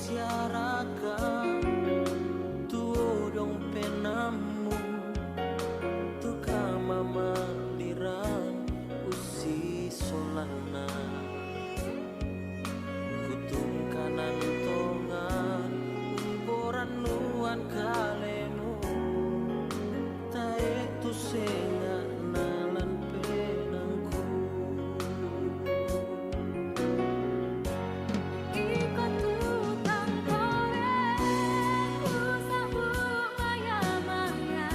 masyarakat tuo dong penamu tu kama maliran usi solana kutung kanan tongan boran nuan kalemu tae tu senga nalan penangku ikut tutang kowe usahmu maya-maya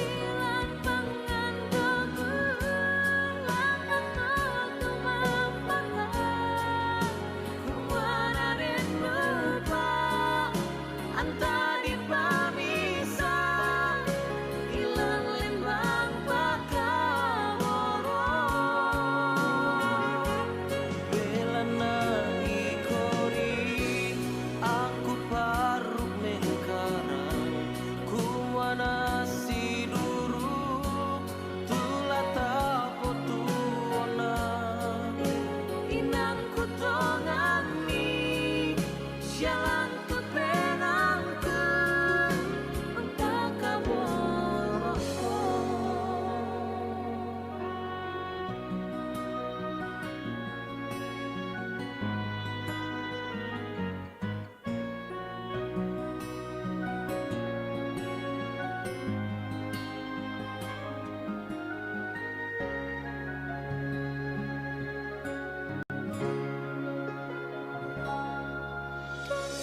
bilang pengandoku langkah tu mampatan kuararin lupa anta di pamisa ilang limbang pakaboro bela na ikori aku paruk mengkarang kuwana si duru tula tapo tuona inang kutongani jalan ku penangku entah kaboro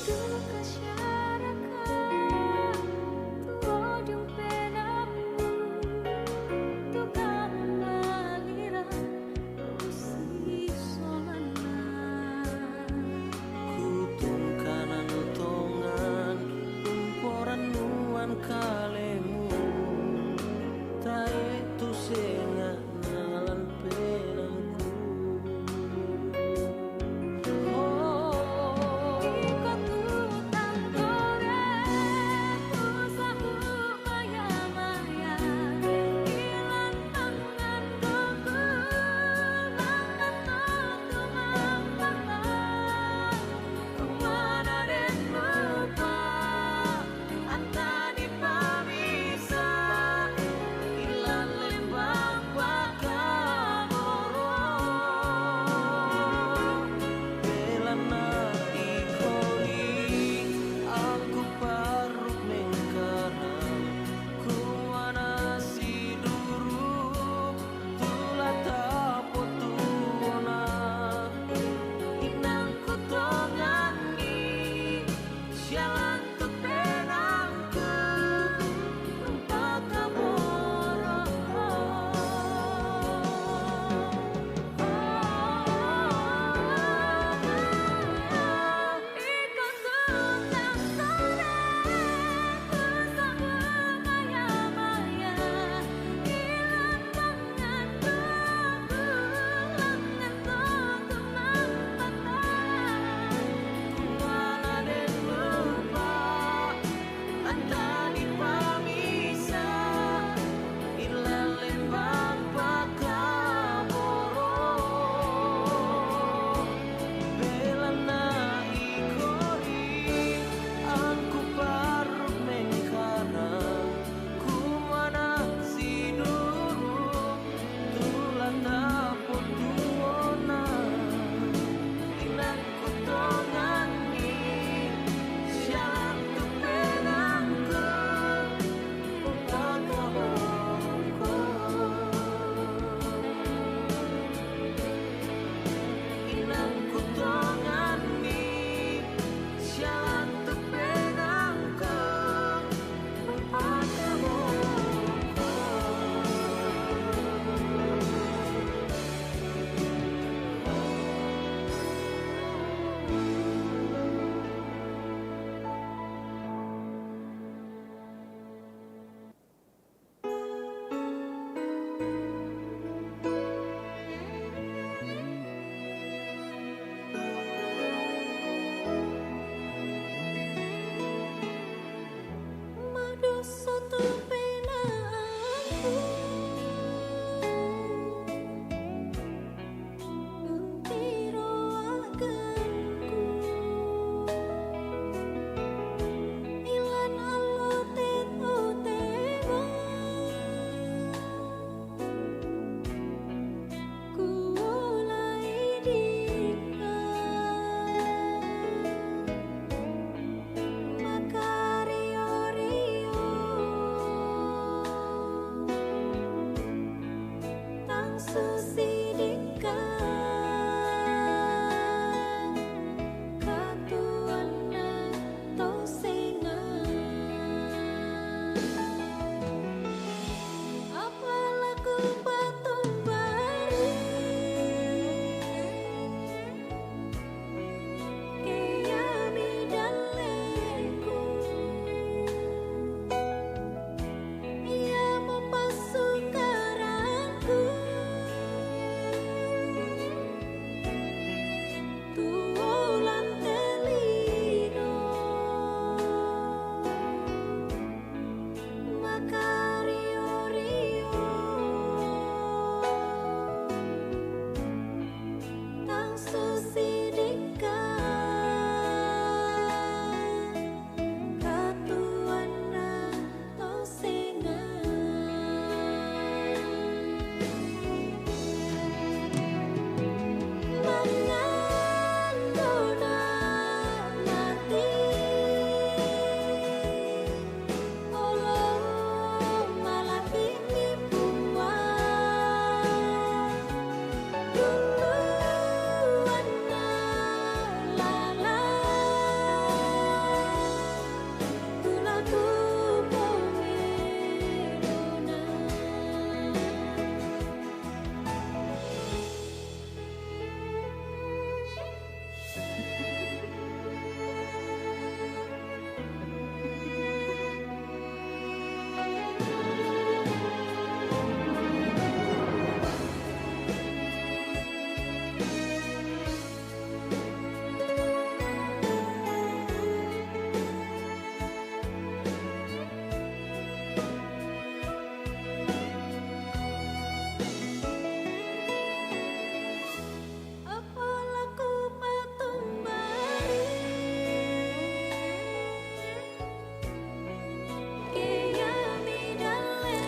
dulu masyarakat tuo dong penamu tukang ngaliran usi solana kutung kanan tongan umporan nuan kalemu tae tu senga nalan penangku ikut tutang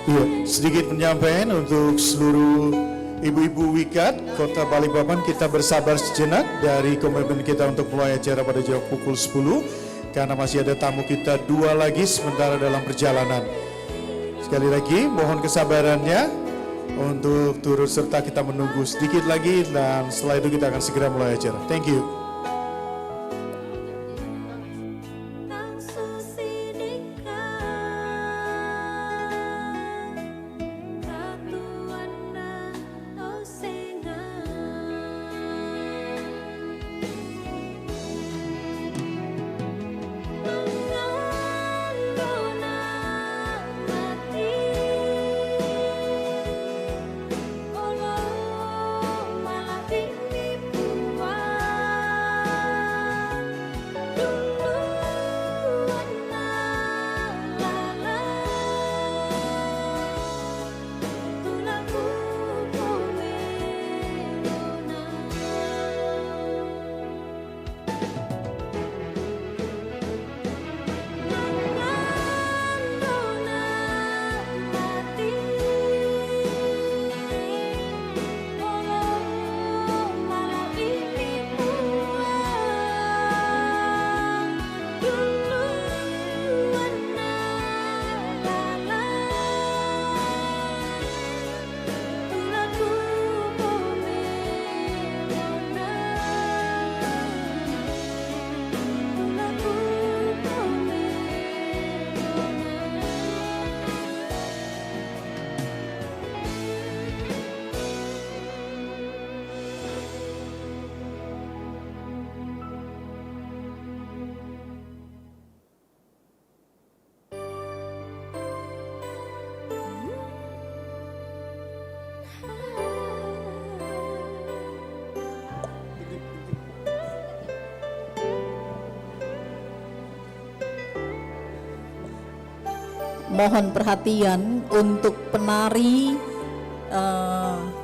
Iya, sedikit penyampaian untuk seluruh ibu-ibu Wikat Kota Balikpapan. Kita bersabar sejenak dari komitmen kita untuk mulai acara pada jam pukul 10 karena masih ada tamu kita 2 lagi sementara dalam perjalanan. Sekali lagi mohon kesabarannya untuk turut serta kita menunggu sedikit lagi dan setelah itu kita akan segera mulai acara. Thank you. Mohon perhatian untuk penari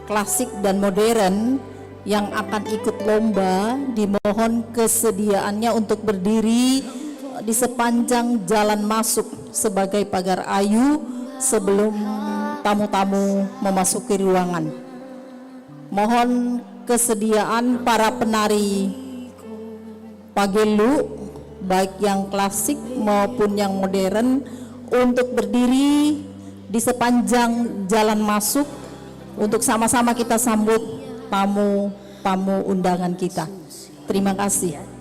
klasik dan modern yang akan ikut lomba, dimohon kesediaannya untuk berdiri di sepanjang jalan masuk sebagai pagar ayu sebelum tamu-tamu memasuki ruangan. Mohon kesediaan para penari pagelu baik yang klasik maupun yang modern untuk berdiri di sepanjang jalan masuk untuk sama-sama kita sambut tamu-tamu undangan kita. Terima kasih.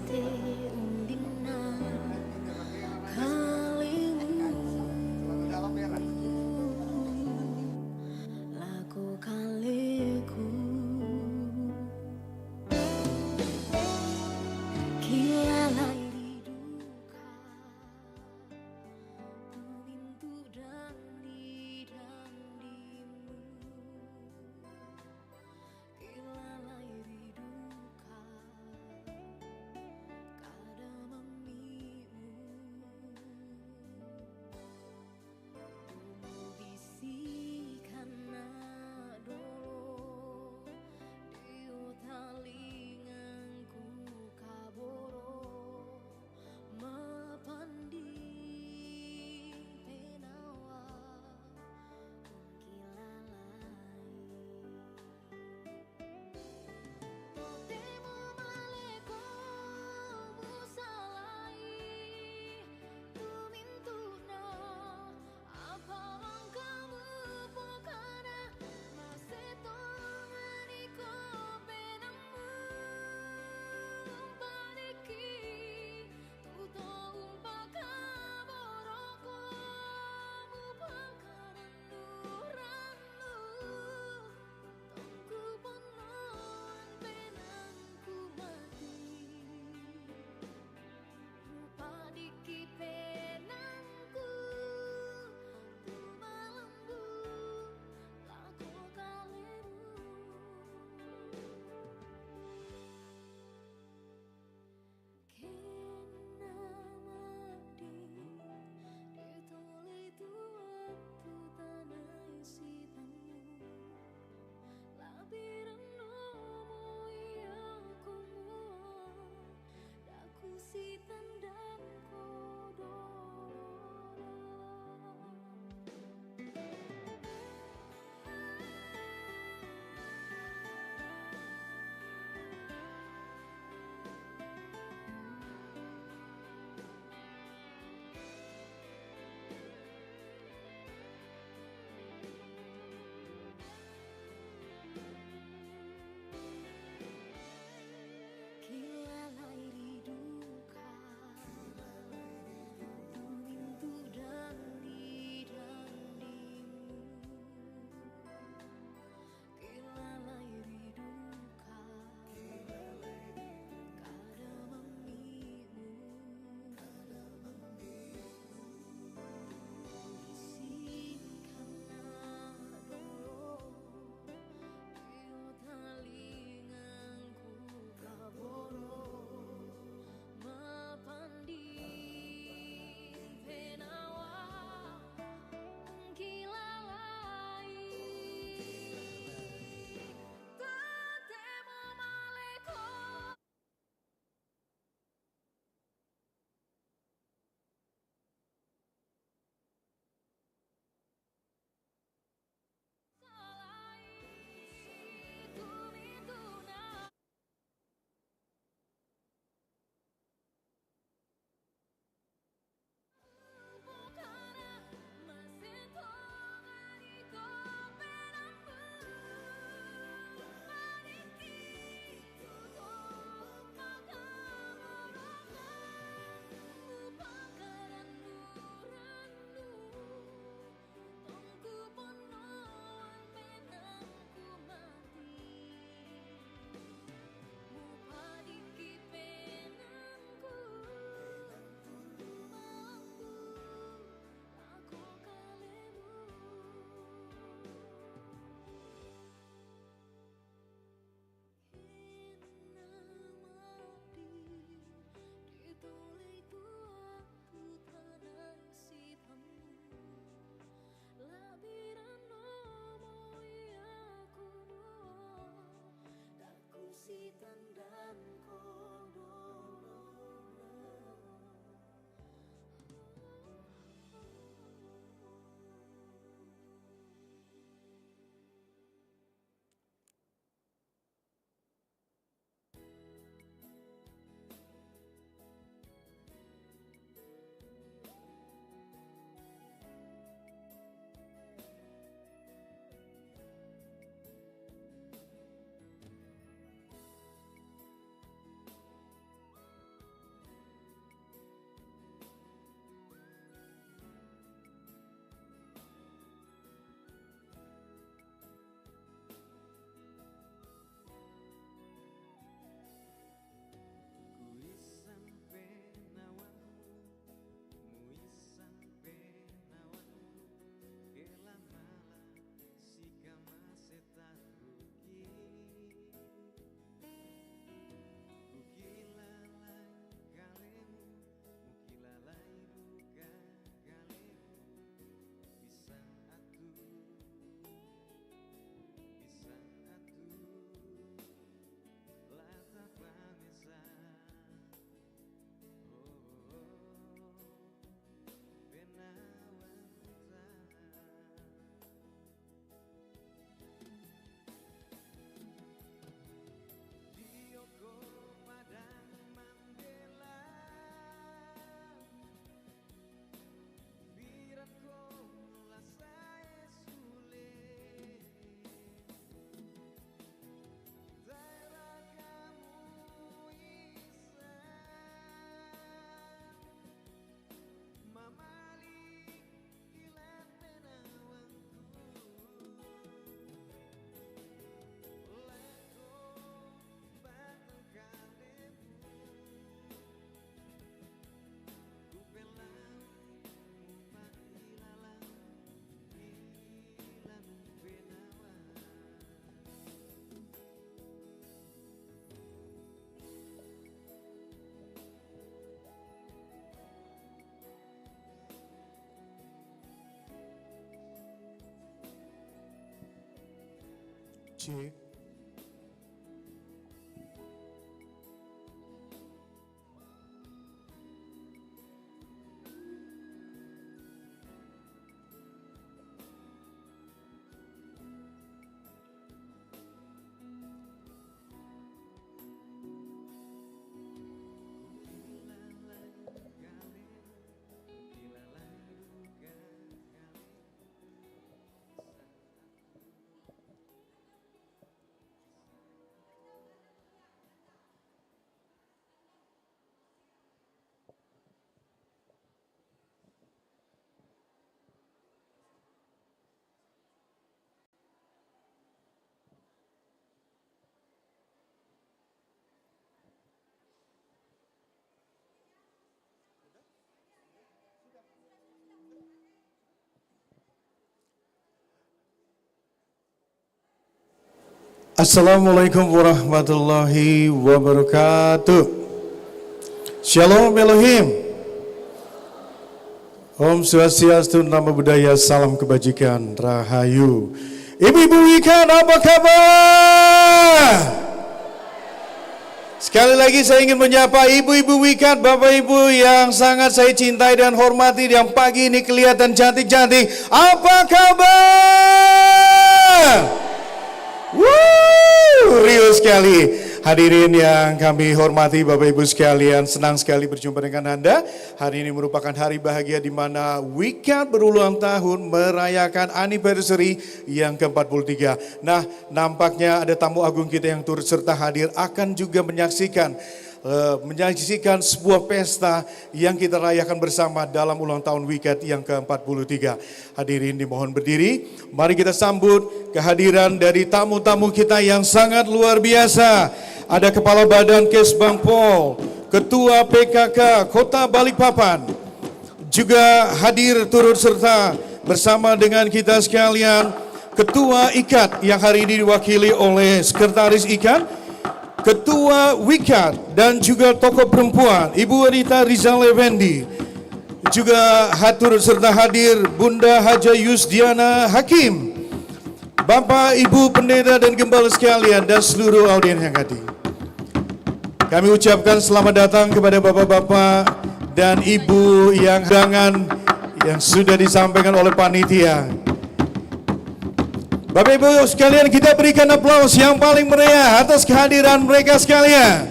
Talinganku kaboro Cek. Assalamualaikum warahmatullahi wabarakatuh. Shalom Elohim. Om Swastiastu, Namo Buddhaya, salam kebajikan, Rahayu. Ibu-ibu Wikan, apa kabar? Sekali lagi saya ingin menyapa ibu-ibu Wikan, Bapak Ibu yang sangat saya cintai dan hormati, yang pagi ini kelihatan cantik-cantik. Apa kabar? Rio sekali. Hadirin yang kami hormati, Bapak Ibu sekalian, senang sekali berjumpa dengan Anda. Hari ini merupakan hari bahagia di mana Wikan berulang tahun merayakan anniversary yang ke-43. Nah, nampaknya ada tamu agung kita yang turut serta hadir akan juga menyaksikan sebuah pesta yang kita rayakan bersama dalam ulang tahun WIKAD yang ke-43. Hadirin dimohon berdiri, mari kita sambut kehadiran dari tamu-tamu kita yang sangat luar biasa. Ada Kepala Badan Kesbang Pol, Ketua PKK Kota Balikpapan, juga hadir turut serta bersama dengan kita sekalian Ketua IKAD yang hari ini diwakili oleh Sekretaris IKAD, Ketua WIKAD, dan juga tokoh perempuan Ibu Wanita Rizal Effendi. Juga turut serta hadir Bunda Haja Yusdiana Hakim, Bapak Ibu Pendeta dan Gembala sekalian, dan seluruh audiens yang hadir. Kami ucapkan selamat datang kepada Bapak-Bapak dan Ibu yang undangan yang sudah disampaikan oleh panitia. Bapak Ibu sekalian, kita berikan aplaus yang paling meriah atas kehadiran mereka sekalian.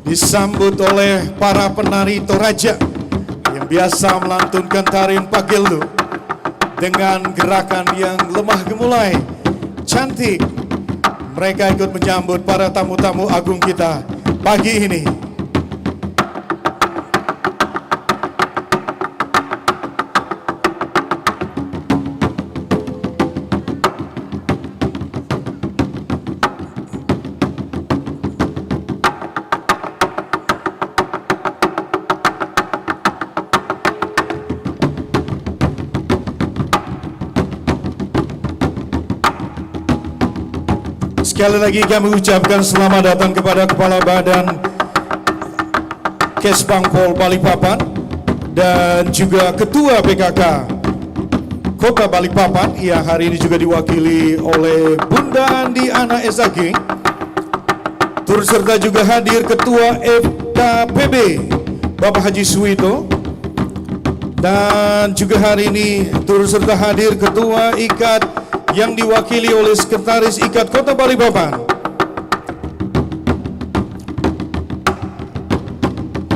Disambut oleh para penari Toraja yang biasa melantunkan tarian Pagelu dengan gerakan yang lemah gemulai, cantik. Mereka ikut menyambut para tamu-tamu agung kita pagi ini. Sekali lagi kami ucapkan selamat datang kepada Kepala Badan Kesbang Pol Balikpapan dan juga Ketua PKK Kota Balikpapan yang hari ini juga diwakili oleh Bunda Andi Ana SAG. Turut serta juga hadir Ketua FKPB Bapak Haji Suwito, dan juga hari ini turut serta hadir Ketua IKAD yang diwakili oleh Sekretaris IKAD Kota Balikpapan.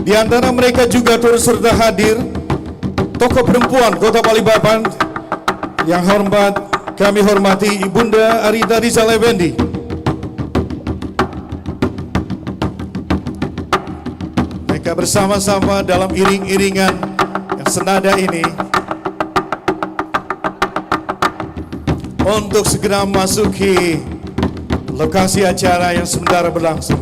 Di antara mereka juga turut serta hadir tokoh perempuan Kota Balikpapan yang kami hormati Ibunda Arita Rizal Effendi. Mereka bersama-sama dalam iring-iringan yang senada ini untuk segera memasuki lokasi acara yang sementara berlangsung.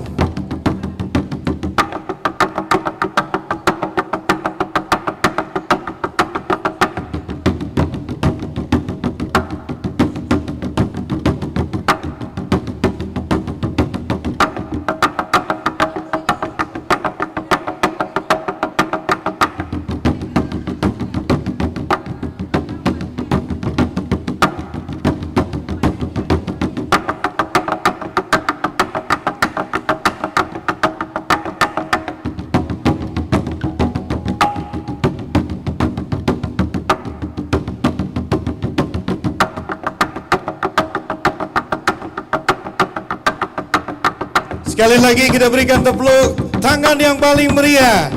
Sekali lagi kita berikan tepuk tangan yang paling meriah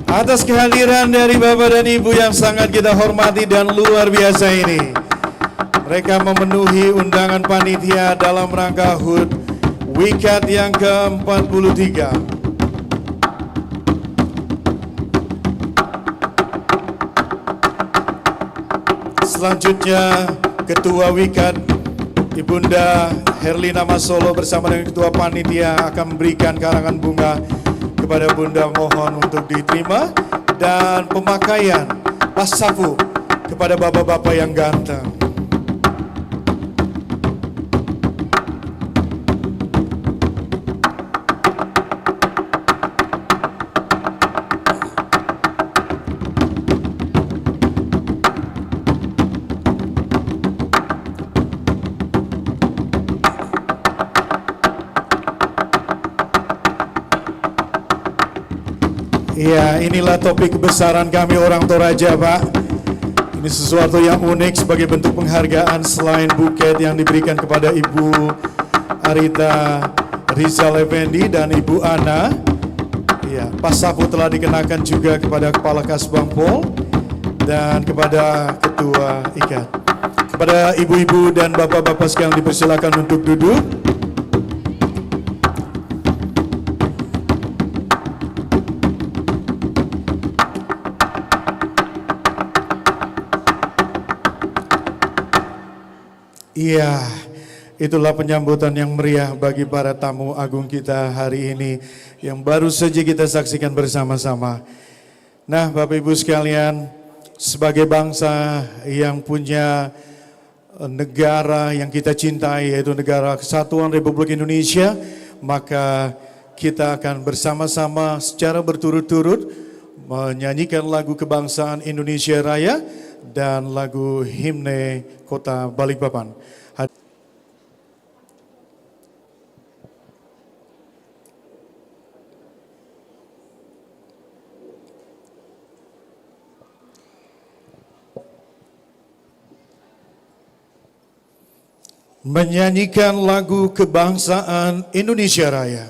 atas kehadiran dari Bapak dan Ibu yang sangat kita hormati dan luar biasa ini. Mereka memenuhi undangan panitia dalam rangka HUT WIKAD yang ke-43. Selanjutnya Ketua WIKAD Ibunda Herlina Masolo bersama dengan Ketua Panitia akan memberikan karangan bunga kepada Bunda, mohon untuk diterima, dan pemakaian pas sapu kepada bapak-bapak yang ganteng. Ya, inilah topik kebesaran kami orang Toraja, Pak. Ini sesuatu yang unik sebagai bentuk penghargaan selain buket yang diberikan kepada Ibu Arita Rizal Effendi dan Ibu Ana. Ya, pas sapu telah dikenakan juga kepada Kepala Kasbang Pol dan kepada Ketua IKAD. Kepada ibu-ibu dan bapak-bapak sekalian dipersilakan untuk duduk. Iya, itulah penyambutan yang meriah bagi para tamu agung kita hari ini yang baru saja kita saksikan bersama-sama. Nah, Bapak Ibu sekalian, sebagai bangsa yang punya negara yang kita cintai, yaitu Negara Kesatuan Republik Indonesia, maka kita akan bersama-sama secara berturut-turut menyanyikan lagu kebangsaan Indonesia Raya dan lagu himne Kota Balikpapan. Menyanyikan lagu kebangsaan Indonesia Raya.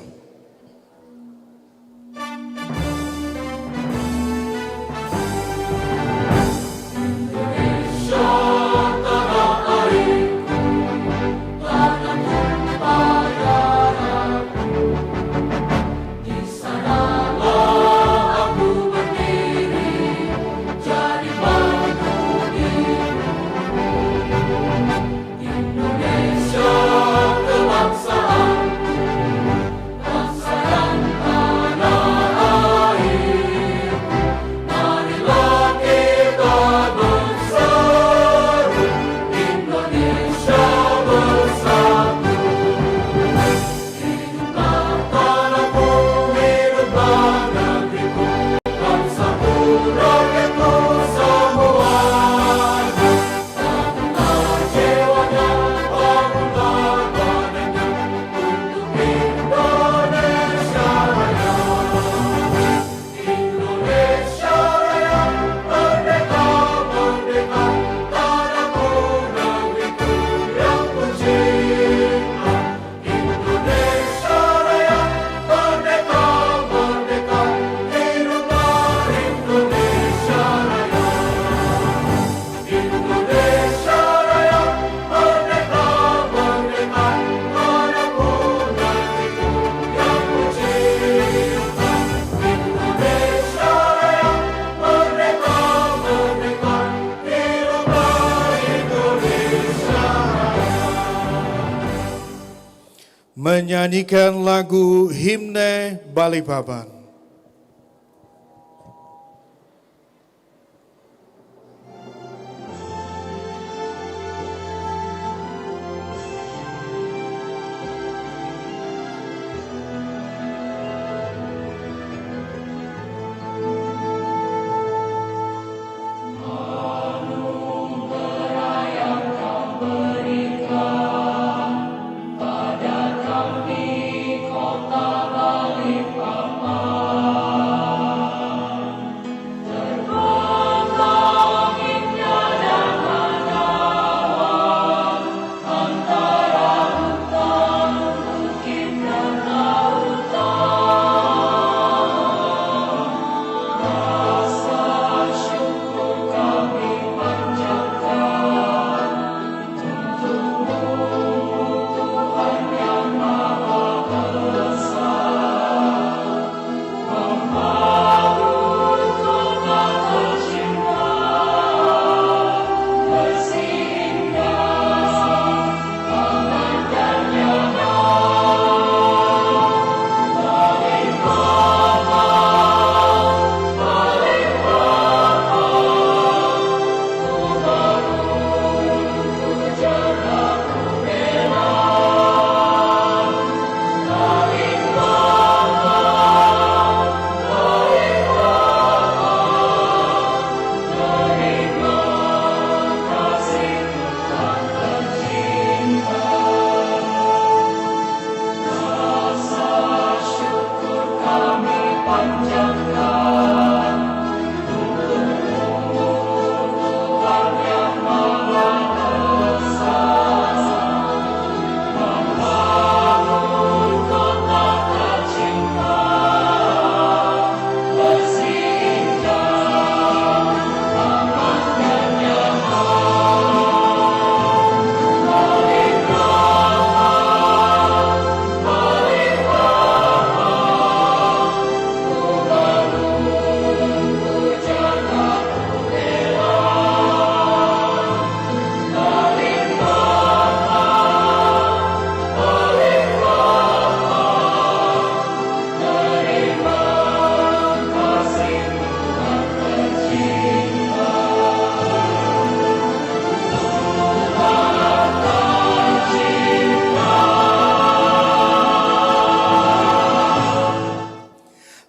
Menyanyikan lagu himne Balikpapan. Kota Balikpapan.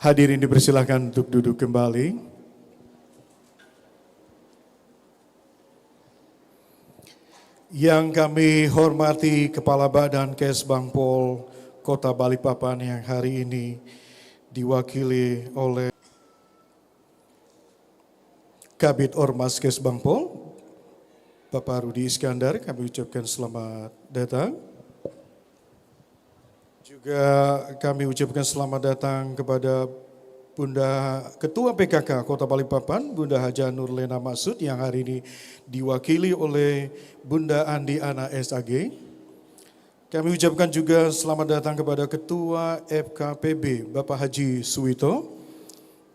Hadirin dipersilahkan untuk duduk kembali. Yang kami hormati Kepala Badan Kesbangpol Kota Balikpapan yang hari ini diwakili oleh Kabid Ormas Kesbangpol, Bapak Rudi Iskandar, kami ucapkan selamat datang. Juga kami ucapkan selamat datang kepada Bunda Ketua PKK Kota Balikpapan, Bunda Haja Nurlena Masud yang hari ini diwakili oleh Bunda Andi Ana SAG. Kami ucapkan juga selamat datang kepada Ketua FKPB Bapak Haji Suwito.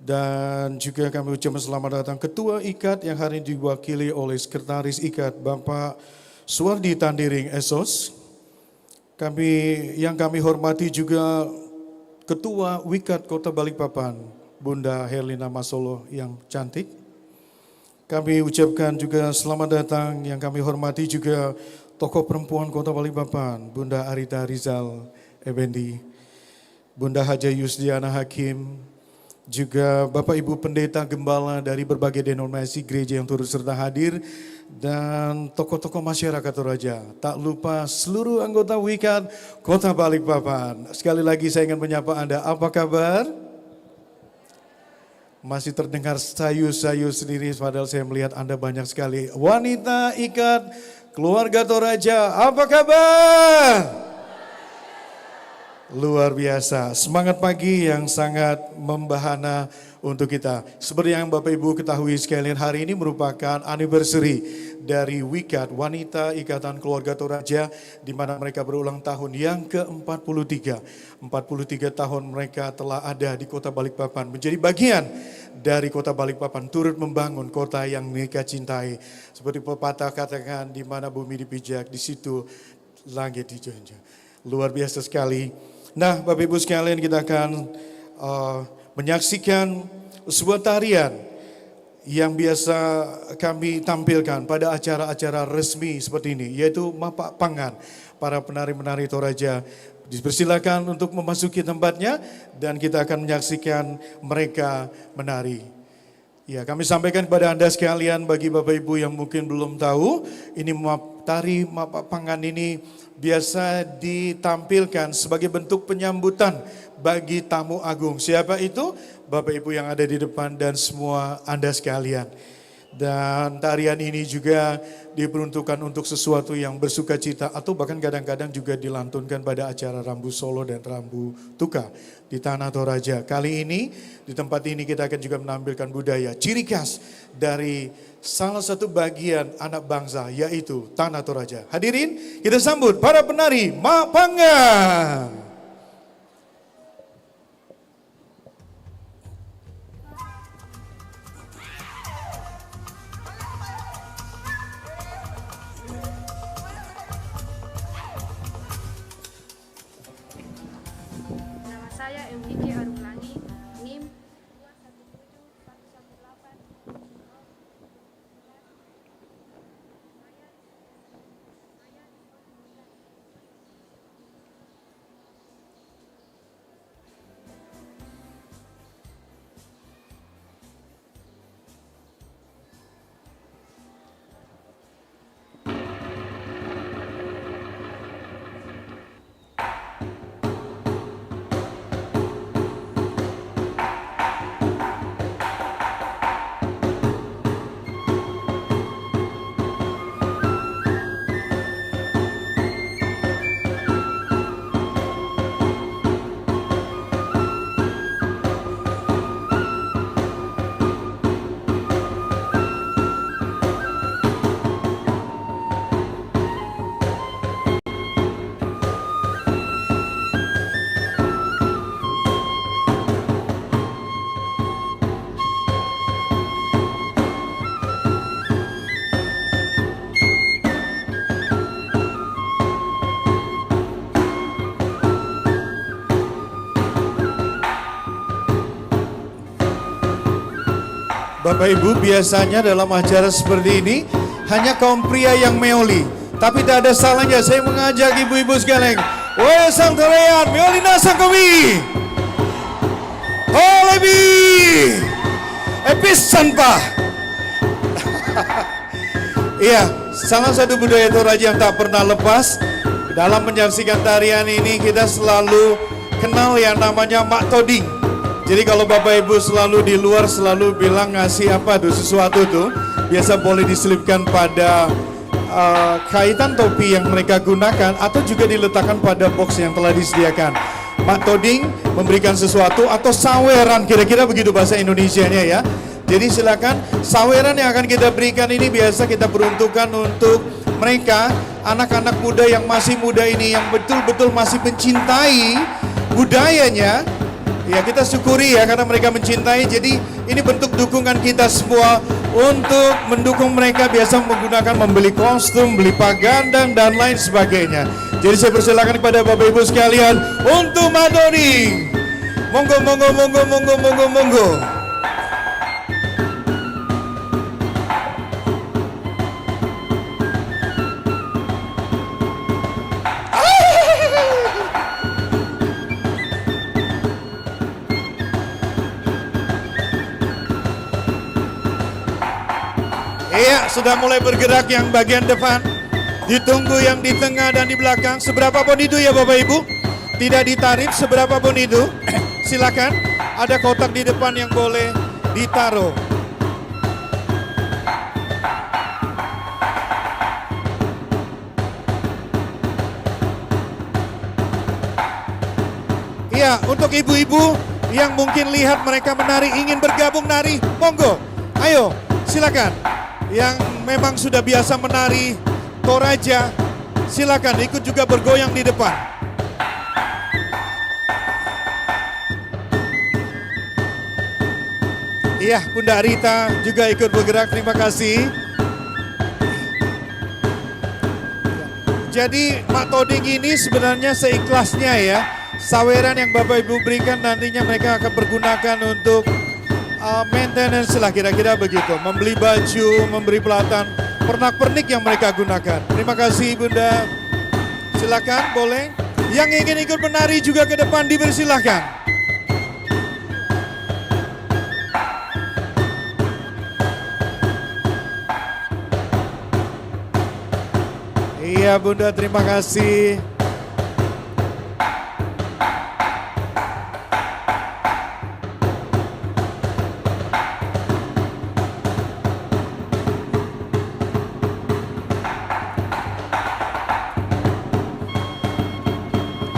Dan juga kami ucapkan selamat datang Ketua IKAT yang hari ini diwakili oleh Sekretaris IKAT Bapak Suwardi Tandiring Esos. Yang kami hormati juga Ketua WIKAT Kota Balikpapan, Bunda Herlina Masolo yang cantik. Kami ucapkan juga selamat datang yang kami hormati juga tokoh perempuan Kota Balikpapan, Bunda Arita Rizal Effendi, Bunda Haja Yusdiana Hakim, juga Bapak Ibu Pendeta Gembala dari berbagai denominasi gereja yang turut serta hadir, dan tokoh-tokoh masyarakat Toraja. Tak lupa seluruh anggota WIKAT Kota Balikpapan. Sekali lagi saya ingin menyapa Anda, apa kabar? Masih terdengar sayu-sayu sendiri, padahal saya melihat Anda banyak sekali. Wanita IKAT Keluarga Toraja, apa kabar? Luar biasa, semangat pagi yang sangat membahana untuk kita. Seperti yang Bapak Ibu ketahui sekalian, hari ini merupakan anniversary dari WIKAT, Wanita Ikatan Keluarga Toraja, di mana mereka berulang tahun yang ke-43. 43 tahun mereka telah ada di Kota Balikpapan, menjadi bagian dari Kota Balikpapan, turut membangun kota yang mereka cintai. Seperti pepatah katakan, di mana bumi dipijak, di situ langit dijunjung. Luar biasa sekali. Nah, Bapak Ibu sekalian, kita akan menyaksikan sebuah tarian yang biasa kami tampilkan pada acara-acara resmi seperti ini, yaitu Mapak Pangan. Para penari-penari Toraja dipersilakan untuk memasuki tempatnya dan kita akan menyaksikan mereka menari. Ya, kami sampaikan kepada Anda sekalian, bagi Bapak Ibu yang mungkin belum tahu, ini tari Mapak Pangan ini biasa ditampilkan sebagai bentuk penyambutan bagi tamu agung. Siapa itu? Bapak Ibu yang ada di depan dan semua Anda sekalian. Dan tarian ini juga diperuntukkan untuk sesuatu yang bersuka cita atau bahkan kadang-kadang juga dilantunkan pada acara Rambu Solo dan Rambu Tuka di Tanah Toraja. Kali ini di tempat ini kita akan juga menampilkan budaya ciri khas dari salah satu bagian anak bangsa, yaitu Tanah Toraja. Hadirin, kita sambut para penari Mapangan. Nama saya MDK Arulani, NIM 217118. Bapak Ibu, biasanya dalam acara seperti ini hanya kaum pria yang meoli. Tapi tak ada salahnya saya mengajak ibu-ibu sekalian. Woi sang torean, meoli nasangkawi. Lebih episan Pak. Iya, salah satu budaya Toraja yang tak pernah lepas. Dalam menyaksikan tarian ini kita selalu kenal yang namanya Mak Toding. Jadi kalau Bapak Ibu selalu di luar selalu bilang ngasih apa tuh sesuatu tuh, biasa boleh diselipkan pada kaitan topi yang mereka gunakan atau juga diletakkan pada box yang telah disediakan. Mak Toding memberikan sesuatu atau saweran, kira-kira begitu bahasa Indonesianya ya. Jadi silakan, saweran yang akan kita berikan ini biasa kita peruntukkan untuk mereka, anak-anak muda yang masih muda ini, yang betul-betul masih mencintai budayanya. Ya kita syukuri ya karena mereka mencintai, jadi ini bentuk dukungan kita semua untuk mendukung mereka, biasa menggunakan membeli kostum, beli pagandang dan lain sebagainya. Jadi saya persilakan kepada Bapak Ibu sekalian untuk Mak Toding. Monggo, monggo, monggo, monggo, monggo, monggo. Iya, sudah mulai bergerak yang bagian depan. Ditunggu yang di tengah dan di belakang. Seberapa pun itu ya Bapak Ibu. Tidak ditarik seberapa pun itu. Silakan, ada kotak di depan yang boleh ditaruh. Iya, untuk ibu-ibu yang mungkin lihat mereka menari, ingin bergabung nari, monggo. Ayo, silakan. Yang memang sudah biasa menari Toraja, silakan ikut juga bergoyang di depan. Iya, Bunda Rita juga ikut bergerak, terima kasih. Jadi Mak Toding ini sebenarnya seikhlasnya ya. Saweran yang Bapak Ibu berikan nantinya mereka akan pergunakan untuk maintenance lah, kira-kira begitu. Membeli baju, memberi pelatan, pernak-pernik yang mereka gunakan. Terima kasih Bunda. Silakan, boleh. Yang ingin ikut menari juga ke depan dipersilahkan. Iya Bunda, terima kasih.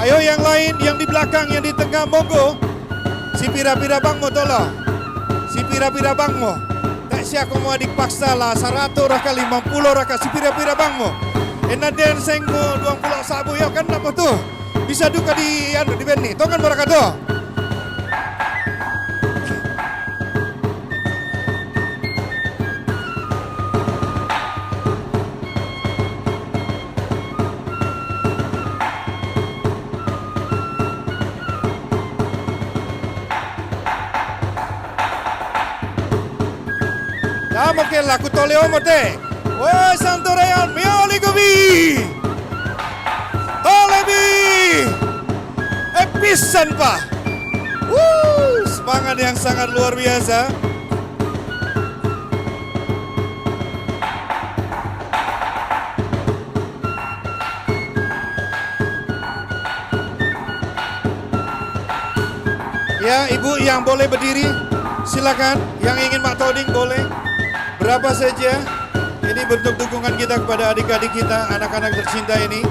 Ayo yang lain, yang di belakang, yang di tengah, monggo. Si pira-pira bangmo tolong. Si pira-pira bangmo. Tak siya kung adik paksa lah, 100 raka 50 raka si pira-pira bangmo. Ena den sengmo 20 sabu ya kan apa tuh? Bisa duka di Benny. Tongan mereka tuh. Damo che la cutoleo mote. Woi Santorean mioli gobi. Tolebi. Episan Pak. Semangat yang sangat luar biasa. Ya, Ibu yang boleh berdiri, silakan. Yang ingin Mak Toding boleh. Berapa saja. Ini bentuk dukungan kita kepada adik-adik kita, anak-anak tercinta ini.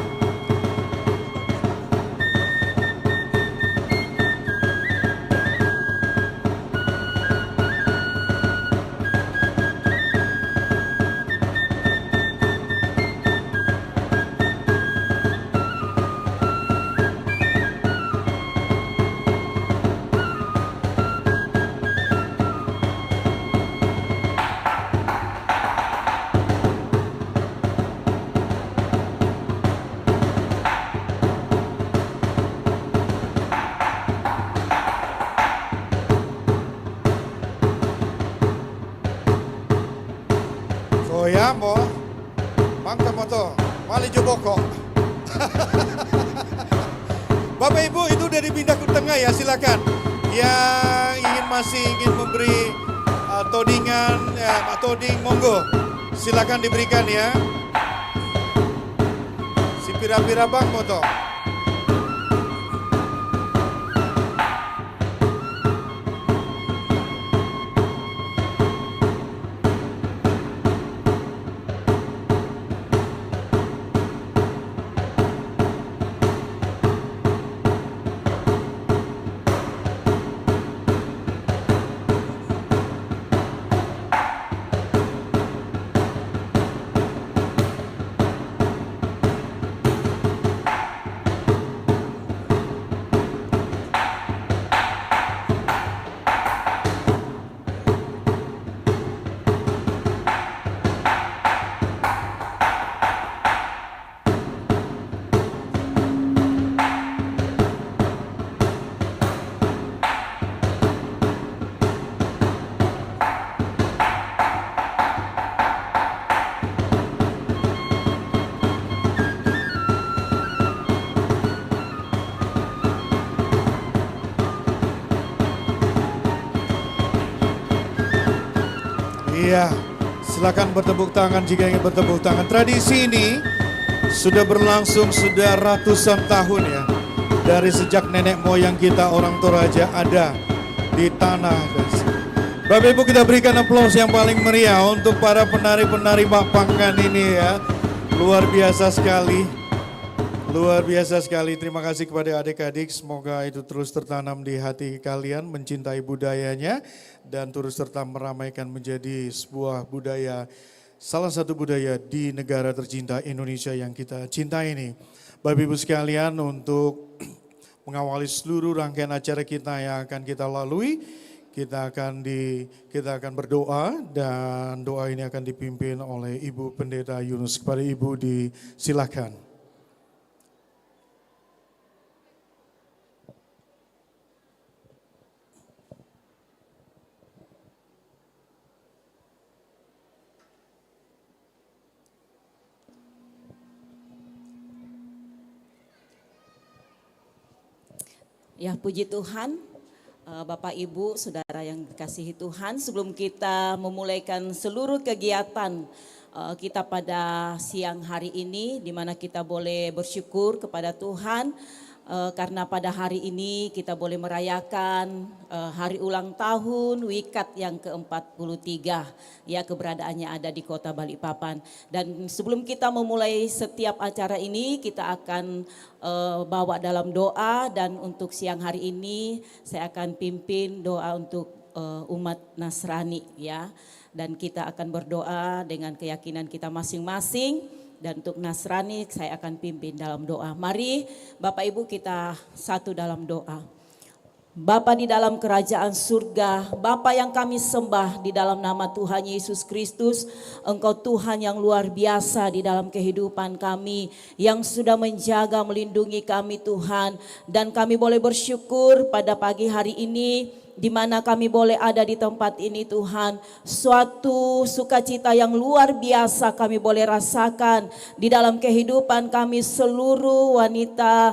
Soyamo, mangka moto, mali joboko. Bapak Ibu itu dari pindah ke tengah ya, silakan. Yang masih ingin memberi todingan, toding, monggo. Silakan diberikan ya. Si pira-pira bang moto. Iya, silakan bertepuk tangan jika ingin bertepuk tangan. Tradisi ini sudah berlangsung sudah ratusan tahun ya. Dari sejak nenek moyang kita orang Toraja ada di tanah. Bapak Ibu, kita berikan aplaus yang paling meriah untuk para penari-penari Mapangan ini ya. Luar biasa sekali. Luar biasa sekali. Terima kasih kepada adik-adik. Semoga itu terus tertanam di hati kalian, mencintai budayanya dan terus serta meramaikan menjadi sebuah budaya, salah satu budaya di negara tercinta Indonesia yang kita cintai ini. Bapak Ibu sekalian, untuk mengawali seluruh rangkaian acara kita yang akan kita lalui, kita akan berdoa dan doa ini akan dipimpin oleh Ibu Pendeta Yunus. Kepada Ibu disilakan. Ya, puji Tuhan, Bapak Ibu, Saudara yang dikasihi Tuhan, sebelum kita memulaikan seluruh kegiatan kita pada siang hari ini, di mana kita boleh bersyukur kepada Tuhan, karena pada hari ini kita boleh merayakan hari ulang tahun WIKAT yang ke-43, ya, keberadaannya ada di Kota Balikpapan. Dan sebelum kita memulai setiap acara ini, kita akan bawa dalam doa, dan untuk siang hari ini saya akan pimpin doa untuk umat Nasrani, ya. Dan kita akan berdoa dengan keyakinan kita masing-masing. Dan untuk Nasrani saya akan pimpin dalam doa. Mari Bapak Ibu kita satu dalam doa. Bapa di dalam kerajaan surga, Bapa yang kami sembah di dalam nama Tuhan Yesus Kristus, Engkau Tuhan yang luar biasa di dalam kehidupan kami, yang sudah menjaga melindungi kami Tuhan. Dan kami boleh bersyukur pada pagi hari ini, di mana kami boleh ada di tempat ini Tuhan. Suatu sukacita yang luar biasa kami boleh rasakan di dalam kehidupan kami seluruh wanita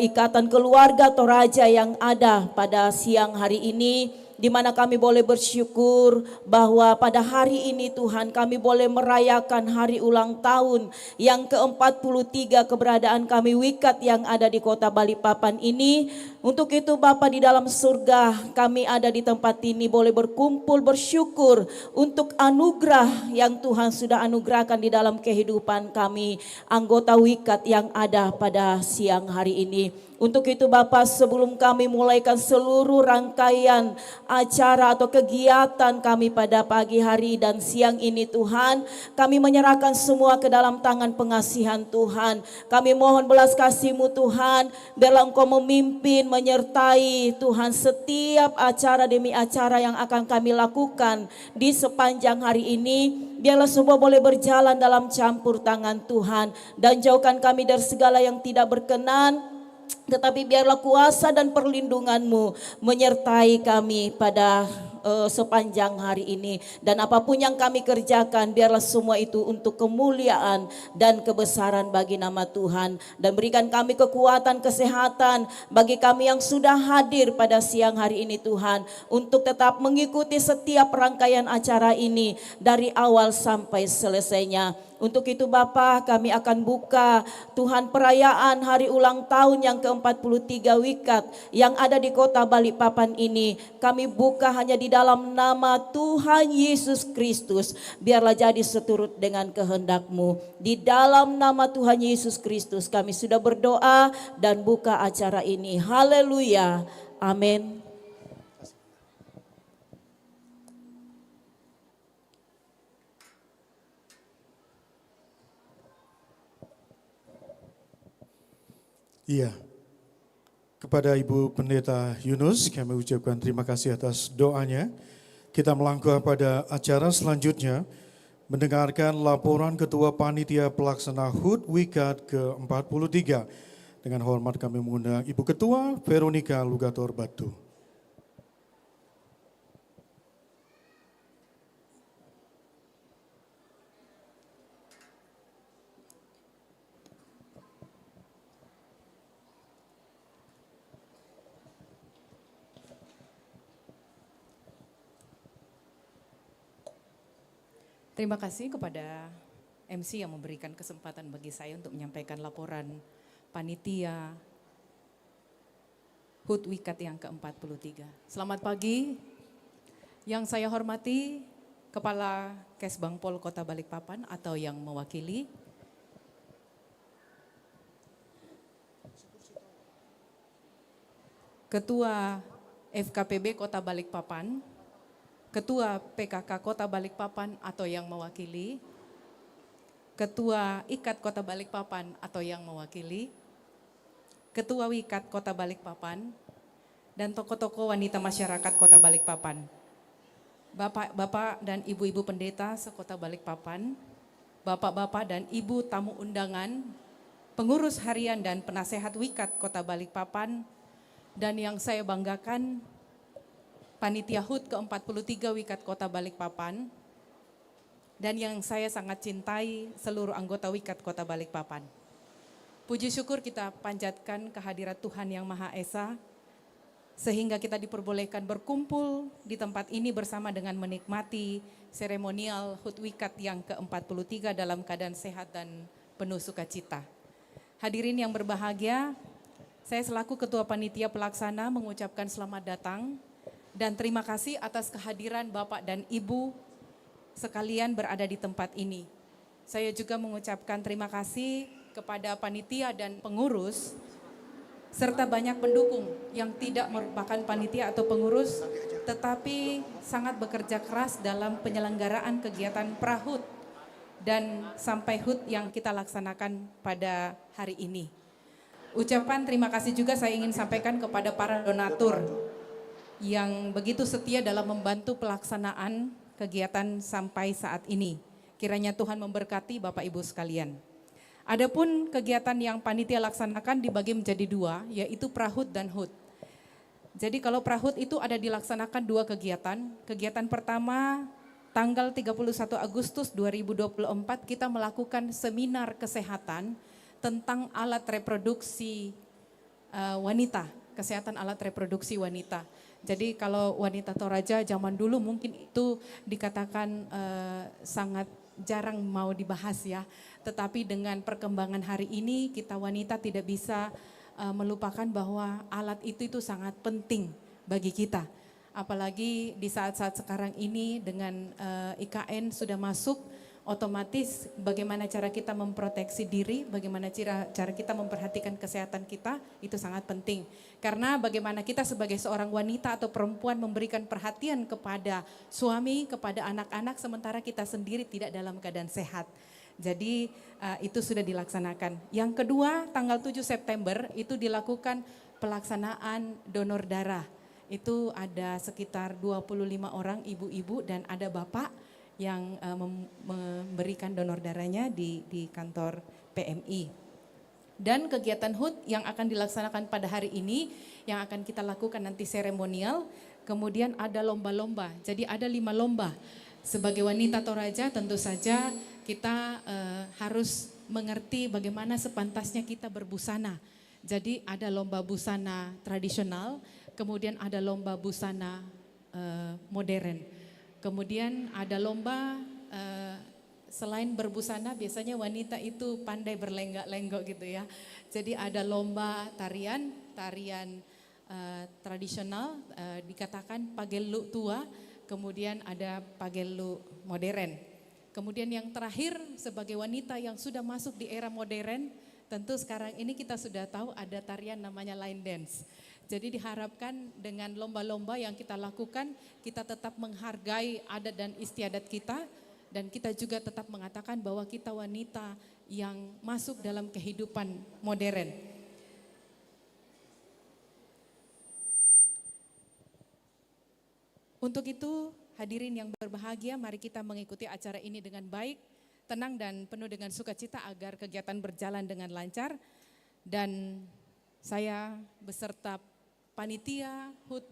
ikatan keluarga Toraja yang ada pada siang hari ini, di mana kami boleh bersyukur bahwa pada hari ini Tuhan kami boleh merayakan hari ulang tahun yang ke-43 keberadaan kami WIKAT yang ada di Kota Balikpapan ini. Untuk itu Bapa di dalam surga, kami ada di tempat ini boleh berkumpul bersyukur untuk anugerah yang Tuhan sudah anugerahkan di dalam kehidupan kami anggota WIKAT yang ada pada siang hari ini. Untuk itu Bapak, sebelum kami mulaikan seluruh rangkaian acara atau kegiatan kami pada pagi hari dan siang ini Tuhan, kami menyerahkan semua ke dalam tangan pengasihan Tuhan. Kami mohon belas kasih-Mu Tuhan, biarlah Engkau memimpin, menyertai Tuhan setiap acara demi acara yang akan kami lakukan di sepanjang hari ini. Biarlah semua boleh berjalan dalam campur tangan Tuhan, dan jauhkan kami dari segala yang tidak berkenan. Tetapi biarlah kuasa dan perlindungan-Mu menyertai kami pada sepanjang hari ini. Dan apapun yang kami kerjakan, biarlah semua itu untuk kemuliaan dan kebesaran bagi nama Tuhan. Dan berikan kami kekuatan, kesehatan bagi kami yang sudah hadir pada siang hari ini Tuhan, untuk tetap mengikuti setiap rangkaian acara ini dari awal sampai selesainya. Untuk itu Bapa, kami akan buka Tuhan perayaan hari ulang tahun yang ke-43 Wikat yang ada di kota Balikpapan ini. Kami buka hanya di dalam nama Tuhan Yesus Kristus. Biarlah jadi seturut dengan kehendak-Mu. Di dalam nama Tuhan Yesus Kristus kami sudah berdoa dan buka acara ini. Haleluya. Amin. Iya, kepada Ibu Pendeta Yunus kami ucapkan terima kasih atas doanya. Kita melangkah pada acara selanjutnya, mendengarkan laporan Ketua Panitia Pelaksana HUT Wikat ke-43. Dengan hormat kami mengundang Ibu Ketua Veronica Lugator Batu. Terima kasih kepada MC yang memberikan kesempatan bagi saya untuk menyampaikan laporan panitia HUT Wikat yang ke-43. Selamat pagi, yang saya hormati Kepala Kesbangpol Kota Balikpapan atau yang mewakili, Ketua FKPB Kota Balikpapan, Ketua PKK Kota Balikpapan atau yang mewakili, Ketua IKAT Kota Balikpapan atau yang mewakili, Ketua Wikat Kota Balikpapan, dan tokoh-tokoh wanita masyarakat Kota Balikpapan, Bapak-bapak dan ibu-ibu pendeta sekota Balikpapan, Bapak-bapak dan ibu tamu undangan, pengurus harian dan penasehat Wikat Kota Balikpapan, dan yang saya banggakan, Panitia HUT ke-43 Wikat Kota Balikpapan, dan yang saya sangat cintai seluruh anggota Wikat Kota Balikpapan. Puji syukur kita panjatkan kehadirat Tuhan Yang Maha Esa, sehingga kita diperbolehkan berkumpul di tempat ini bersama dengan menikmati seremonial HUT Wikat yang ke-43 dalam keadaan sehat dan penuh sukacita. Hadirin yang berbahagia, saya selaku Ketua Panitia Pelaksana mengucapkan selamat datang dan terima kasih atas kehadiran Bapak dan Ibu sekalian berada di tempat ini. Saya juga mengucapkan terima kasih kepada panitia dan pengurus, serta banyak pendukung yang tidak merupakan panitia atau pengurus, tetapi sangat bekerja keras dalam penyelenggaraan kegiatan Prahut dan sampai HUT yang kita laksanakan pada hari ini. Ucapan terima kasih juga saya ingin sampaikan kepada para donatur yang begitu setia dalam membantu pelaksanaan kegiatan sampai saat ini. Kiranya Tuhan memberkati Bapak Ibu sekalian. Adapun kegiatan yang panitia laksanakan dibagi menjadi dua, yaitu Prahut dan HUT. Jadi kalau Prahut itu ada dilaksanakan dua kegiatan. Kegiatan pertama tanggal 31 Agustus 2024 kita melakukan seminar kesehatan tentang alat reproduksi wanita, kesehatan alat reproduksi wanita. Jadi kalau wanita Toraja zaman dulu mungkin itu dikatakan sangat jarang mau dibahas ya. Tetapi dengan perkembangan hari ini kita wanita tidak bisa melupakan bahwa alat itu sangat penting bagi kita. Apalagi di saat-saat sekarang ini dengan IKN sudah masuk, otomatis bagaimana cara kita memproteksi diri, bagaimana cara kita memperhatikan kesehatan kita, itu sangat penting. Karena bagaimana kita sebagai seorang wanita atau perempuan memberikan perhatian kepada suami, kepada anak-anak, sementara kita sendiri tidak dalam keadaan sehat. Jadi itu sudah dilaksanakan. Yang kedua, tanggal 7 September itu dilakukan pelaksanaan donor darah. Itu ada sekitar 25 orang ibu-ibu dan ada bapak yang memberikan donor darahnya di kantor PMI. Dan kegiatan HUT yang akan dilaksanakan pada hari ini, yang akan kita lakukan nanti seremonial, kemudian ada lomba-lomba. Jadi ada 5 lomba. Sebagai wanita Toraja tentu saja kita harus mengerti bagaimana sepantasnya kita berbusana. Jadi ada lomba busana tradisional, kemudian ada lomba busana modern. Kemudian ada lomba selain berbusana biasanya wanita itu pandai berlenggak-lenggok gitu ya. Jadi ada lomba tarian tradisional dikatakan pagelu tua, kemudian ada pagelu modern. Kemudian yang terakhir sebagai wanita yang sudah masuk di era modern, tentu sekarang ini kita sudah tahu ada tarian namanya line dance. Jadi diharapkan dengan lomba-lomba yang kita lakukan, kita tetap menghargai adat dan istiadat kita, dan kita juga tetap mengatakan bahwa kita wanita yang masuk dalam kehidupan modern. Untuk itu, hadirin yang berbahagia, mari kita mengikuti acara ini dengan baik, tenang dan penuh dengan sukacita agar kegiatan berjalan dengan lancar. Dan saya beserta Panitia HUT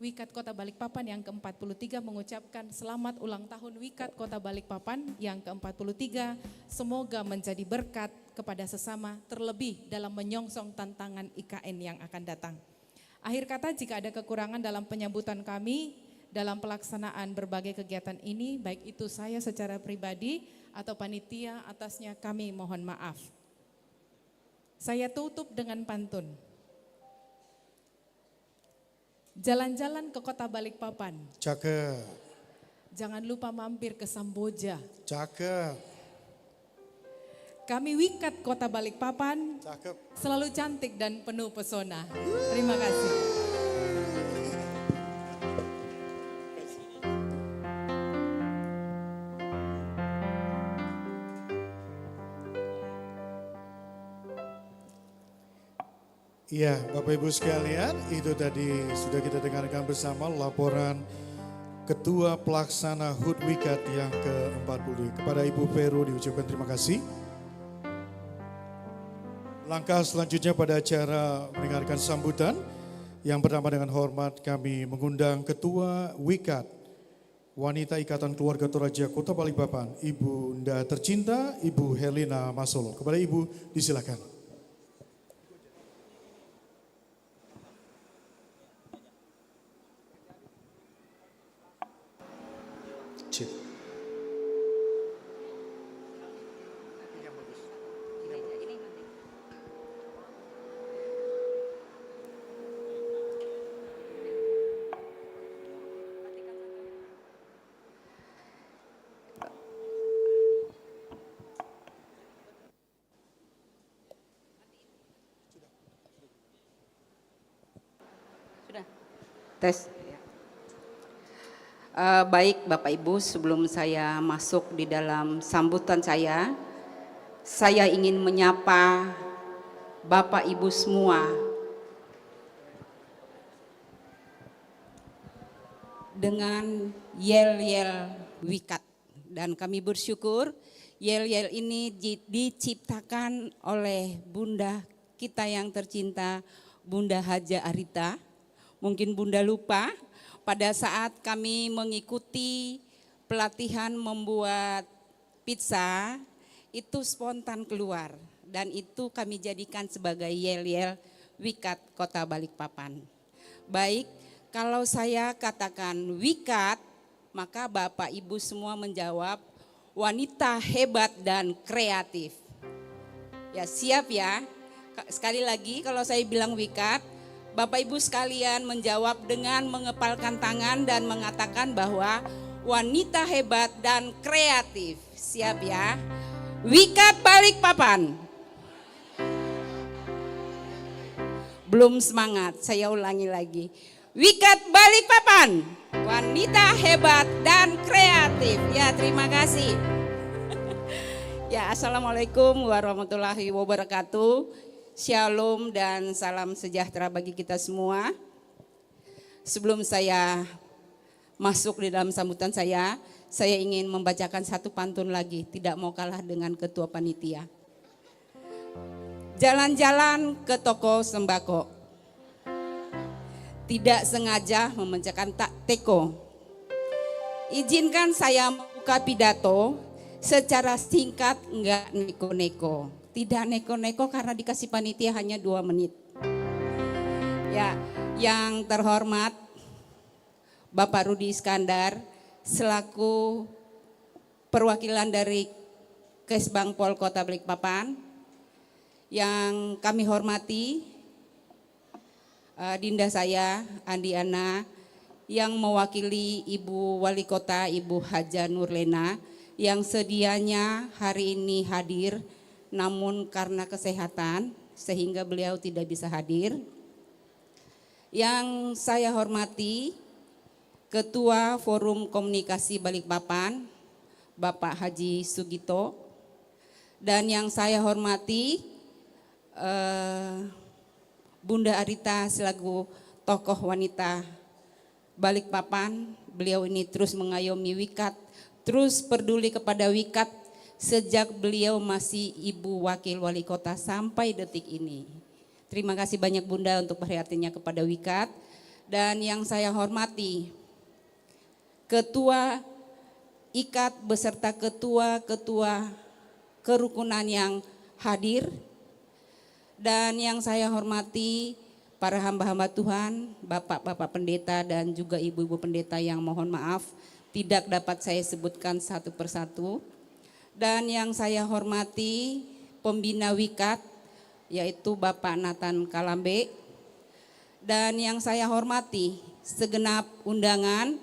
Wikat Kota Balikpapan yang ke-43 mengucapkan selamat ulang tahun Wikat Kota Balikpapan yang ke-43. Semoga menjadi berkat kepada sesama, terlebih dalam menyongsong tantangan IKN yang akan datang. Akhir kata, jika ada kekurangan dalam penyambutan kami dalam pelaksanaan berbagai kegiatan ini, baik itu saya secara pribadi atau panitia, atasnya kami mohon maaf. Saya tutup dengan pantun. Jalan-jalan ke Kota Balikpapan. Cakep. Jangan lupa mampir ke Samboja. Cakep. Kami Wikat Kota Balikpapan Cakep. selalu cantik dan penuh pesona. Terima kasih. Iya, Bapak Ibu sekalian, itu tadi sudah kita dengarkan bersama laporan Ketua Pelaksana HUT Wikat yang ke-40. Kepada Ibu Peru diucapkan terima kasih. Langkah selanjutnya pada acara mendengarkan sambutan. Yang pertama dengan hormat kami mengundang Ketua Wikat Wanita Ikatan Keluarga Toraja Kota Balikpapan, Ibu Nda tercinta, Ibu Herlina Masolo. Kepada Ibu disilakan. Tes. Baik Bapak Ibu, sebelum saya masuk di dalam sambutan saya ingin menyapa Bapak Ibu semua dengan yel-yel Wikat. Dan kami bersyukur yel-yel ini diciptakan oleh Bunda kita yang tercinta, Bunda Haja Arita. Mungkin Bunda lupa, pada saat kami mengikuti pelatihan membuat pizza, itu spontan keluar. Dan itu kami jadikan sebagai yel-yel Wikat Kota Balikpapan. Baik, kalau saya katakan Wikat, maka Bapak Ibu semua menjawab wanita hebat dan kreatif. Ya siap ya, sekali lagi kalau saya bilang Wikat, Bapak Ibu sekalian menjawab dengan mengepalkan tangan dan mengatakan bahwa wanita hebat dan kreatif. Siap ya? Wikat Balikpapan. Belum semangat, saya ulangi lagi. Wikat Balikpapan, wanita hebat dan kreatif. Ya, terima kasih. Ya, assalamualaikum warahmatullahi wabarakatuh. Shalom dan salam sejahtera bagi kita semua. Sebelum saya masuk di dalam sambutan saya ingin membacakan satu pantun lagi, tidak mau kalah dengan Ketua Panitia. Jalan-jalan ke toko sembako, tidak sengaja memecahkan teko. Izinkan saya membuka pidato secara singkat, enggak neko-neko. Tidak neko-neko karena dikasih panitia hanya 2 menit. Ya, yang terhormat Bapak Rudi Iskandar selaku perwakilan dari Kesbangpol Kota Balikpapan, yang kami hormati Dinda saya Andi Ana yang mewakili Ibu Wali Kota Ibu Haja Nurlena yang sedianya hari ini hadir namun karena kesehatan sehingga beliau tidak bisa hadir. Yang saya hormati Ketua Forum Komunikasi Balikpapan Bapak Haji Sugito, dan yang saya hormati Bunda Arita selaku tokoh wanita Balikpapan. Beliau ini terus mengayomi Wikat, terus peduli kepada Wikat sejak beliau masih Ibu Wakil Wali Kota sampai detik ini. Terima kasih banyak Bunda untuk perhatiannya kepada Wikat. Dan yang saya hormati Ketua IKAT beserta ketua-ketua kerukunan yang hadir, dan yang saya hormati para hamba-hamba Tuhan, bapak-bapak pendeta dan juga ibu-ibu pendeta yang mohon maaf tidak dapat saya sebutkan satu persatu. Dan yang saya hormati pembina Wikat yaitu Bapak Nathan Kalambe, dan yang saya hormati segenap undangan.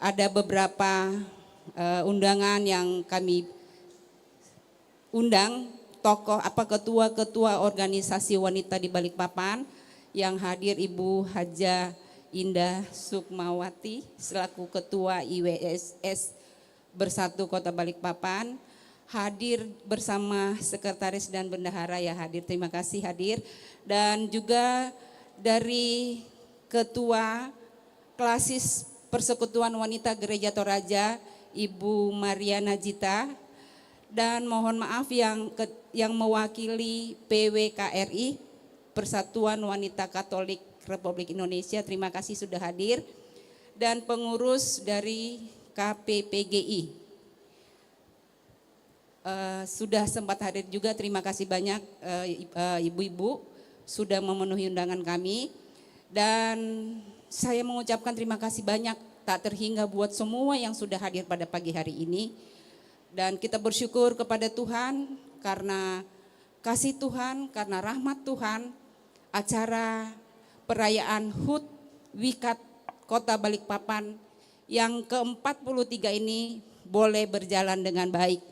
Ada beberapa undangan yang kami undang, tokoh ketua-ketua organisasi wanita di Balikpapan yang hadir Ibu Haja Indah Sukmawati selaku ketua IWSS Bersatu Kota Balikpapan, hadir bersama sekretaris dan bendahara ya hadir, terima kasih hadir. Dan juga dari ketua klasis Persekutuan Wanita Gereja Toraja Ibu Maria Najita, dan mohon maaf yang mewakili PWKRI Persatuan Wanita Katolik Republik Indonesia, terima kasih sudah hadir. Dan pengurus dari KPPGI sudah sempat hadir juga, terima kasih banyak ibu-ibu sudah memenuhi undangan kami. Dan saya mengucapkan terima kasih banyak tak terhingga buat semua yang sudah hadir pada pagi hari ini. Dan kita bersyukur kepada Tuhan karena kasih Tuhan, karena rahmat Tuhan, acara perayaan HUT Wikat Kota Balikpapan yang ke-43 ini boleh berjalan dengan baik.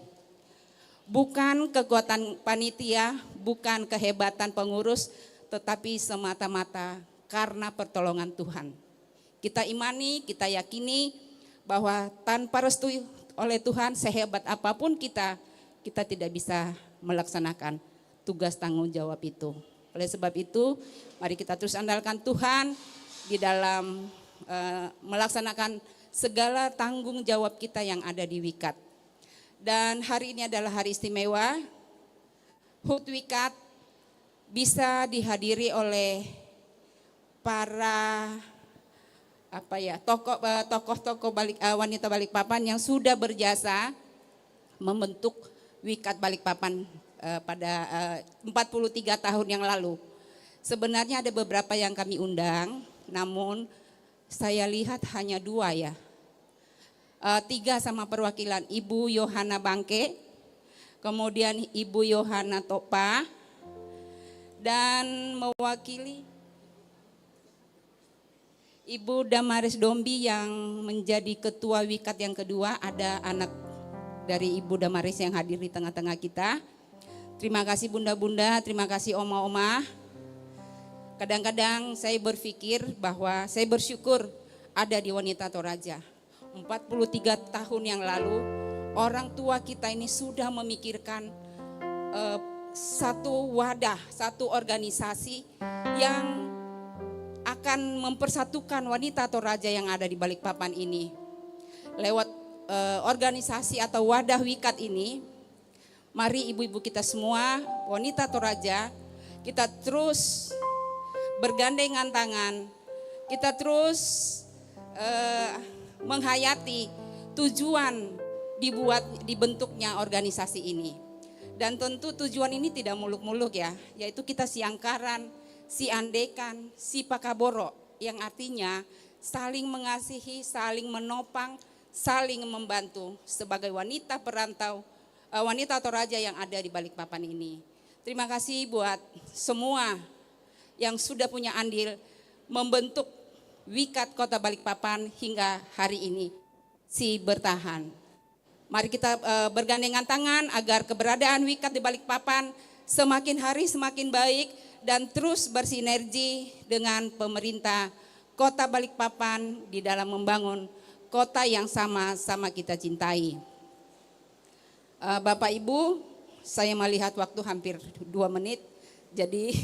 Bukan kekuatan panitia, bukan kehebatan pengurus, tetapi semata-mata karena pertolongan Tuhan. Kita imani, kita yakini bahwa tanpa restu oleh Tuhan, sehebat apapun kita tidak bisa melaksanakan tugas tanggung jawab itu. Oleh sebab itu, mari kita terus andalkan Tuhan di dalam melaksanakan segala tanggung jawab kita yang ada di Wikat. Dan hari ini adalah hari istimewa. HUT Wikat bisa dihadiri oleh para tokoh-tokoh wanita Balikpapan yang sudah berjasa membentuk Wikat Balikpapan pada 43 tahun yang lalu. Sebenarnya ada beberapa yang kami undang, namun saya lihat hanya 2 ya. 3 sama perwakilan Ibu Yohana Bangke, kemudian Ibu Yohana Topa, dan mewakili Ibu Damaris Dombi yang menjadi ketua Wikat yang kedua. Ada anak dari Ibu Damaris yang hadir di tengah-tengah kita. Terima kasih bunda-bunda, terima kasih oma-oma. Kadang-kadang saya berpikir bahwa saya bersyukur ada di Wanita Toraja. 43 tahun yang lalu orang tua kita ini sudah memikirkan satu wadah, satu organisasi yang akan mempersatukan wanita Toraja yang ada di Balikpapan ini. Lewat organisasi atau wadah Wikat ini, mari ibu-ibu kita semua, wanita Toraja, kita terus bergandengan tangan kita terus menghayati tujuan dibentuknya organisasi ini. Dan tentu tujuan ini tidak muluk-muluk ya, yaitu kita siangkaran, si andekan, si pakaboro, yang artinya saling mengasihi, saling menopang, saling membantu sebagai wanita perantau, wanita atau raja yang ada di Balikpapan ini. Terima kasih buat semua yang sudah punya andil membentuk Wikat Kota Balikpapan hingga hari ini si bertahan. Mari kita bergandengan tangan agar keberadaan Wikat di Balikpapan semakin hari semakin baik dan terus bersinergi dengan pemerintah Kota Balikpapan di dalam membangun kota yang sama-sama kita cintai. Bapak Ibu, saya melihat waktu hampir 2 menit, jadi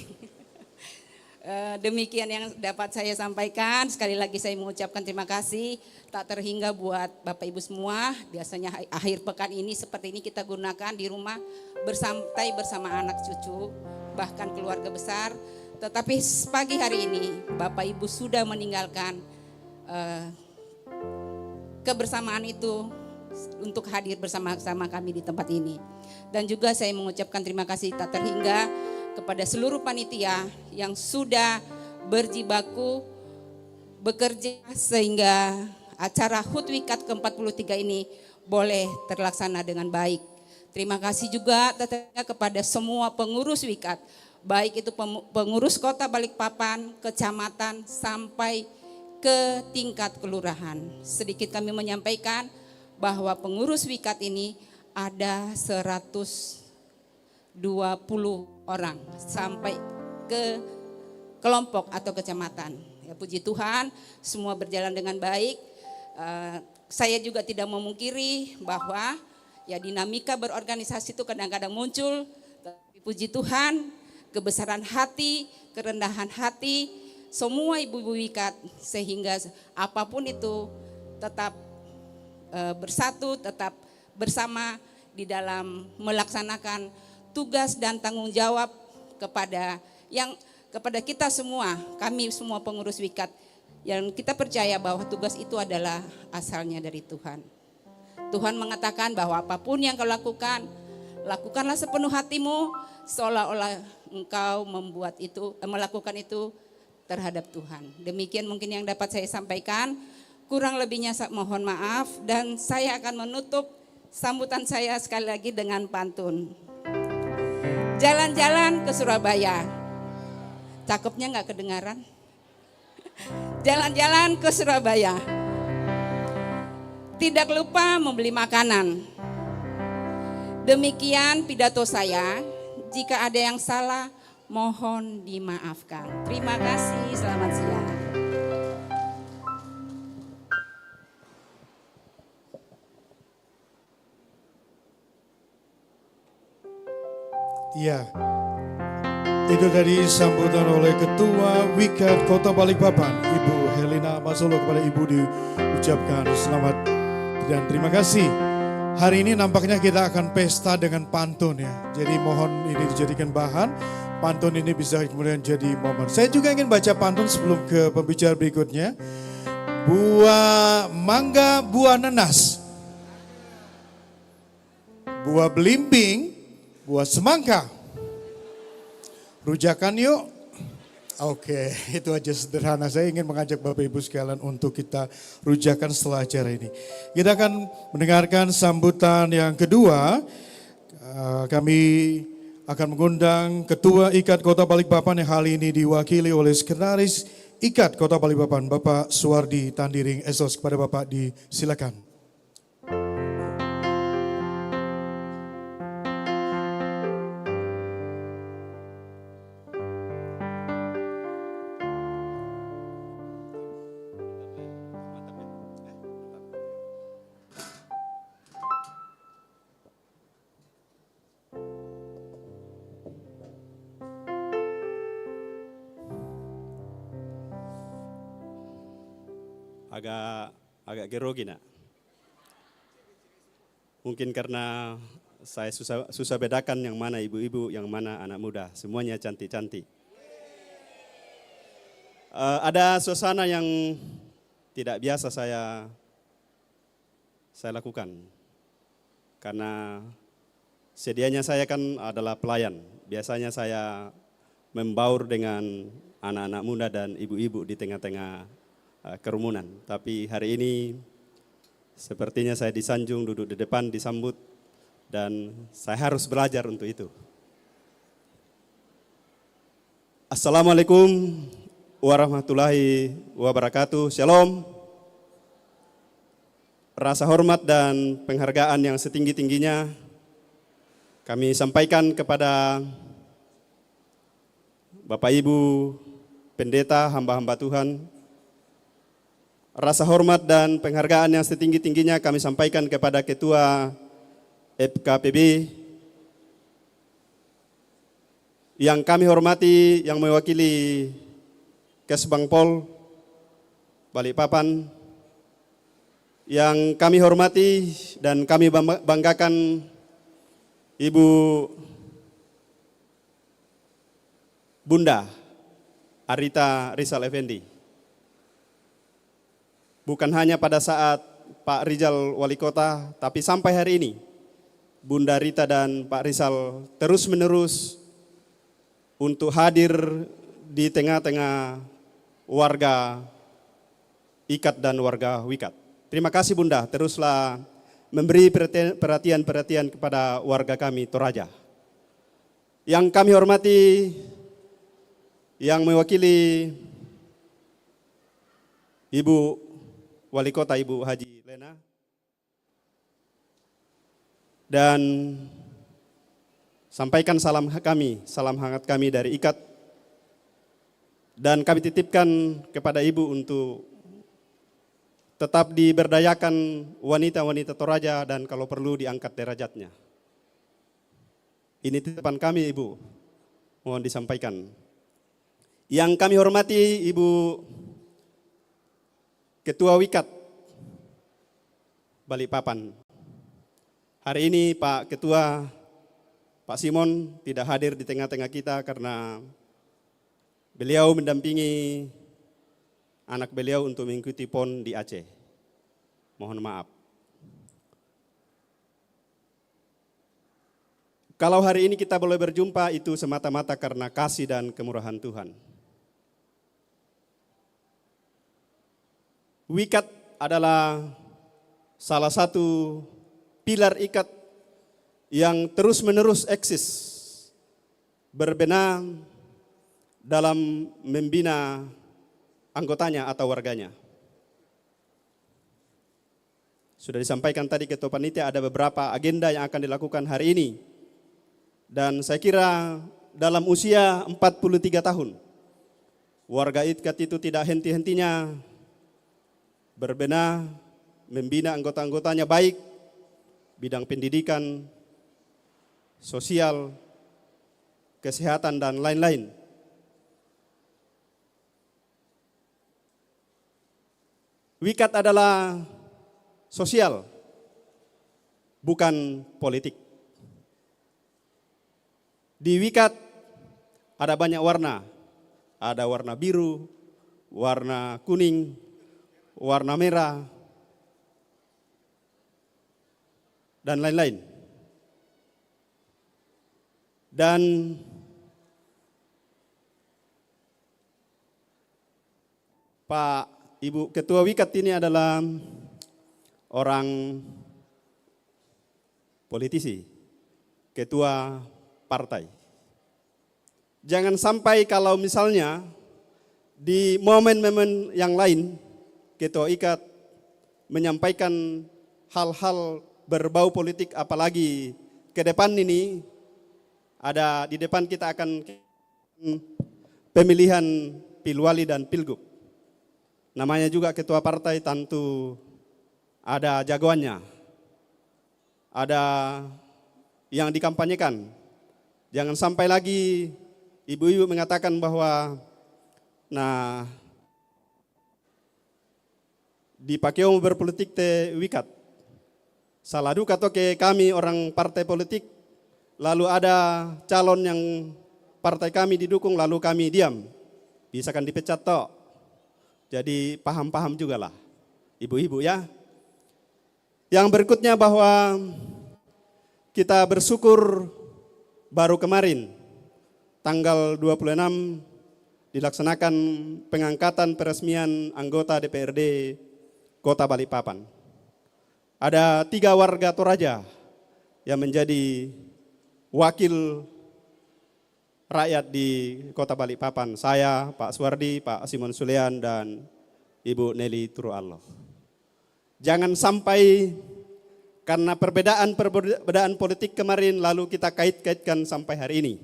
demikian yang dapat saya sampaikan. Sekali lagi saya mengucapkan terima kasih tak terhingga buat Bapak Ibu semua. Biasanya akhir pekan ini seperti ini kita gunakan di rumah bersantai bersama anak cucu, bahkan keluarga besar. Tetapi pagi hari ini Bapak Ibu sudah meninggalkan kebersamaan itu untuk hadir bersama-sama kami di tempat ini. Dan juga saya mengucapkan terima kasih tak terhingga kepada seluruh panitia yang sudah berjibaku bekerja sehingga acara HUT Wikat ke-43 ini boleh terlaksana dengan baik. Terima kasih juga tentunya kepada semua pengurus Wikat, baik itu pengurus Kota Balikpapan, kecamatan sampai ke tingkat kelurahan. Sedikit kami menyampaikan bahwa pengurus Wikat ini ada 120 orang sampai ke kelompok atau kecamatan. Ya, puji Tuhan, semua berjalan dengan baik. Saya juga tidak memungkiri bahwa ya dinamika berorganisasi itu kadang-kadang muncul. Tapi puji Tuhan, kebesaran hati, kerendahan hati, semua ibu-ibu Wikat sehingga apapun itu tetap bersatu, tetap bersama di dalam melaksanakan tugas dan tanggung jawab kepada kita semua, kami semua pengurus Wikat, yang kita percaya bahwa tugas itu adalah asalnya dari Tuhan. Tuhan mengatakan bahwa apapun yang kau lakukan, lakukanlah sepenuh hatimu, seolah-olah engkau melakukan itu terhadap Tuhan. Demikian mungkin yang dapat saya sampaikan. Kurang lebihnya mohon maaf, dan saya akan menutup sambutan saya sekali lagi dengan pantun. Jalan-jalan ke Surabaya. Cakepnya nggak kedengaran? Jalan-jalan ke Surabaya. Tidak lupa membeli makanan. Demikian pidato saya. Jika ada yang salah, mohon dimaafkan. Terima kasih, selamat siang. Ya, itu tadi sambutan oleh Ketua Wikat Kota Balikpapan, Ibu Helena Masolo. Kepada Ibu diucapkan selamat dan terima kasih. Hari ini nampaknya kita akan pesta dengan pantun ya. Jadi mohon ini dijadikan bahan. Pantun ini bisa kemudian jadi momen. Saya juga ingin baca pantun sebelum ke pembicara berikutnya. Buah mangga, buah nanas. Buah belimbing, buah semangka. Rujakan yuk. Oke, itu aja sederhana. Saya ingin mengajak Bapak Ibu sekalian untuk kita rujakan setelah acara ini. Kita akan mendengarkan sambutan yang kedua. Kami akan mengundang Ketua IKAT Kota Balikpapan yang kali ini diwakili oleh Sekretaris IKAT Kota Balikpapan, Bapak Suwardi Tandiring Esos. Kepada Bapak disilakan. agak grogi nak. Mungkin karena saya susah bedakan yang mana ibu-ibu, yang mana anak muda. Semuanya cantik-cantik. Ada suasana yang tidak biasa saya lakukan. Karena sedianya saya kan adalah pelayan. Biasanya saya membaur dengan anak-anak muda dan ibu-ibu di tengah-tengah kerumunan. Tapi hari ini sepertinya saya disanjung, duduk di depan, disambut, dan saya harus belajar untuk itu. Assalamualaikum warahmatullahi wabarakatuh. Shalom. Rasa hormat dan penghargaan yang setinggi-tingginya kami sampaikan kepada Bapak Ibu Pendeta, hamba-hamba Tuhan. Rasa hormat dan penghargaan yang setinggi-tingginya kami sampaikan kepada Ketua FKPB yang kami hormati, yang mewakili Kesbangpol Balikpapan, yang kami hormati dan kami banggakan Ibu Bunda Arita Rizal Effendi. Bukan hanya pada saat Pak Rizal wali kota, tapi sampai hari ini Bunda Rita dan Pak Rizal terus-menerus untuk hadir di tengah-tengah warga Ikat dan warga Wikat. Terima kasih Bunda, teruslah memberi perhatian-perhatian kepada warga kami Toraja. Yang kami hormati, yang mewakili Ibu Wali Kota, Ibu Haji Lena, dan sampaikan salam kami, salam hangat kami dari Ikat, dan kami titipkan kepada Ibu untuk tetap diberdayakan wanita-wanita Toraja dan kalau perlu diangkat derajatnya. Ini titipan kami Ibu, mohon disampaikan. Yang kami hormati Ibu Ketua Wikat Balikpapan. Hari ini Pak Ketua, Pak Simon tidak hadir di tengah-tengah kita karena beliau mendampingi anak beliau untuk mengikuti PON di Aceh. Mohon maaf. Kalau hari ini kita boleh berjumpa itu semata-mata karena kasih dan kemurahan Tuhan. Wikat adalah salah satu pilar Ikat yang terus-menerus eksis, berbenah dalam membina anggotanya atau warganya. Sudah disampaikan tadi Ketua Panitia ada beberapa agenda yang akan dilakukan hari ini. Dan saya kira dalam usia 43 tahun, warga Ikat itu tidak henti-hentinya berbenah, membina anggota-anggotanya baik, bidang pendidikan, sosial, kesehatan, dan lain-lain. Wikat adalah sosial, bukan politik. Di Wikat ada banyak warna, ada warna biru, warna kuning, warna merah, dan lain-lain. Dan Pak Ibu Ketua Wikat ini adalah orang politisi, ketua partai. Jangan sampai kalau misalnya di momen-momen yang lain Ketua Ikat menyampaikan hal-hal berbau politik, apalagi ke depan ini ada di depan kita akan pemilihan Pilwali dan Pilgub. Namanya juga ketua partai, tentu ada jagoannya, ada yang dikampanyekan. Jangan sampai lagi ibu-ibu mengatakan bahwa nah dipakai berpolitik te Wikat. Salah duka toh ke kami orang partai politik, lalu ada calon yang partai kami didukung lalu kami diam. Bisa kan dipecat toh. Jadi paham-paham juga lah ibu-ibu ya. Yang berikutnya bahwa kita bersyukur baru kemarin tanggal 26 dilaksanakan pengangkatan peresmian anggota DPRD Kota Balikpapan. Ada 3 warga Toraja yang menjadi wakil rakyat di Kota Balikpapan. Saya, Pak Suwardi, Pak Simon Sulean, dan Ibu Nelly Turuallah. Jangan sampai karena perbedaan politik kemarin lalu kita kait-kaitkan sampai hari ini.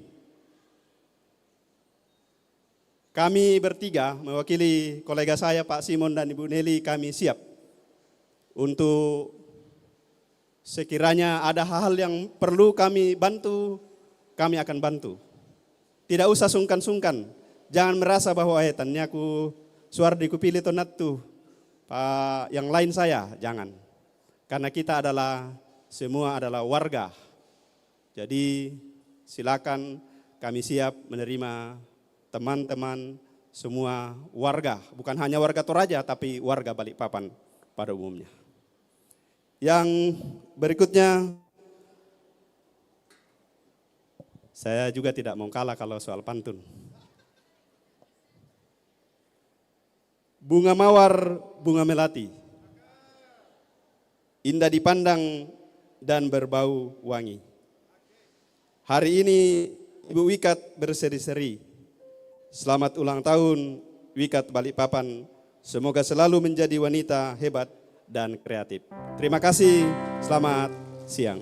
Kami bertiga mewakili kolega saya Pak Simon dan Ibu Nelly, kami siap untuk sekiranya ada hal-hal yang perlu kami bantu, kami akan bantu. Tidak usah sungkan-sungkan, jangan merasa bahwa tanya aku Suwardi ku pilih tonat tuh, Pak yang lain saya, jangan. Karena kita semua adalah warga. Jadi silakan, kami siap menerima teman-teman semua warga, bukan hanya warga Toraja tapi warga Balikpapan pada umumnya. Yang berikutnya, saya juga tidak mau kalah kalau soal pantun. Bunga mawar, bunga melati, indah dipandang dan berbau wangi. Hari ini Ibu Wikat berseri-seri. Selamat ulang tahun Wikat Balikpapan. Semoga selalu menjadi wanita hebat dan kreatif. Terima kasih, selamat siang.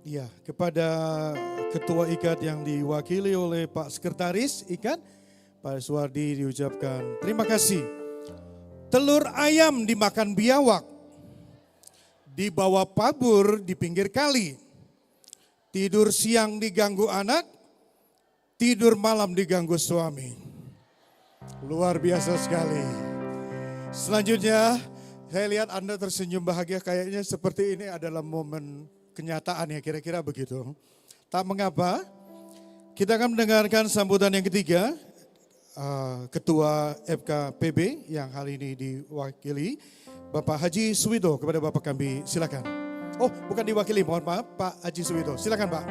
Ya, kepada Ketua IKAT yang diwakili oleh Pak Sekretaris IKAT, Pak Suwardi, diucapkan terima kasih. Telur ayam dimakan biawak, dibawa pabur di pinggir kali, tidur siang diganggu anak, tidur malam diganggu suami. Luar biasa sekali. Selanjutnya, saya lihat Anda tersenyum bahagia, kayaknya seperti ini adalah momen kenyataan ya, kira-kira begitu. Tak mengapa, kita akan mendengarkan sambutan yang ketiga, Ketua FKPB yang hari ini diwakili Bapak Haji Suwido. Kepada Bapak kami silakan. Oh, bukan diwakili, mohon maaf, Pak Haji Suwido. Silakan Pak.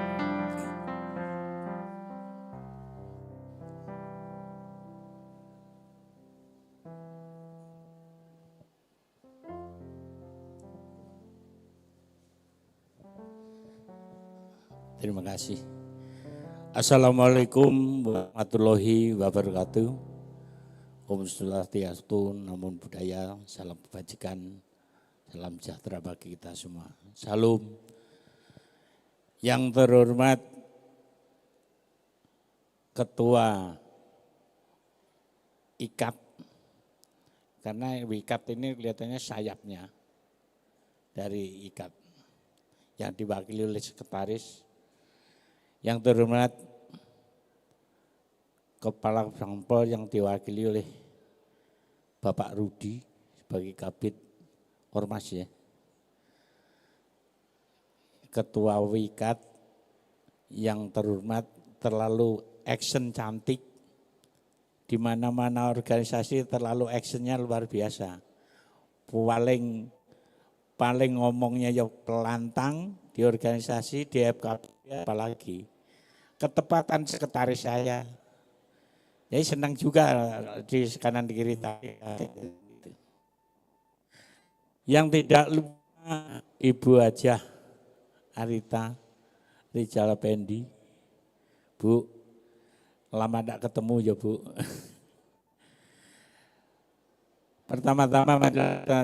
Terima kasih. Assalamualaikum warahmatullahi wabarakatuh. Om Swastiastu, Namo Buddhaya, salam kebajikan, salam sejahtera bagi kita semua. Salam. Yang terhormat Ketua IKAT, karena IKAT ini kelihatannya sayapnya dari IKAT yang diwakili oleh sekretaris. Yang terhormat Kepala Bangpol yang diwakili oleh Bapak Rudi sebagai Kabid Ormas ya. Ketua WIKAT yang terhormat, terlalu action cantik, di mana-mana organisasi terlalu actionnya luar biasa. Paling ngomongnya ya pelantang di organisasi, di FKP apalagi. Ketepatan sekretaris saya. Jadi senang juga di kanan di kiri tadi. Yang tidak lupa Ibu Hajah Arita Rijal Pendi. Bu, lama tidak ketemu ya Bu. Pertama-tama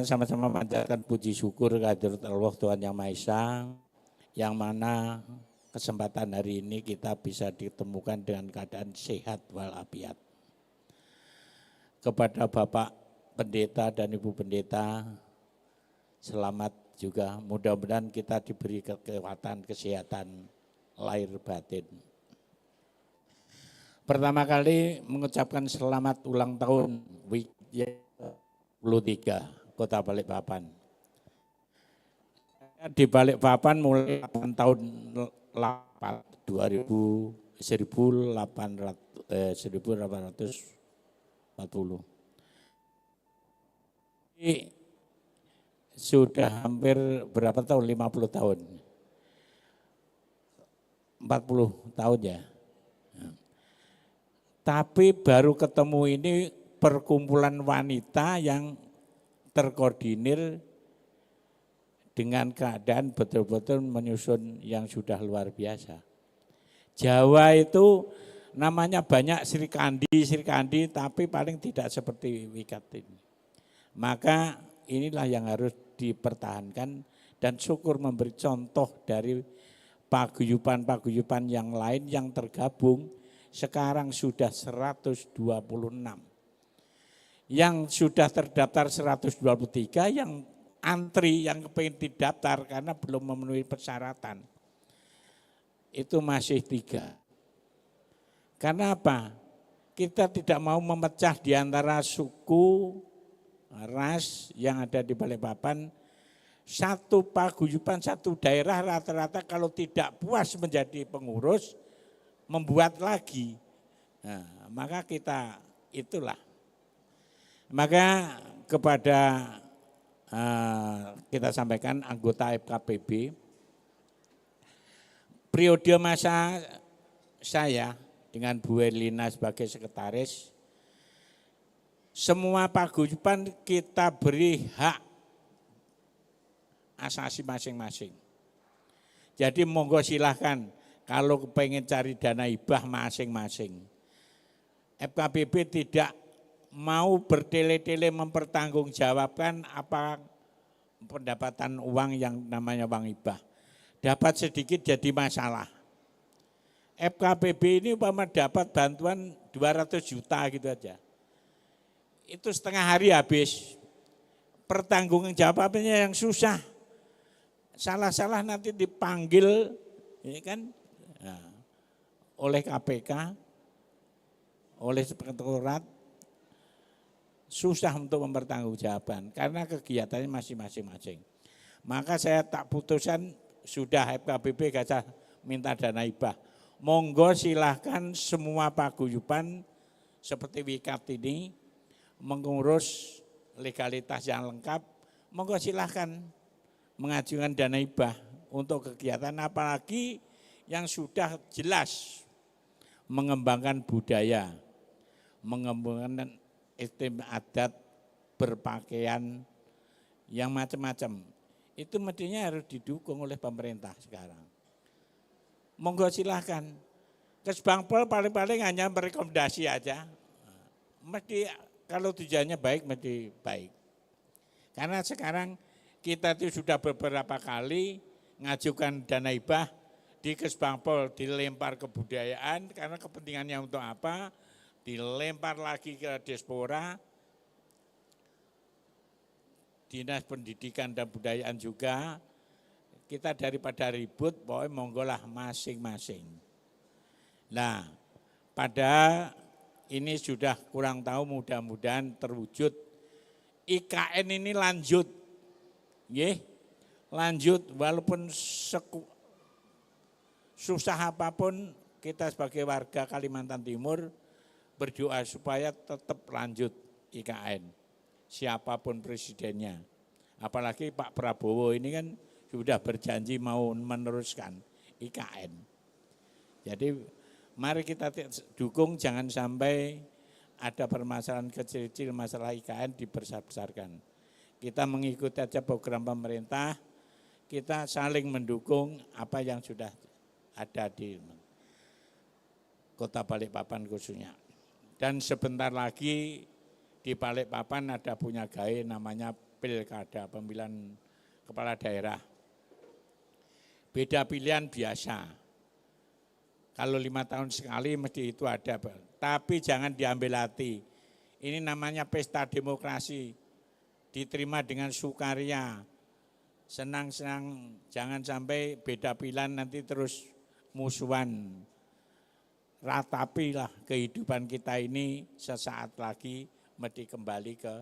sama-sama panjatkan puji syukur kehadirat Allah Tuhan Yang Maha Esa, yang mana kesempatan hari ini kita bisa ditemukan dengan keadaan sehat walafiat. Kepada Bapak Pendeta dan Ibu Pendeta, selamat juga. Mudah-mudahan kita diberi kekuatan, kesehatan, lahir batin. Pertama kali mengucapkan selamat ulang tahun WIKAT 23 Kota Balikpapan. di Balikpapan mulai 8 tahun 1840. Ini sudah hampir berapa tahun? 50 tahun. 40 tahun ya. Tapi baru ketemu ini perkumpulan wanita yang terkoordinir dengan keadaan betul-betul menyusun yang sudah luar biasa. Jawa itu namanya banyak Srikandi, tapi paling tidak seperti Wikat ini. Maka inilah yang harus dipertahankan dan syukur memberi contoh dari paguyuban-paguyuban yang lain yang tergabung sekarang sudah 126. Yang sudah terdaftar 123, yang antri yang kepingin didaftar karena belum memenuhi persyaratan. Itu masih 3. Karena apa? Kita tidak mau memecah di antara suku, ras yang ada di Balikpapan. Satu paguyuban, satu daerah rata-rata kalau tidak puas menjadi pengurus, membuat lagi. Nah, maka kita itulah. Maka kepada kita sampaikan anggota FKPB, periode masa saya dengan Bu Erlina sebagai sekretaris, semua paguyuban kita beri hak asasi masing-masing. Jadi monggo silahkan kalau pengen cari dana hibah masing-masing. FKPB tidak mau bertele-tele mempertanggungjawabkan apa pendapatan uang yang namanya uang hibah. Dapat sedikit jadi masalah. FKPB ini umpama dapat bantuan 200 juta gitu aja. Itu setengah hari habis. Pertanggungjawabannya yang susah. Salah-salah nanti dipanggil ya kan, nah, oleh KPK, oleh Inspektorat, susah untuk mempertanggungjawabkan karena kegiatannya masih masing-masing. Maka saya tak putuskan sudah FKPB gak usah minta dana hibah. Monggo silahkan semua paguyuban seperti Wikat ini mengurus legalitas yang lengkap. Monggo silahkan mengajukan dana hibah untuk kegiatan apalagi yang sudah jelas mengembangkan budaya, mengembangkan istimewa adat, berpakaian yang macam-macam. Itu mestinya harus didukung oleh pemerintah sekarang. Monggo silahkan. Kesbangpol paling-paling hanya merekomendasi aja. Mesti kalau tujuannya baik, mesti baik. Karena sekarang kita itu sudah beberapa kali ngajukan dana hibah di Kesbangpol, dilempar kebudayaan karena kepentingannya untuk apa, dilempar lagi ke Diaspora, Dinas Pendidikan dan Budayaan juga. Kita daripada ribut, pokoknya monggolah masing-masing. Nah, pada ini sudah kurang tahu, mudah-mudahan terwujud. IKN ini lanjut, lanjut walaupun susah apapun kita sebagai warga Kalimantan Timur berdoa supaya tetap lanjut IKN. Siapapun presidennya. Apalagi Pak Prabowo ini kan sudah berjanji mau meneruskan IKN. Jadi mari kita dukung jangan sampai ada permasalahan kecil-kecil masalah IKN dibesar-besarkan. Kita mengikuti aja program pemerintah, kita saling mendukung apa yang sudah ada di Kota Balikpapan khususnya. Dan sebentar lagi di Balikpapan ada punya gawe namanya Pilkada, pemilihan kepala daerah. Beda pilihan biasa. Kalau 5 tahun sekali mesti itu ada, tapi jangan diambil hati. Ini namanya pesta demokrasi, diterima dengan sukaria, senang-senang, jangan sampai beda pilihan nanti terus musuhan. Ratapilah kehidupan kita ini sesaat lagi mesti kembali ke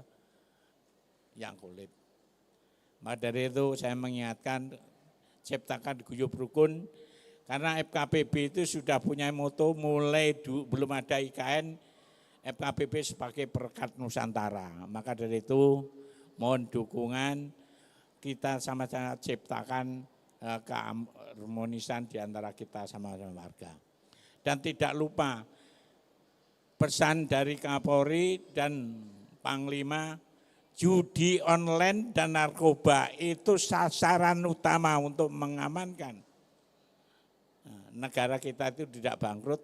yang kulit. Maka dari itu saya mengingatkan ciptakan guyub rukun, karena FKPB itu sudah punya moto mulai belum ada IKN, FKPB sebagai perekat Nusantara. Maka dari itu mohon dukungan, kita sama-sama ciptakan keharmonisan di antara kita sama-sama warga. Dan tidak lupa pesan dari Kapolri dan Panglima, judi online dan narkoba itu sasaran utama untuk mengamankan negara kita itu tidak bangkrut,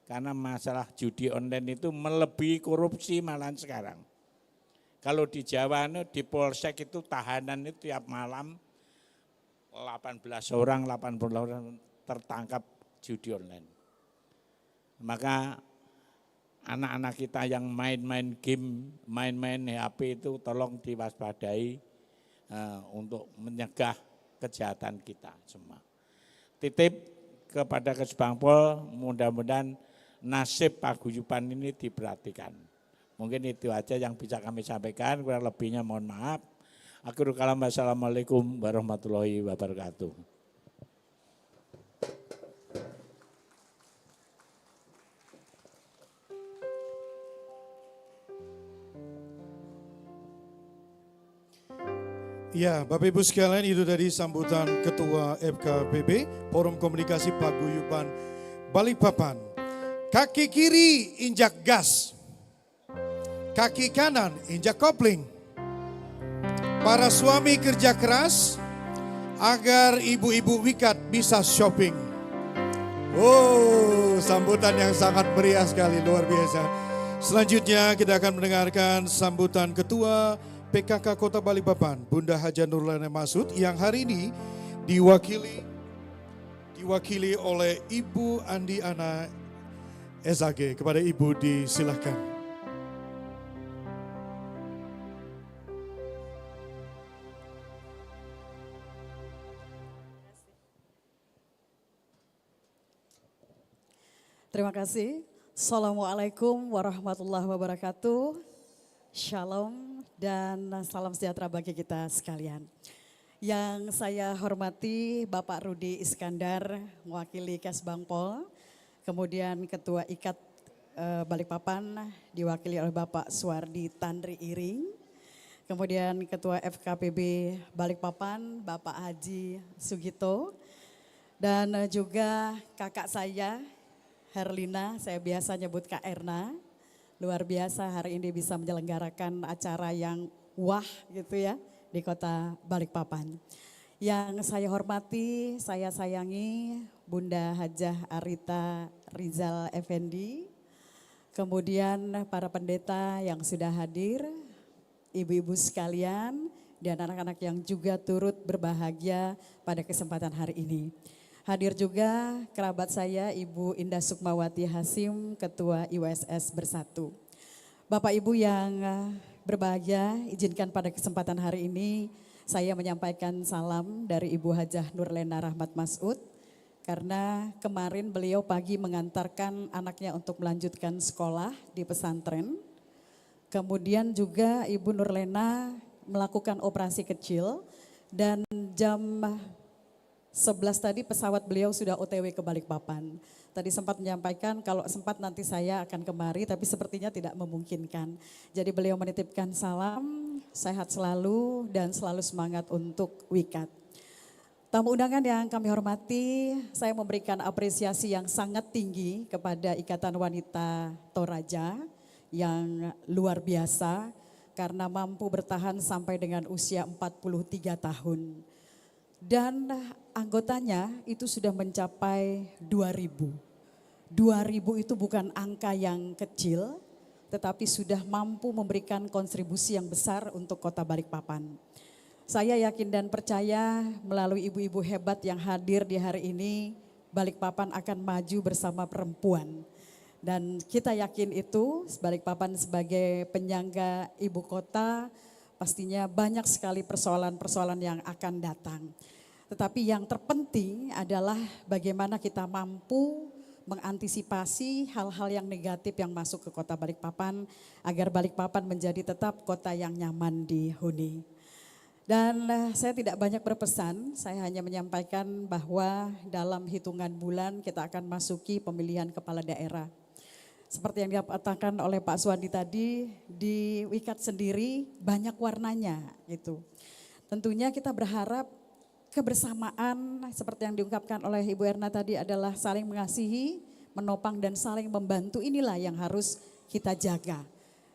karena masalah judi online itu melebihi korupsi malahan sekarang. Kalau di Jawa di Polsek itu tahanan itu tiap malam 18 orang tertangkap judi online. Maka anak-anak kita yang main-main game, main-main HP itu tolong diwaspadai untuk menyegah kejahatan kita semua. Titip kepada Kesbangpol, mudah-mudahan nasib paguyuban ini diperhatikan. Mungkin itu aja yang bisa kami sampaikan, kurang lebihnya mohon maaf. Akhirul kalam, wassalamualaikum warahmatullahi wabarakatuh. Ya, Bapak Ibu sekalian, itu tadi sambutan Ketua FKPB, Forum Komunikasi Paguyuban Balikpapan. Kaki kiri injak gas, kaki kanan injak kopling. Para suami kerja keras agar ibu-ibu wikat bisa shopping. Oh, sambutan yang sangat meriah sekali, luar biasa. Selanjutnya kita akan mendengarkan sambutan Ketua PKK Kota Balikpapan, Bunda Haja Nurlena Masud, yang hari ini diwakili oleh Ibu Andi Ana SAG. Kepada Ibu disilahkan. Terima kasih. Assalamualaikum warahmatullahi wabarakatuh. Shalom dan salam sejahtera bagi kita sekalian. Yang saya hormati Bapak Rudi Iskandar, mewakili Kesbangpol, kemudian Ketua IKAT Balikpapan diwakili oleh Bapak Suwardi Tandri Iring, kemudian Ketua FKPB Balikpapan Bapak Haji Sugito, dan juga kakak saya Herlina, saya biasa nyebut Kak Erna. Luar biasa hari ini bisa menyelenggarakan acara yang wah gitu ya di Kota Balikpapan. Yang saya hormati, saya sayangi Bunda Hajah Arita Rizal Effendi, kemudian para pendeta yang sudah hadir, ibu-ibu sekalian, dan anak-anak yang juga turut berbahagia pada kesempatan hari ini. Hadir juga kerabat saya Ibu Indah Sukmawati Hasim, Ketua IWSS Bersatu. Bapak Ibu yang berbahagia, izinkan pada kesempatan hari ini saya menyampaikan salam dari Ibu Hajah Nurlena Rahmat Masud. Karena kemarin beliau pagi mengantarkan anaknya untuk melanjutkan sekolah di pesantren. Kemudian juga Ibu Nurlena melakukan operasi kecil dan jam 11 tadi pesawat beliau sudah OTW ke Balikpapan. Tadi sempat menyampaikan kalau sempat nanti saya akan kemari, tapi sepertinya tidak memungkinkan. Jadi beliau menitipkan salam, sehat selalu dan selalu semangat untuk wikat. Tamu undangan yang kami hormati, saya memberikan apresiasi yang sangat tinggi kepada Ikatan Wanita Toraja yang luar biasa karena mampu bertahan sampai dengan usia 43 tahun. Dan anggotanya itu sudah mencapai 2.000. 2.000 itu bukan angka yang kecil, tetapi sudah mampu memberikan kontribusi yang besar untuk Kota Balikpapan. Saya yakin dan percaya melalui ibu-ibu hebat yang hadir di hari ini, Balikpapan akan maju bersama perempuan. Dan kita yakin itu, Balikpapan sebagai penyangga ibu kota, pastinya banyak sekali persoalan-persoalan yang akan datang. Tetapi yang terpenting adalah bagaimana kita mampu mengantisipasi hal-hal yang negatif yang masuk ke Kota Balikpapan agar Balikpapan menjadi tetap kota yang nyaman dihuni. Dan saya tidak banyak berpesan, saya hanya menyampaikan bahwa dalam hitungan bulan kita akan masuki pemilihan kepala daerah. Seperti yang dikatakan oleh Pak Suwandi tadi, di Wikat sendiri banyak warnanya gitu. Tentunya kita berharap kebersamaan seperti yang diungkapkan oleh Ibu Erna tadi adalah saling mengasihi, menopang dan saling membantu, inilah yang harus kita jaga.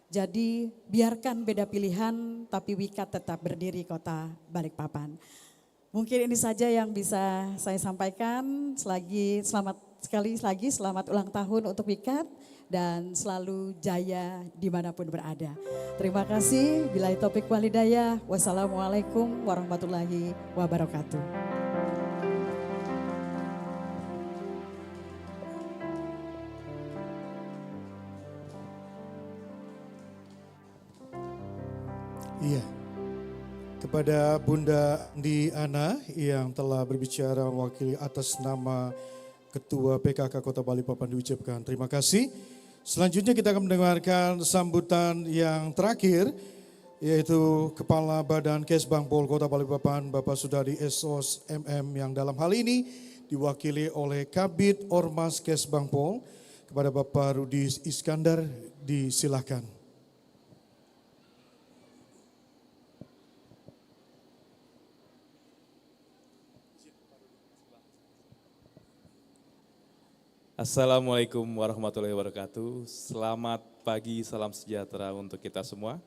Jadi biarkan beda pilihan tapi Wikat tetap berdiri Kota Balikpapan. Mungkin ini saja yang bisa saya sampaikan. Sekali lagi selamat ulang tahun untuk Wikat dan selalu jaya dimanapun berada. Terima kasih. Billahi taufiq wal hidayah. Wassalamualaikum warahmatullahi wabarakatuh. Iya, kepada Bunda Diana yang telah berbicara mewakili atas nama Ketua PKK Kota Balikpapan diucapkan terima kasih. Selanjutnya kita akan mendengarkan sambutan yang terakhir yaitu Kepala Badan Kesbangpol Kota Balikpapan Bapak Sudadi Esos MM yang dalam hal ini diwakili oleh Kabid Ormas Kesbangpol. Kepada Bapak Rudi Iskandar disilahkan. Assalamualaikum warahmatullahi wabarakatuh. Selamat pagi, salam sejahtera untuk kita semua.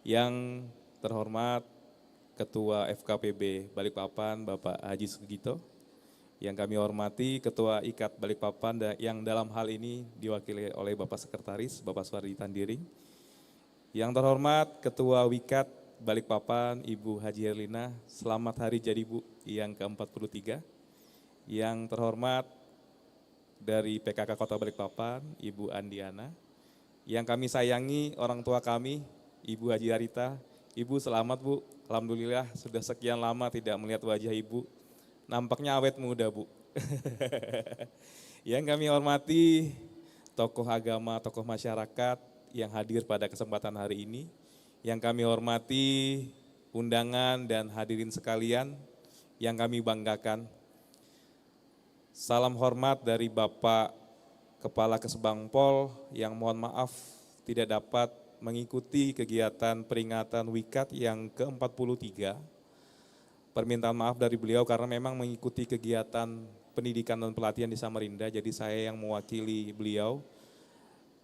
Yang terhormat Ketua FKPB Balikpapan Bapak Haji Sugito. Yang kami hormati Ketua IKAT Balikpapan yang dalam hal ini diwakili oleh Bapak Sekretaris Bapak Suwardi Tandiring. Yang terhormat Ketua WIKAT Balikpapan Ibu Haji Herlina. Selamat hari jadi Bu yang ke-43. Yang terhormat dari PKK Kota Balikpapan, Ibu Andiana. Yang kami sayangi orang tua kami, Ibu Haji Arita. Ibu selamat Bu, alhamdulillah sudah sekian lama tidak melihat wajah Ibu. Nampaknya awet muda Bu. Yang kami hormati tokoh agama, tokoh masyarakat yang hadir pada kesempatan hari ini. Yang kami hormati undangan dan hadirin sekalian yang kami banggakan. Salam hormat dari Bapak Kepala Kesbangpol yang mohon maaf tidak dapat mengikuti kegiatan peringatan WIKAT yang ke-43. Permintaan maaf dari beliau karena memang mengikuti kegiatan pendidikan dan pelatihan di Samarinda, jadi saya yang mewakili beliau.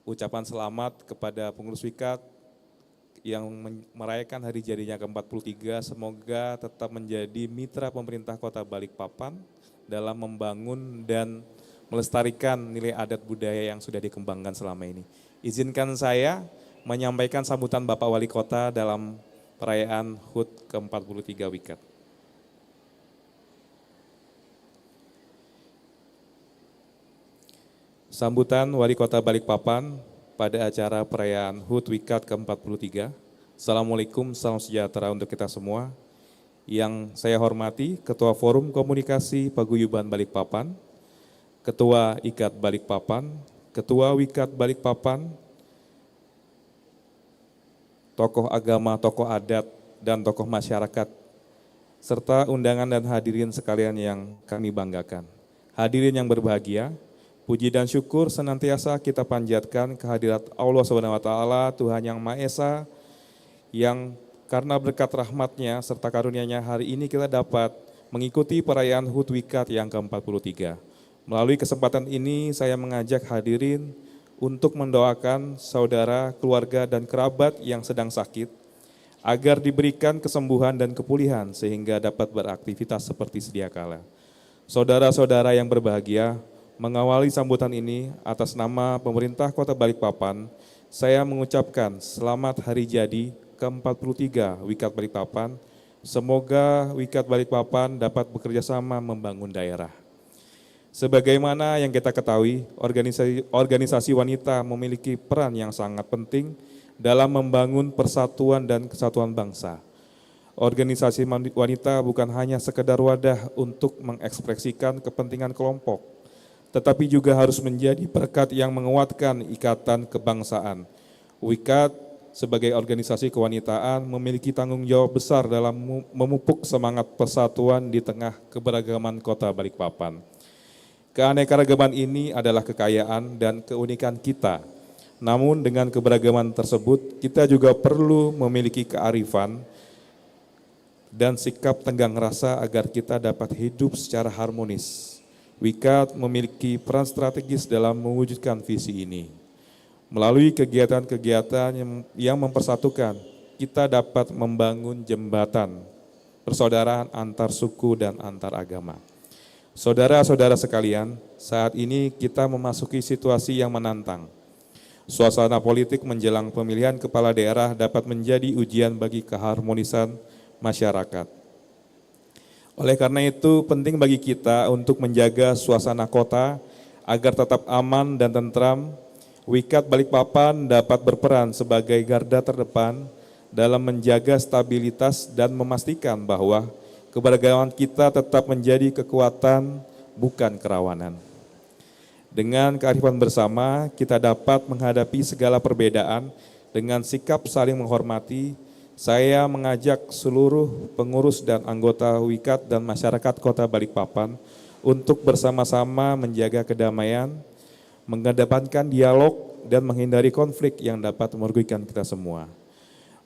Ucapan selamat kepada pengurus WIKAT yang merayakan hari jadinya ke-43, semoga tetap menjadi mitra pemerintah Kota Balikpapan dalam membangun dan melestarikan nilai adat budaya yang sudah dikembangkan selama ini. Izinkan saya menyampaikan sambutan Bapak Wali Kota dalam perayaan HUT ke-43 WIKAT. Sambutan Wali Kota Balikpapan pada acara perayaan HUT WIKAT ke-43. Assalamualaikum, salam sejahtera untuk kita semua. Yang saya hormati Ketua Forum Komunikasi Paguyuban Balikpapan, Ketua IKAT Balikpapan, Ketua WIKAT Balikpapan, tokoh agama, tokoh adat, dan tokoh masyarakat, serta undangan dan hadirin sekalian yang kami banggakan. Hadirin yang berbahagia, puji dan syukur senantiasa kita panjatkan kehadirat Allah SWT, Tuhan Yang Maha Esa, yang karena berkat rahmatnya serta karunia-Nya hari ini kita dapat mengikuti perayaan HUT WIKAT yang ke-43. Melalui kesempatan ini saya mengajak hadirin untuk mendoakan saudara, keluarga, dan kerabat yang sedang sakit agar diberikan kesembuhan dan kepulihan sehingga dapat beraktivitas seperti sedia kala. Saudara-saudara yang berbahagia, mengawali sambutan ini atas nama pemerintah Kota Balikpapan, saya mengucapkan selamat hari jadi ke-43 WIKAT Balikpapan. Semoga WIKAT Balikpapan dapat bekerja sama membangun daerah. Sebagaimana yang kita ketahui, organisasi wanita memiliki peran yang sangat penting dalam membangun persatuan dan kesatuan bangsa. Organisasi wanita bukan hanya sekedar wadah untuk mengekspresikan kepentingan kelompok, tetapi juga harus menjadi perekat yang menguatkan ikatan kebangsaan. WIKAT sebagai organisasi kewanitaan memiliki tanggung jawab besar dalam memupuk semangat persatuan di tengah keberagaman Kota Balikpapan. Keanekaragaman ini adalah kekayaan dan keunikan kita. Namun dengan keberagaman tersebut, kita juga perlu memiliki kearifan dan sikap tenggang rasa agar kita dapat hidup secara harmonis. WIKAD memiliki peran strategis dalam mewujudkan visi ini. Melalui kegiatan-kegiatan yang mempersatukan, kita dapat membangun jembatan persaudaraan antar suku dan antar agama. Saudara-saudara sekalian, saat ini kita memasuki situasi yang menantang. Suasana politik menjelang pemilihan kepala daerah dapat menjadi ujian bagi keharmonisan masyarakat. Oleh karena itu, penting bagi kita untuk menjaga suasana kota agar tetap aman dan tentram. WIKAD Balikpapan dapat berperan sebagai garda terdepan dalam menjaga stabilitas dan memastikan bahwa keberagaman kita tetap menjadi kekuatan, bukan kerawanan. Dengan kearifan bersama, kita dapat menghadapi segala perbedaan dengan sikap saling menghormati. Saya mengajak seluruh pengurus dan anggota WIKAD dan masyarakat Kota Balikpapan untuk bersama-sama menjaga kedamaian, mengedepankan dialog, dan menghindari konflik yang dapat merugikan kita semua.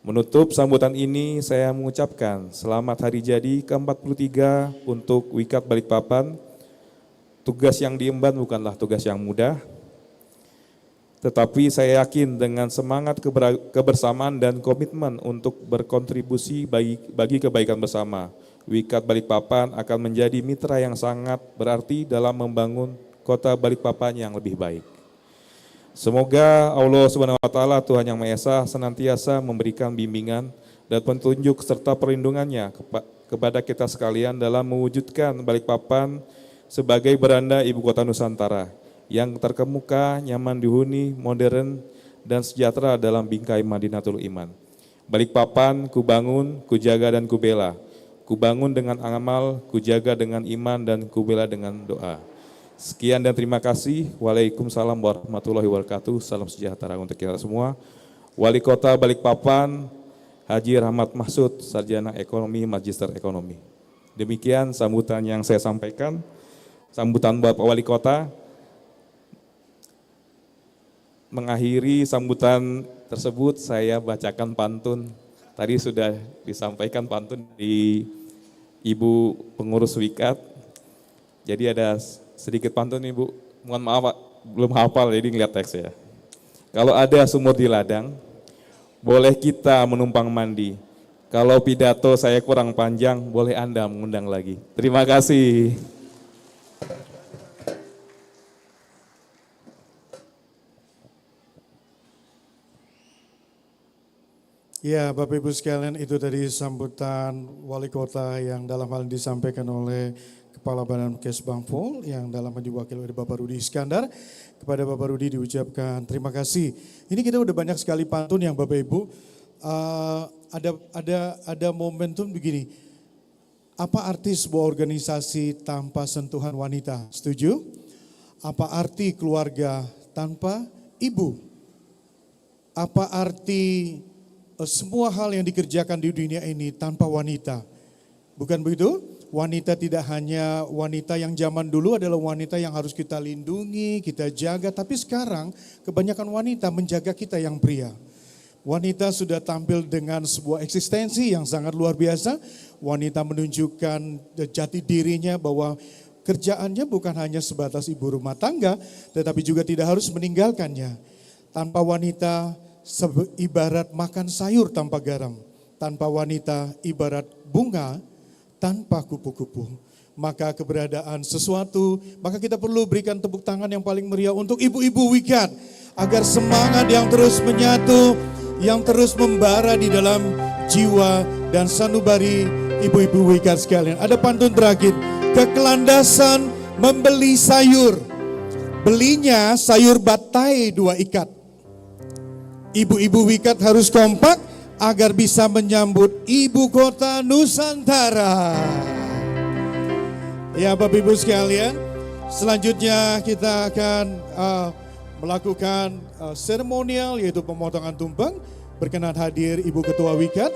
Menutup sambutan ini, saya mengucapkan selamat hari jadi ke-43 untuk WIKAD Balikpapan. Tugas yang diemban bukanlah tugas yang mudah, tetapi saya yakin dengan semangat kebersamaan dan komitmen untuk berkontribusi bagi kebaikan bersama, WIKAD Balikpapan akan menjadi mitra yang sangat berarti dalam membangun Kota Balikpapan yang lebih baik. Semoga Allah Subhanahu wa Ta'ala, Tuhan Yang Maha Esa, senantiasa memberikan bimbingan dan petunjuk serta perlindungannya kepada kita sekalian dalam mewujudkan Balikpapan sebagai beranda ibu kota Nusantara yang terkemuka, nyaman dihuni, modern, dan sejahtera dalam bingkai Madinatul Iman. Balikpapan kubangun, kujaga dan kubela. Kubangun dengan amal, kujaga dengan iman, dan kubela dengan doa. Sekian dan terima kasih. Waalaikumsalam warahmatullahi wabarakatuh. Salam sejahtera untuk kita semua. Wali Kota Balikpapan, Haji Rahmat Mahsud, Sarjana Ekonomi, Magister Ekonomi. Demikian sambutan yang saya sampaikan. Sambutan Bapak Wali Kota. Mengakhiri sambutan tersebut, saya bacakan pantun. Tadi sudah disampaikan pantun di Ibu Pengurus WIKAD. Jadi ada sedikit pantun Ibu. Mohon maaf Pak, belum hafal jadi ngeliat teks ya. Kalau ada sumur di ladang, boleh kita menumpang mandi. Kalau pidato saya kurang panjang, boleh Anda mengundang lagi. Terima kasih. Ya, Bapak Ibu sekalian, itu tadi sambutan Wali Kota yang dalam hal ini disampaikan oleh Kepala Badan Kesbangpol yang dalam hal diwakili oleh Bapak Rudi Iskandar. Kepada Bapak Rudi diucapkan terima kasih. Ini kita udah banyak sekali pantun yang Bapak Ibu. Ada momentum begini. Apa arti sebuah organisasi tanpa sentuhan wanita? Setuju? Apa arti keluarga tanpa ibu? Apa arti semua hal yang dikerjakan di dunia ini tanpa wanita? Bukan begitu? Wanita tidak hanya wanita yang zaman dulu adalah wanita yang harus kita lindungi, kita jaga. Tapi sekarang kebanyakan wanita menjaga kita yang pria. Wanita sudah tampil dengan sebuah eksistensi yang sangat luar biasa. Wanita menunjukkan jati dirinya bahwa kerjaannya bukan hanya sebatas ibu rumah tangga, tetapi juga tidak harus meninggalkannya. Tanpa wanita ibarat makan sayur tanpa garam. Tanpa wanita ibarat bunga tanpa kupu-kupu. Maka keberadaan sesuatu, maka kita perlu berikan tepuk tangan yang paling meriah untuk ibu-ibu WIKAD. Agar semangat yang terus menyatu, yang terus membara di dalam jiwa dan sanubari ibu-ibu WIKAD sekalian. Ada pantun terakhir, kekelandasan membeli sayur. Belinya sayur batai 2 ikat. Ibu-ibu WIKAD harus kompak agar bisa menyambut ibu kota Nusantara. Ya Bapak Ibu sekalian, selanjutnya kita akan melakukan seremonial yaitu pemotongan tumpeng. berkenan hadir Ibu Ketua Wikat,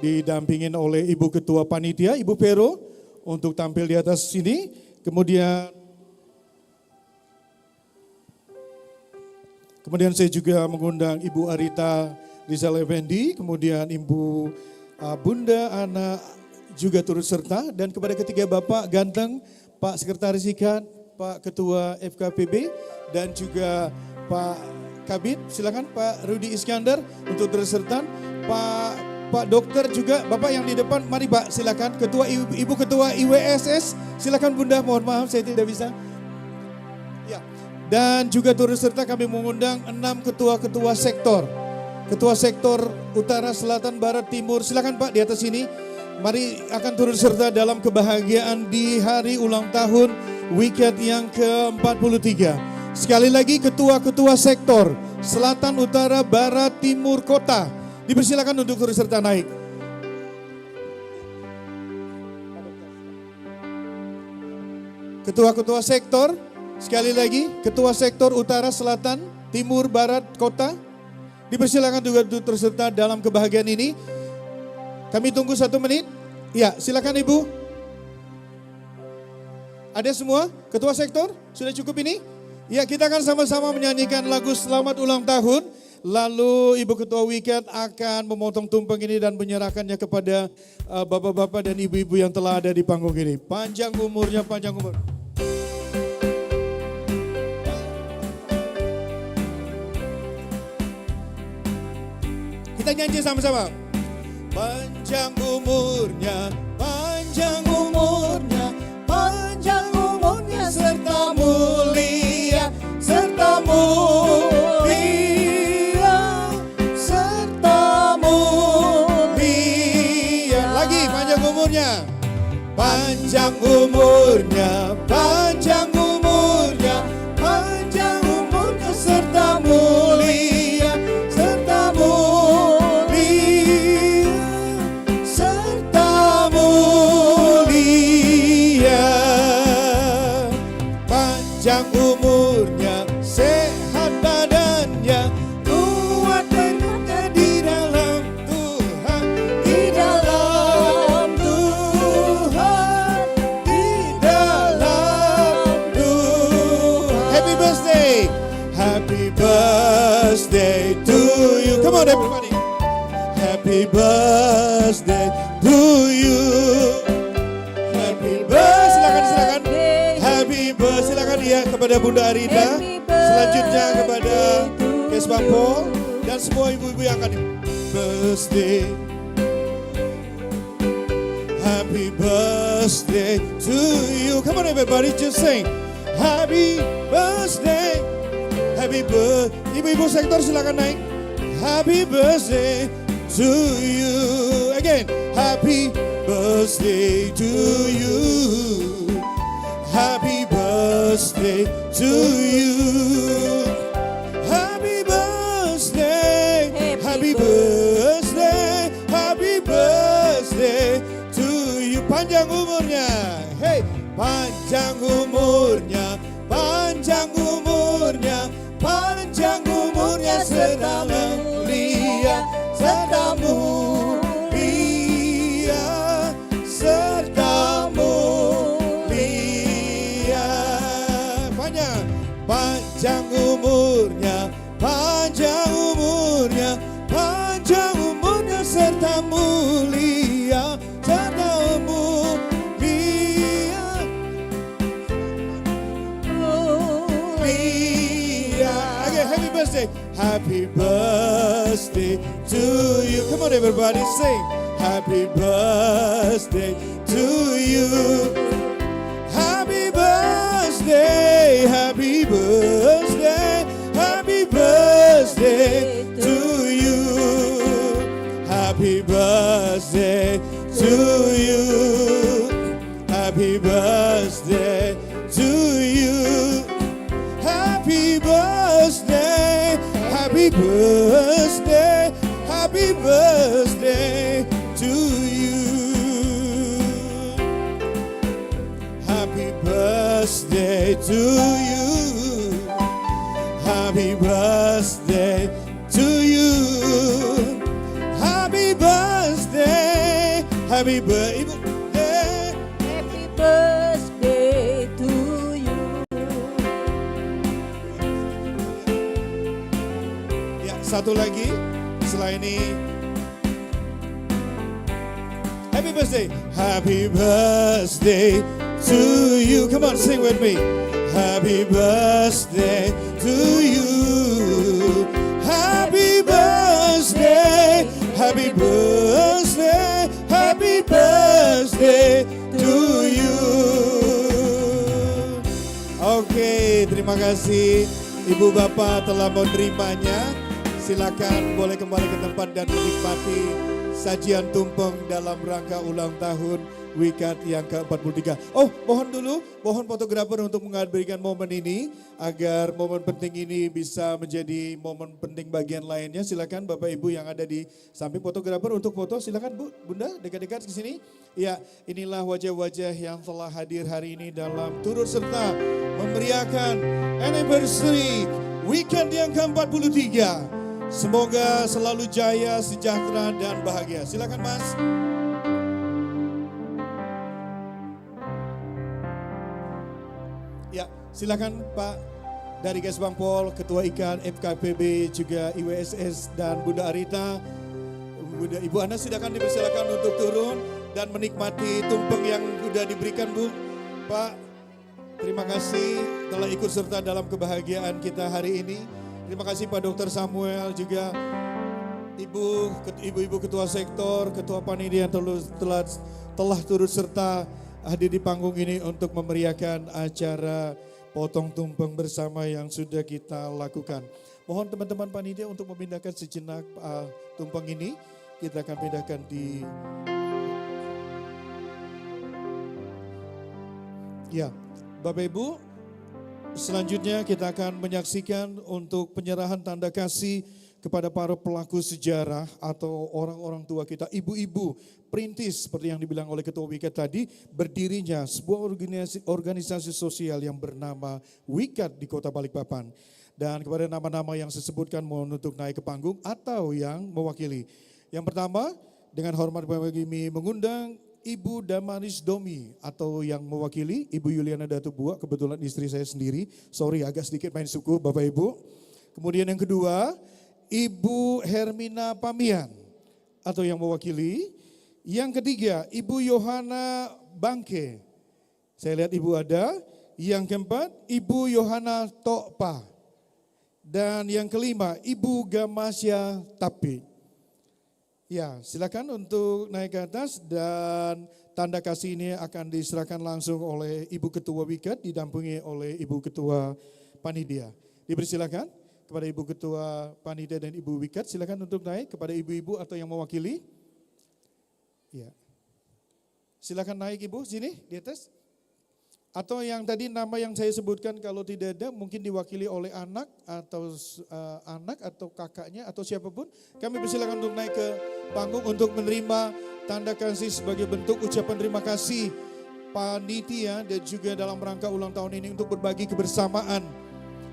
didampingin oleh Ibu Ketua Panitia, Ibu Pero, untuk tampil di atas sini. Kemudian saya juga mengundang Ibu Arita Rizal Effendi, kemudian Ibu Bunda Ana juga turut serta, dan kepada ketiga Bapak ganteng, Pak Sekretaris Ikat, Pak Ketua FKPB, dan juga Pak Kabid, silakan Pak Rudi Iskandar untuk turut serta. Pak Dokter juga, Bapak yang di depan, mari Pak silakan. Ibu Ketua IWSS, silakan Bunda, mohon maaf saya tidak bisa. Ya. Dan juga turut serta kami mengundang 6 ketua-ketua sektor. Ketua sektor Utara, Selatan, Barat, Timur, silakan Pak di atas sini. Mari akan turut serta dalam kebahagiaan di hari ulang tahun Wikat yang ke-43. Sekali lagi ketua-ketua sektor Selatan, Utara, Barat, Timur, Kota. Dipersilakan untuk turut serta naik. Ketua-ketua sektor, sekali lagi ketua sektor Utara, Selatan, Timur, Barat, Kota. Dipersilakan juga untuk turut serta dalam kebahagiaan ini. Kami tunggu 1 menit. Ya, silakan Ibu. Ada semua? Ketua sektor? Sudah cukup ini? Ya, kita akan sama-sama menyanyikan lagu Selamat Ulang Tahun. Lalu Ibu Ketua Wikat akan memotong tumpeng ini dan menyerahkannya kepada bapak-bapak dan ibu-ibu yang telah ada di panggung ini. Panjang umurnya, panjang umur. Kita nyanyi sama-sama. Panjang umurnya, panjang umurnya, panjang umurnya serta mulia, serta mulia, serta mulia. Lagi panjang umurnya, panjang umurnya, panjang umurnya, panjang umurnya serta mulia, serta mulia. Panjang umurnya, sehat badannya, kuat tenaganya di dalam Tuhan, di dalam Tuhan, di dalam Tuhan. Happy birthday, happy birthday to you. Come on everybody. Happy birthday to you. Happy birthday, silakan. Happy birthday, silakan ya kepada Bunda Arida. Selanjutnya kepada Kes Bampo dan semua ibu-ibu yang akan birthday. Happy birthday to you. Come on everybody, just sing. Happy birthday. Happy birthday. Ibu-ibu sektor silakan naik. Happy birthday to you. Again, happy birthday to you. Happy birthday to you. Happy birthday. Happy birthday. Happy birthday to you. Panjang umurnya. Hey, panjang umurnya. Panjang umurnya. Panjang umurnya serta mulia, serta mulia, serta mulia. Panjang umurnya, panjang umurnya, panjang umurnya serta mulia, serta mulia, mulia. Okay, happy birthday. Happy birthday to you. Come on everybody, sing. Happy birthday to you. Happy birthday, happy birthday, happy birthday to you. Happy birthday to you. Happy birthday to you. Happy birthday, happy birthday, happy birthday to you. Happy birthday to you. Happy birthday to you. Happy birthday. Happy birthday to you. Ya, satu lagi setelah ini. Happy birthday. Happy birthday to you. Come on, sing with me. Happy birthday to you. Happy birthday. Happy birthday. Happy birthday to you. Oke, terima kasih Ibu Bapak telah menerimanya. Silakan boleh kembali ke tempat dan menikmati sajian tumpeng dalam rangka ulang tahun WIKAD yang ke-43. Oh, mohon fotografer untuk mengabadikan momen ini agar momen penting ini bisa menjadi momen penting bagian lainnya. Silakan Bapak Ibu yang ada di samping fotografer untuk foto. Silakan Bu, Bunda dekat-dekat ke sini. Ya, inilah wajah-wajah yang telah hadir hari ini dalam turut serta memeriahkan anniversary WIKAD yang ke-43. Semoga selalu jaya, sejahtera, dan bahagia. Silakan Mas. Ya, silakan Pak dari Kesbangpol, Ketua IKAD, FKPB, juga IWSS, dan Bunda Arita. Bunda Ibu Ana silakan dipersilakan untuk turun dan menikmati tumpeng yang sudah diberikan Bu. Pak, terima kasih telah ikut serta dalam kebahagiaan kita hari ini. Terima kasih Pak Dr. Samuel, juga ibu-ibu ketua sektor, ketua panitia yang telah turut serta hadir di panggung ini untuk memeriahkan acara potong tumpeng bersama yang sudah kita lakukan. Mohon teman-teman panitia untuk memindahkan sejenak tumpeng ini. Kita akan pindahkan di... Ya, Bapak Ibu, selanjutnya kita akan menyaksikan untuk penyerahan tanda kasih kepada para pelaku sejarah atau orang-orang tua kita, ibu-ibu perintis seperti yang dibilang oleh Ketua WIKAD tadi, berdirinya sebuah organisasi sosial yang bernama WIKAD di Kota Balikpapan. Dan kepada nama-nama yang saya sebutkan mohon untuk naik ke panggung atau yang mewakili. Yang pertama, dengan hormat kami mengundang Ibu Damaris Domi atau yang mewakili Ibu Yuliana Datu Buak, kebetulan istri saya sendiri. Sorry agak sedikit main suku Bapak Ibu. Kemudian yang kedua, Ibu Hermina Pamian atau yang mewakili. Yang ketiga, Ibu Yohana Bangke. Saya lihat Ibu ada. Yang keempat, Ibu Yohana Tokpa. Dan yang kelima, Ibu Gamasya Tapi. Ya, silakan untuk naik ke atas dan tanda kasih ini akan diserahkan langsung oleh Ibu Ketua WIKAD didampingi oleh Ibu Ketua Panitia. Dipersilakan kepada Ibu Ketua Panitia dan Ibu WIKAD, silakan untuk naik kepada ibu-ibu atau yang mewakili. Ya. Silakan naik Ibu sini di atas. Atau yang tadi nama yang saya sebutkan kalau tidak ada mungkin diwakili oleh anak atau kakaknya atau siapapun. Kami persilakan untuk naik ke panggung untuk menerima tanda kasih sebagai bentuk ucapan terima kasih panitia dan juga dalam rangka ulang tahun ini untuk berbagi kebersamaan,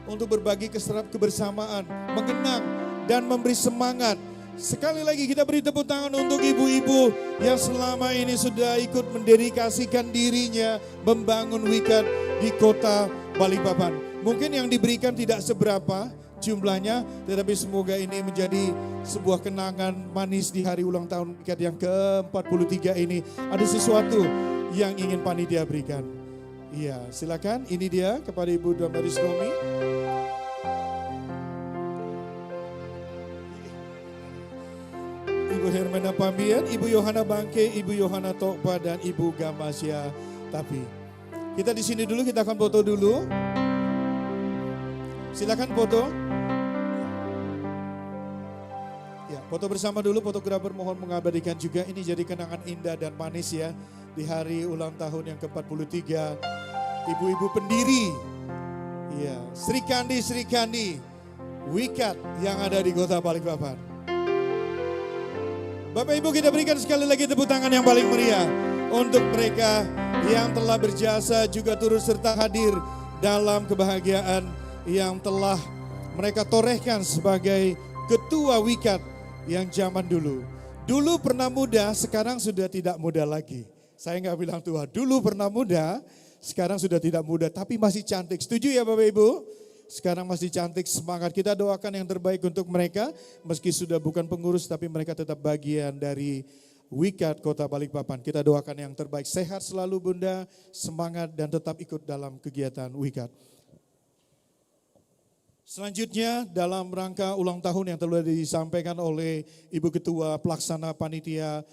untuk berbagi kebersamaan, mengenang dan memberi semangat. Sekali lagi kita beri tepuk tangan untuk ibu-ibu yang selama ini sudah ikut mendedikasikan dirinya membangun WIKAD di Kota Balikpapan. Mungkin yang diberikan tidak seberapa jumlahnya, tetapi semoga ini menjadi sebuah kenangan manis di hari ulang tahun WIKAD yang ke-43 ini. Ada sesuatu yang ingin panitia berikan. Iya, silakan. Ini dia kepada Ibu Damaris Domi. Ibu Hermina Pamian, Ibu Yohana Bangke, Ibu Yohana Tokpa, dan Ibu Gamasya Tapi. Kita di sini dulu, kita akan foto dulu. Silakan foto. Ya, foto bersama dulu, fotografer mohon mengabadikan juga. Ini jadi kenangan indah dan manis ya di hari ulang tahun yang ke-43. Ibu-ibu pendiri, ya, Sri Kandi WIKAD yang ada di Kota Balikpapan. Bapak Ibu kita berikan sekali lagi tepuk tangan yang paling meriah untuk mereka yang telah berjasa juga turut serta hadir dalam kebahagiaan yang telah mereka torehkan sebagai ketua WIKAD yang zaman dulu. Dulu pernah muda, sekarang sudah tidak muda lagi. Saya nggak bilang tua, dulu pernah muda, sekarang sudah tidak muda, tapi masih cantik. Setuju ya Bapak Ibu? Sekarang masih cantik, semangat. Kita doakan yang terbaik untuk mereka, meski sudah bukan pengurus, tapi mereka tetap bagian dari Wikat Kota Balikpapan. Kita doakan yang terbaik, sehat selalu Bunda, semangat dan tetap ikut dalam kegiatan Wikat. Selanjutnya dalam rangka ulang tahun yang telah disampaikan oleh Ibu Ketua Pelaksana Panitia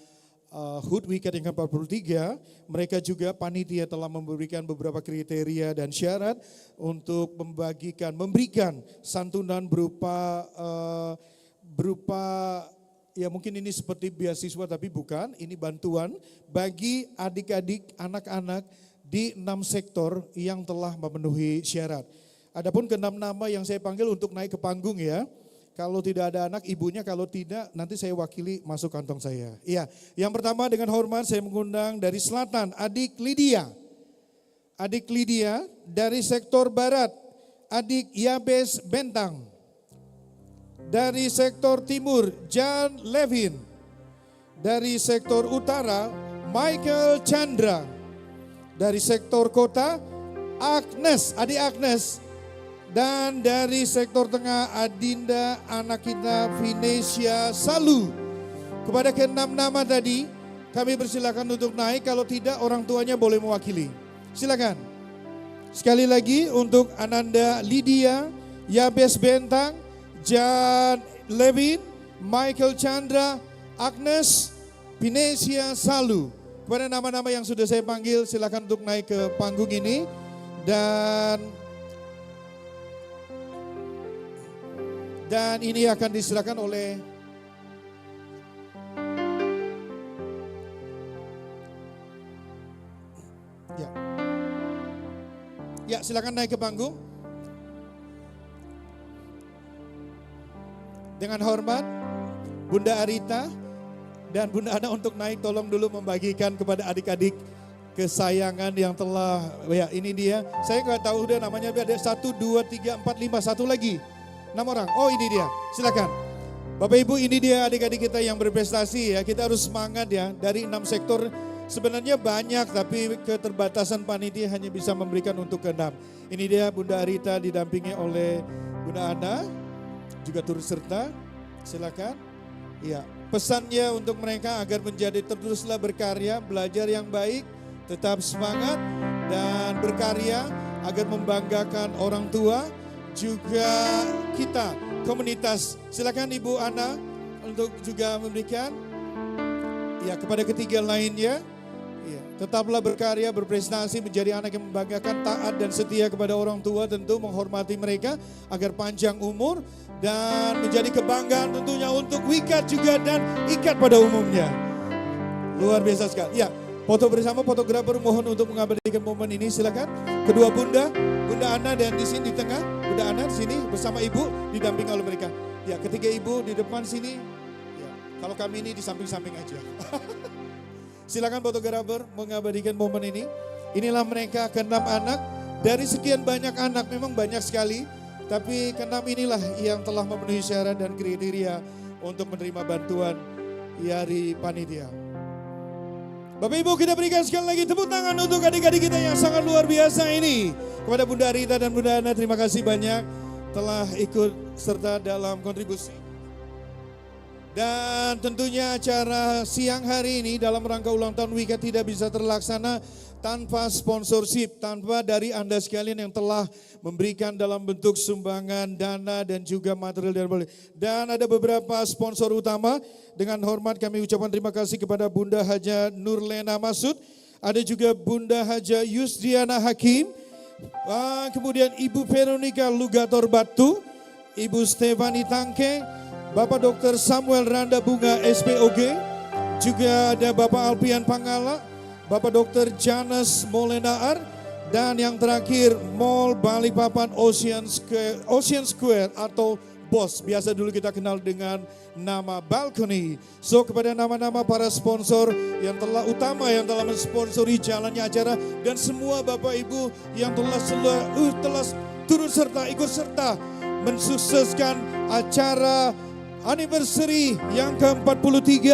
HUT Wikat yang ke-43, mereka juga panitia telah memberikan beberapa kriteria dan syarat untuk memberikan santunan berupa ya mungkin ini seperti beasiswa tapi bukan, ini bantuan bagi adik-adik anak-anak di 6 sektor yang telah memenuhi syarat. Adapun ke-6 nama yang saya panggil untuk naik ke panggung ya. Kalau tidak ada anak, ibunya, kalau tidak nanti saya wakili masuk kantong saya. Iya, yang pertama dengan hormat saya mengundang dari selatan, Adik Lydia. Adik Lydia dari sektor barat, Adik Yabes Bentang. Dari sektor timur, Jan Levin. Dari sektor utara, Michael Chandra. Dari sektor kota, Agnes, Adik Agnes. Dan dari sektor tengah Adinda anak kita Vinesia Salu. Kepada ke-6 nama tadi kami persilakan untuk naik, kalau tidak orang tuanya boleh mewakili. Silakan. Sekali lagi untuk Ananda Lydia, Yabes Bentang, Jan Levin, Michael Chandra, Agnes, Vinesia Salu. Kepada nama-nama yang sudah saya panggil silakan untuk naik ke panggung ini. Dan ini akan diserahkan oleh ya silakan naik ke panggung. Dengan hormat Bunda Arita dan Bunda Ana untuk naik, tolong dulu membagikan kepada adik-adik kesayangan yang telah, ya ini dia. Saya nggak tahu udah namanya, ada 1, 2, 3, 4, 5, satu lagi. 6 orang, oh ini dia, silakan. Bapak Ibu ini dia adik-adik kita yang berprestasi ya, kita harus semangat ya. Dari 6 sektor sebenarnya banyak tapi keterbatasan panitia hanya bisa memberikan untuk ke-6. Ini dia Bunda Arita didampingi oleh Bunda Ana, juga turut serta, silakan. Ya, pesannya untuk mereka agar menjadi teruslah berkarya, belajar yang baik, tetap semangat dan berkarya agar membanggakan orang tua, juga kita, komunitas. Silakan Ibu Ana untuk juga memberikan ya kepada ketiga lainnya. Ya, tetaplah berkarya, berprestasi, menjadi anak yang membanggakan, taat dan setia kepada orang tua, tentu menghormati mereka agar panjang umur dan menjadi kebanggaan tentunya untuk Wikat juga dan Ikat pada umumnya. Luar biasa sekali. Ya, foto bersama, fotografer mohon untuk mengabadikan momen ini, silakan. Kedua Bunda Ana dan di sini di tengah, Bunda Ana di sini bersama Ibu didamping oleh mereka. Ya, ketiga Ibu di depan sini. Ya, kalau kami ini di samping-samping aja. Silakan fotografer mengabadikan momen ini. Inilah mereka ke-6 anak. Dari sekian banyak anak, memang banyak sekali. Tapi ke-6 inilah yang telah memenuhi syarat dan kriteria untuk menerima bantuan dari panitia. Bapak Ibu kita berikan sekali lagi tepuk tangan untuk adik-adik kita yang sangat luar biasa ini. Kepada Bunda Rita dan Bunda Ana terima kasih banyak telah ikut serta dalam kontribusi. Dan tentunya acara siang hari ini dalam rangka ulang tahun Wikat tidak bisa terlaksana tanpa sponsorship, tanpa dari Anda sekalian yang telah memberikan dalam bentuk sumbangan dana dan juga material dan ada beberapa sponsor utama. Dengan hormat kami ucapkan terima kasih kepada Bunda Haja Nurlena Masud, ada juga Bunda Haja Yusdiana Hakim, kemudian Ibu Veronica Lugator Batu, Ibu Stefani Tangke, Bapak Dr. Samuel Randa Bunga SPOG, juga ada Bapak Alpian Pangala, Bapak Dr. Janes Molenaar, dan yang terakhir Mall Balikpapan Ocean Square atau BOS, biasa dulu kita kenal dengan nama Balcony. So kepada nama-nama para sponsor yang telah utama yang telah mensponsori jalannya acara dan semua Bapak Ibu yang telah turut serta ikut serta mensukseskan acara anniversary yang ke-43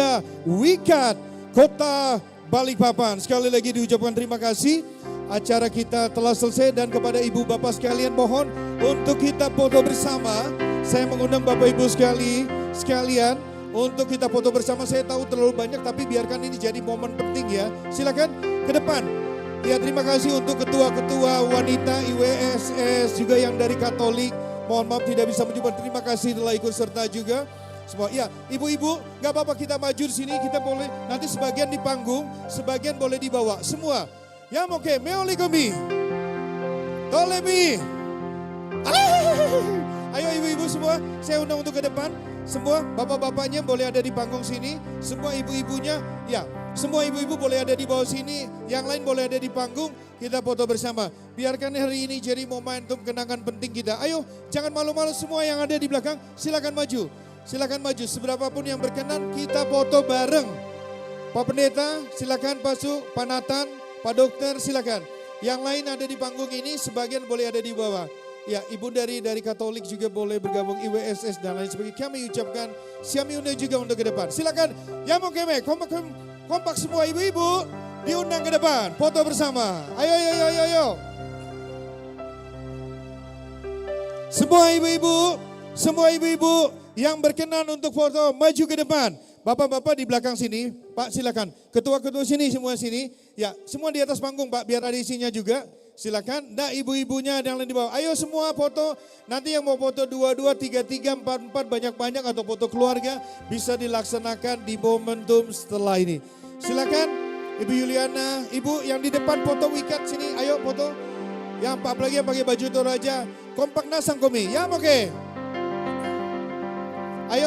WIKAT Kota Balikpapan. Sekali lagi diucapkan terima kasih. Acara kita telah selesai dan kepada ibu bapak sekalian mohon untuk kita foto bersama. Saya mengundang bapak ibu sekalian untuk kita foto bersama. Saya tahu terlalu banyak tapi biarkan ini jadi momen penting ya. Silakan ke depan. Ya, terima kasih untuk ketua-ketua wanita IWSS juga yang dari Katolik. Mohon maaf tidak bisa menjumpai. Terima kasih telah ikut serta juga. Semua, ya, ibu-ibu, nggak apa-apa kita maju di sini. Kita boleh nanti sebagian di panggung, sebagian boleh dibawa. Semua. Ya, oke. Meoli kami. Tolebi. Ayo ibu-ibu semua, saya undang untuk ke depan. Semua bapak-bapaknya boleh ada di panggung sini. Semua ibu-ibunya, ya. Semua ibu-ibu boleh ada di bawah sini, yang lain boleh ada di panggung, kita foto bersama. Biarkan hari ini jadi momentum kenangan penting kita. Ayo, jangan malu-malu semua yang ada di belakang, silakan maju. Silakan maju, seberapapun yang berkenan kita foto bareng. Pak Pendeta, silakan Pak Su, Pak Nathan, Pak Dokter, silakan. Yang lain ada di panggung ini, sebagian boleh ada di bawah. Ya, ibu dari Katolik juga boleh bergabung IWSS dan lain sebagainya. Kami ucapkan siami undang juga untuk ke depan. Silakan, ya mau keme, kompak semua ibu-ibu diundang ke depan, foto bersama. Ayo. Semua ibu-ibu yang berkenan untuk foto maju ke depan. Bapak-bapak di belakang sini, Pak silakan. Ketua-ketua sini, semua sini. Ya, semua di atas panggung Pak, biar ada isinya juga. Silakan, nah ibu-ibunya yang lain di bawah. Ayo semua foto, nanti yang mau foto 2-2, 3-3, 4-4, banyak-banyak atau foto keluarga bisa dilaksanakan di momentum setelah ini. Silakan, Ibu Yuliana, Ibu yang di depan foto WIKAT sini, ayo foto. Yang apalagi yang pakai baju Toraja, kompak nasang komi, ya oke. Ayo.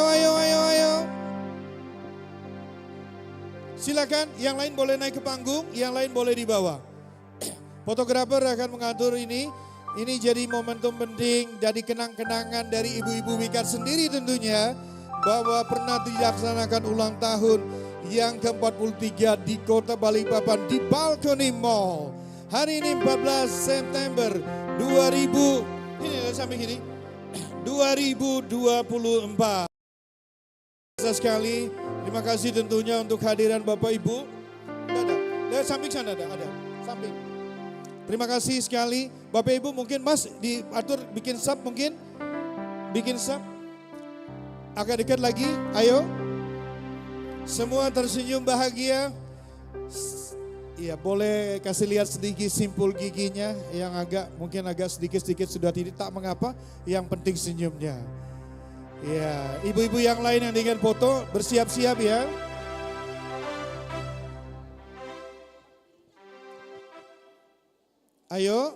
Silakan, yang lain boleh naik ke panggung, yang lain boleh di bawah. Fotografer akan mengatur ini. Ini jadi momentum penting, jadi kenang-kenangan dari ibu-ibu WIKAT sendiri tentunya. Bahwa pernah dilaksanakan ulang tahun yang ke-43 di Kota Balikpapan di Balkoni Mall. Hari ini 14 September 2024. Sekali, terima kasih tentunya untuk kehadiran Bapak Ibu. Ada samping sana ada samping. Terima kasih sekali Bapak Ibu, mungkin Mas diatur bikin sub mungkin. Bikin sub. Agak dekat lagi, ayo. Semua tersenyum bahagia. Iya, boleh kasih lihat sedikit simpul giginya yang mungkin agak sedikit sudah tak mengapa, yang penting senyumnya. Ya, ibu-ibu yang lain yang ingin foto bersiap-siap ya. Ayo.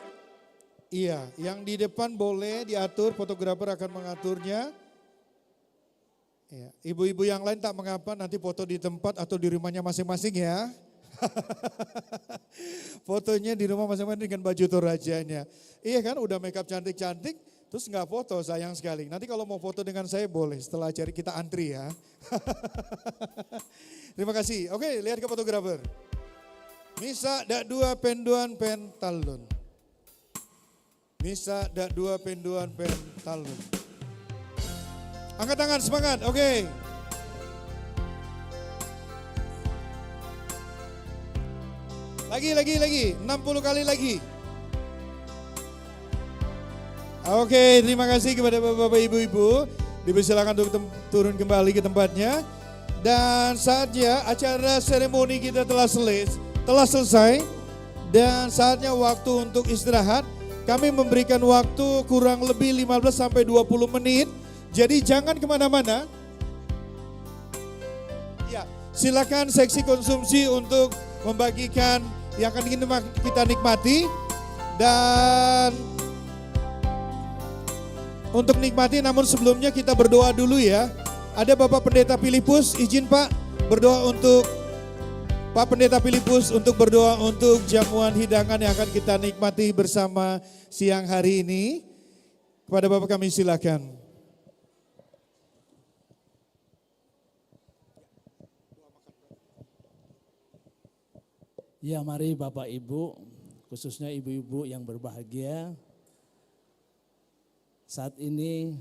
Iya, yang di depan boleh diatur, fotografer akan mengaturnya. Ya, ibu-ibu yang lain tak mengapa, nanti foto di tempat atau di rumahnya masing-masing ya. Fotonya di rumah masing-masing dengan baju Torajanya. Iya kan, udah makeup cantik-cantik, terus nggak foto, sayang sekali. Nanti kalau mau foto dengan saya boleh, setelah acara kita antri ya. Terima kasih. Oke, lihat ke fotografer. Misa dak dua penduan pentalun. Misa dak dua penduan pentalun. Angkat tangan, semangat, oke. Lagi, 60 kali lagi. Oke, terima kasih kepada bapak-bapak ibu-ibu. Dipersilakan untuk turun kembali ke tempatnya. Dan saatnya acara seremoni kita telah selesai. Dan saatnya waktu untuk istirahat. Kami memberikan waktu kurang lebih 15 sampai 20 menit. Jadi jangan kemana-mana. Ya, silakan seksi konsumsi untuk membagikan yang akan kita nikmati. Dan untuk nikmati, namun sebelumnya kita berdoa dulu ya. Ada Bapak Pendeta Filipus, izin Pak berdoa untuk Pak Pendeta Filipus untuk berdoa untuk jamuan hidangan yang akan kita nikmati bersama siang hari ini. Kepada Bapak kami silakan. Ya, mari Bapak Ibu, khususnya ibu-ibu yang berbahagia. Saat ini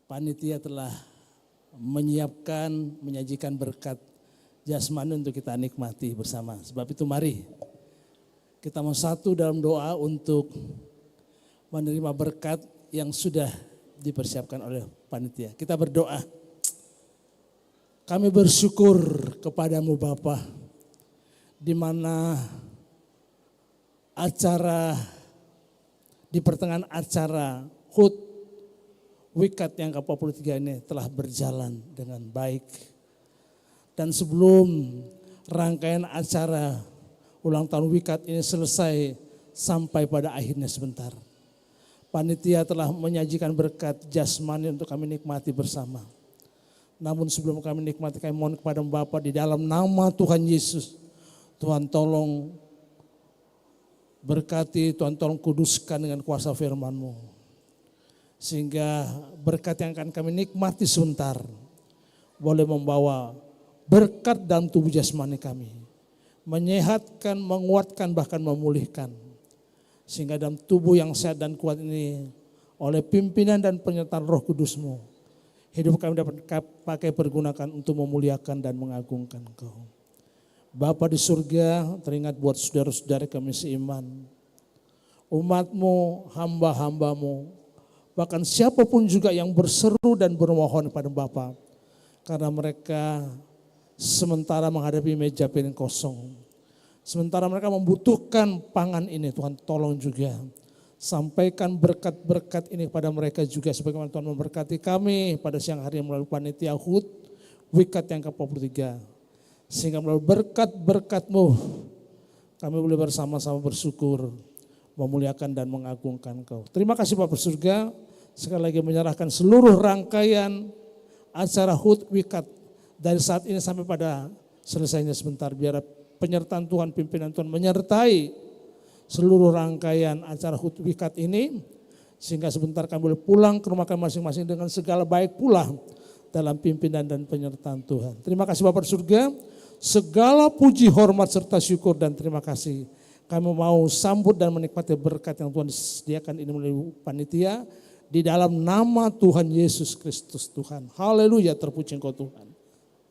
panitia telah menyiapkan, menyajikan berkat jasmani untuk kita nikmati bersama. Sebab itu mari kita mau satu dalam doa untuk menerima berkat yang sudah dipersiapkan oleh panitia. Kita berdoa. Kami bersyukur kepadamu Bapa, di mana acara, di pertengahan acara HUT Wikat yang ke-43 ini telah berjalan dengan baik. Dan sebelum rangkaian acara ulang tahun Wikat ini selesai sampai pada akhirnya sebentar, panitia telah menyajikan berkat jasmani untuk kami nikmati bersama. Namun sebelum kami nikmati, kami mohon kepada Bapa di dalam nama Tuhan Yesus, Tuhan tolong berkati, Tuhan tolong kuduskan dengan kuasa firman-Mu. Sehingga berkat yang akan kami nikmati sebentar boleh membawa berkat dalam tubuh jasmani kami. Menyehatkan, menguatkan, bahkan memulihkan. Sehingga dalam tubuh yang sehat dan kuat ini oleh pimpinan dan penyertaan Roh Kudus-Mu, hidup kami dapat pakai pergunakan untuk memuliakan dan mengagungkan Engkau. Bapa di surga, teringat buat saudara-saudara kami seiman, umat-Mu, hamba-hamba-Mu, bahkan siapapun juga yang berseru dan bermohon pada Bapa, karena mereka sementara menghadapi meja piring kosong, sementara mereka membutuhkan pangan ini, Tuhan tolong juga sampaikan berkat-berkat ini kepada mereka juga, sebagaimana Tuhan memberkati kami pada siang hari melalui panitia HUT Wikat yang ke-43. Sehingga melalui berkat-berkat-Mu kami boleh bersama-sama bersyukur, memuliakan dan mengagungkan Engkau. Terima kasih Bapak surga, sekali lagi menyerahkan seluruh rangkaian acara HUT Wikat dari saat ini sampai pada selesainya sebentar. Biar penyertaan Tuhan, pimpinan Tuhan menyertai seluruh rangkaian acara HUT Wikat ini, sehingga sebentar kami boleh pulang ke rumah kami masing-masing dengan segala baik pula dalam pimpinan dan penyertaan Tuhan. Terima kasih Bapak surga, segala puji, hormat, serta syukur dan terima kasih. Kami mau sambut dan menikmati berkat yang Tuhan sediakan ini melalui panitia, di dalam nama Tuhan Yesus Kristus Tuhan. Haleluya, terpuji Engkau Tuhan.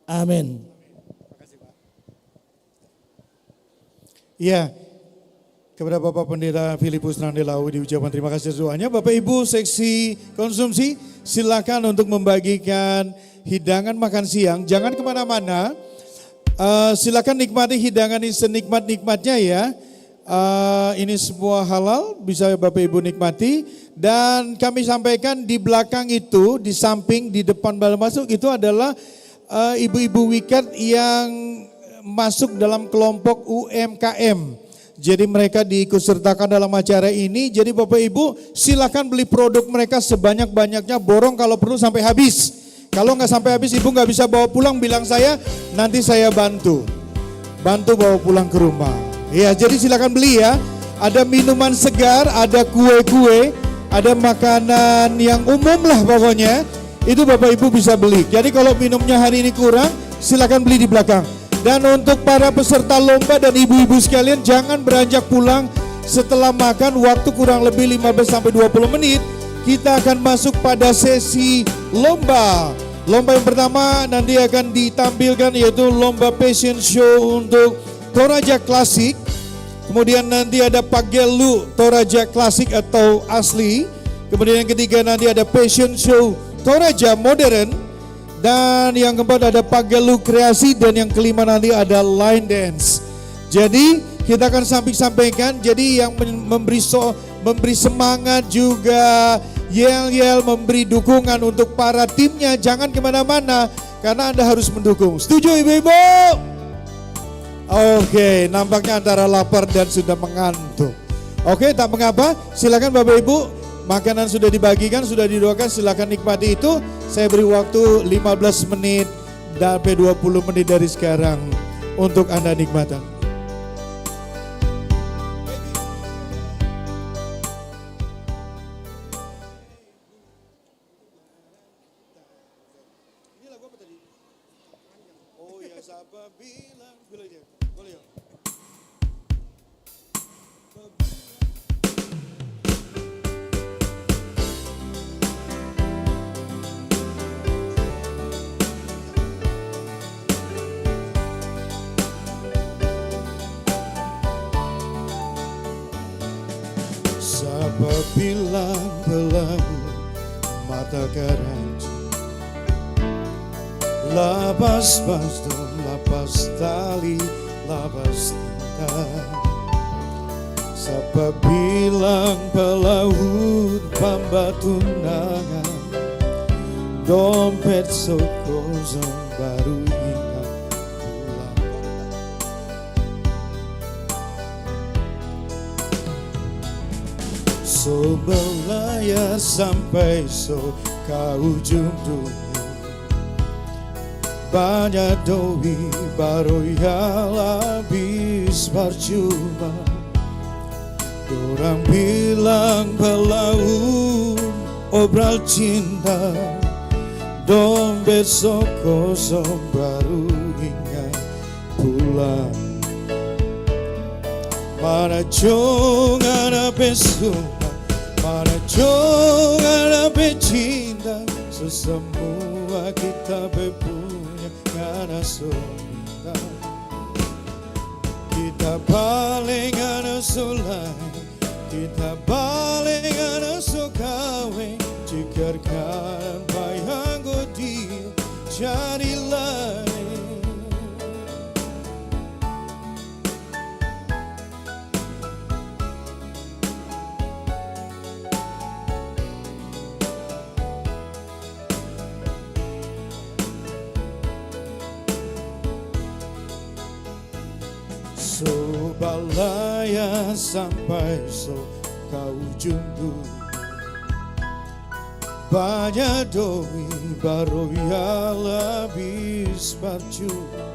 Amin. Ya, kepada Bapak Pendeta Filipus Nandelau di ucapan terima kasih doanya. Bapak Ibu seksi konsumsi silakan untuk membagikan hidangan makan siang. Jangan kemana-mana, silakan nikmati hidangan ini senikmat-nikmatnya ya. Ini semua halal, bisa Bapak Ibu nikmati. Dan kami sampaikan di belakang itu, di samping, di depan balik masuk itu adalah ibu-ibu wikat yang masuk dalam kelompok UMKM. Jadi mereka diikutsertakan dalam acara ini. Jadi Bapak Ibu silakan beli produk mereka sebanyak-banyaknya, borong kalau perlu sampai habis. Kalau nggak sampai habis, Ibu nggak bisa bawa pulang, bilang saya, nanti saya bantu bawa pulang ke rumah. Ya, jadi silakan beli ya. Ada minuman segar, ada kue-kue, ada makanan yang umum lah pokoknya. Itu Bapak Ibu bisa beli. Jadi kalau minumnya hari ini kurang, silakan beli di belakang. Dan untuk para peserta lomba dan ibu-ibu sekalian, jangan beranjak pulang setelah makan, waktu kurang lebih 15-20 menit. Kita akan masuk pada sesi lomba. Lomba yang pertama nanti akan ditampilkan yaitu lomba fashion show untuk Toraja Klasik. Kemudian nanti ada Pagelu Toraja Klasik atau asli. Kemudian yang ketiga nanti ada fashion show Toraja Modern. Dan yang keempat ada Pagelu Kreasi, dan yang kelima nanti ada Line Dance. Jadi kita akan sampaikan, jadi yang memberi semangat juga yel-yel, memberi dukungan untuk para timnya, jangan kemana-mana karena Anda harus mendukung. Setuju ibu-ibu? Oke, nampaknya antara lapar dan sudah mengantuk. Oke, tak mengapa, silakan Bapak Ibu, makanan sudah dibagikan, sudah didoakan, silakan nikmati itu. Saya beri waktu 15 menit sampai 20 menit dari sekarang untuk Anda nikmati. belang-belang mata keranjang, lapas basdom, lapas tali, lapas tinta. Siapa bilang pelaut pambatunangan, dompet sokosong baru ingat pulang. So berlayar sampai so ke ujung dunia, banyak doi baru yang habis percuma. Orang bilang pelaut obral cinta, dompet sok kosong baru ingat pulang. Mana jong ada pesumpah, mana jong ada pecinta, sesemua kita punya karena sominta. Kita paling ada solai, kita paling ada sokawe, cikarkan bayang godi jadi lain. So balaya sampai so ke ujung dunia, banyak doi baru yang habis percuma.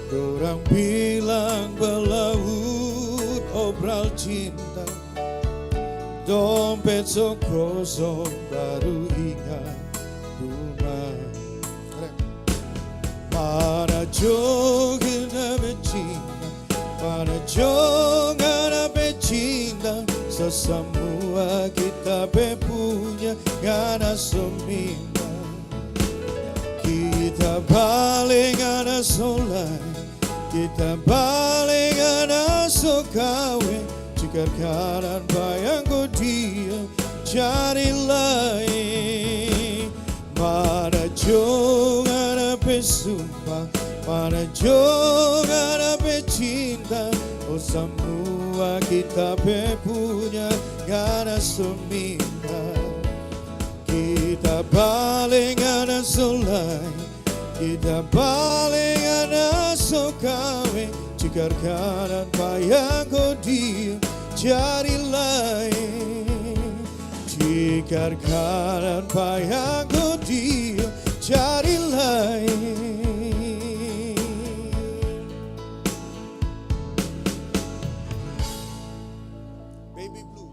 Orang bilang pelaut obral cinta, dompet sok kosong baru ingat rumah. Mana jong ada pecinta, mana jong ada pecinta, sesemua kita punya karena sominta. Kita paling ada solai, kita paling ada sokawe, jika kanan bayang dia jadi lain. Mana jong ada pesumpah, mana jong ada pecinta, oh semua kita punya karena sominta. Kita paling ada solai, kita paling ada sokawe, jika kanan bayang dia jadi lain. Jika kanan bayang dia jadi lain. Baby Blue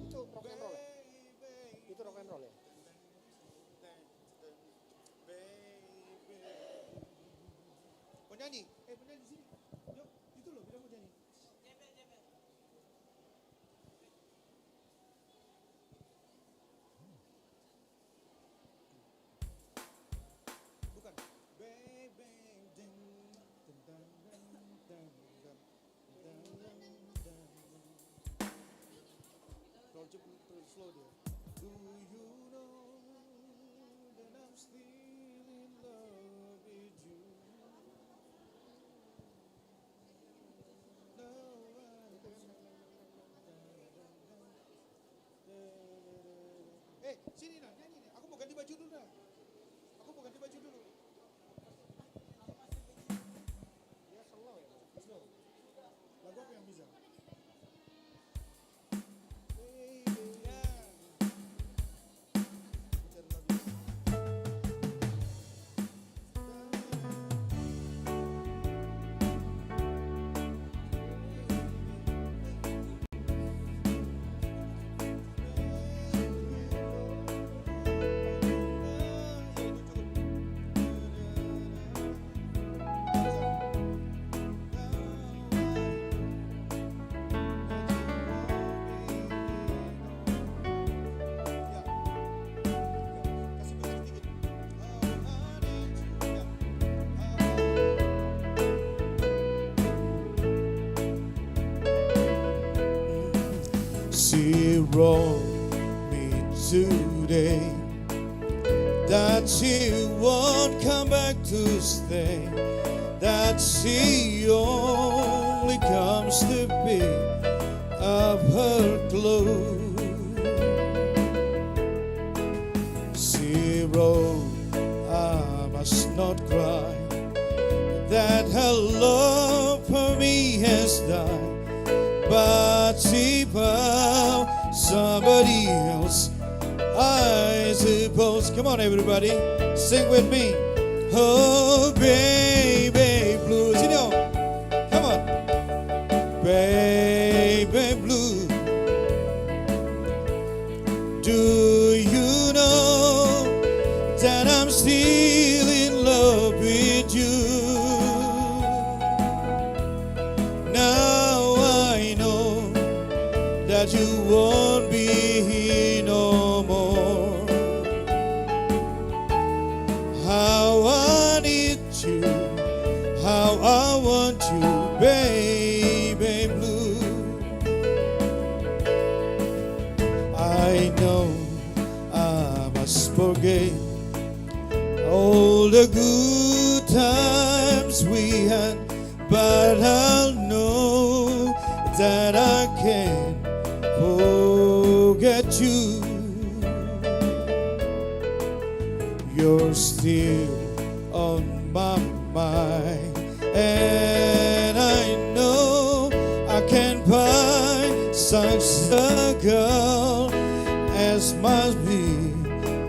itu rock and roll ya? Itu rock and roll ya? Penyanyi, penyanyi di sini. Yuk, itu loh, bilang mau nyanyi. Bukan. Terlalu slow dia. Do you know that I'm still in love with you? Sini nah, nyanyi nih. Aku mau ganti baju dulu dah. Aku mau ganti baju dulu. Ya slow ya, slow. Lagu apa yang bisa? Baby, ya. Bicara lagu. brought me today, that she won't come back to stay, that she only comes to pick up her clothes. She wrote, I must not cry, that her love for me has died, but she found somebody else, I suppose. Come on everybody, sing with me. Oh baby blue, sini dong. Come on. Baby blue, do you know that I'm still in love with you? Now I know that you won't be here no more. How I need you, how I want you, baby blue. I know I must forget all the good times we had, but I'll know that I can't forget you. You're still on my mind, and I know I can't find such a girl as must be,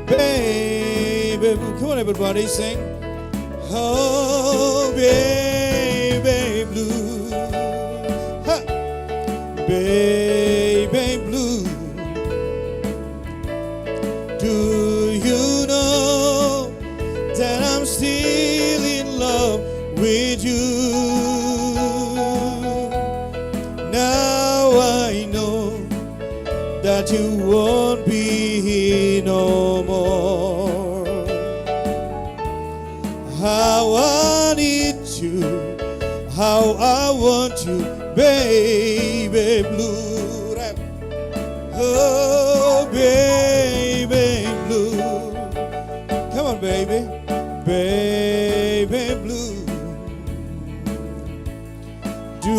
baby. Come on, everybody, sing. Oh, baby blue, ha. Baby blue, do you know that I'm still in love with you? Now I know that you won't be here no more. How I need you, how I want you, baby blue. Rap. Oh, baby blue. Come on, baby. Baby blue. Do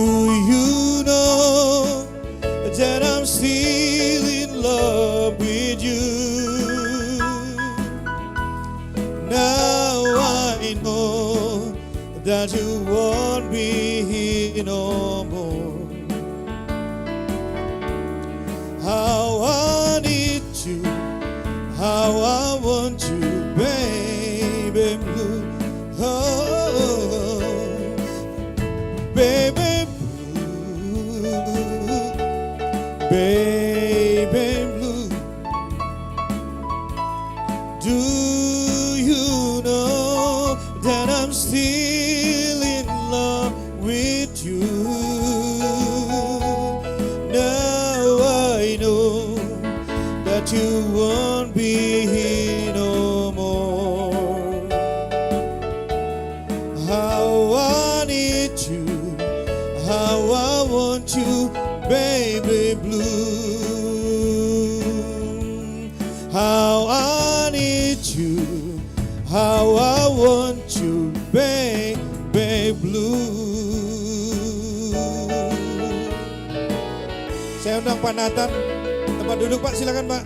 you know that I'm still in love with you? Now I know that you won't be here no more. How I need you, how I want you, baby blue. Oh, baby blue, baby blue. Do you know that I'm still in love with you? Now I know that you won't be here no more. How I need you, how I want you, baby blue. How I need you, how I want you, baby blue. Saya undang Pak Nathan, tempat duduk Pak, silakan Pak.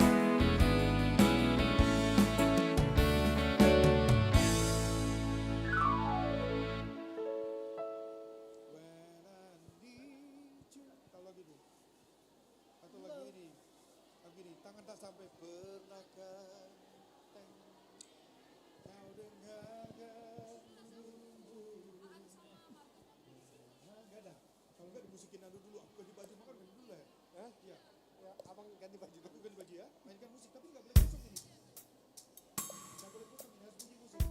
Tangan tak sampai pernahkah kau dengarkan enggak dah, kalau enggak dimusikin dulu, aku ganti baju, makan dulu lah ya. Iya, ya, abang ganti baju, aku ganti baju ya, mainkan musik, tapi enggak boleh kosong ini. Enggak boleh kosong ini, harus bunyi musik.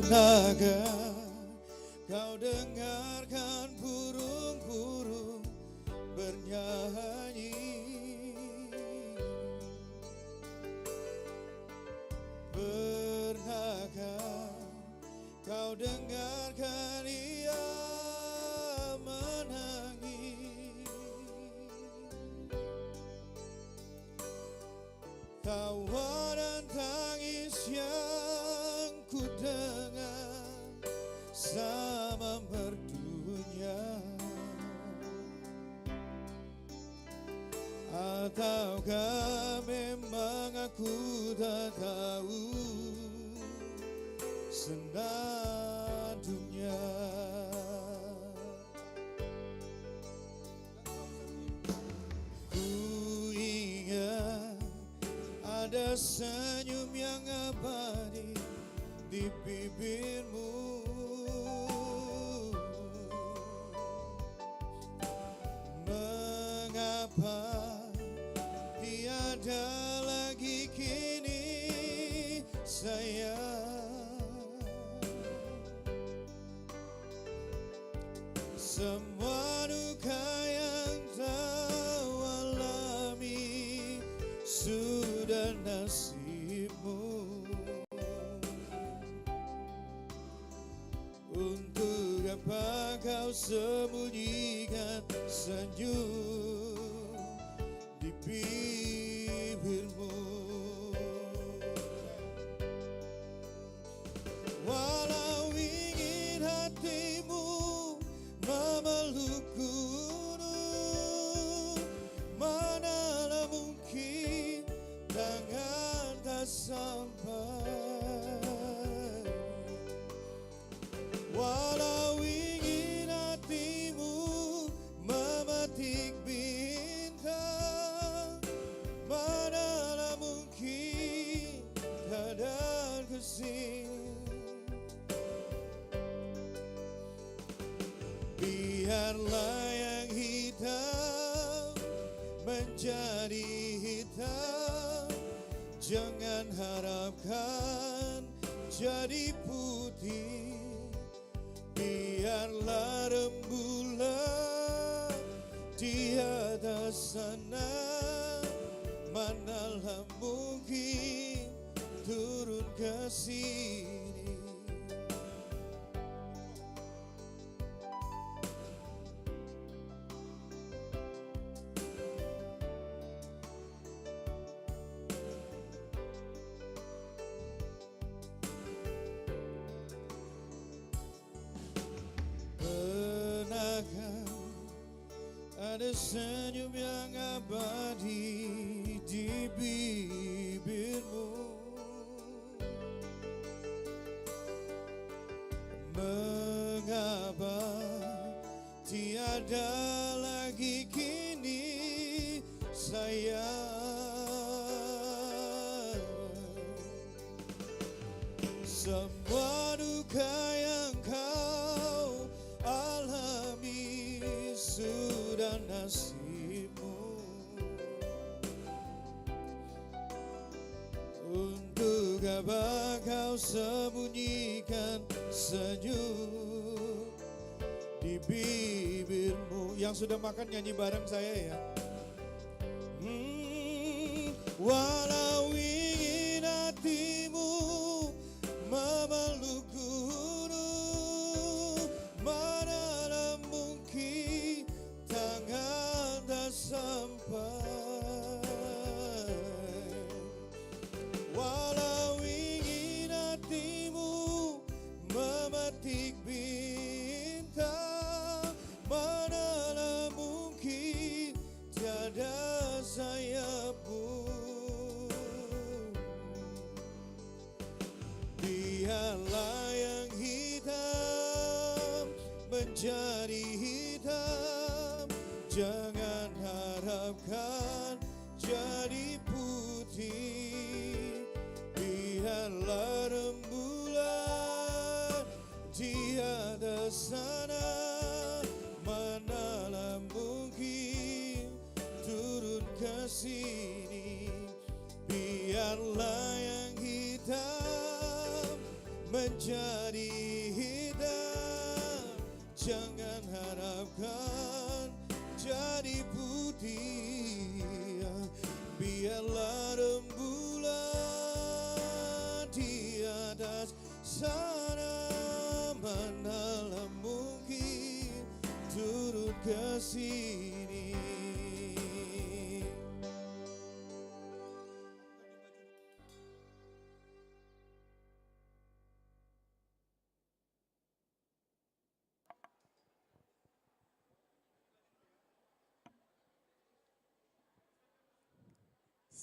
Pernahkah kau dengarkan burung-burung bernyanyi? Pernahkah kau dengarkan ia menangis? Tawa dan tangis yang ku dengar sama merdunya. Ataukah memang aku tak tahu senandungnya? Ku ingat ada senyum yang abadi di bibirmu. Mengapa tiada lagi kini sayang? Semua duka yang kau alami sudah nasibmu. Untuk apa kau sembunyikan senyum di bibirmu? Walau ingin hatimu memeluk gunung, manalah mungkin tangan tak sampai. Walau ingin hatimu memetik bintang, manalah mungkin kadang kesini. Biarlah yang hitam menjadi hitam, jangan harapkan jadi putih. Biarlah rembulan di atas sana, manalah mungkin turun ke sini. Pernahkah ada senyum yang abadi di bibirmu? Mengapa tiada lagi kini sayang? Semua duka yang kau alami sudah nasibmu. Untuk apa kau sembunyikan senyum di bibirmu? Yang sudah makan nyanyi bareng saya ya. Walau ingin hatimu memeluk gunung, manalah mungkin tangan tak sampai. Walau ingin hatimu memetik bintang, manalah mungkin tiada sayapmu. Biarlah yang hitam menjadi hitam, jangan harapkan jadi putih. Biarlah rembulan di atas sana, manalah mungkin turun ke sini. Biarlah yang hitam menjadi hitam. Jangan harapkan jadi putih, biarlah rembulan di atas sana. Manalah mungkin turut ke sini.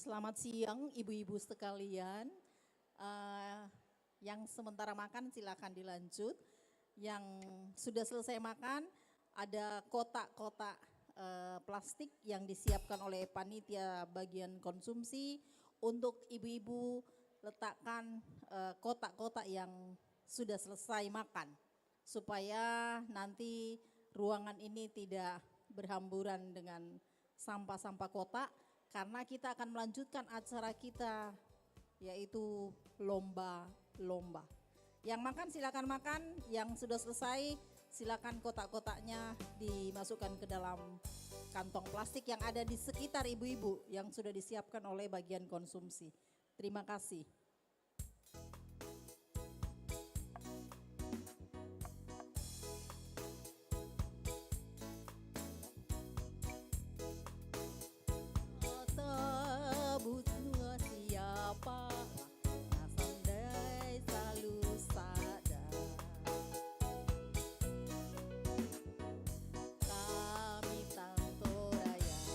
Selamat siang ibu-ibu sekalian. Yang sementara makan silakan dilanjut. Yang sudah selesai makan ada kotak-kotak plastik yang disiapkan oleh panitia bagian konsumsi untuk ibu-ibu letakkan kotak-kotak yang sudah selesai makan supaya nanti ruangan ini tidak berhamburan dengan sampah-sampah kotak. Karena kita akan melanjutkan acara kita yaitu lomba-lomba. Yang makan silakan makan, yang sudah selesai silakan kotak-kotaknya dimasukkan ke dalam kantong plastik yang ada di sekitar ibu-ibu yang sudah disiapkan oleh bagian konsumsi. Terima kasih. Siapa nasandai selalu sadar kami tanto raya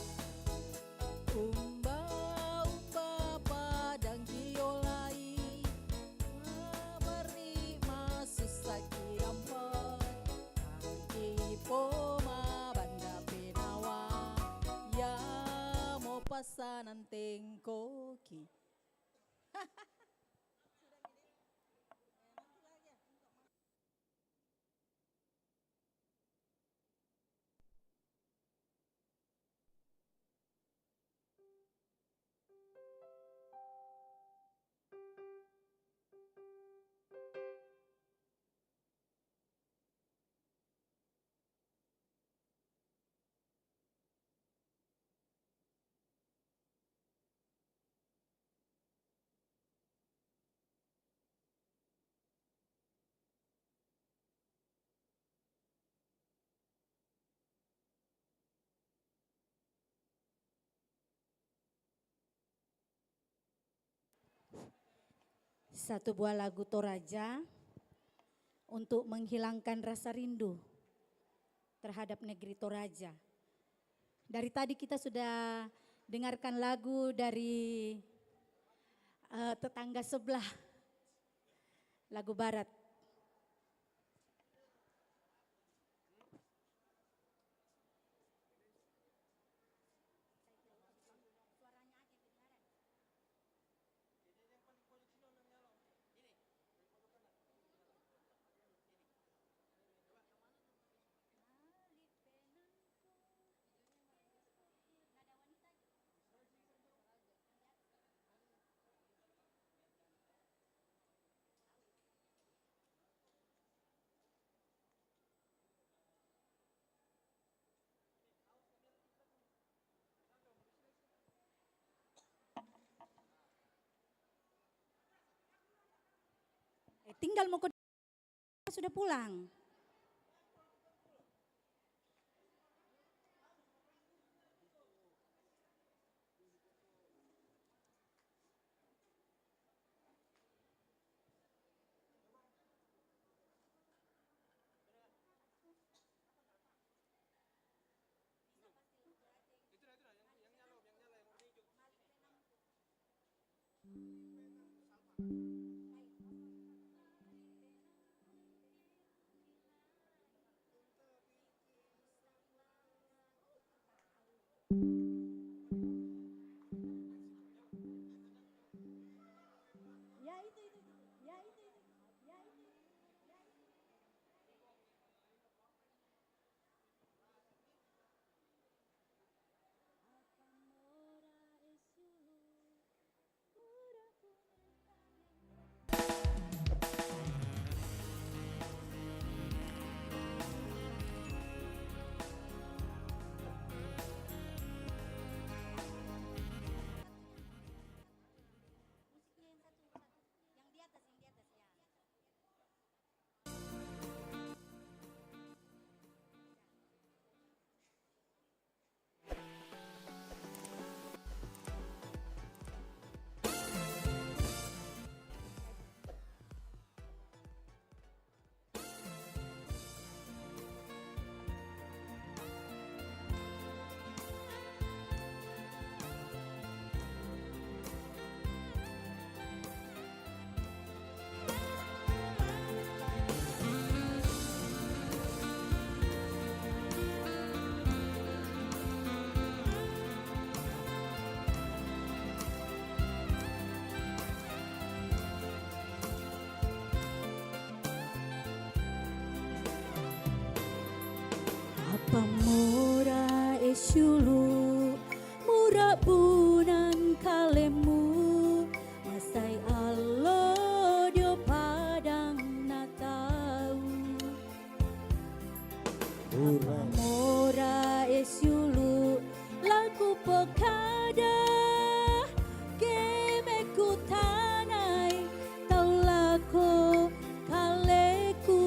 umba padang giolai beri masusah kirampat angki poma banda penawa ya mau pasanan tengkoki. Satu buah lagu Toraja untuk menghilangkan rasa rindu terhadap negeri Toraja. Dari tadi kita sudah dengarkan lagu dari tetangga sebelah, lagu barat. Tinggal mau ke sudah pulang. Pamora esyulu mura bunan kalemu masai alo dio padang natau Pamora esyulu lagu pekada gemeku tanai taulako kaleku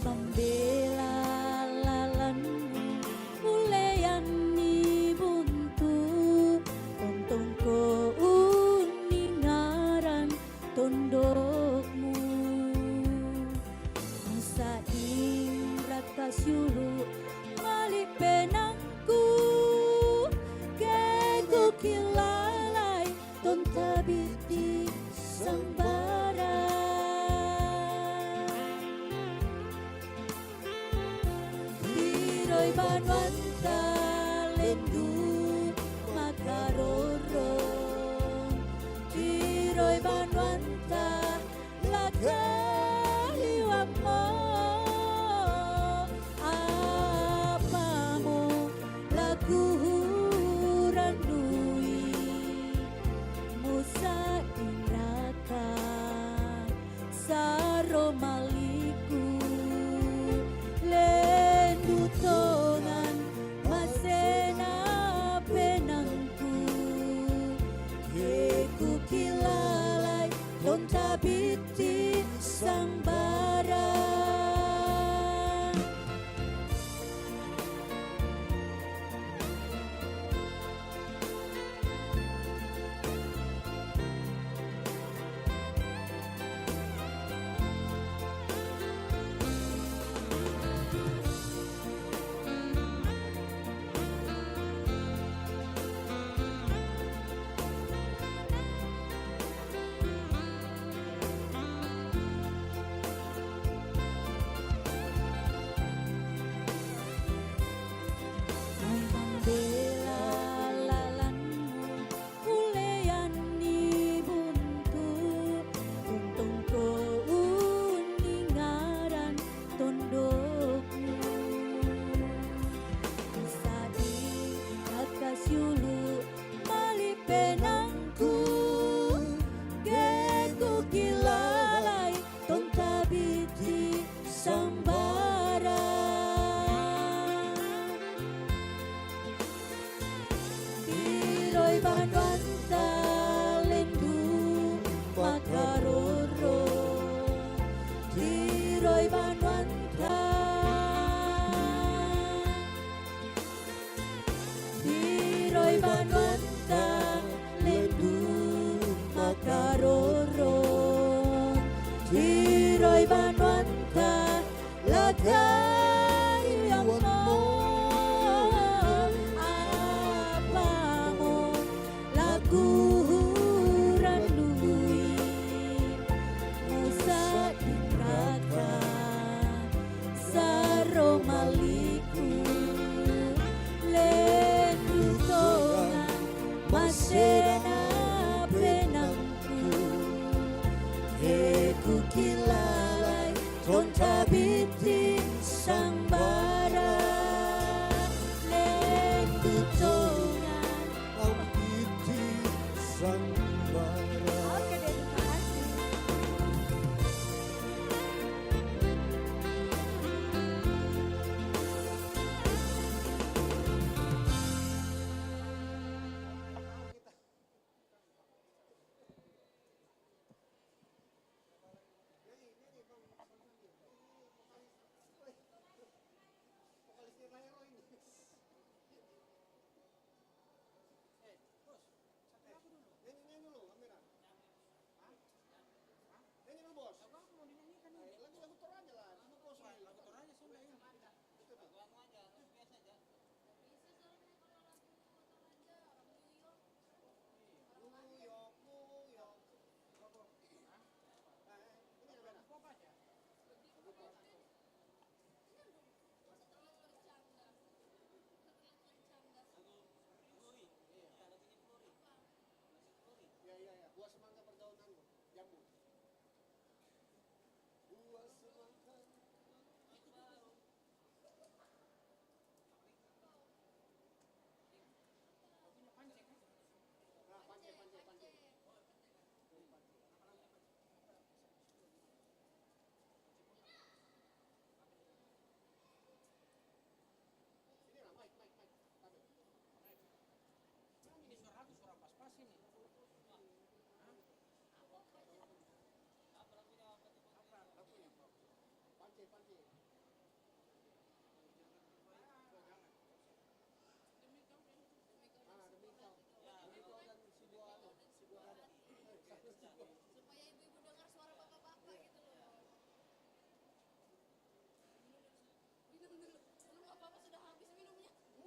membela lalanmu uleyani buntu untungku uningaran tondokmu masa imrakasyulu mali penangku keku kilalai tontabiti sambara Tiroi banwanta lendu makaroro Tiroi banwanta lakahiwamo Apamu lagu randui Musa inraka saro maliku lendu tongan masena penangku Yeku kilalai tontabiti sambara membela lalanmu uleyani buntu untungku uningaran tondokmu Sadi akasyulu mali penangku geku kilalai tontabiti sambara Tiroi banwanta lendu makaroro Tiroi banwanta Tiroi banwanta lendu makaroro Tiroi banwanta lakahiwamo Apamu lagu randui Musa inraka saro maliku lendu tongan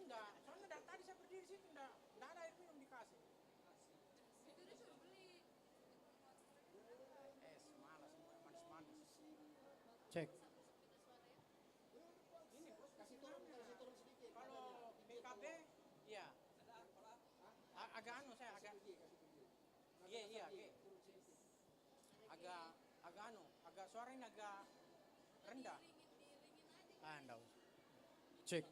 Enggak, soalnya dari tadi saya berdiri situ enggak ada air minum dikasih. Manis-manis. Cek. Ini bos kasih turun sedikit. Kalau BKB, iya. Agak anu saya agak. Iya. Agak anu, agak suaranya agak rendah. Enggak usah. Cek.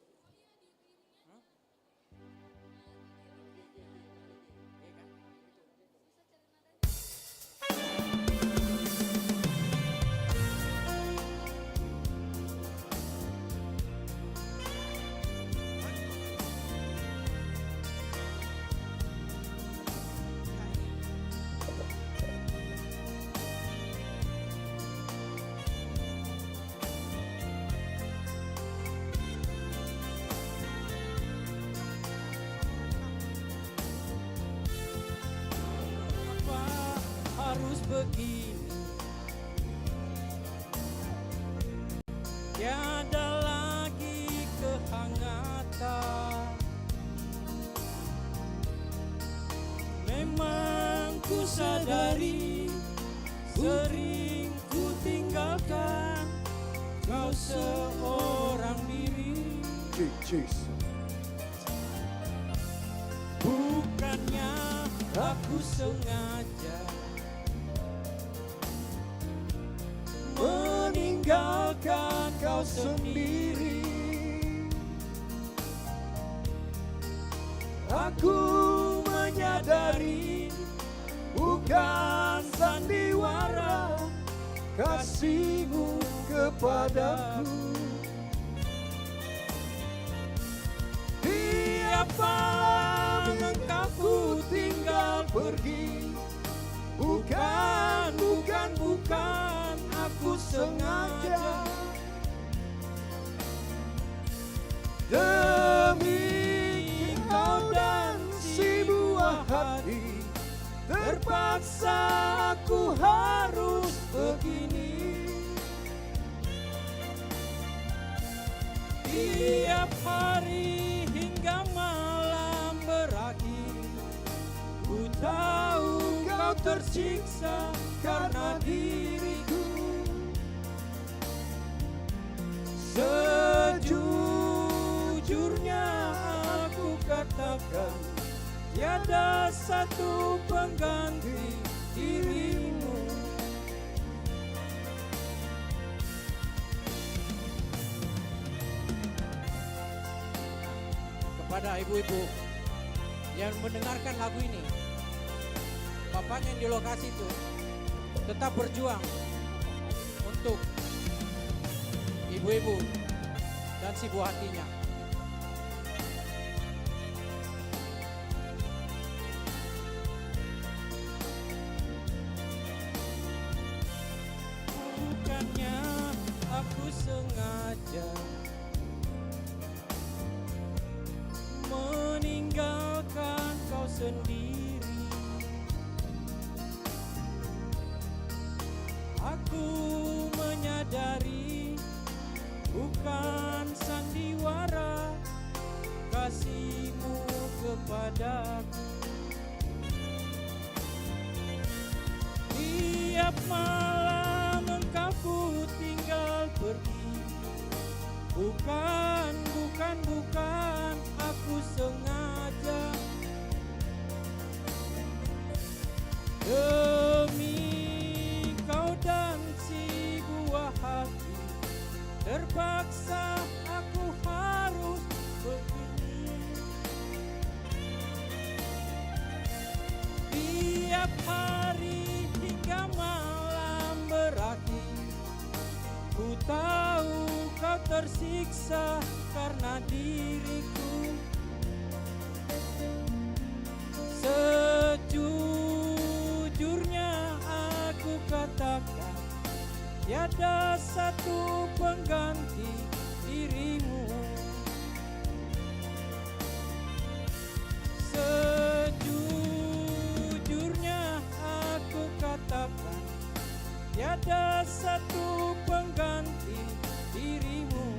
Harus begini, tiada lagi kehangatan. Memang ku sadari sering ku tinggalkan kau seorang diri. Bukannya aku sengaja meninggalkan kau sendiri. Aku menyadari bukan sandiwara kasihmu kepadaku. Tiap malam engkau ku tinggal pergi. Bukan aku sengaja. Demi kau dan si buah hati, terpaksa aku harus begini. Tiap hari hingga malam berakhir, ku tahu kau tersiksa karena diriku. Sejujurnya aku katakan, tiada satu pengganti dirimu. Kepada ibu-ibu yang mendengarkan lagu ini, bapaknya yang di lokasi itu tetap berjuang untuk ibu-ibu dan si buah hatinya. Bukannya aku sengaja meninggalkan kau sendiri. Aku menyadari bukan sandiwara kasihmu kepadaku. Tiap malam engkau ku tinggal pergi. Bukan aku sengaja. Demi kau dan si buah hati, terpaksa aku harus begini. Tiap hari hingga malam berakhir, ku tahu kau tersiksa karena diriku. Sejujurnya aku katakan, tiada satu satu pengganti dirimu.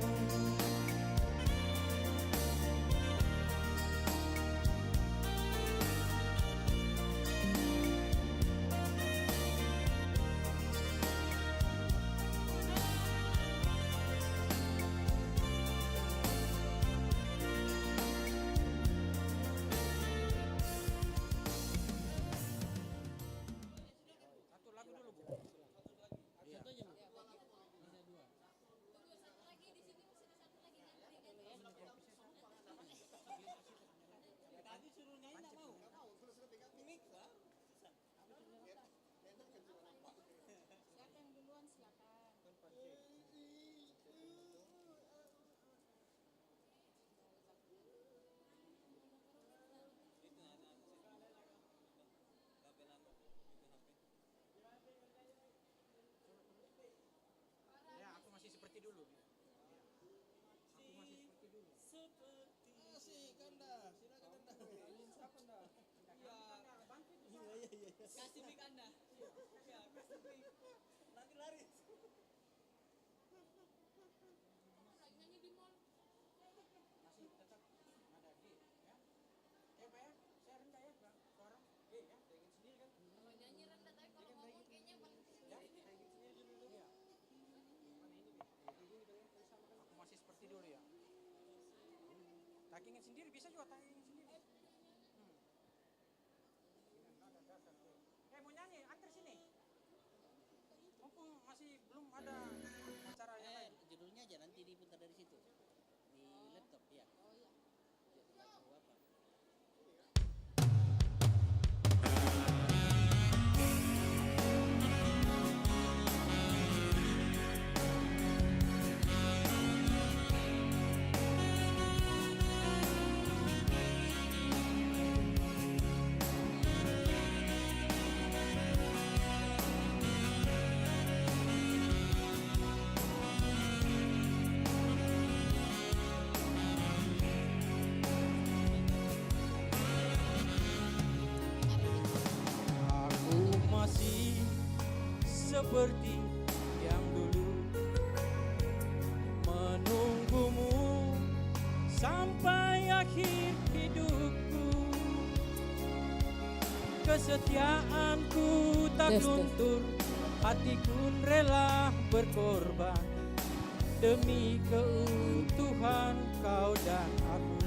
Ya, aku masih seperti dulu. Aku masih seperti dulu. Kasih Kanda, silakan Kanda. Siapa Kanda? Kasih mic Anda. Ya, kasih mic. Nanti lari. Nyanyi di mall. Masih tetap ada G ya. Ya Pak ya, saya rendah ya Bang. Suara G ya, ingin sendiri kan. Kalau nyanyi rendah tapi kalau ngomong kayaknya paling tinggi. Ya, ingin sendiri dulu ya. Mana ini Bi? Ini aku masih seperti dulu ya. Tak ingin sendiri bisa juga tak ingin sendiri. Mau nyanyi, antar sini. Mumpung masih belum ada acara yang lain. Judulnya aja nanti diputar dari situ. Di laptop ya. Oh iya. Lagu apa? Aku masih seperti yang dulu, menunggumu sampai akhir hidupku. Kesetiaanku tak luntur, hatiku rela berkorban demi keutuhan kau dan aku.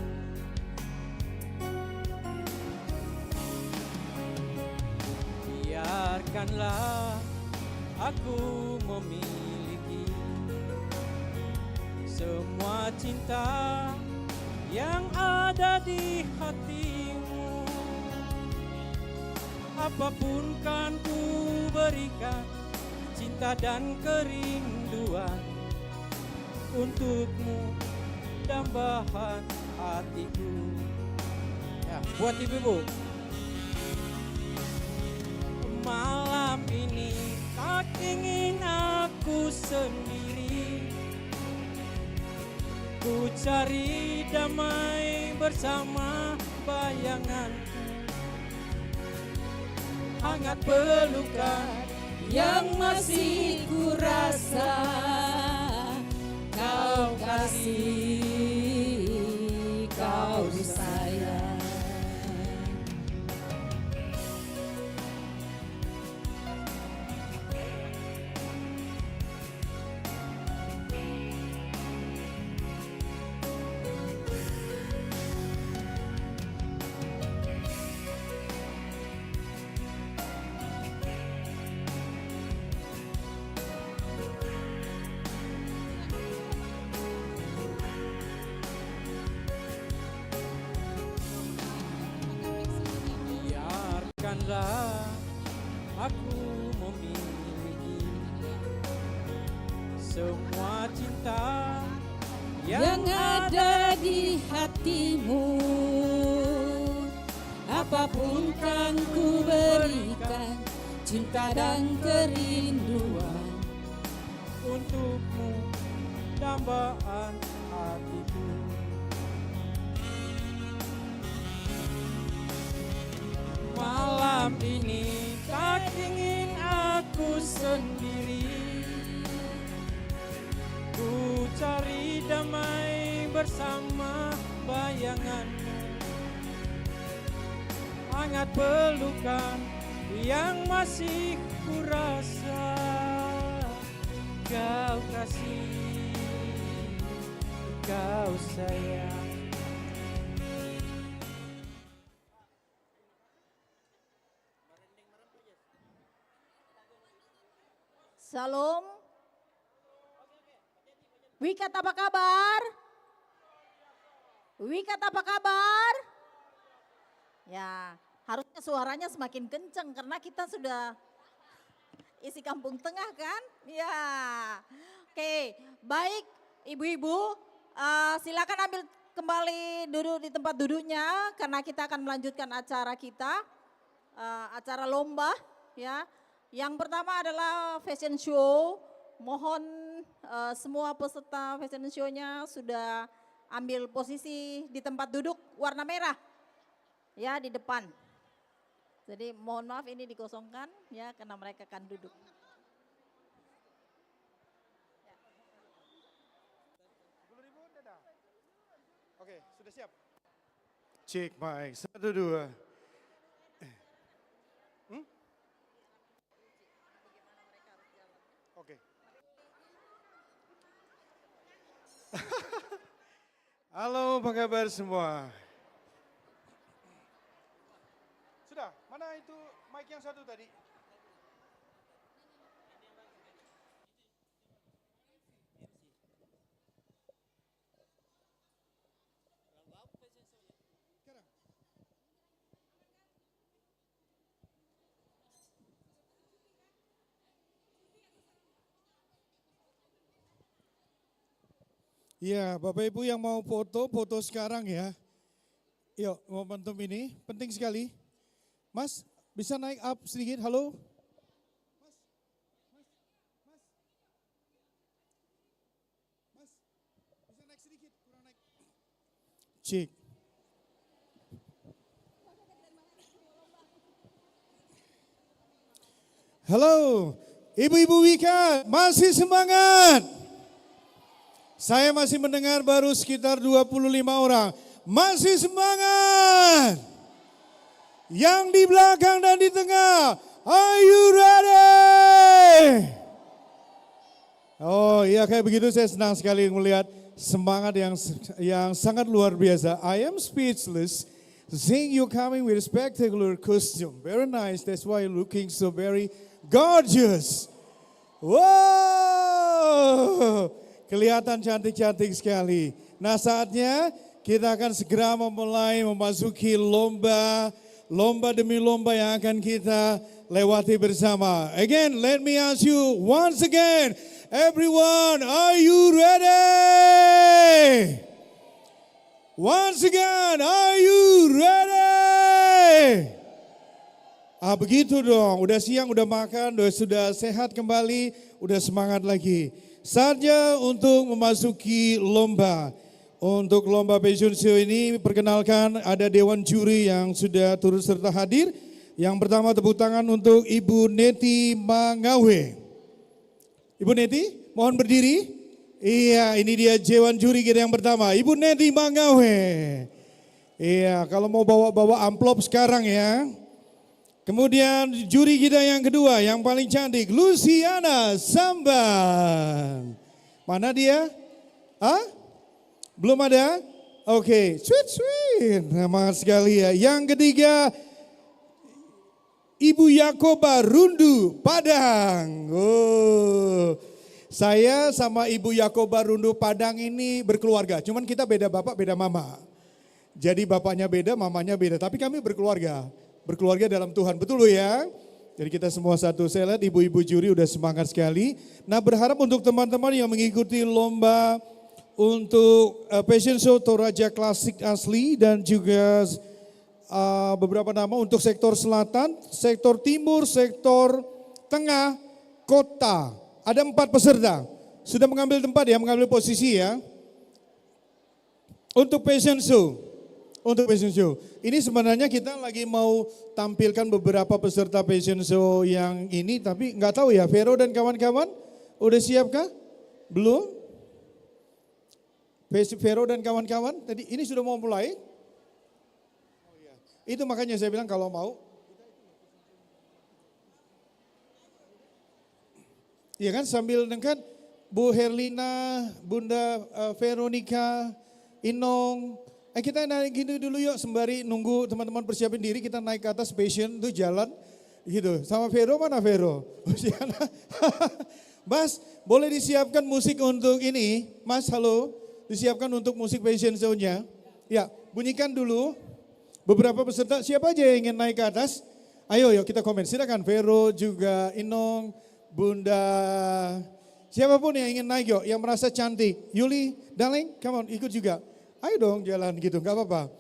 Biarkanlah aku memiliki semua cinta yang ada di hatimu. Apapun kan ku berikan, cinta dan kerinduan untukmu, dambaan hatiku. Ya, buat ibu-ibu. Malam ini tak ingin aku sendiri, ku cari damai bersama bayanganku. Hangat pelukan yang masih ku rasa kau kasih, kau sayang. Biarkanlah aku memiliki semua cinta yang ada di hatimu. Apapun kan ku berikan, cinta dan kerinduan untukmu, dambaan hatiku. Malam ini tak ingin aku sendiri, damai bersama bayanganmu, hangat pelukan yang masih kurasa. Kau kasih, kau sayang. Salam. Wikat apa kabar? Wikat apa kabar? Ya, harusnya suaranya semakin kenceng karena kita sudah isi kampung tengah kan? Ya. Oke, baik ibu-ibu, silakan ambil kembali duduk di tempat duduknya karena kita akan melanjutkan acara kita, acara lomba ya. Yang pertama adalah fashion show. Mohon semua peserta fashion show-nya sudah ambil posisi di tempat duduk warna merah ya di depan. Jadi mohon maaf ini dikosongkan ya karena mereka akan duduk. Oke, sudah siap? Cek mic, 1, 2. Oke. Halo, apa kabar semua? Sudah, mana itu mic yang satu tadi? Ya, Bapak Ibu yang mau foto, foto sekarang ya. Yuk, momentum ini penting sekali. Mas, bisa naik up sedikit, halo? Mas, bisa naik sedikit, kurang naik. Cek. Halo, Ibu-Ibu Wika, masih semangat? Saya masih mendengar baru sekitar 25 orang. Masih semangat. Yang di belakang dan di tengah. Are you ready? Oh iya kayak begitu saya senang sekali melihat semangat yang sangat luar biasa. I am speechless. Seeing you coming with a spectacular costume. Very nice. That's why you're looking so very gorgeous. Wow. Kelihatan cantik-cantik sekali. Nah saatnya kita akan segera memulai memasuki lomba demi lomba yang akan kita lewati bersama. Again, let me ask you once again, everyone, are you ready? Once again, are you ready? Begitu dong, udah siang, udah makan, sudah sehat kembali, udah semangat lagi. Saatnya untuk memasuki lomba. Untuk lomba fashion show ini perkenalkan ada Dewan Juri yang sudah turut serta hadir. Yang pertama tepuk tangan untuk Ibu Neti Mangawe. Ibu Neti mohon berdiri. Iya ini dia Dewan Juri kita yang pertama. Ibu Neti Mangawe. Iya kalau mau bawa-bawa amplop sekarang ya. Kemudian juri kita yang kedua, yang paling cantik, Luciana Samban. Mana dia? Belum ada? Oke, sweet. Nama sekali ya. Yang ketiga, Ibu Yakoba Rundu Padang. Oh, saya sama Ibu Yakoba Rundu Padang ini berkeluarga. Cuman kita beda bapak, beda mama. Jadi bapaknya beda, mamanya beda. Tapi kami berkeluarga. Berkeluarga dalam Tuhan, betul ya? Jadi kita semua satu, saya lihat ibu-ibu juri udah semangat sekali. Nah berharap untuk teman-teman yang mengikuti lomba untuk fashion show Toraja Klasik Asli dan juga beberapa nama untuk sektor selatan, sektor timur, sektor tengah, kota. Ada 4 peserta, sudah mengambil tempat ya, mengambil posisi ya. Untuk fashion show. Untuk fashion show. Ini sebenarnya kita lagi mau tampilkan beberapa peserta fashion show yang ini, tapi nggak tahu ya, Vero dan kawan-kawan udah siapkah? Belum? Vero dan kawan-kawan, tadi ini sudah mau mulai. Itu makanya saya bilang kalau mau. Iya kan, sambil dekat Bu Herlina, Bunda Veronica, Inong. Kita naik gitu dulu yuk, sembari nunggu teman-teman persiapin diri, kita naik ke atas passion tuh jalan gitu. Sama Vero, mana Vero? Mas, boleh disiapkan musik untuk ini? Mas, halo. Disiapkan untuk musik passion show-nya. Ya, bunyikan dulu. Beberapa peserta, siapa aja yang ingin naik ke atas? Ayo yuk kita komen, silakan Vero juga, Inong, Bunda, siapapun yang ingin naik yuk, yang merasa cantik. Yuli, darling, come on, ikut juga. Ayo dong jalan gitu, gak apa-apa.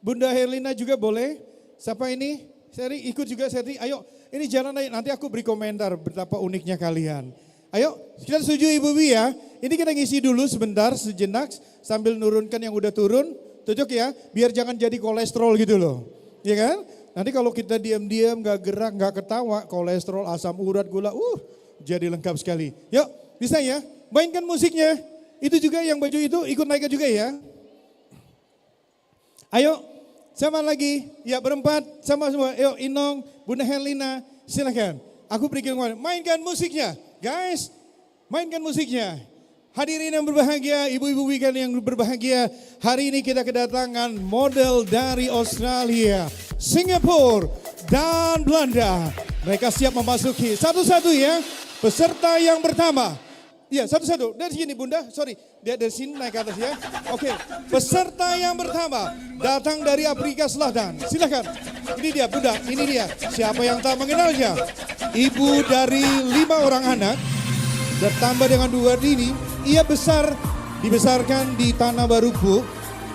Bunda Herlina juga boleh. Siapa ini? Seri, ikut juga Seri, ayo. Ini jalan aja, nanti aku beri komentar betapa uniknya kalian. Ayo, kita setuju Ibu Bi ya. Ini kita ngisi dulu sebentar, sejenak, sambil nurunkan yang udah turun. Cocok ya, biar jangan jadi kolesterol gitu loh. Ya kan? Nanti kalau kita diam-diam, gak gerak, gak ketawa, kolesterol, asam urat, gula, jadi lengkap sekali. Yuk, bisa ya? Mainkan musiknya. Itu juga yang baju itu ikut naik juga ya. Ayo, sama lagi. Ya berempat, sama semua. Yuk, Inong, Bunda Herlina, silakan. Aku berikan mainkan musiknya. Guys, mainkan musiknya. Hadirin yang berbahagia, ibu-ibu weekend yang berbahagia. Hari ini kita kedatangan model dari Australia, Singapura, dan Belanda. Mereka siap memasuki satu-satu ya. Peserta yang pertama. Ya, satu-satu. Dari sini Bunda, sorry. Dia dari sini naik ke atas ya. Oke, peserta yang pertama datang dari Afrika Selatan. Silakan. Ini dia Bunda, ini dia. Siapa yang tak mengenalnya? Ibu dari 5 orang anak, bertambah dengan 2 ini. Ia dibesarkan di Tanah Baru Bu,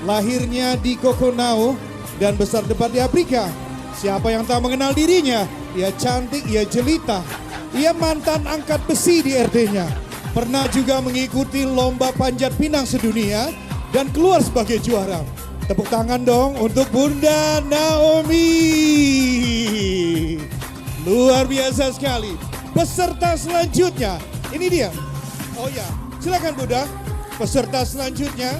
lahirnya di Kokonau dan besar tepat di Afrika. Siapa yang tak mengenal dirinya? Ia cantik, ia jelita. Ia mantan angkat besi di RT-nya. Pernah juga mengikuti lomba panjat pinang sedunia dan keluar sebagai juara. Tepuk tangan dong untuk Bunda Naomi. Luar biasa sekali. Peserta selanjutnya, ini dia. Oh ya, silakan Bunda. Peserta selanjutnya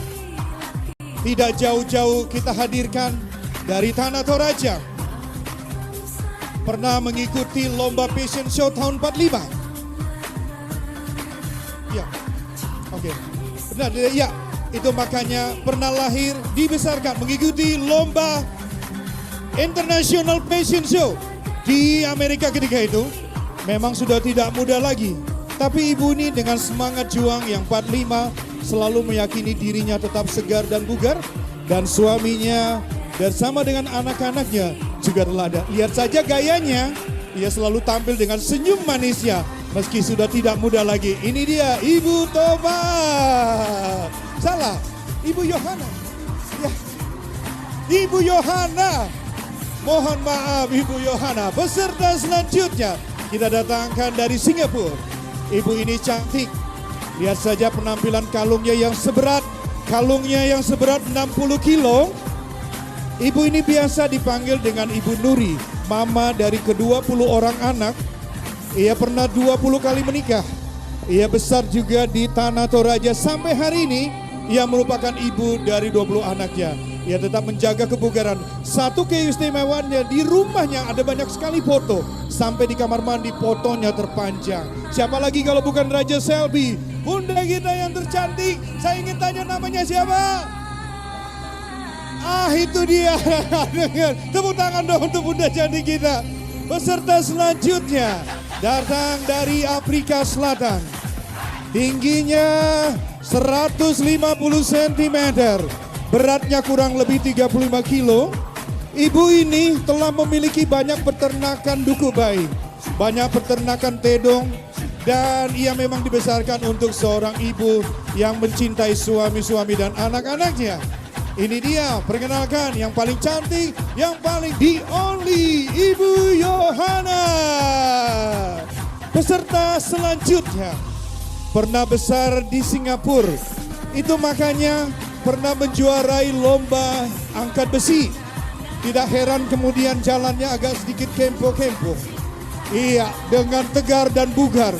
tidak jauh-jauh kita hadirkan dari Tanah Toraja. Pernah mengikuti lomba fashion show tahun 45. Ya, oke. Benar, ya. Itu makanya pernah lahir, dibesarkan, mengikuti lomba International Fashion Show di Amerika ketika itu. Memang sudah tidak muda lagi. Tapi ibu ini dengan semangat juang yang 45 selalu meyakini dirinya tetap segar dan bugar. Dan suaminya bersama dengan anak-anaknya juga teladan. Lihat saja gayanya, ia selalu tampil dengan senyum manisnya. Meski sudah tidak muda lagi. Ini dia Ibu Toma. Salah, Ibu Yohana. Ya. Ibu Yohana. Mohon maaf Ibu Yohana. Peserta selanjutnya kita datangkan dari Singapura. Ibu ini cantik. Lihat saja penampilan kalungnya yang seberat 60 kilo. Ibu ini biasa dipanggil dengan Ibu Nuri, mama dari ke-20 orang anak. Ia pernah 20 kali menikah. Ia besar juga di Tanah Toraja. Sampai hari ini ia merupakan ibu dari 20 anaknya. Ia tetap menjaga kebugaran. Satu keistimewaannya, di rumahnya ada banyak sekali foto. Sampai di kamar mandi fotonya terpanjang. Siapa lagi kalau bukan Raja Selby, Bunda kita yang tercantik. Saya ingin tanya namanya siapa? Itu dia. Tepuk tangan dong untuk Bunda cantik kita. Peserta selanjutnya datang dari Afrika Selatan. Tingginya 150 cm. Beratnya kurang lebih 35 kilo. Ibu ini telah memiliki banyak peternakan duku bayi. Banyak peternakan tedong. Dan ia memang dibesarkan untuk seorang ibu yang mencintai suami-suami dan anak-anaknya. Ini dia, perkenalkan yang paling cantik, yang paling the only Ibu Yohana. Peserta selanjutnya pernah besar di Singapura. Itu makanya pernah menjuarai lomba angkat besi. Tidak heran kemudian jalannya agak sedikit kempo-kempo. Iya, dengan tegar dan bugar.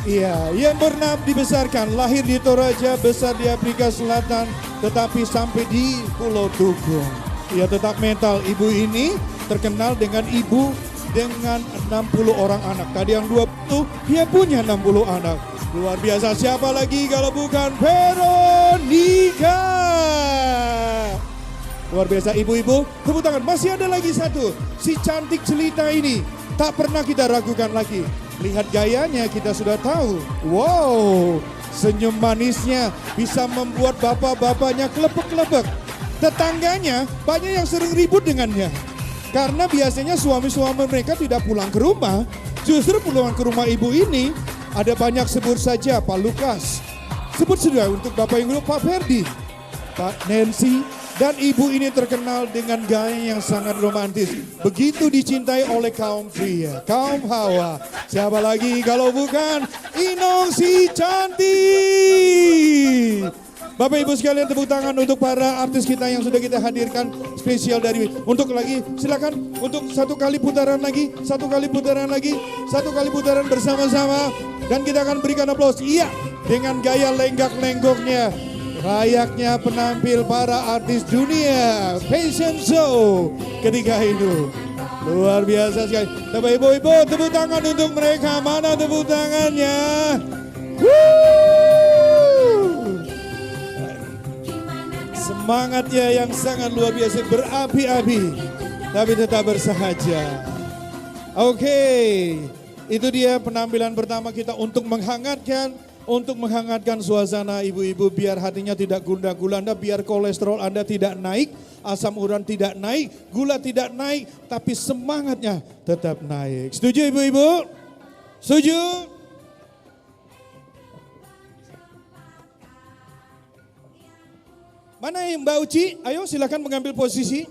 Iya, yang pernah dibesarkan, lahir di Toraja, besar di Afrika Selatan, tetapi sampai di Pulau Tugung. Ia tetap mental. Ibu ini terkenal dengan ibu dengan 60 orang anak. Tadi yang 20, dia punya 60 anak. Luar biasa, siapa lagi kalau bukan Veronica. Luar biasa ibu-ibu, tepuk tangan. Masih ada lagi satu, si cantik jelita ini. Tak pernah kita ragukan lagi. Lihat gayanya kita sudah tahu. Wow, senyum manisnya bisa membuat bapak-bapaknya kelepek-kelepek. Tetangganya banyak yang sering ribut dengannya. Karena biasanya suami-suami mereka tidak pulang ke rumah. Justru pulang ke rumah ibu ini ada banyak, sebut saja Pak Lukas. Sebut sudah untuk Bapak yang Pak Ferdi, Pak Nancy. Dan ibu ini terkenal dengan gaya yang sangat romantis. Begitu dicintai oleh kaum pria, kaum hawa. Siapa lagi kalau bukan Inong si cantik. Bapak Ibu sekalian, tepuk tangan untuk para artis kita yang sudah kita hadirkan spesial dari. Untuk lagi silakan untuk satu kali putaran lagi, satu kali putaran lagi, satu kali putaran bersama-sama. Dan kita akan berikan aplaus. Iya, dengan gaya lenggak-lenggoknya. Layaknya penampil para artis dunia fashion show ketika itu. Luar biasa sekali. Bapak ibu-ibu, tepuk tangan untuk mereka. Mana tepuk tangannya? Semangatnya yang sangat luar biasa, berapi-api, tapi tetap bersahaja. Oke, itu dia penampilan pertama kita untuk menghangatkan suasana ibu-ibu, biar hatinya tidak gundah gulana, biar kolesterol Anda tidak naik, asam urat tidak naik, gula tidak naik, tapi semangatnya tetap naik. Setuju ibu-ibu? Setuju? Mana yang Mbak Uci? Ayo silakan mengambil posisi.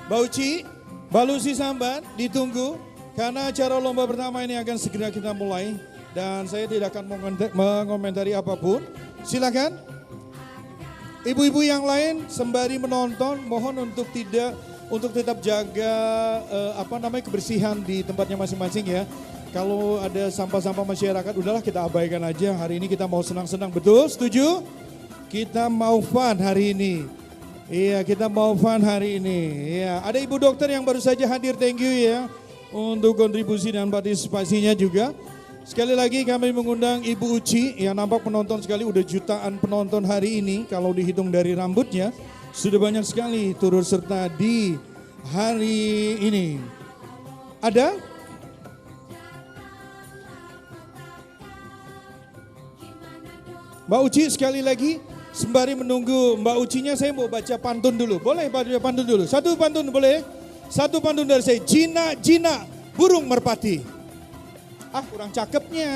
Mbak Uci, Mbak Lucy Samban, ditunggu. Karena acara lomba pertama ini akan segera kita mulai. Dan saya tidak akan mengomentari apapun. Silakan. Ibu-ibu yang lain sembari menonton, mohon untuk tetap jaga kebersihan di tempatnya masing-masing ya. Kalau ada sampah-sampah masyarakat, udahlah kita abaikan aja. Hari ini kita mau senang-senang, betul? Setuju? Kita mau fun hari ini. Iya, kita mau fun hari ini. Iya, ada ibu dokter yang baru saja hadir, thank you ya. Untuk kontribusi dan partisipasinya juga. Sekali lagi kami mengundang Ibu Uci yang nampak penonton sekali, udah jutaan penonton hari ini kalau dihitung dari rambutnya. Sudah banyak sekali turut serta di hari ini. Ada? Mbak Uci sekali lagi, sembari menunggu Mbak Ucinya saya mau baca pantun dulu. Boleh baca pantun dulu? Satu pantun boleh? Satu pantun dari saya, Jina burung merpati. Ah kurang cakepnya.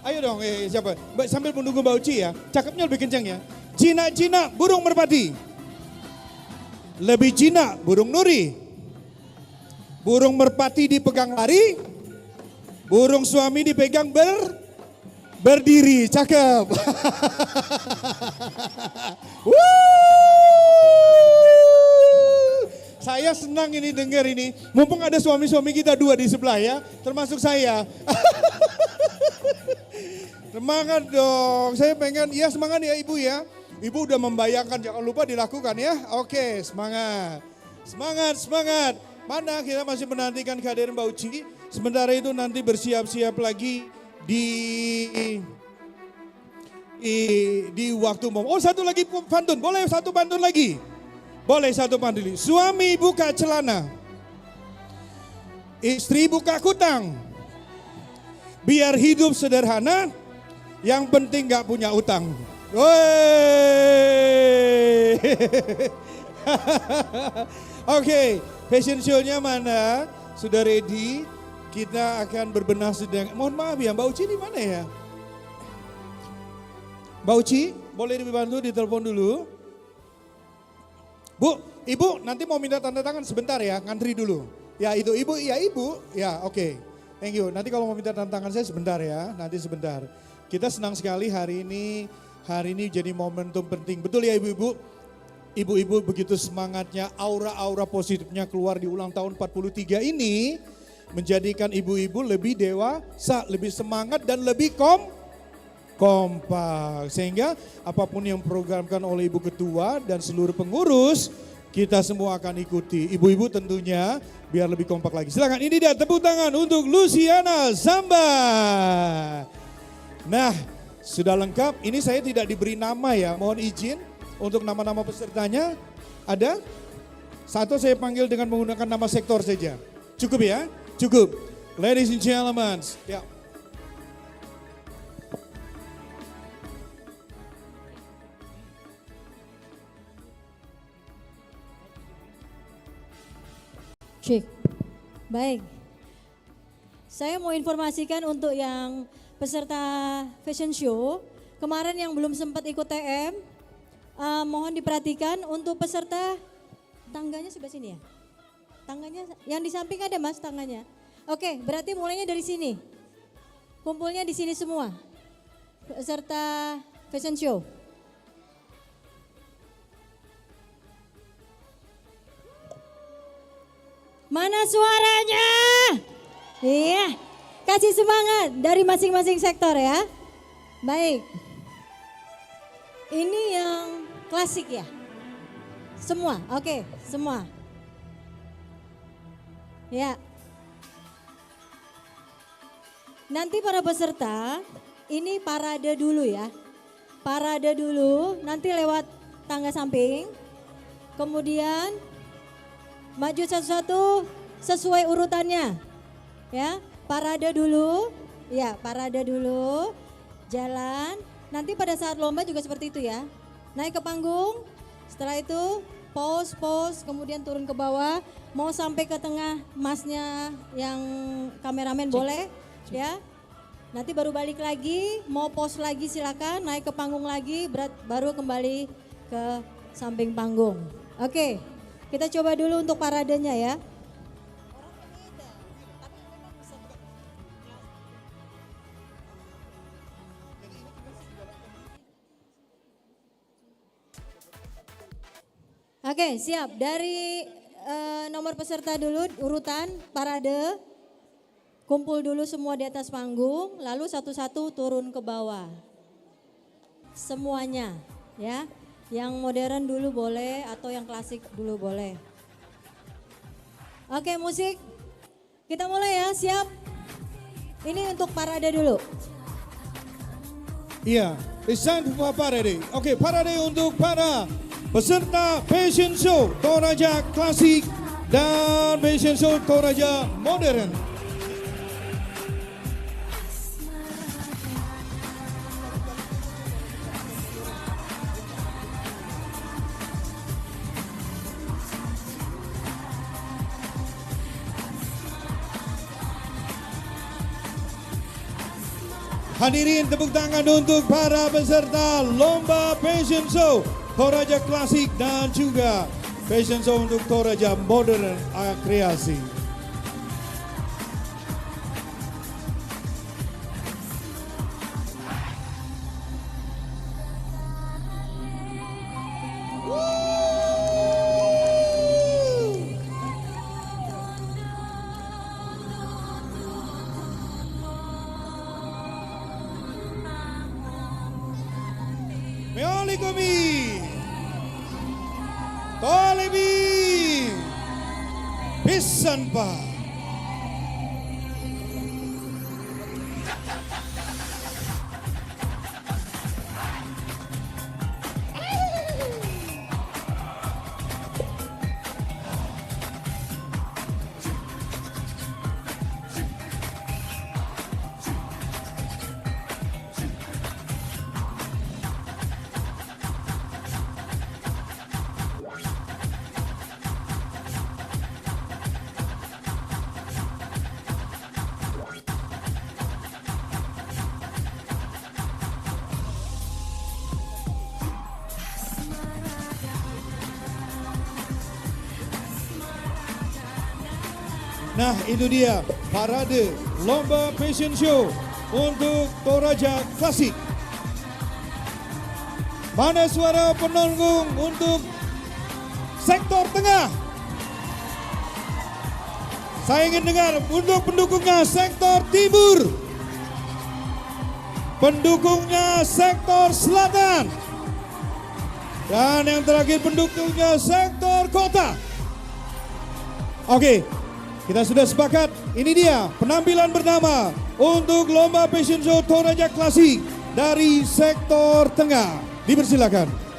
Ayo dong, siapa? Sambil menunggu Mbak Uci ya, cakepnya lebih kencang ya. Jina burung merpati. Lebih jina burung nuri. Burung merpati dipegang lari. Burung suami dipegang berdiri. Cakep. Saya senang ini dengar ini. Mumpung ada suami-suami kita dua di sebelah ya. Termasuk saya. Semangat dong. Saya pengen, ya semangat ya ibu ya. Ibu udah membayangkan, jangan lupa dilakukan ya. Oke, semangat. Semangat. Mana kita masih menantikan kehadiran Mbak Uci. Sementara itu nanti bersiap-siap lagi di waktu mau. Oh satu lagi pantun, boleh satu pantun lagi? Boleh satu pantun. Suami buka celana, istri buka kutang. Biar hidup sederhana, yang penting gak punya utang. Woi. Oke, fashion show-nya mana? Sudah ready? Kita akan berbenah sedang. Mohon maaf ya, Mbak Uci di mana ya? Mbak Uci, boleh dibantu ditelepon dulu. Bu, Ibu nanti mau minta tanda tangan sebentar ya, ngantri dulu. Ya itu Ibu, ya oke. Thank you, nanti kalau mau minta tanda tangan saya sebentar ya, nanti sebentar. Kita senang sekali hari ini jadi momentum penting. Betul ya ibu-ibu? Ibu-ibu begitu semangatnya, aura-aura positifnya keluar di ulang tahun 43 ini. menjadikan ibu-ibu lebih dewasa, lebih semangat dan lebih kompak. Sehingga apapun yang programkan oleh Ibu Ketua dan seluruh pengurus, kita semua akan ikuti. Ibu-ibu tentunya biar lebih kompak lagi. Silakan, ini dia tepuk tangan untuk Luciana Zamba. Nah, sudah lengkap. Ini saya tidak diberi nama ya, mohon izin untuk nama-nama pesertanya. Ada? Satu saya panggil dengan menggunakan nama sektor saja. Cukup ya? Cukup. Ladies and gentlemen. Ya. Cik. Baik. Saya mau informasikan untuk yang peserta fashion show, kemarin yang belum sempat ikut TM, mohon diperhatikan untuk peserta, tangganya sebelah sini ya? Tangganya, yang di samping ada mas tangganya. Oke, berarti mulainya dari sini. Kumpulnya di sini semua. Peserta fashion show. Mana suaranya? Iya, kasih semangat dari masing-masing sektor ya. Baik. Ini yang klasik ya? Semua, oke, semua. Ya. Nanti para peserta, ini parade dulu ya. Parade dulu, nanti lewat tangga samping. Kemudian maju satu-satu sesuai urutannya. Ya, parade dulu. Ya, parade dulu. Jalan. Nanti pada saat lomba juga seperti itu ya. Naik ke panggung. Setelah itu pose, kemudian turun ke bawah. Mau sampai ke tengah masnya yang kameramen boleh ya. Nanti baru balik lagi, mau pose lagi silakan, naik ke panggung lagi, baru kembali ke samping panggung. Oke, kita coba dulu untuk paradenya ya. Oke, siap. Dari nomor peserta dulu, urutan parade. Kumpul dulu semua di atas panggung, lalu satu-satu turun ke bawah. Semuanya ya. Yang modern dulu boleh atau yang klasik dulu boleh. Oke, musik. Kita mulai ya, siap? Ini untuk parade dulu. Iya, it's time for parade. Oke, parade untuk para peserta fashion show Toraja Klasik dan fashion show Toraja Modern. Hadirin, tepuk tangan untuk para peserta lomba fashion show Toraja Klasik dan juga fashion show untuk Toraja Modern Kreasi. Meolikomi, Tolebi, Pisanpa. Nah, itu dia parade lomba fashion show untuk Toraja Klasik. Mana suara penunggung untuk sektor tengah? Saya ingin dengar untuk pendukungnya sektor timur. Pendukungnya sektor selatan. Dan yang terakhir pendukungnya sektor kota. Oke, kita sudah sepakat. Ini dia penampilan pertama untuk lomba fashion show Toraja Klasik dari sektor tengah. Dipersilakan.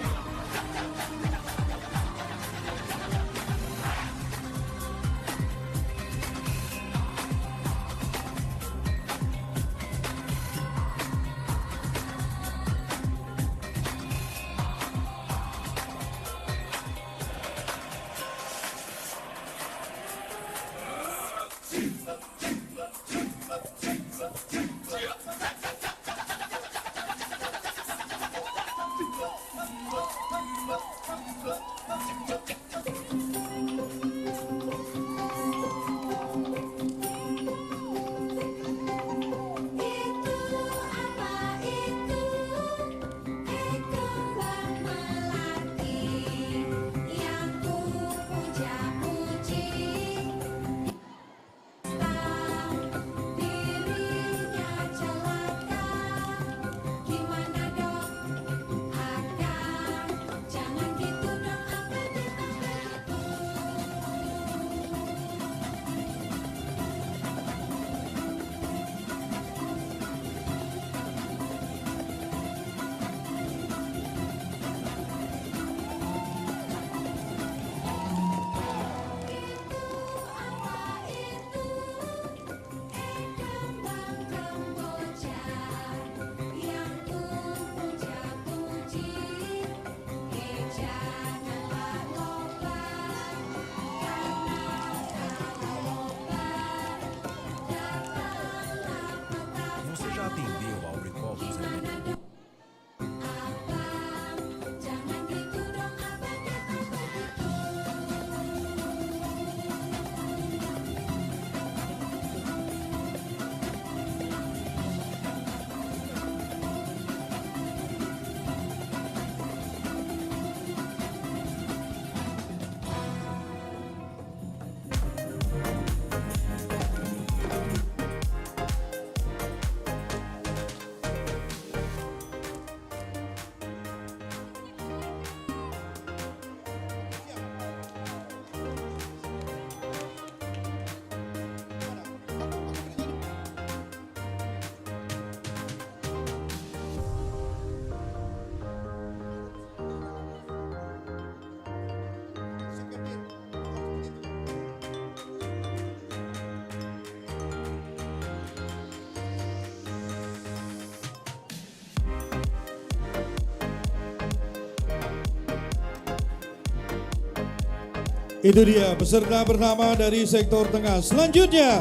Itu dia peserta pertama dari sektor tengah. Selanjutnya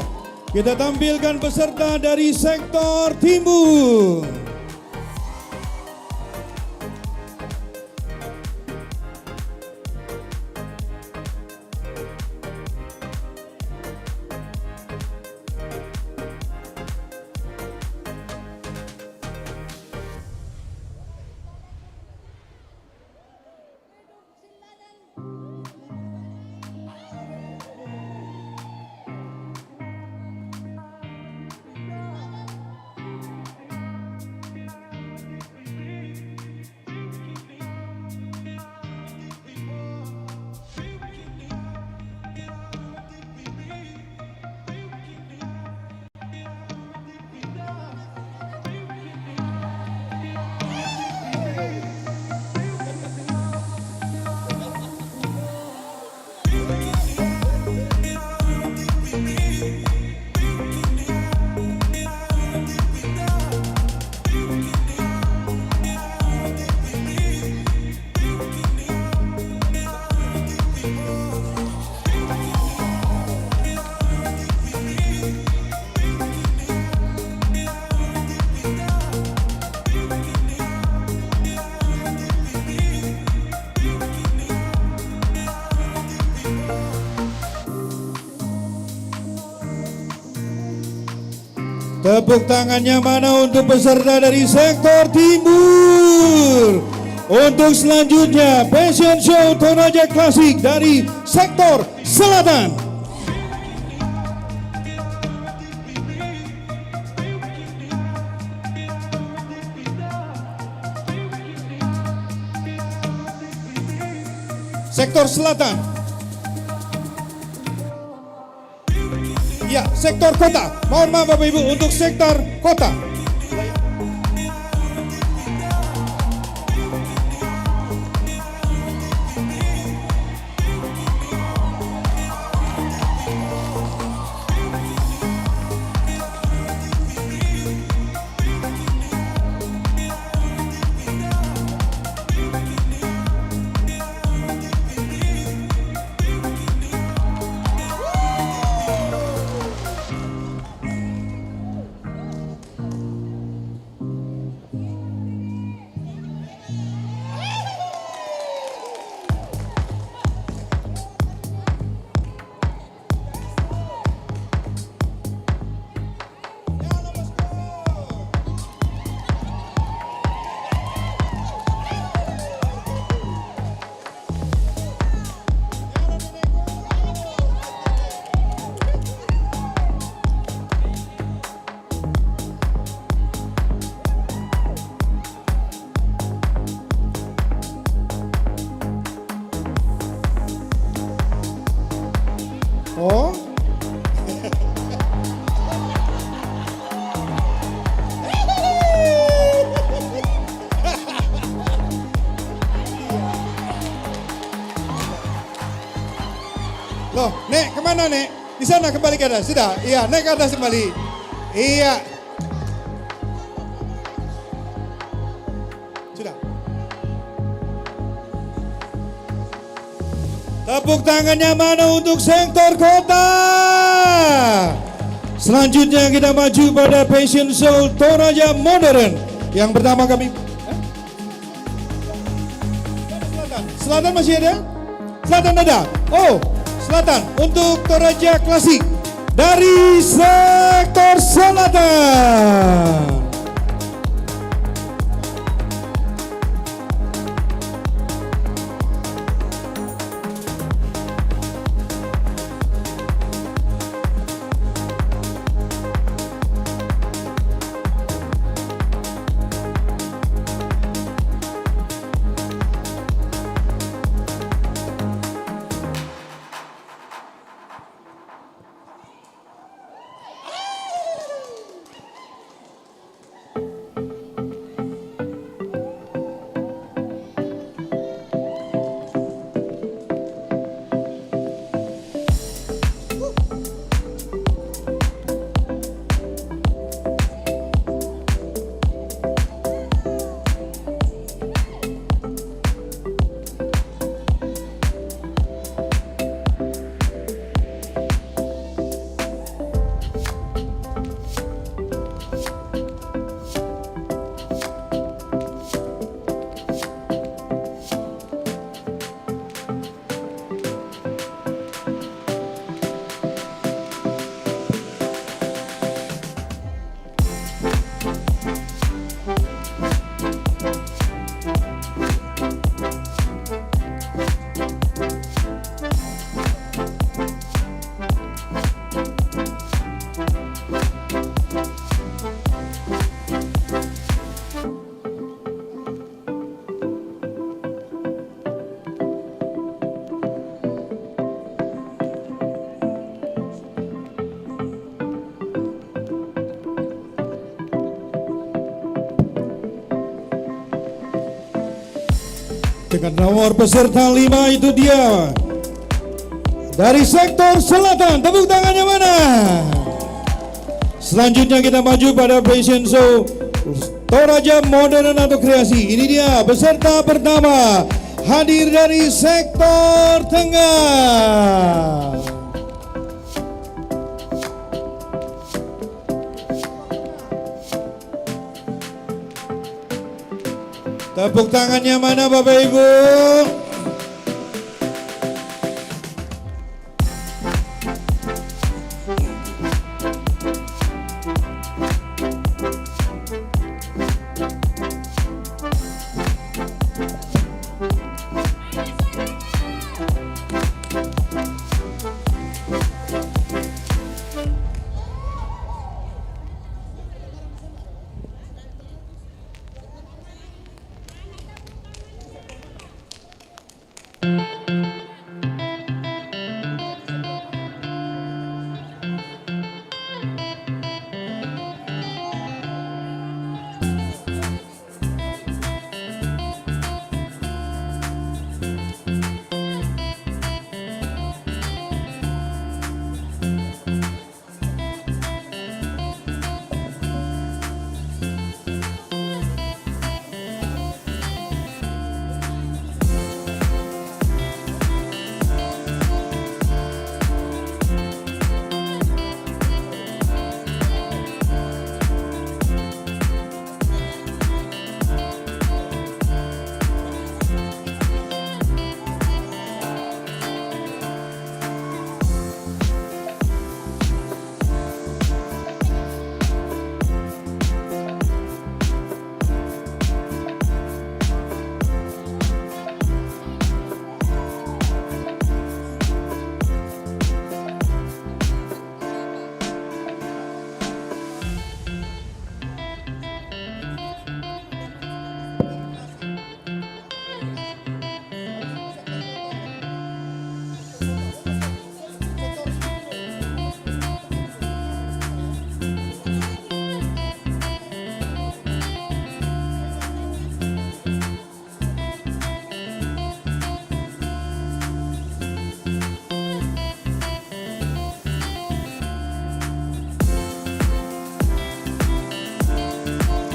kita tampilkan peserta dari sektor timur. Tepuk tangannya mana untuk peserta dari sektor timur. Untuk selanjutnya Fashion Show Toraja Klasik dari sektor selatan. sektor selatan. Ya, sektor kota. Mohon maaf Bapak Ibu untuk sektor kota. Oh. Loh, Nek, kemana Nek? Di sana kembali ke atas, sudah? Iya, naik ke atas kembali. Iya. Sudah. Tepuk tangannya mana untuk sektor kota? Selanjutnya kita maju pada Fashion Show Toraja Modern. Yang pertama kami... Selatan masih ada? Selatan ada? Oh, selatan untuk Toraja Klasik dari sektor selatan. Dengan nomor peserta 5 itu dia dari sektor selatan, tepuk tangannya mana? Selanjutnya kita maju pada Fashion Show Toraja Modern atau Kreasi. Ini dia peserta pertama hadir dari sektor tengah. Tepuk tangannya mana Bapak Ibu?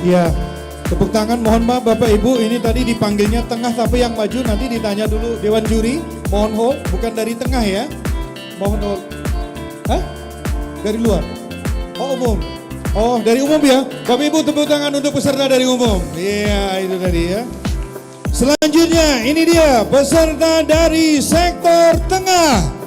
Ya, tepuk tangan mohon maaf Bapak Ibu, ini tadi dipanggilnya tengah tapi yang maju nanti ditanya dulu Dewan Juri. Mohon hold, bukan dari tengah ya. Mohon hold. Hah? Dari luar? Oh umum. Oh dari umum ya. Bapak Ibu tepuk tangan untuk peserta dari umum. Iya itu tadi ya. Selanjutnya ini dia peserta dari sektor tengah.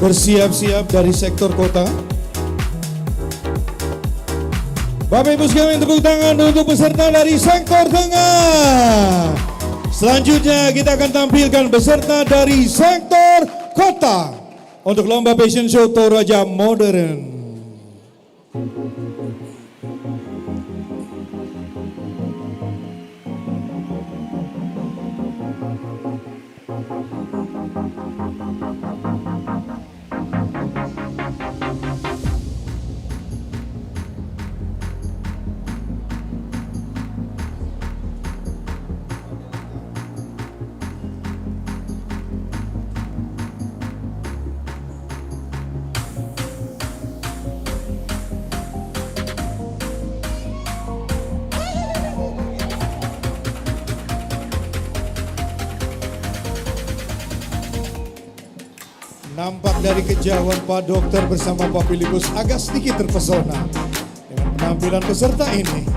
Bersiap-siap dari sektor kota. Bapak Ibu sekalian tepuk tangan untuk peserta dari sektor tengah. Selanjutnya kita akan tampilkan peserta dari sektor kota untuk lomba fashion show Toraja Modern. Nampak dari kejauhan Pak Dokter bersama Pak Filipus agak sedikit terpesona dengan penampilan peserta ini.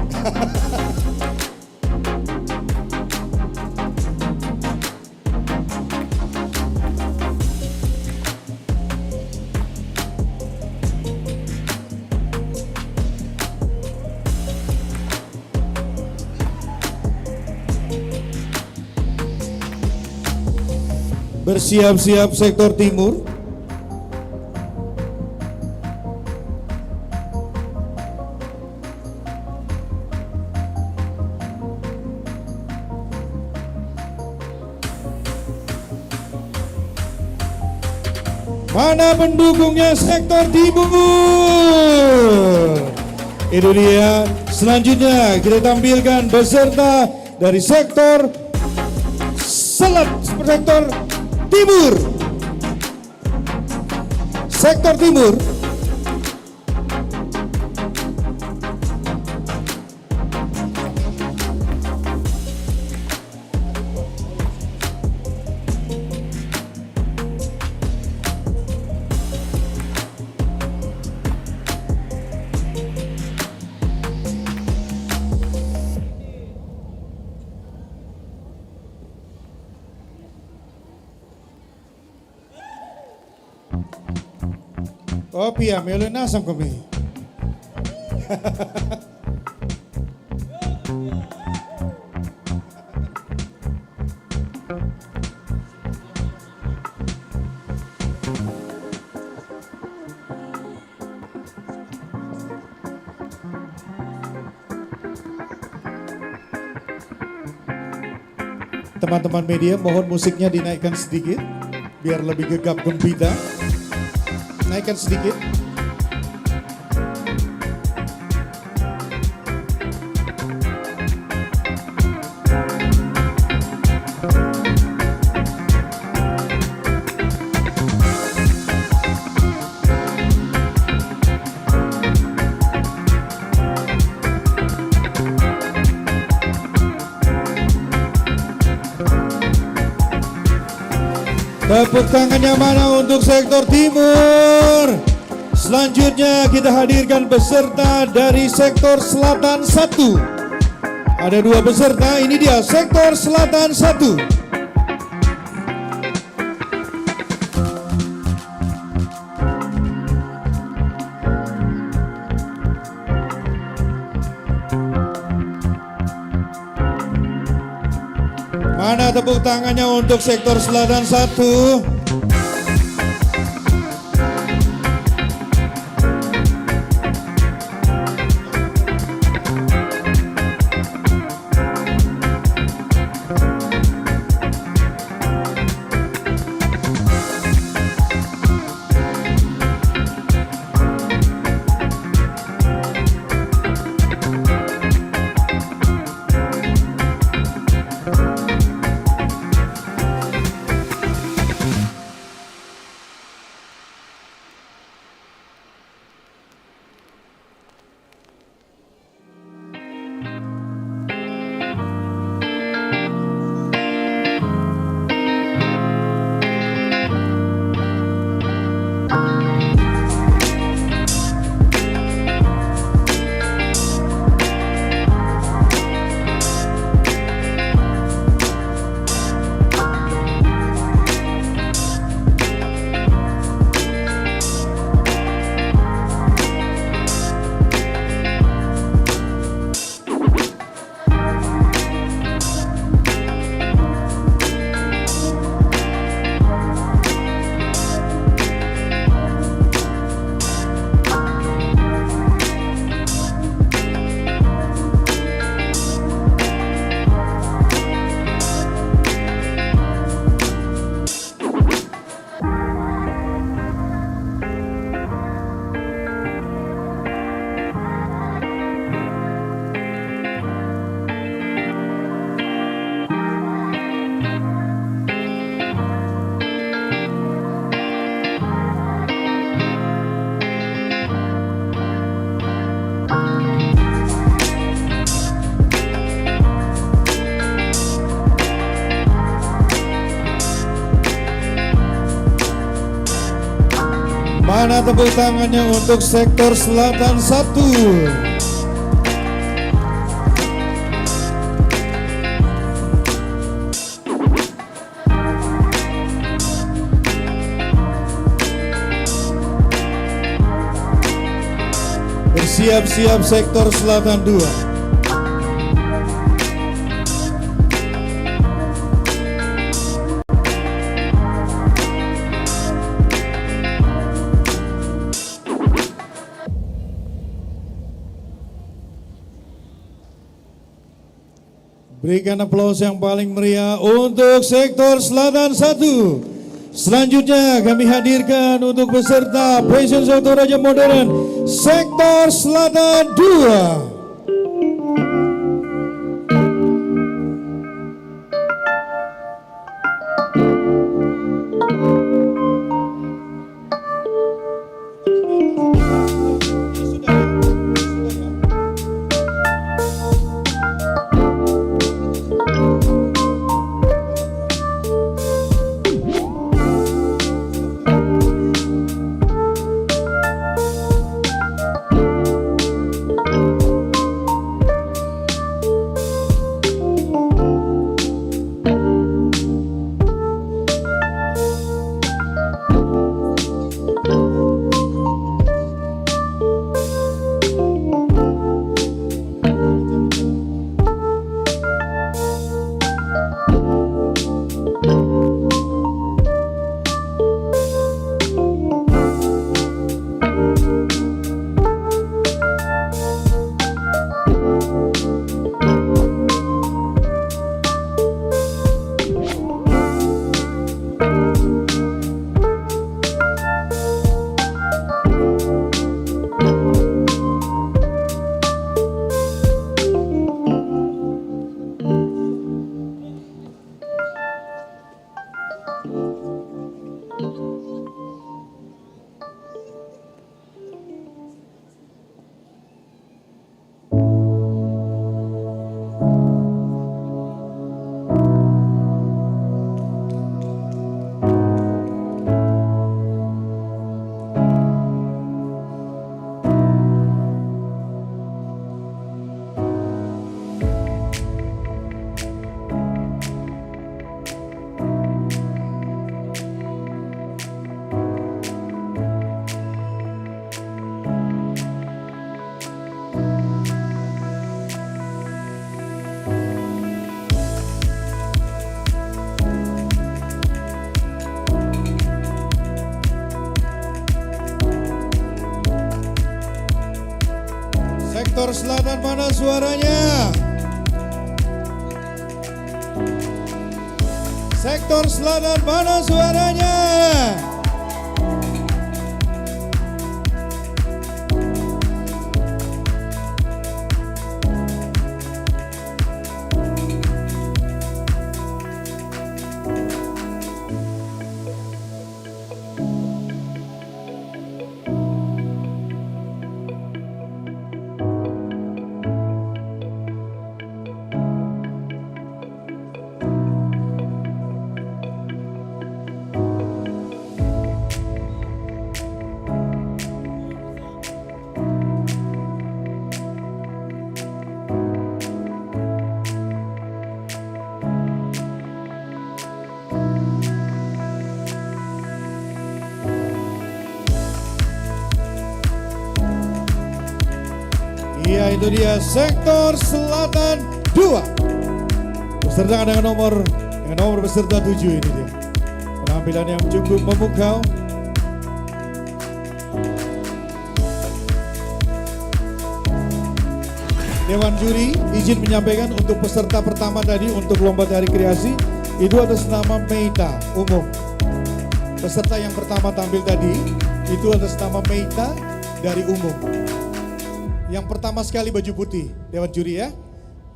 Bersiap-siap sektor timur. Mana pendukungnya sektor timur? Itu dia. Selanjutnya kita tampilkan peserta dari sektor sektor timur. Sektor timur. Oh pia, melo nasam kami. Teman-teman media, mohon musiknya dinaikkan sedikit biar lebih gegap gempita. Naikkan sedikit. Tepuk tangannya mana untuk sektor timur. Selanjutnya kita hadirkan peserta dari sektor selatan 1. Ada 2 peserta, ini dia sektor selatan 1. Mana tepuk tangannya untuk sektor selatan 1? Mana tepuk tangannya untuk sektor selatan 1? Bersiap-siap sektor selatan 2. Berikan aplaus yang paling meriah untuk sektor selatan 1. Selanjutnya kami hadirkan untuk peserta Fashion Show Toraja Modern sektor selatan 2. Sektor selatan mana suaranya? Sektor selatan mana suaranya? Iya, itu dia sektor selatan 2. Peserta dengan nomor peserta 7 ini dia. Penampilan yang cukup memukau. Dewan juri izin menyampaikan untuk peserta pertama tadi untuk lomba tari kreasi itu atas nama Meita umum. Peserta yang pertama tampil tadi itu atas nama Meita dari umum. Yang pertama sekali baju putih, Dewan juri ya.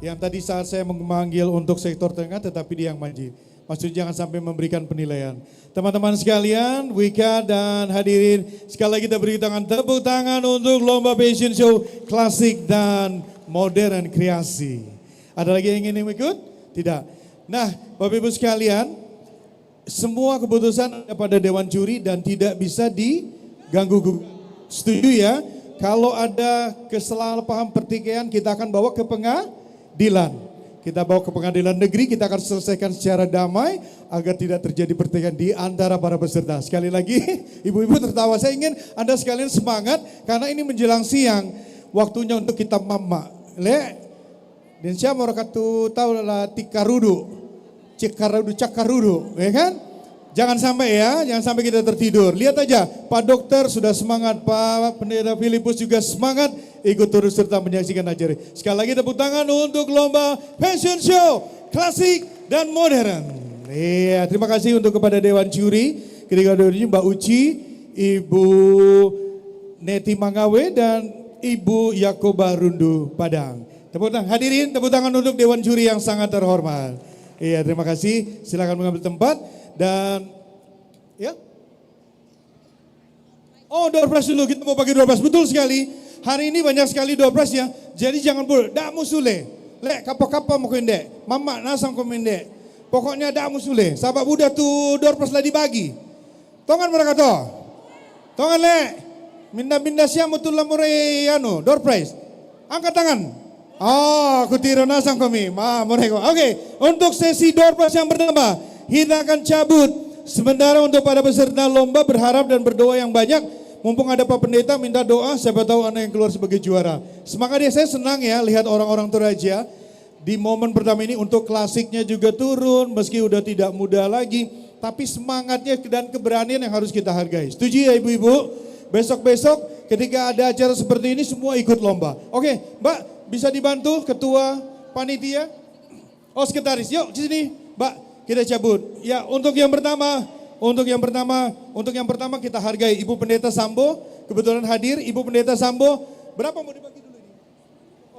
Yang tadi saat saya memanggil untuk sektor tengah tetapi dia yang maju. Maksudnya jangan sampai memberikan penilaian. Teman-teman sekalian, Wika dan hadirin, sekali lagi kita beri tepuk tangan untuk lomba fashion show klasik dan modern kreasi. Ada lagi yang ingin ikut? Tidak. Nah, Bapak Ibu sekalian, semua keputusan ada pada Dewan juri dan tidak bisa diganggu. Setuju ya? Kalau ada kesalahpahaman pertikaian kita akan bawa ke pengadilan. Kita bawa ke pengadilan negeri, kita akan selesaikan secara damai agar tidak terjadi pertikaian di antara para peserta. Sekali lagi, ibu-ibu tertawa. Saya ingin Anda sekalian semangat karena ini menjelang siang. Waktunya untuk kita mama. Le, dan siapa orang kata tahu lah tikarudu, cakarudu, ya kan? Jangan sampai ya, jangan sampai kita tertidur. Lihat aja, Pak Dokter sudah semangat, Pak Pendeta Filipus juga semangat ikut turut serta menyaksikan acara. Sekali lagi tepuk tangan untuk lomba fashion show klasik dan modern. Iya, terima kasih untuk kepada Dewan Juri, ketika Dewan Juri Mbak Uci, Ibu Neti Mangawe dan Ibu Yakoba Rundu Padang. Tepuk tangan, hadirin tepuk tangan untuk Dewan Juri yang sangat terhormat. Iya, terima kasih. Silakan mengambil tempat. Dan ya, door prize dulu, kita mau bagi door prize, betul sekali. Hari ini banyak sekali door prize ya, jadi jangan buru, dak musule, lek kapal mau kende, mama nasang komende, pokoknya dak musule, sahabat Buddha tuh door prize lah dibagi. Tongan mereka toh, tongan lek, minda siapa tuh lamure door prize, angkat tangan. Oh, kutiro nasang komi, mereka. Oke, untuk sesi door prize yang pertama. Kita akan cabut. Sementara untuk para peserta lomba berharap dan berdoa yang banyak. Mumpung ada Pak Pendeta minta doa, siapa tahu anak yang keluar sebagai juara. Semangat ya, saya senang ya lihat orang-orang Toraja di momen pertama ini untuk klasiknya juga turun. Meski udah tidak muda lagi. Tapi semangatnya dan keberanian yang harus kita hargai. Setuju ya ibu-ibu? Besok-besok ketika ada acara seperti ini semua ikut lomba. Oke, Mbak bisa dibantu ketua panitia? Oh sekretaris, yuk di sini Mbak. Kita cabut. Ya, untuk yang pertama kita hargai Ibu Pendeta Sambo, kebetulan hadir Ibu Pendeta Sambo. Berapa mau dibagi dulu ini?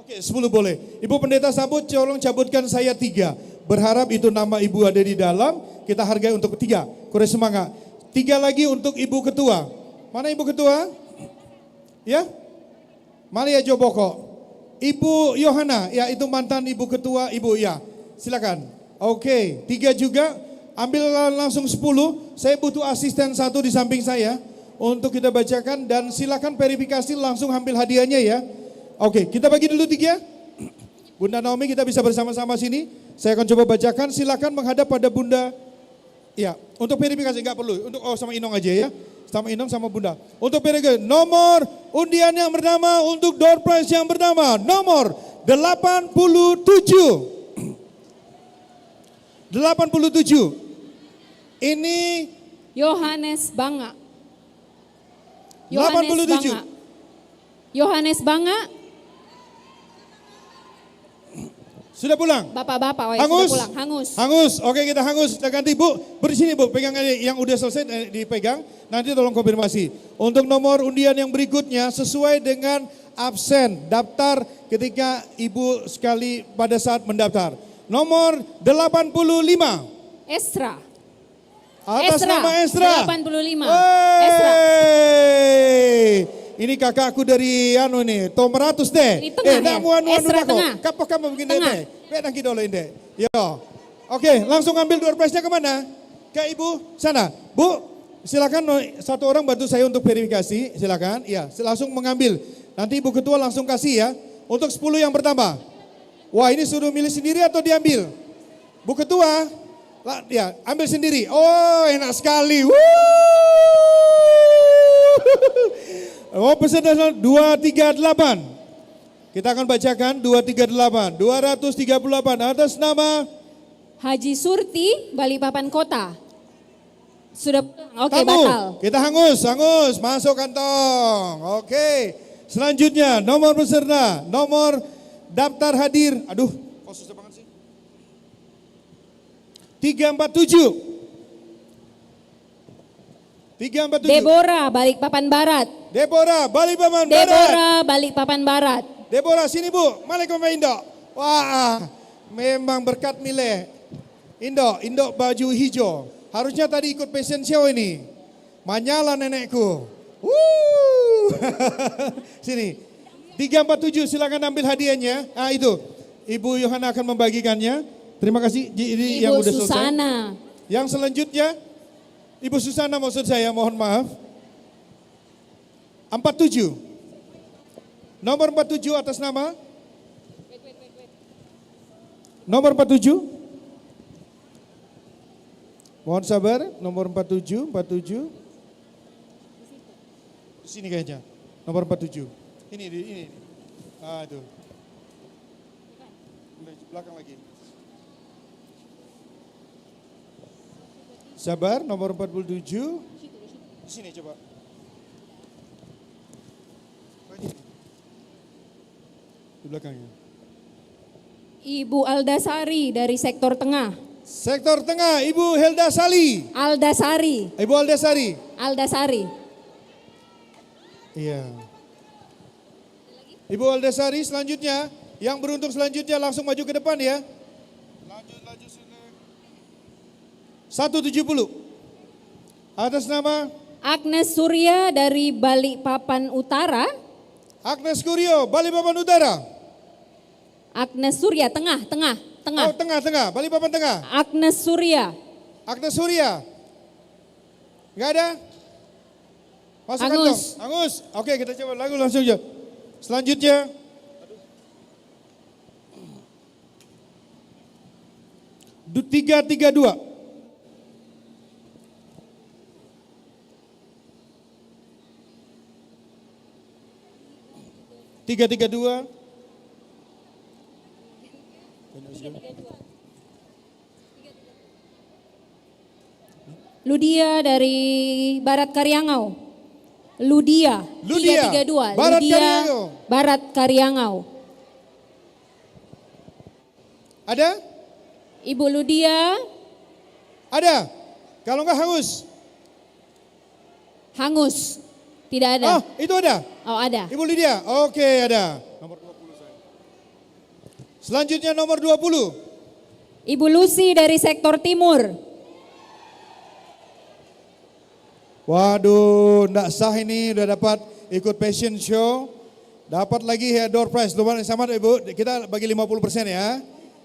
Oke, 10 boleh. Ibu Pendeta Sambo tolong cabutkan saya 3. Berharap itu nama Ibu ada di dalam, kita hargai untuk 3. Kurang semangat. 3 lagi untuk Ibu Ketua. Mana Ibu Ketua? Ya? Maria Joboko. Ibu Yohana, ya itu mantan Ibu Ketua, Ibu ya. Silakan. Oke, 3 juga, ambil langsung 10, saya butuh asisten 1 di samping saya untuk kita bacakan dan silakan verifikasi langsung ambil hadiahnya ya. Oke, kita bagi dulu 3. Bunda Naomi kita bisa bersama-sama sini, saya akan coba bacakan, silakan menghadap pada Bunda. Ya, untuk verifikasi enggak perlu, untuk sama Inong aja ya, sama Inong sama Bunda. Untuk verifikasi, nomor undian yang pertama untuk door prize yang pertama, nomor 87. 87. Ini Yohanes Banga. 87. Yohanes Banga. Sudah pulang? Bapak-bapak, oh ya, Hangus? sudah pulang. Hangus. Hangus, oke kita hangus. Kita ganti Bu, bersini Bu, pegang yang udah selesai dipegang. Nanti tolong konfirmasi. Untuk nomor undian yang berikutnya sesuai dengan absen daftar ketika Ibu sekali pada saat mendaftar. Nomor 85. Esra. Atas Esra, nama Esra. 85. Wey. Esra. Ini kakakku dari nih, Tomeratus deh. Di tengah ya? Esra tengah. Kapok kamu begini deh. Pedang kita dulu ini. Yo. Oke, langsung ambil door prize-nya kemana? Ke Ibu sana. Bu, silakan satu orang bantu saya untuk verifikasi. Silakan. Iya, langsung mengambil. Nanti Ibu Ketua langsung kasih ya. Untuk 10 yang pertama. Wah, ini suruh milih sendiri atau diambil? Bu Ketua, ya ambil sendiri. Oh, enak sekali. Oh, peserta 238. Kita akan bacakan 238. 238 atas nama Haji Surti, Balikpapan Kota. Sudah, oke, tamu. batal. Kita hangus, masuk kantong. Oke. Selanjutnya nomor peserta, nomor daftar hadir. Aduh, kok susah banget sih. 347. 347. Deborah, Balikpapan Barat. Deborah, Balikpapan Barat. Deborah, Balikpapan Barat. Deborah, sini Bu. Malikum Indo. Wah, memang berkat milih. Indo baju hijau. Harusnya tadi ikut fashion show ini. Manyala nenekku. Sini. 347 silakan ambil hadiahnya. Ah itu. Ibu Yohana akan membagikannya. Terima kasih. Ini yang Ibu udah selesai. Susana. Yang selanjutnya Ibu Susana maksud saya, mohon maaf. 47. Nomor 47 atas nama? Nomor 47. Mohon sabar, nomor 47. Di sini kayaknya. Nomor 47. Ini. Ah itu. Belakang lagi. Sabar, nomor 47. Di sini coba. Di belakangnya. Ibu Aldasari dari sektor tengah. Sektor tengah, Ibu Helda Sali. Aldasari. Ibu Aldasari. Aldasari. Iya. Ibu Aldasari selanjutnya, yang beruntung selanjutnya langsung maju ke depan ya. Lanjut sini. 170. Atas nama Agnes Surya dari Balikpapan Utara. Agnes Surya, Balikpapan Utara. Agnes Surya, tengah. Oh, tengah, Balikpapan tengah. Agnes Surya. Agnes Surya. Enggak ada? Masuk Angus. kantong. Angus. Oke, kita coba lagu langsung aja. Selanjutnya. 332. Ludia dari Barat Karyangau. Ludia. 332. Barat Ludia, Karyangau. Barat Karyangau. Ada? Ibu Ludia. Ada. Kalau enggak hangus. Hangus. Tidak ada. Oh, itu ada. Oh, ada. Ibu Lydia. Oke, ada. Nomor 20 saya. Selanjutnya nomor 20. Ibu Lucy dari sektor timur. Waduh, enggak sah ini, udah dapat ikut fashion show. Dapat lagi ya door prize. Lumayan sama Ibu, kita bagi 50% ya.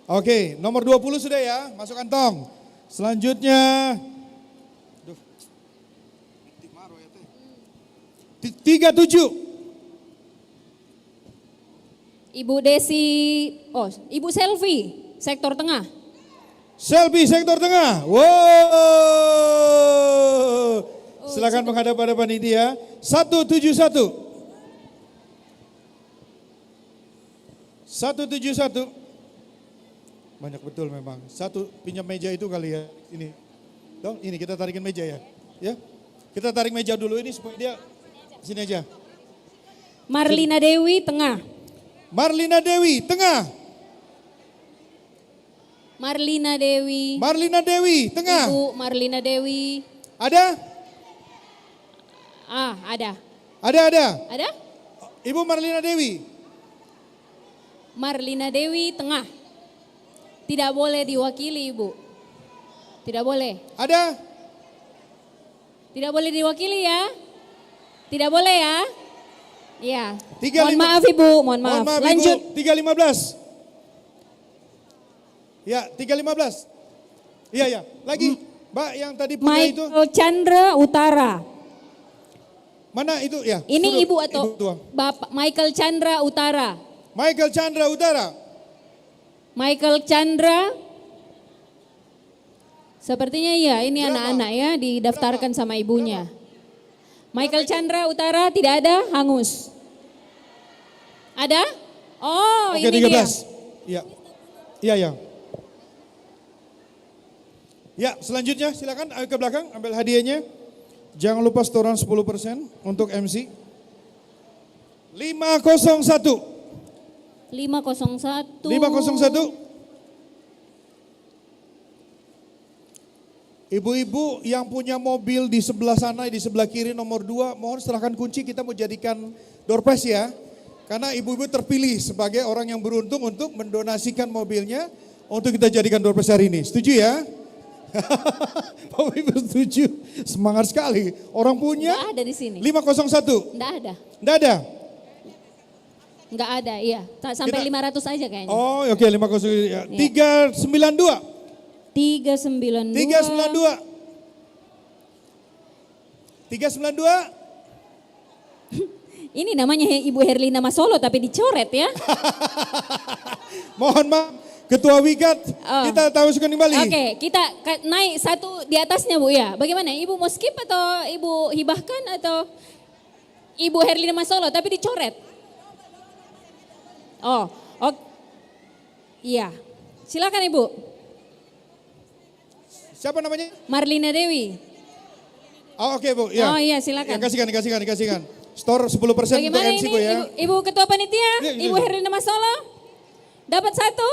Oke, nomor 20 sudah ya, masuk kantong. Selanjutnya 37. Ibu Desi, Ibu Selvi, sektor tengah. Selvi, sektor tengah. Wow. Silakan menghadap pada panitia. 171. 171. Banyak betul memang. Satu pinjam meja itu kali ya. Ini. Dong, ini kita tarikin meja ya. Ya. Kita tarik meja dulu ini supaya dia sini aja. Marlina Dewi tengah. Marlina Dewi tengah. Marlina Dewi. Marlina Dewi, tengah. Ibu Marlina Dewi. Ada? Ada. Ada? Ada? Ibu Marlina Dewi. Marlina Dewi tengah. Tidak boleh diwakili Ibu. Tidak boleh. Ada? Tidak boleh diwakili ya. Tidak boleh ya. Iya. Mohon 35. maaf Ibu, mohon maaf. Lanjut. Ibu. 315. Ya, 315. Iya, ya. Lagi, Mbak yang tadi punya itu. Michael Chandra Utara. Mana itu ya? Ini Suruh, Ibu atau Bapak Michael Chandra Utara? Michael Chandra Utara. Michael Chandra. Sepertinya iya, ini anak-anak ya didaftarkan sama ibunya. Michael Chandra Utara tidak ada, hangus. Ada? Oh, Oke, ini 13. dia. Iya. Iya, ya. Ya, selanjutnya silakan ayo ke belakang ambil hadiahnya. Jangan lupa setoran 10% untuk MC. 501. 501. 501. Ibu-ibu yang punya mobil di sebelah sana, di sebelah kiri nomor 2, mohon serahkan kunci, kita mau jadikan door prize ya. Karena ibu-ibu terpilih sebagai orang yang beruntung untuk mendonasikan mobilnya untuk kita jadikan door prize hari ini. Setuju ya? Bapak Ibu setuju? Semangat sekali. Orang punya? Nggak ada di sini. 501. Nggak ada. Nggak ada? Nggak ada, iya. Sampai 500 aja kayaknya. Oh, oke, 501. Ya. 392. 392. 392. 392. Ini namanya Ibu Herlina Masolo tapi dicoret ya. Mohon maaf, Ketua Wikat, kita tahukan kembali. Oke, kita naik satu di atasnya Bu ya. Bagaimana? Ibu mau skip atau Ibu hibahkan atau Ibu Herlina Masolo tapi dicoret? Oh, iya. Silakan Ibu. Siapa namanya? Marlina Dewi. Oh, oke Bu. Ya. Oh iya, silakan. Kasihkan. Store 10% untuk Bagaimana MC ini Bu ya. Ibu Ketua Panitia, Iya. Ibu Herlina Masolo? Dapat satu?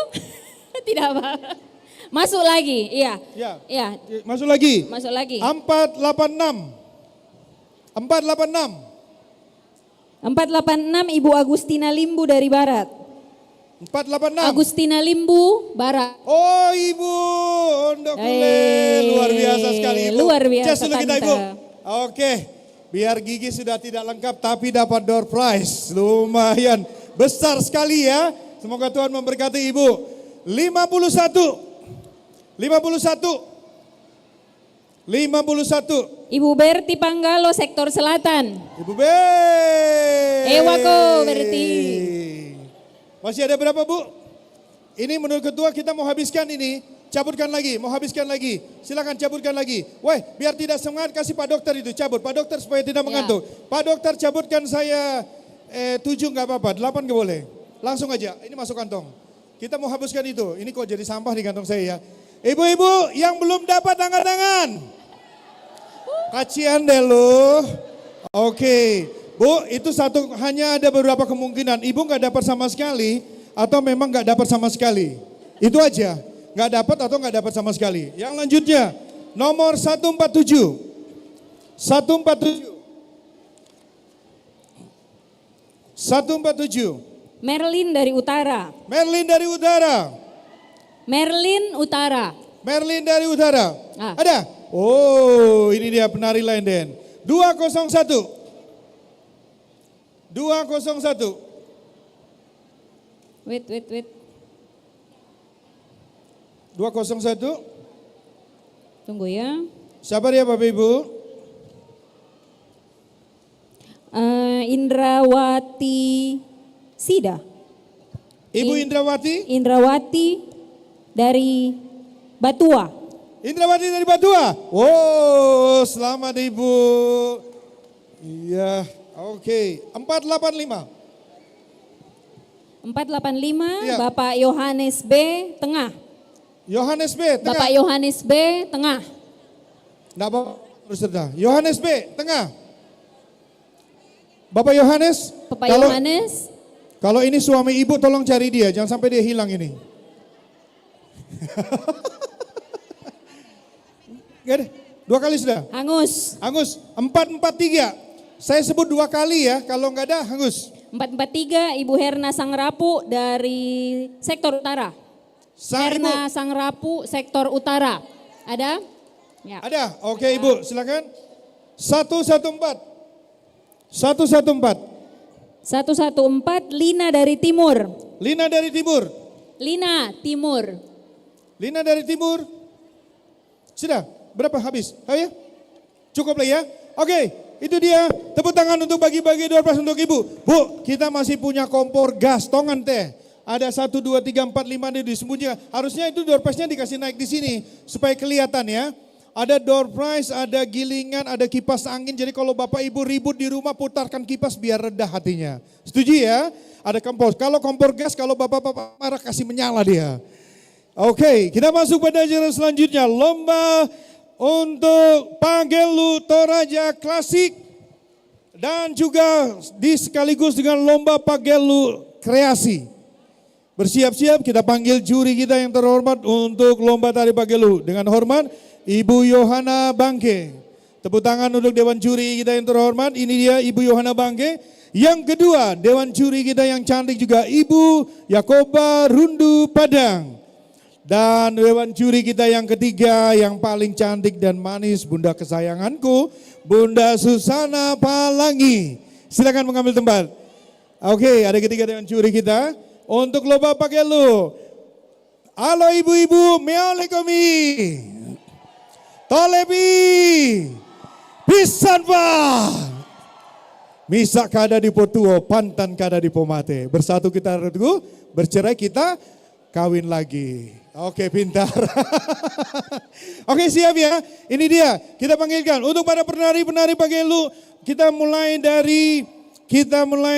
Tidak apa. Masuk lagi, iya. Ya. Iya. Masuk lagi. Masuk lagi. 486. 486. 486 Ibu Agustina Limbu dari Barat. 486. Agustina Limbu, Barat. Oh Ibu, luar biasa sekali Ibu. Luar biasa Ces dulu kita Tante. Ibu. Oke, biar gigi sudah tidak lengkap tapi dapat door prize. Lumayan besar sekali ya. Semoga Tuhan memberkati Ibu. 51. 51. Ibu Berti Panggalo, Sektor Selatan. Ibu Berti. Ewako Berti. Masih ada berapa Bu? Ini menurut Ketua kita mau habiskan ini. Cabutkan lagi, mau habiskan lagi. Silakan cabutkan lagi. Weh, biar tidak semangat kasih Pak Dokter itu cabut. Pak Dokter supaya tidak mengantuk. Pak Dokter cabutkan saya 7 nggak apa-apa, 8 nggak boleh. Langsung aja, ini masuk kantong. Kita mau habiskan itu. Ini kok jadi sampah di kantong saya ya. Ibu-ibu yang belum dapat angkat tangan. Kacian deh lu. Oke. Bu, itu hanya ada beberapa kemungkinan. Ibu nggak dapat sama sekali atau memang nggak dapat sama sekali. Itu aja, nggak dapat atau nggak dapat sama sekali. Yang lanjutnya, nomor 147. 147. 147. Merlin dari Utara. Merlin dari Utara. Merlin Utara. Merlin dari Utara. Ah. Ada? Oh, ini dia penari Lenden. 201. 201. Wait. 201. Tunggu ya. Sabar ya Bapak Ibu. Indrawati Sida. Ibu Indrawati? Indrawati dari Batua. Indrawati dari Batua. Oh, selamat Ibu. Iya, oke. 485. 485 Ya. Bapak Yohanes B tengah. Yohanes B tengah. Bapak Yohanes B tengah. Enggak apa-apa, Ustazah. Yohanes B tengah. Bapak Yohanes. Bapak Yohanes. Kalau ini suami Ibu tolong cari dia, jangan sampai dia hilang ini. Gak ada, 2 kali sudah. Hangus. Hangus, 443. Saya sebut 2 kali ya, kalau nggak ada hangus. 443 Ibu Herna Sangrapu dari sektor utara. Herna Sangrapu sektor utara. Ada? Ya. Ada, oke Ibu silakan. 114. 114. 114 Lina dari timur. Lina dari timur. Lina timur. Lina dari timur. Sudah, berapa habis? Ayo ya? Cukup lah ya. Oke, itu dia. Tepuk tangan untuk bagi-bagi door prize untuk Ibu. Bu, kita masih punya kompor gas tongan teh. Ada 1, 2, 3, 4, 5 nih disembunyikan. Harusnya itu door prize-nya dikasih naik di sini supaya kelihatan ya. Ada door prize, ada gilingan, ada kipas angin. Jadi kalau Bapak Ibu ribut di rumah putarkan kipas biar reda hatinya. Setuju ya? Ada kompor. Kalau kompor gas, kalau Bapak-bapak marah kasih menyala dia. Oke, kita masuk pada acara selanjutnya. Lomba untuk Pagelu Toraja Klasik. Dan juga sekaligus dengan lomba Pagelu Kreasi. Bersiap-siap kita panggil juri kita yang terhormat untuk lomba tari Pagelu. Dengan hormat Ibu Yohana Bangke. Tepuk tangan untuk Dewan Juri kita yang terhormat. Ini dia Ibu Yohana Bangke. Yang kedua Dewan Juri kita yang cantik juga Ibu Yakoba Rundu Padang. Dan Dewan Juri kita yang ketiga yang paling cantik dan manis Bunda kesayanganku Bunda Susana Palangi. Silakan mengambil tempat. Oke, ada ketiga Dewan Juri kita. Untuk lomba Pagelu. Halo ibu-ibu, mealekomi. Tolebi, pisan pak. Misa kada di potuo, pantan kada di pomate. Bersatu kita retu, bercerai kita kawin lagi. Oke pintar. Oke siap ya, ini dia kita panggilkan. Untuk para penari-penari Pagelu, kita mulai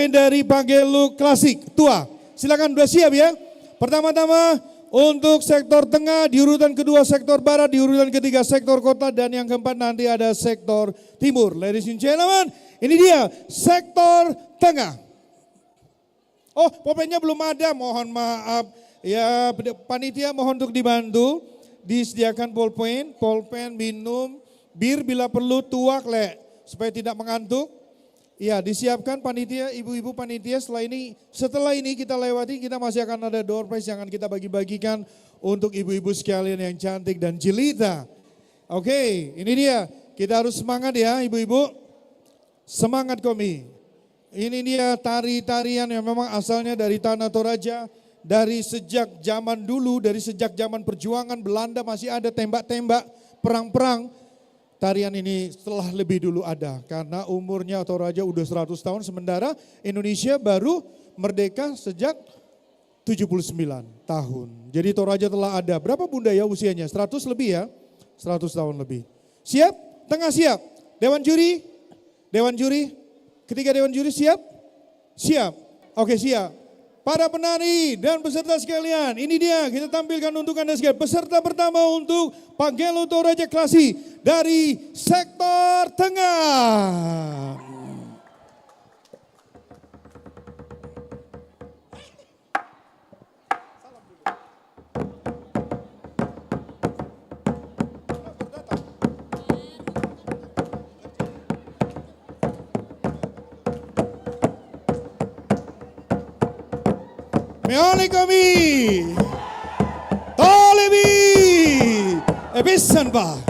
dari Pagelu Klasik, tua. Silakan udah siap ya. Pertama-tama untuk sektor tengah, di urutan kedua sektor barat, di urutan ketiga sektor kota, dan yang keempat nanti ada sektor timur. Ladies and gentlemen, ini dia sektor tengah. Oh, popenya belum ada, mohon maaf. Ya, panitia mohon untuk dibantu. Disediakan pulpen, minum, bir bila perlu tuak le, supaya tidak mengantuk. Ya, disiapkan panitia, ibu-ibu panitia. Setelah ini kita lewati, kita masih akan ada door prize yang akan kita bagi-bagikan untuk ibu-ibu sekalian yang cantik dan jelita. Oke, ini dia. Kita harus semangat ya ibu-ibu. Semangat komi. Ini dia tari-tarian yang memang asalnya dari Tanah Toraja. Dari sejak zaman dulu, dari sejak zaman perjuangan Belanda masih ada tembak-tembak, perang-perang. Tarian ini setelah lebih dulu ada karena umurnya Toraja udah 100 tahun sementara Indonesia baru merdeka sejak 79 tahun. Jadi Toraja telah ada. Berapa bunda ya usianya? 100 lebih ya? 100 tahun lebih. Siap? Tengah siap? Dewan juri? Dewan juri? Ketiga dewan juri siap? Siap. Oke siap. Para penari dan peserta sekalian, ini dia kita tampilkan untuk Anda sekalian. Peserta pertama untuk Pagelu Toraja Klasik dari sektor tengah. Meole kami, tolebi, ebisan pak.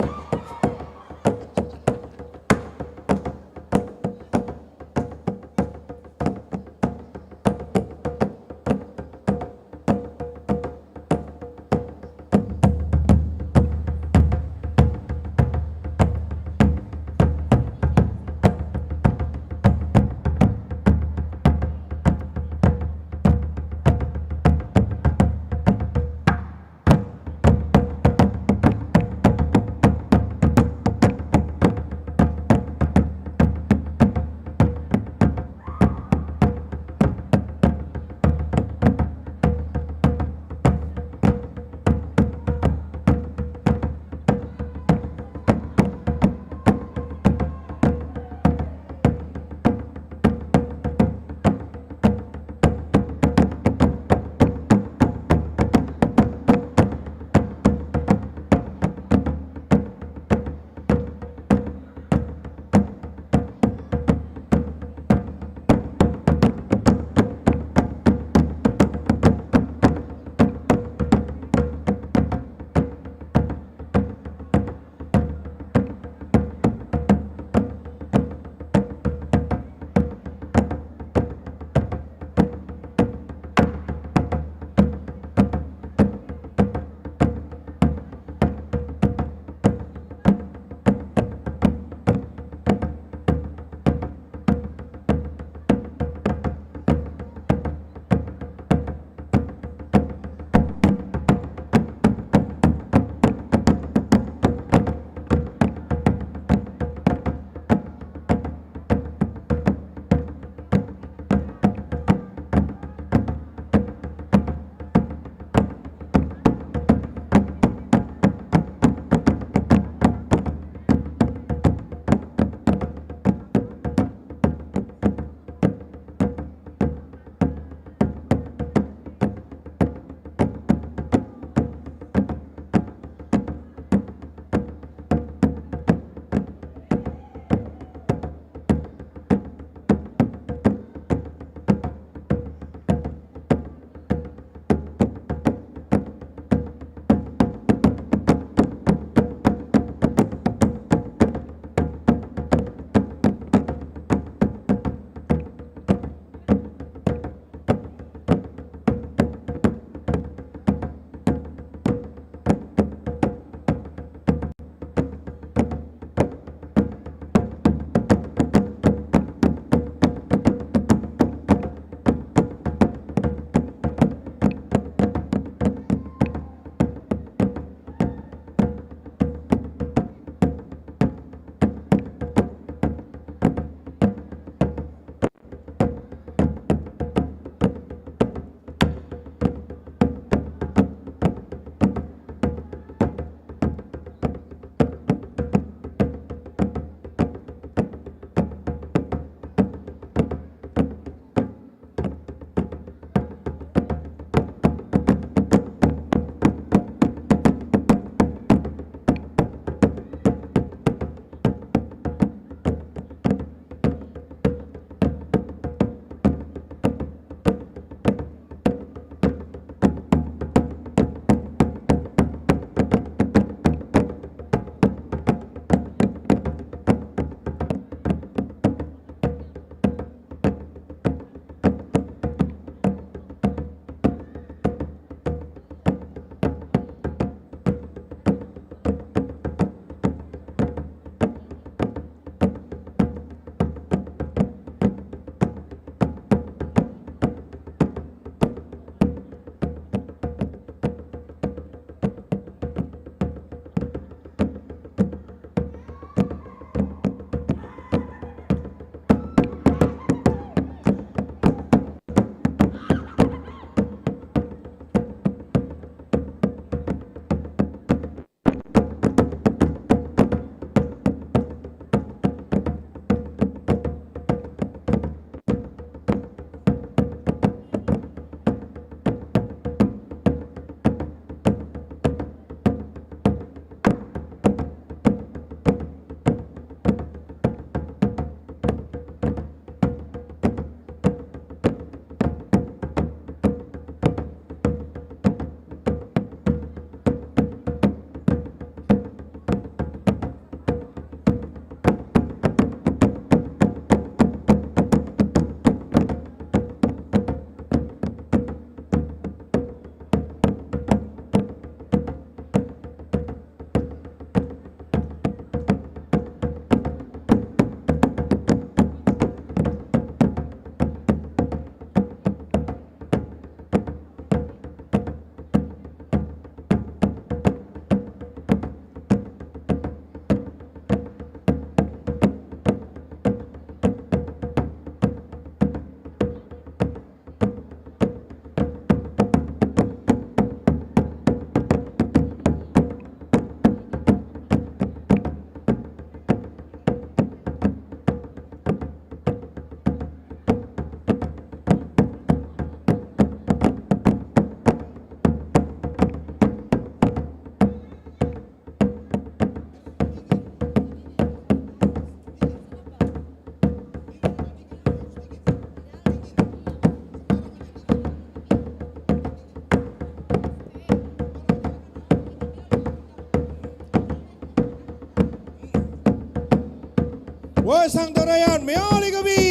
Sang Torayan, Meoli Gabi.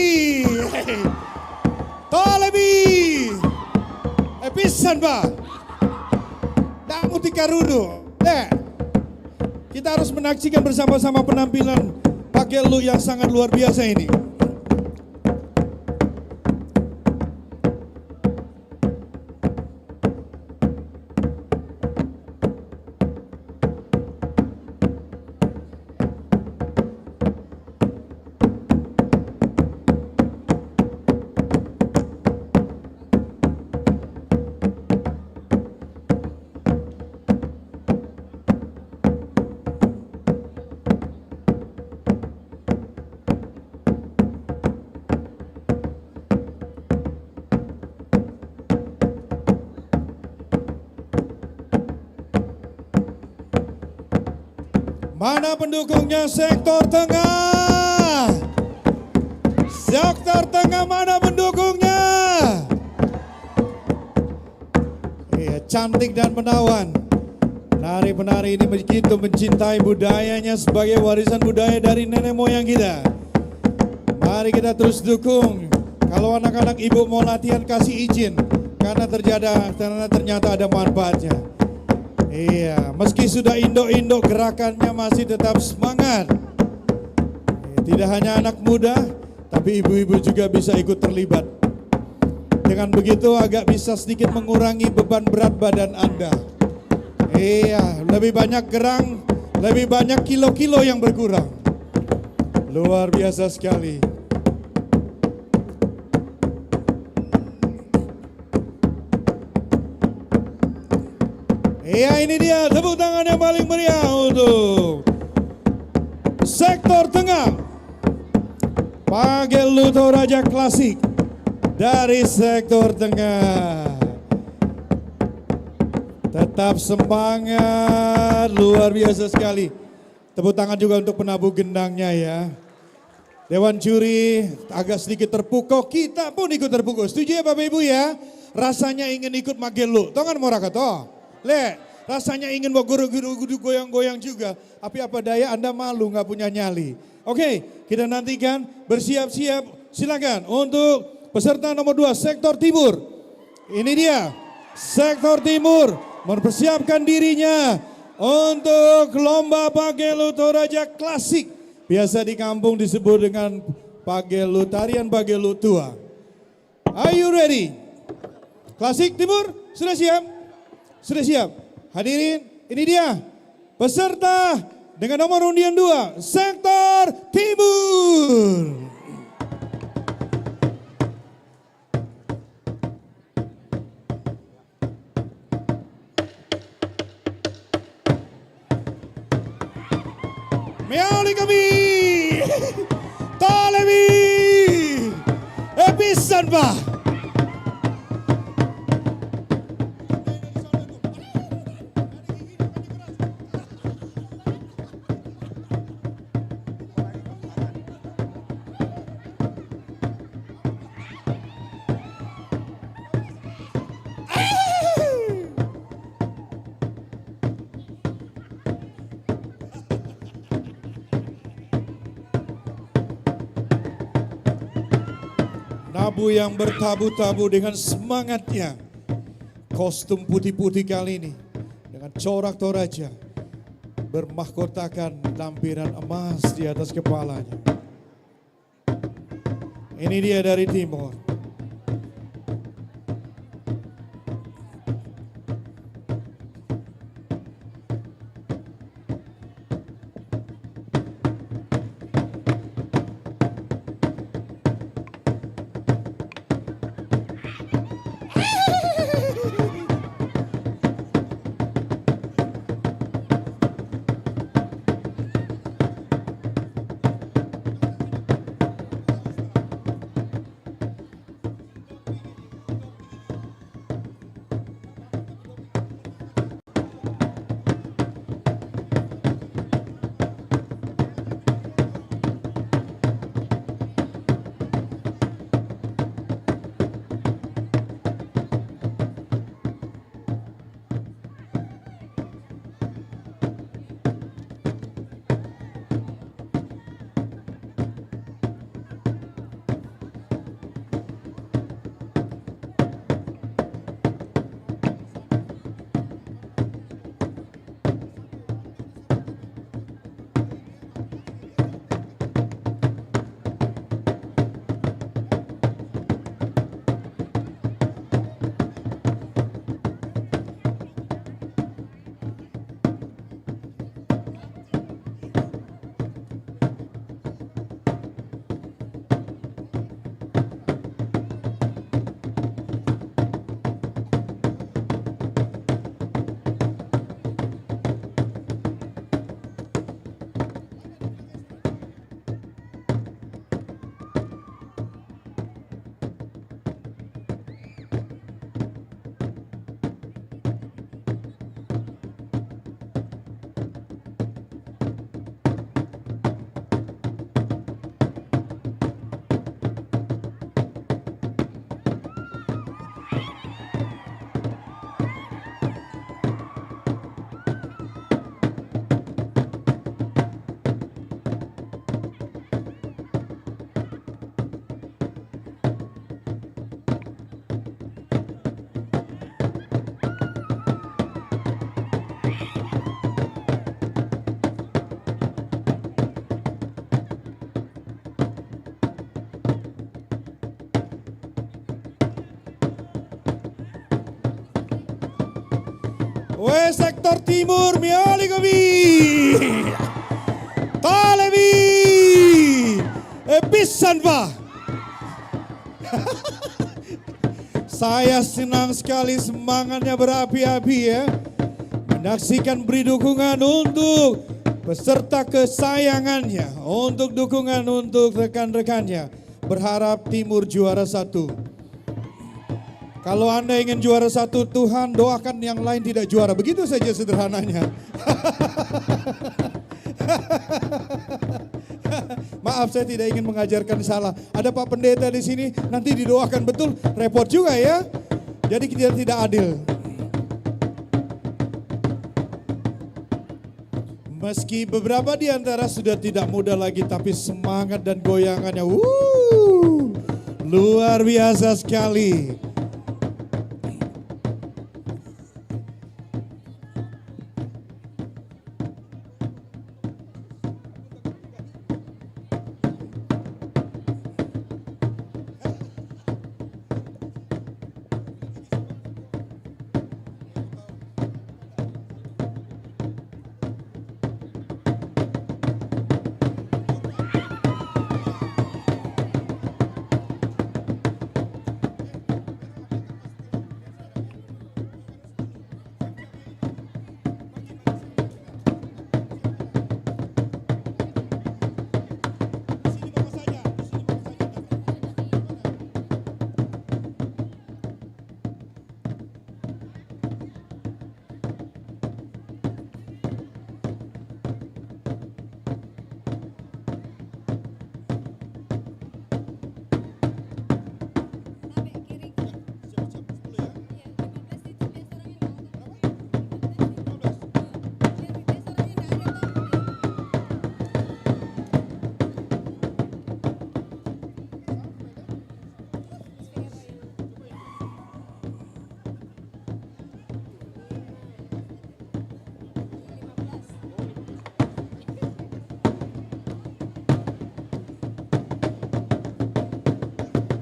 Tolebi. Episan ba. Damu Tikarudu. Kita harus menyaksikan bersama-sama penampilan Pak Gelu yang sangat luar biasa ini. Mana pendukungnya sektor tengah? Sektor tengah mana pendukungnya? Iya, cantik dan menawan. Penari-penari ini begitu mencintai budayanya sebagai warisan budaya dari nenek moyang kita. Mari kita terus dukung. Kalau anak-anak ibu mau latihan kasih izin. Karena ternyata ada manfaatnya. Iya, meski sudah indok-indok gerakannya masih tetap semangat. Tidak hanya anak muda, tapi ibu-ibu juga bisa ikut terlibat. Dengan begitu agak bisa sedikit mengurangi beban berat badan Anda. Iya, lebih banyak gerang, lebih banyak kilo-kilo yang berkurang. Luar biasa sekali. Iya, ini dia tepuk tangan yang paling meriah untuk sektor tengah. Pak Gelu Toraja Klasik dari sektor tengah. Tetap semangat, luar biasa sekali. Tepuk tangan juga untuk penabuh gendangnya ya. Dewan juri agak sedikit terpukau, kita pun ikut terpukau. Setuju ya Bapak Ibu ya? Rasanya ingin ikut Pak Gelu. Tongan moraka toh. Rasanya ingin mau guru-guru goyang-goyang juga. Tapi apa daya Anda malu nggak punya nyali. Oke, kita nantikan bersiap-siap. Silakan untuk peserta nomor 2 sektor timur. Ini dia sektor timur mempersiapkan dirinya untuk lomba Pak Gelu Toraja Klasik. Biasa di kampung disebut dengan Pak Gelu, tarian Pak Gelu tua. Are you ready? Klasik timur sudah siap? Sudah siap? Hadirin, ini dia peserta dengan nomor undian 2, sektor timur. Meoli kami, Tolebi, Episan Pak. Nabu yang bertabu-tabu dengan semangatnya. Kostum putih-putih kali ini dengan corak Toraja bermahkotakan lampiran emas di atas kepalanya. Ini dia dari timur. sektor timur miali kami. Talebi. Pisan Pak. Saya senang sekali semangatnya berapi-api ya. Menyaksikan beri dukungan untuk peserta kesayangannya. Untuk dukungan untuk rekan-rekannya. Berharap Timur juara 1. Kalau Anda ingin juara 1, Tuhan doakan yang lain tidak juara. Begitu saja sederhananya. Maaf, saya tidak ingin mengajarkan salah. Ada Pak Pendeta di sini, nanti didoakan betul, repot juga ya. Jadi kita tidak adil. Meski beberapa di antara sudah tidak muda lagi, tapi semangat dan goyangannya, luar biasa sekali.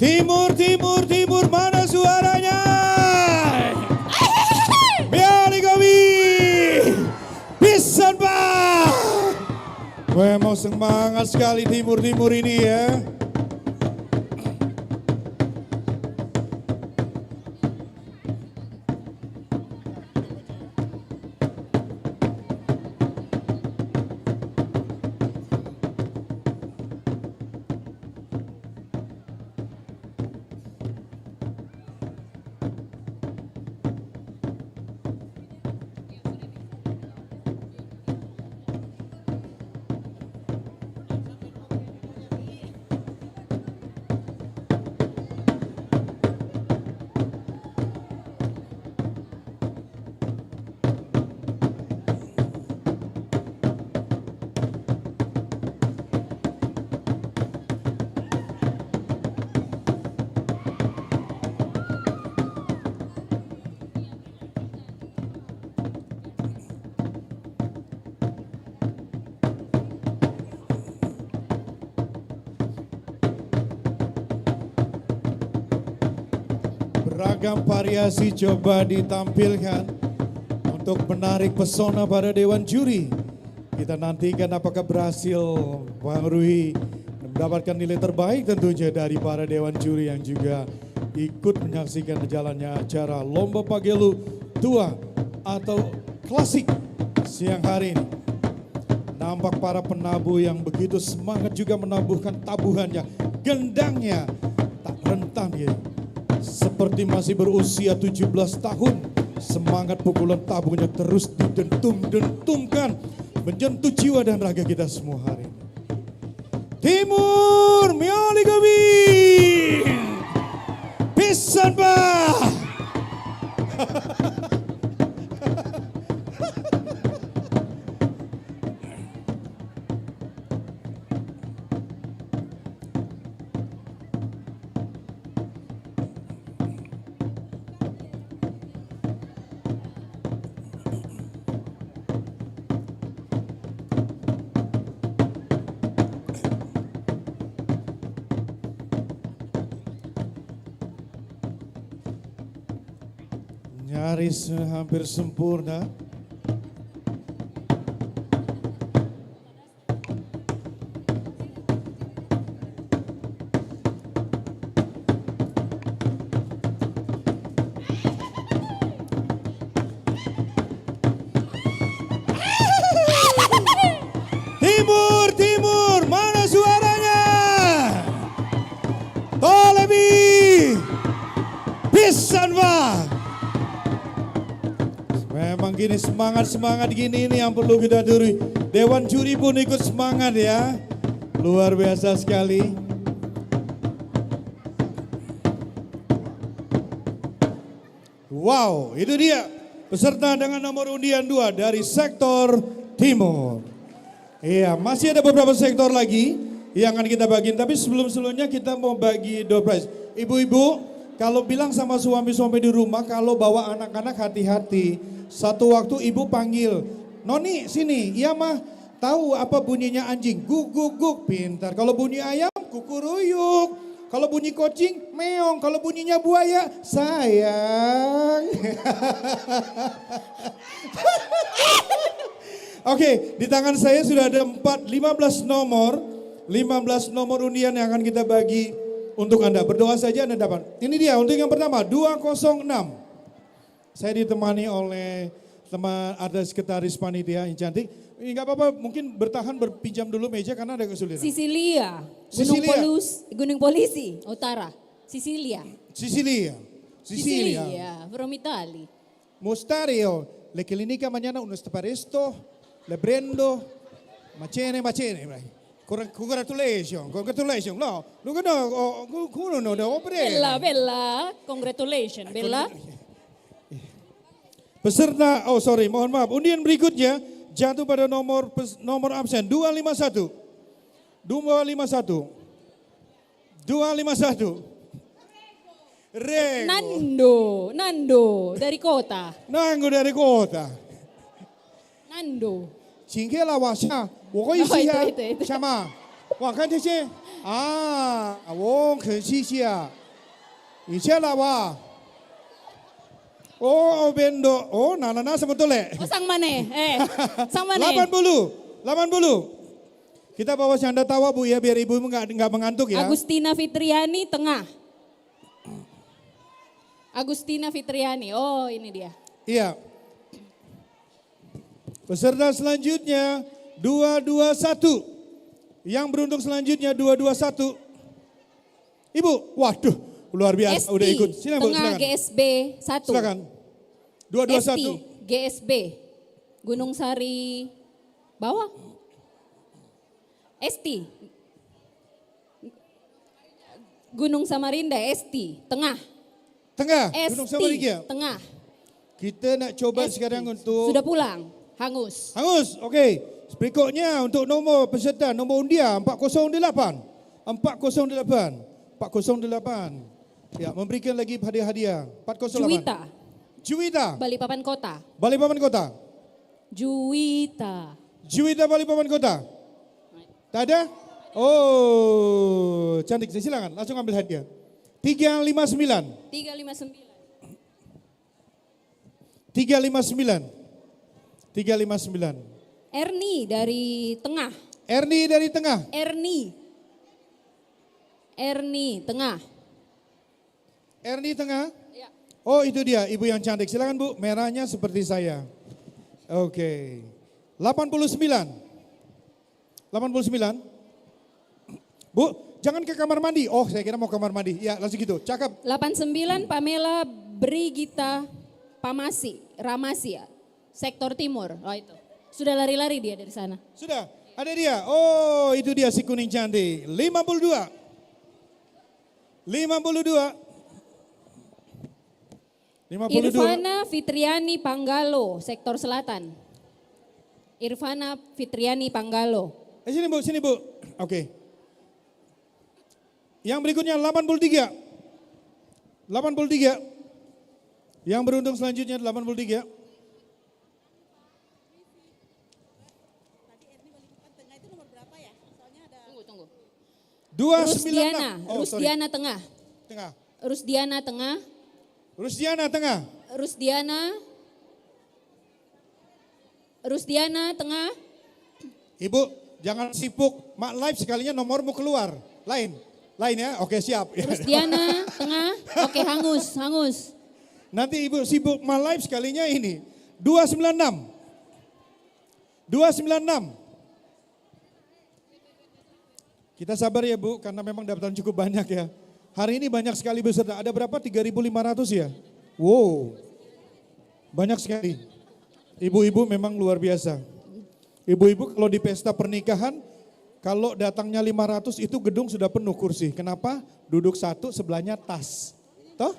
Timur, timur, timur, mana suaranya? Miali kami, pisan Pak. Memang semangat sekali timur-timur ini ya. Beragam variasi coba ditampilkan untuk menarik pesona para dewan juri. Kita nantikan apakah berhasil Bang Ruhi mendapatkan nilai terbaik tentunya dari para dewan juri yang juga ikut menyaksikan jalannya acara Lomba Pagelu Tua atau Klasik siang hari ini. Nampak para penabuh yang begitu semangat juga menabuhkan tabuhannya, gendangnya tak rentan ya. Seperti masih berusia 17 tahun, semangat pukulan tabungnya terus didentum-dentumkan, menyentuh jiwa dan raga kita semua hari ini. Timur, miali kami, pisan Pak. Nyaris hampir sempurna. Timur, mana suaranya? Lebih pisan Pak. Memang gini semangat gini ini yang perlu kita turi. Dewan juri pun ikut semangat ya. Luar biasa sekali. Wow, itu dia peserta dengan nomor undian 2 dari sektor timur. Iya, masih ada beberapa sektor lagi yang akan kita bagiin. Tapi sebelumnya kita mau bagi door prize. Ibu-ibu, kalau bilang sama suami-suami di rumah, kalau bawa anak-anak hati-hati. Satu waktu ibu panggil, Noni sini, iya mah tahu apa bunyinya anjing? Guk guk guk, pintar. Kalau bunyi ayam, kukuruyuk. Kalau bunyi kucing, meong. Kalau bunyinya buaya, sayang. Oke, di tangan saya sudah ada 15 nomor undian yang akan kita bagi untuk Anda. Berdoa saja Anda dapat. Ini dia untuk yang pertama, 206. Saya ditemani oleh teman ada sekretaris panitia yang cantik. Ini nggak apa-apa, mungkin bertahan berpinjam dulu meja karena ada kesulitan. Sisilia, Gunung Polisi, Utara. Sisilia, from Italy. Mustario, le clinica mañana uno sta per esto, le prendo, macene. Congratulations. No, Bella, congratulations, Bella. Peserta, mohon maaf. Undian berikutnya jatuh pada nomor absen 251. 251. Rego. Nando dari kota. Nando. 请给了我下，我会试下，下吗？我看这些啊，我可以试下，以前了吧？Oh, bendo. Oh, nana sebetulnya. Oh, sang mana? Sang mana? 80. Kita bawa canda tawa Bu ya, biar ibu nggak mengantuk ya. Agustina Fitriani tengah. Agustina Fitriani. Oh, ini dia. Iya. Peserta selanjutnya 221. Yang beruntung selanjutnya 221. Ibu, waduh, luar biasa udah ikut. Silakan Bu, tengah silakan. GSB 1. Silakan. 221. GSB Gunung Sari bawah. ST Gunung Samarinda, ST tengah. Gunung Samarinda. Tengah. Kita nak coba sekarang untuk sudah pulang. Hangus, oke. Berikutnya untuk nomor peserta, nomor undian 408. Ya, memberikan lagi hadiah-hadiah. 408. Juwita. Balikpapan Kota. Juwita Balikpapan Kota. Tak ada? Oh, cantik. Silakan, langsung ambil hadiah. 359. Erni dari tengah. Erni tengah. Ya. Oh, itu dia ibu yang cantik. Silakan Bu, merahnya seperti saya. Oke. 89. Bu, jangan ke kamar mandi. Oh, saya kira mau kamar mandi. Ya, langsung gitu. Cakep. 89 Pamela Brigita Ramasia, sektor timur. Oh itu. Sudah lari-lari dia dari sana. Sudah, ada dia. Oh, itu dia si kuning cantik. 52. Irfana Fitriani Panggalo, sektor selatan. Sini Bu. Oke. Yang berikutnya 83. Yang beruntung selanjutnya 83. Tunggu. 296. Rusdiana tengah. Rusdiana tengah. Rusdiana tengah. Ibu, jangan sibuk. Mak live sekalinya nomormu keluar. Lain ya? Oke, siap. Rusdiana tengah. Oke, hangus. Nanti ibu sibuk mak live sekalinya ini. 296. Kita sabar ya Bu, karena memang daftaran cukup banyak ya. Hari ini banyak sekali peserta. Ada berapa? 3.500 ya? Wow, banyak sekali. Ibu-ibu memang luar biasa. Ibu-ibu kalau di pesta pernikahan, kalau datangnya 500 itu gedung sudah penuh kursi. Kenapa? Duduk satu sebelahnya tas. Toh?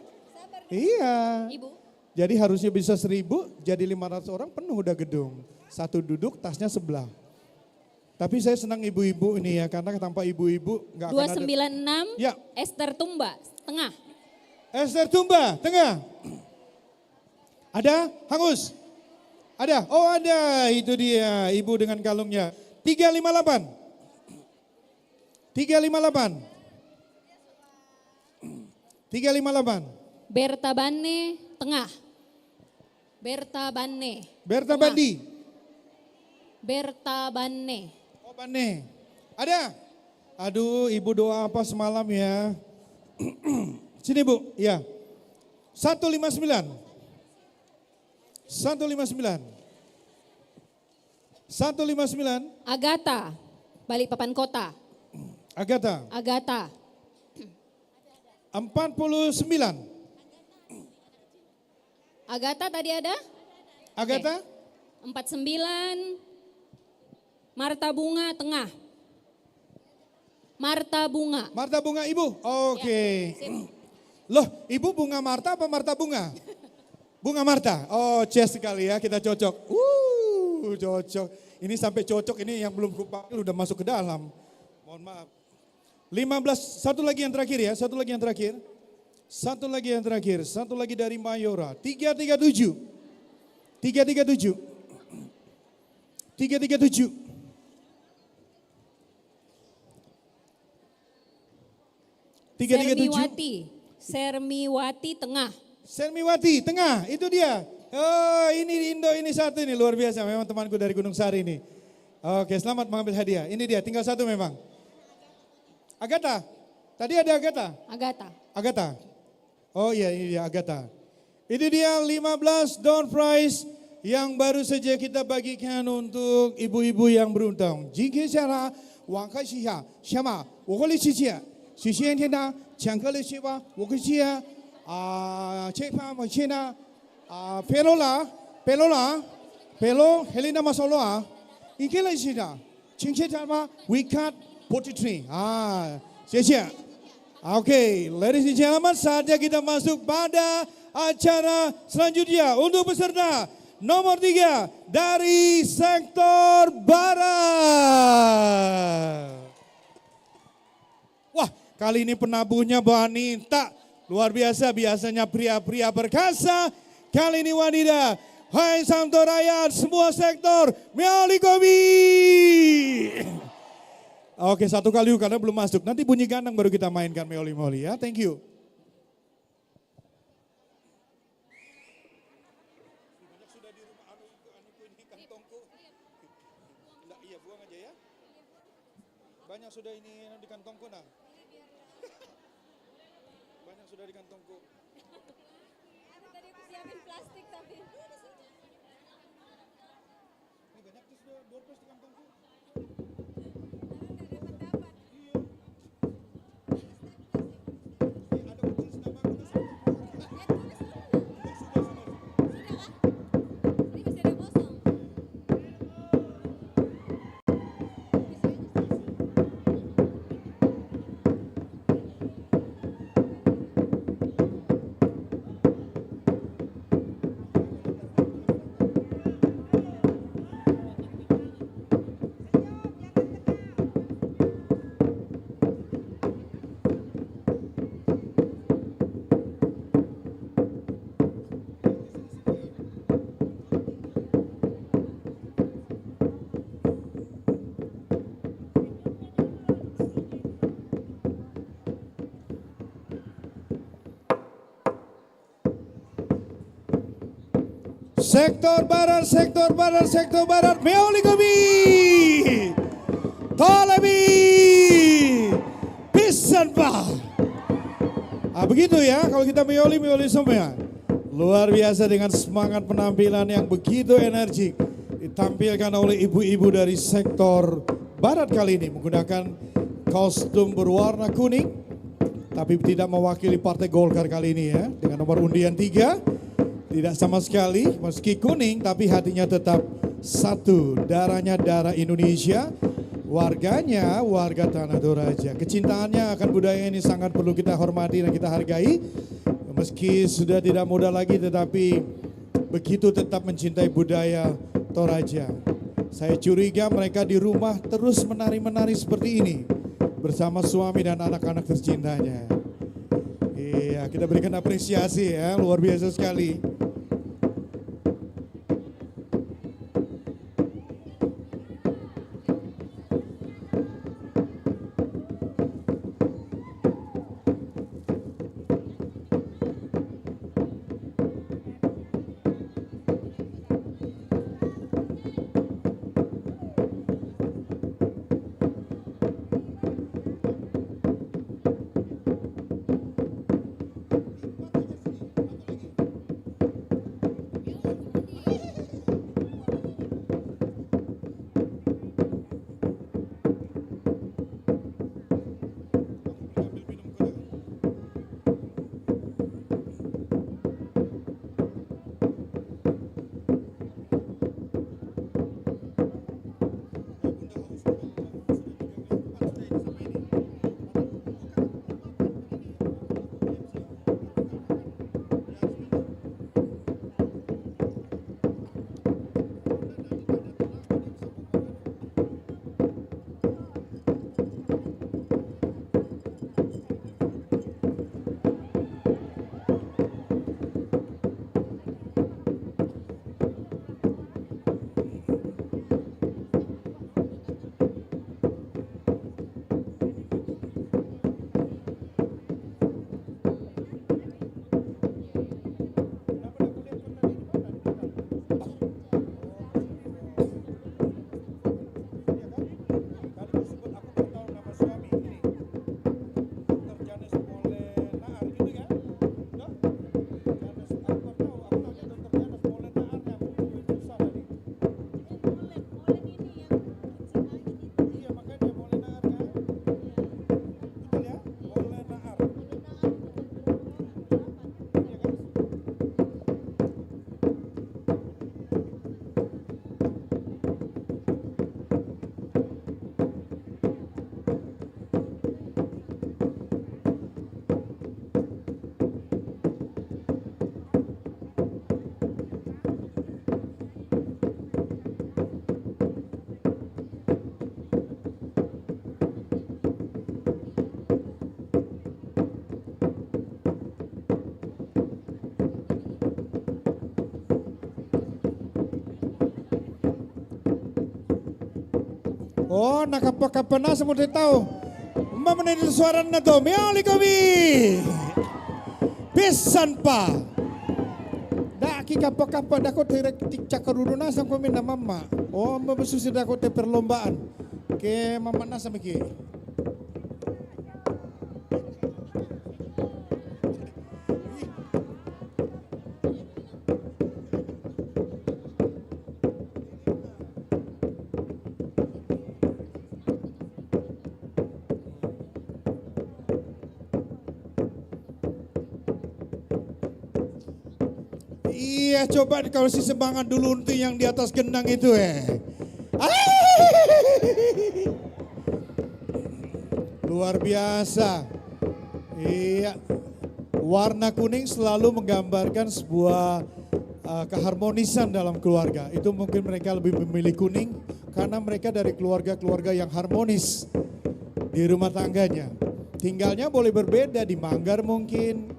Iya. Jadi harusnya bisa 1.000, jadi 500 orang penuh udah gedung. Satu duduk, tasnya sebelah. Tapi saya senang ibu-ibu ini ya, karena tanpa ibu-ibu nggak akan ada. 296, Ya. Esther Tumba, tengah. Esther Tumba, tengah. Ada? Hangus? Ada? Oh ada, itu dia ibu dengan kalungnya. 358. 358. Berta Bane, tengah. Berta Bane. Berta Bandi. Berta Bane. Oh Bane. Ada? Aduh ibu doa apa semalam ya. Sini Bu, ya. 159. 159. Agatha, Balikpapan Kota. Agatha. 49. Agatha tadi ada? Agatha? 49. Marta Bunga, tengah. Marta Bunga Ibu? Oke. Loh, Ibu Bunga Marta apa Marta Bunga? Bunga Marta. Oh, cheers sekali ya, kita cocok. Cocok. Ini sampai cocok, ini yang belum kupanggil udah masuk ke dalam. Mohon maaf. 15, satu lagi yang terakhir ya, satu lagi yang terakhir. Satu lagi dari Mayora. 337. 337. Sermiwati, tengah. Sermiwati, tengah, itu dia. Oh ini Indo, ini satu ini luar biasa, memang temanku dari Gunung Sari ini. Oke, selamat mengambil hadiah. Ini dia, tinggal satu memang. Agatha, tadi ada Agatha. Oh iya, ini dia Agatha. Itu dia 15 door prize yang baru saja kita bagikan untuk ibu-ibu yang beruntung. Jika cara wangkai siya, siapa? Wokoli siya, siya tiada, cangkali siapa? Wokoli siya, cepa macina, pelo Helena Masoloa, ikela siya, cingce cara wikat 43. Siap. Oke, ladies and gentlemen, saatnya kita masuk pada acara selanjutnya untuk peserta nomor 3 dari sektor barat. Wah, kali ini penabuhnya wanita. Luar biasa, biasanya pria-pria perkasa. Kali ini wanita. Hai Samto Rakyat, semua sektor, Meolikobi. Oke, satu kali karena belum masuk. Nanti bunyi gandang baru kita mainkan Meoli-Moli ya. Thank you. Banyak sudah ini di kantongku nah. Banyak sudah di kantongku. Tadi aku siapin plastik tapi. Ini banyak tuh sudah doorpress di kantongku. Sektor barat, sektor barat, sektor barat, Meoli Gobi, Tolebi, pisan Pak. Begitu ya, kalau kita Meoli semua. Luar biasa dengan semangat penampilan yang begitu energik. Ditampilkan oleh ibu-ibu dari sektor barat kali ini menggunakan kostum berwarna kuning. Tapi tidak mewakili Partai Golkar kali ini ya. Dengan nomor undian 3. Tidak sama sekali, meski kuning tapi hatinya tetap satu. Darahnya darah Indonesia, warganya warga Tanah Toraja. Kecintaannya akan budaya ini sangat perlu kita hormati dan kita hargai. Meski sudah tidak muda lagi tetapi begitu tetap mencintai budaya Toraja. Saya curiga mereka di rumah terus menari-menari seperti ini bersama suami dan anak-anak tercintanya. Iya, kita berikan apresiasi ya, luar biasa sekali. Oh, nakapakapana sa mga tao. Mamanay suara na to. Meoli kami. Pisan pa. Daki kapakapa dako direk cakarurunan sa kami na mama. Oh, mabasusid ako te perlombaan. Ke mama na sa miki. Iya, coba kalau si semangat dulu untuk yang di atas gendang itu luar biasa. Iya, warna kuning selalu menggambarkan sebuah keharmonisan dalam keluarga. Itu mungkin mereka lebih memilih kuning karena mereka dari keluarga-keluarga yang harmonis di rumah tangganya. Tinggalnya boleh berbeda, di Manggar mungkin,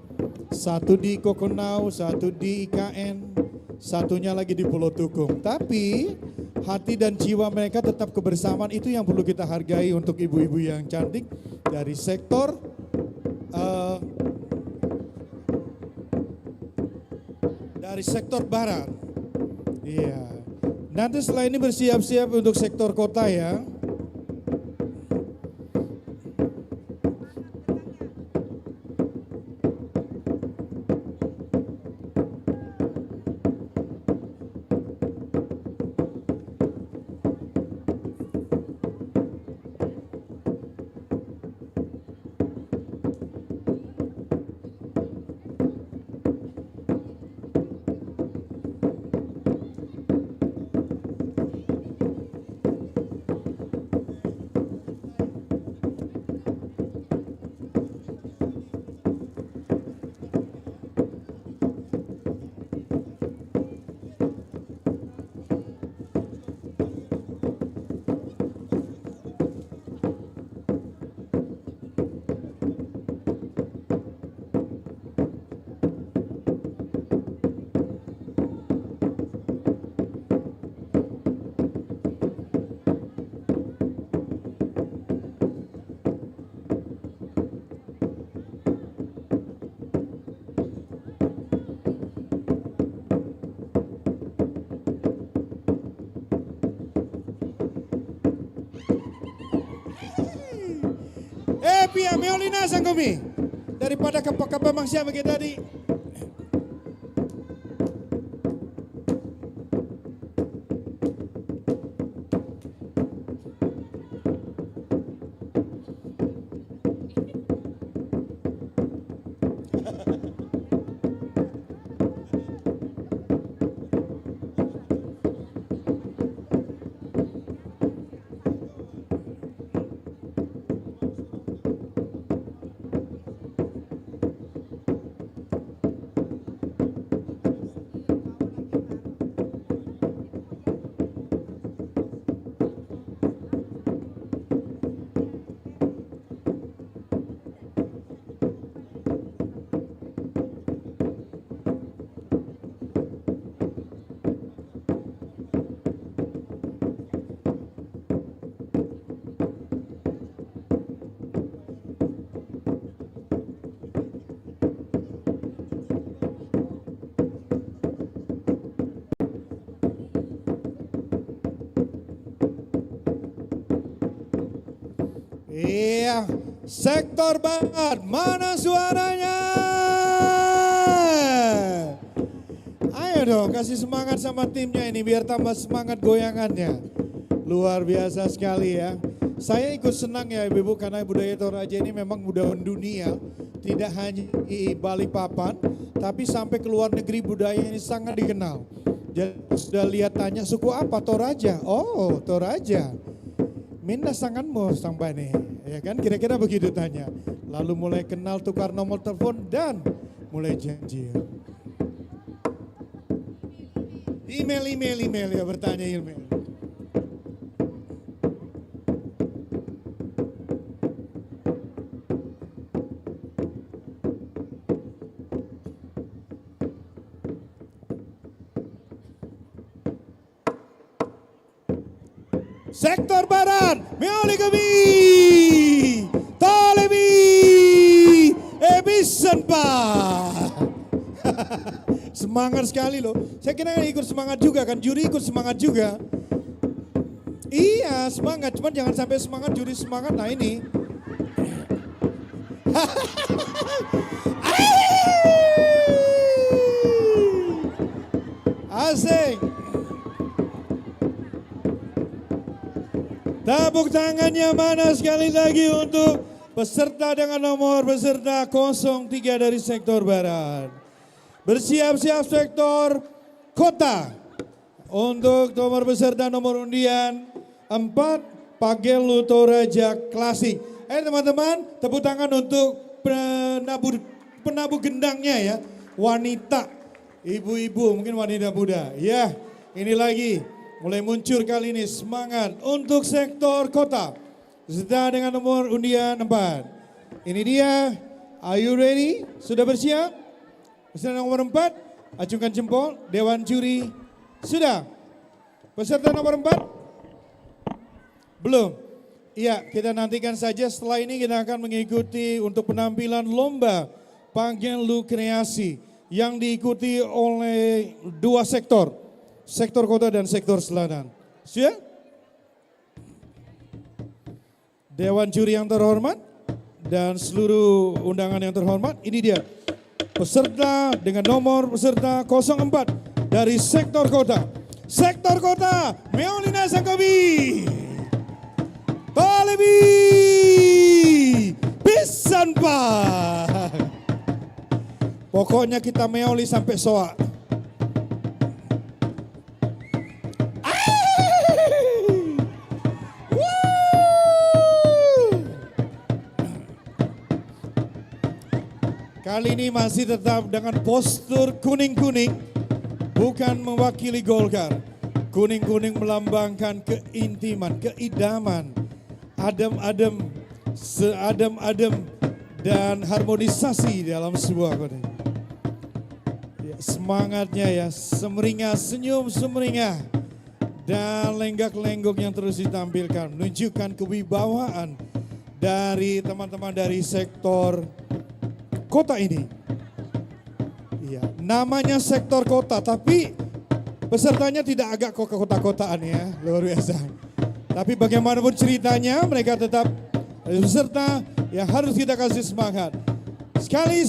satu di Kokonau, satu di IKN, satunya lagi di Pulau Tukung. Tapi hati dan jiwa mereka tetap kebersamaan, itu yang perlu kita hargai untuk ibu-ibu yang cantik dari sektor barat. Iya. Nanti setelah ini bersiap-siap untuk sektor kota ya. Pia Meolina Sangkomi daripada kapal mangsia bagi tadi. Iya, sektor barat, mana suaranya? Ayo dong, kasih semangat sama timnya ini biar tambah semangat goyangannya. Luar biasa sekali ya. Saya ikut senang ya Ibu-Ibu karena budaya Toraja ini memang budaya dunia. Tidak hanya di Balikpapan, tapi sampai ke luar negeri budaya ini sangat dikenal. Jadi sudah lihat tanya suku apa Toraja? Oh Toraja. Minda sanganmu sampai nih, ya kan kira-kira begitu tanya. Lalu mulai kenal tukar nomor telepon dan mulai janji. Email ya bertanya email. Sektor Barat, Meoli Kami, Talebi, Ebisenpa. Semangat sekali loh. Saya kira ikut semangat juga kan, juri ikut semangat juga. Iya semangat, cuman jangan sampai semangat juri semangat. Nah ini. Asik. Tepuk tangannya mana sekali lagi untuk peserta dengan nomor peserta 03 dari sektor barat. Bersiap-siap sektor kota. Untuk nomor peserta nomor undian 4 Pagelu Toraja Klasik. Ayo teman-teman tepuk tangan untuk penabuh gendangnya ya. Wanita, ibu-ibu mungkin wanita muda. Ya ini lagi. Mulai muncul kali ini semangat untuk sektor kota. Peserta dengan nomor undian 4. Ini dia, are you ready? Sudah bersiap? Peserta nomor 4, acungkan jempol, Dewan Juri. Sudah? Peserta nomor 4? Belum? Iya, kita nantikan saja setelah ini kita akan mengikuti untuk penampilan lomba Pagelu Kreasi yang diikuti oleh 2 sektor. sektor kota dan sektor selatan. Siap? Dewan juri yang terhormat dan seluruh undangan yang terhormat, ini dia peserta dengan nomor peserta 04 dari sektor kota. Sektor kota, Meolina Sangkobi, Palebi, pisan Pak. Pokoknya kita meoli sampai soak. Kali ini masih tetap dengan postur kuning-kuning, bukan mewakili Golkar. Kuning-kuning melambangkan keintiman, keidaman, adem-adem, seadem-adem, dan harmonisasi dalam sebuah kota. Ya, semangatnya ya, semeringah, senyum semeringah, dan lenggak-lenggok yang terus ditampilkan, menunjukkan kewibawaan dari teman-teman dari sektor kota ini. Iya, namanya sektor kota, tapi pesertanya tidak agak kota-kotaan ya, luar biasa. Tapi bagaimanapun ceritanya, mereka tetap peserta yang harus kita kasih semangat. Sekali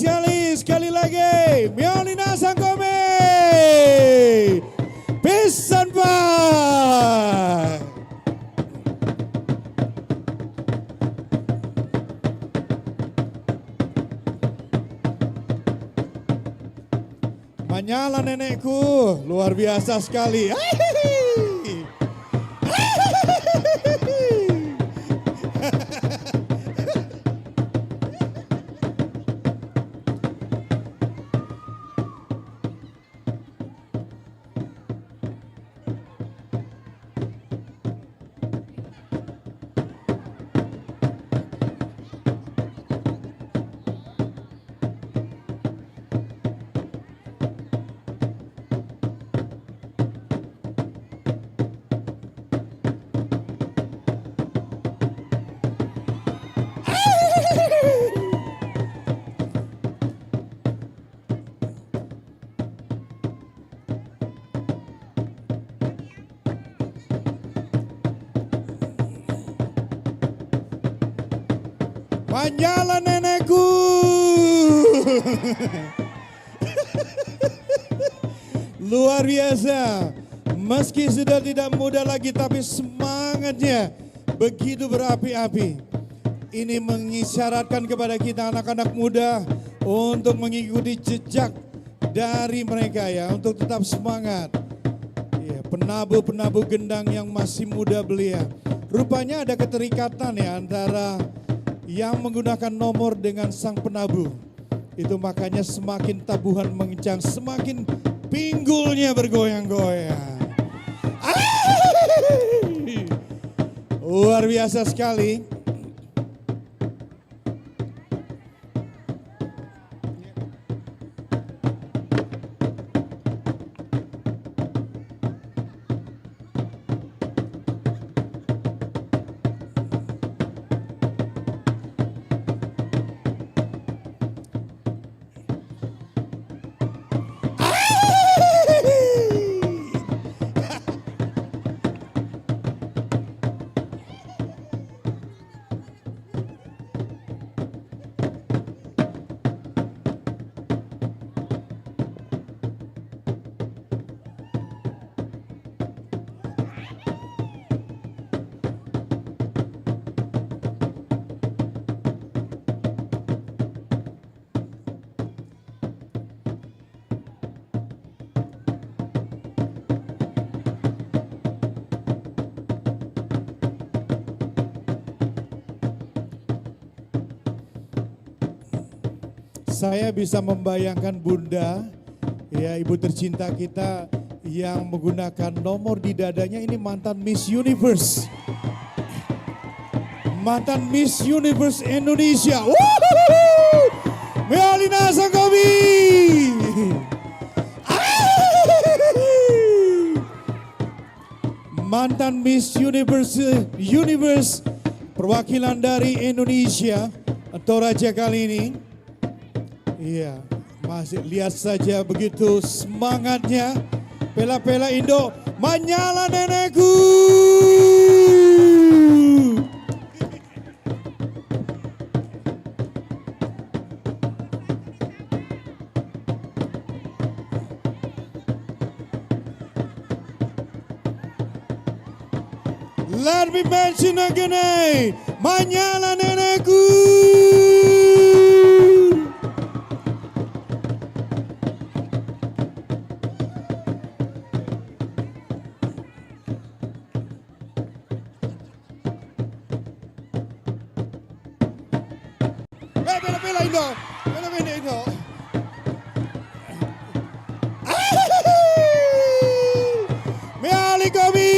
lagi, Meolina Sangkobi, pisan Pak. Menyala nenekku, luar biasa sekali. Panjala nenekku. Luar biasa. Meski sudah tidak muda lagi, tapi semangatnya begitu berapi-api. Ini mengisyaratkan kepada kita anak-anak muda untuk mengikuti jejak dari mereka ya, untuk tetap semangat. Ya, penabuh-penabuh gendang yang masih muda belia. Rupanya ada keterikatan ya antara yang menggunakan nomor dengan sang penabuh. Itu makanya semakin tabuhan mengencang, semakin pinggulnya bergoyang-goyang. Luar biasa sekali. Saya bisa membayangkan Bunda, ya ibu tercinta kita yang menggunakan nomor di dadanya ini mantan Miss Universe. Mantan Miss Universe Indonesia. Meolina Sangkobi. Mantan Miss Universe perwakilan dari Indonesia Toraja kali ini. Iya, masih lihat saja begitu semangatnya Pela-pela Indo, Manyala Nenekku. Let me mention again, Manyala Nenekku. Pela-pela Indo, pela-pela Indo. Meali kami,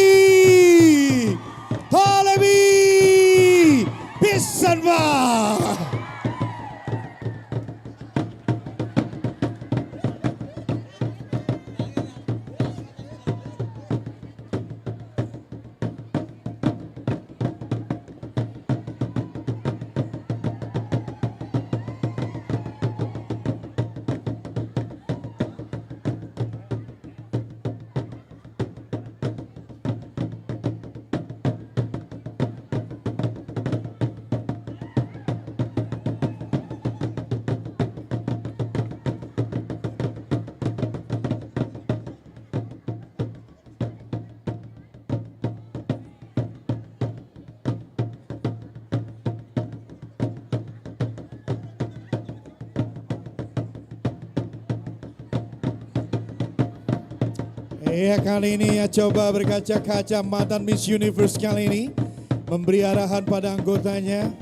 Tolebi, pisan ba. Ya kali ini ya coba berkaca-kaca mantan Miss Universe kali ini memberi arahan pada anggotanya.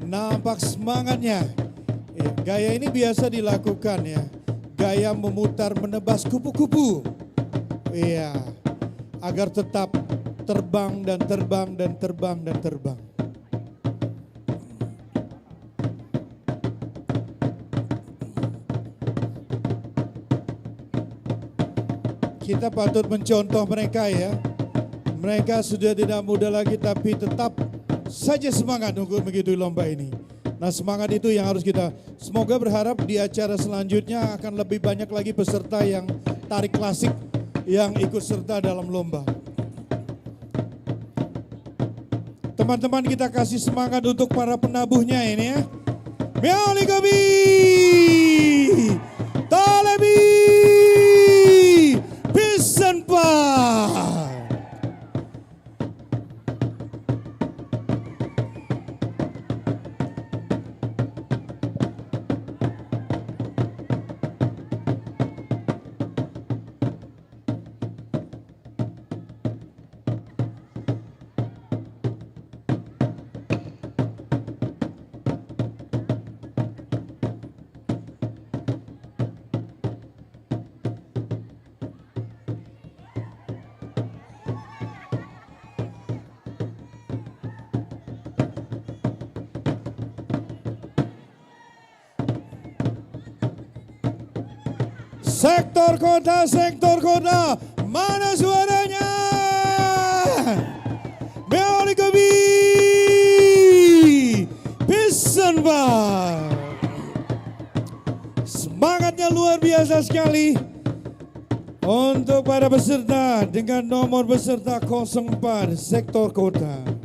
Nampak semangatnya. Ya, gaya ini biasa dilakukan ya. Gaya memutar menebas kupu-kupu. Iya. Agar tetap terbang dan terbang dan terbang dan terbang. Kita patut mencontoh mereka ya. Mereka sudah tidak muda lagi tapi tetap saja semangat untuk mengikuti lomba ini. Nah semangat itu yang harus kita, semoga berharap di acara selanjutnya akan lebih banyak lagi peserta yang tarik klasik yang ikut serta dalam lomba. Teman-teman kita kasih semangat untuk para penabuhnya ini ya. Meali kami, Tolebi, pisan pa. Sektor kota, mana suaranya? Meali kami, pisan ba. Semangatnya luar biasa sekali untuk para peserta dengan nomor peserta 04 sektor kota.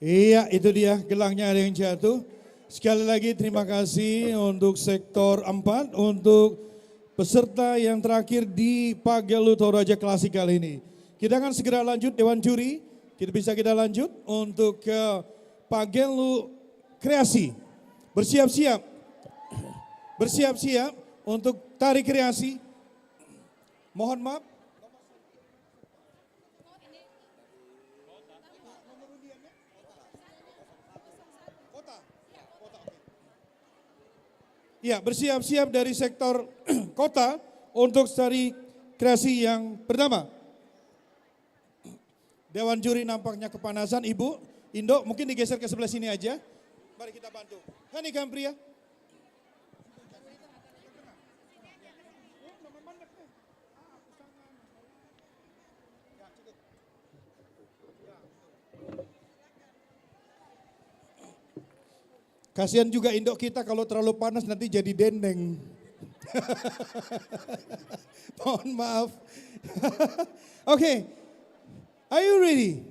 Iya, itu dia gelangnya ada yang jatuh. Sekali lagi terima kasih untuk sektor 4 untuk peserta yang terakhir di Pagelu Toraja Klasik kali ini. Kita akan segera lanjut Dewan Juri. Kita lanjut untuk ke Pagelu Kreasi. Bersiap-siap. Bersiap-siap untuk tari kreasi. Mohon maaf. Ya, bersiap-siap dari sektor kota untuk tari kreasi yang pertama. Dewan Juri nampaknya kepanasan, Ibu. Indo, mungkin digeser ke sebelah sini aja. Mari kita bantu. Hani Kampria. Kasihan juga induk kita kalau terlalu panas nanti jadi dendeng. Mohon maaf. Oke, are you ready?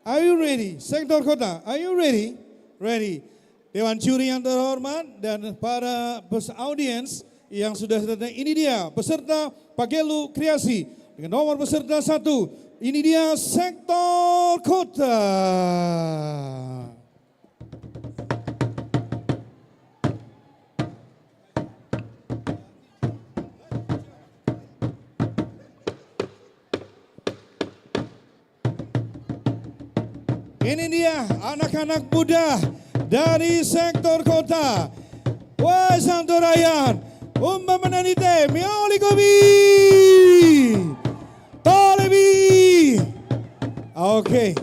Are you ready? Sektor kota, are you ready? Ready. Dewan juri yang terhormat dan para audiens yang sudah datang, ini dia peserta Pagelu Kreasi dengan nomor peserta 1. Ini dia sektor kota. Ini dia anak-anak muda dari sektor kota. Wah, Santorayan, Menanite, Mioli Gobi, Tolebi. Oke.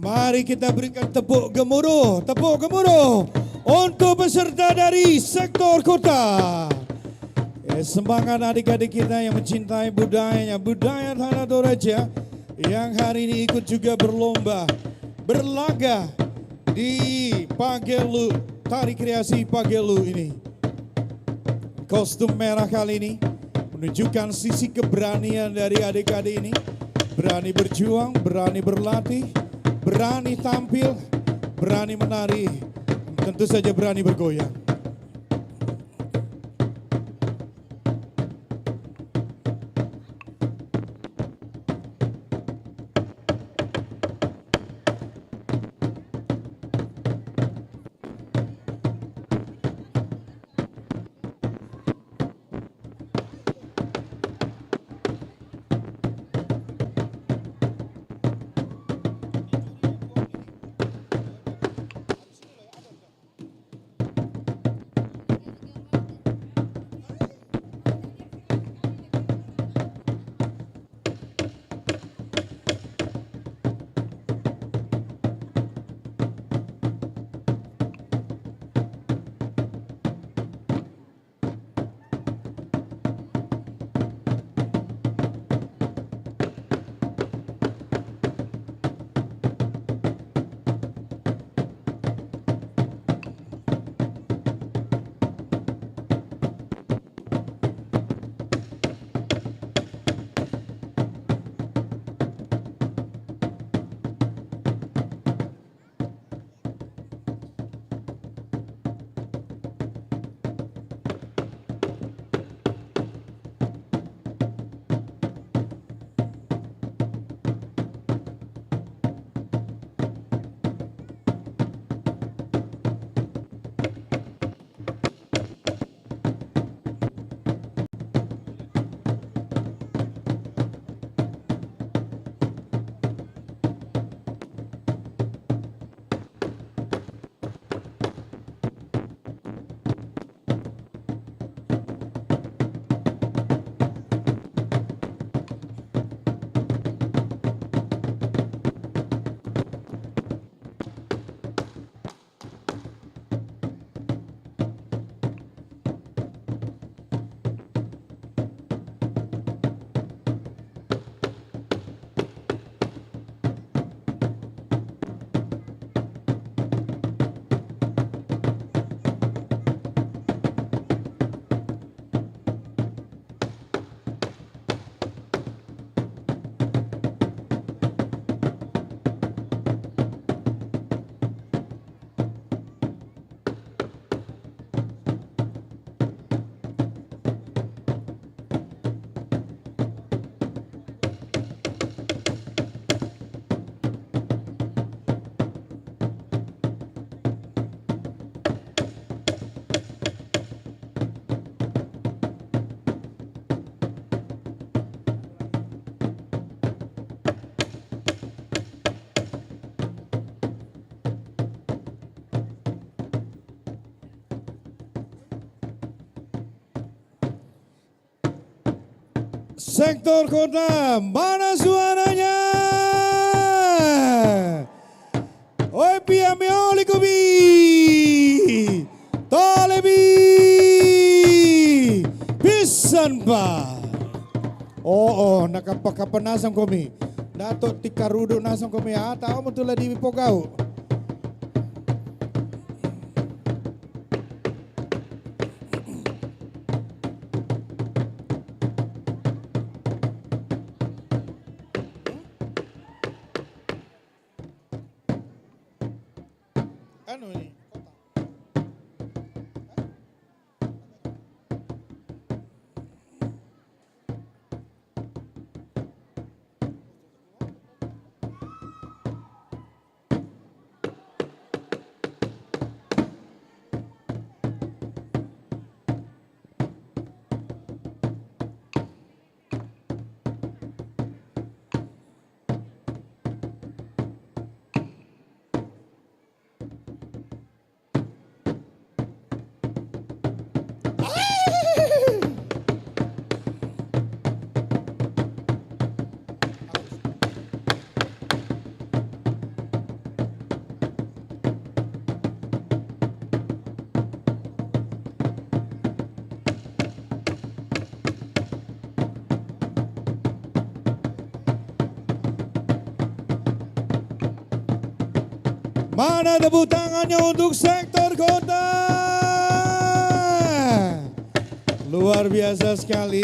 Mari kita berikan tepuk gemuruh untuk peserta dari sektor kota. Semangat adik-adik kita yang mencintai budayanya, budaya Tanah Toraja yang hari ini ikut juga berlaga di Pagelu, tari kreasi Pagelu ini. Kostum merah kali ini menunjukkan sisi keberanian dari adik-adik ini. Berani berjuang, berani berlatih, berani tampil, berani menari, tentu saja berani bergoyang. sektor kota, mana suaranya? Oi piame kubi, tolebi, pisan pa. Oh, nakapakapanasam kami. Dato tikarudo nasam kami ata o mutula di pogao. Ano ini? Mana tepuk tangannya untuk sektor kota? Luar biasa sekali.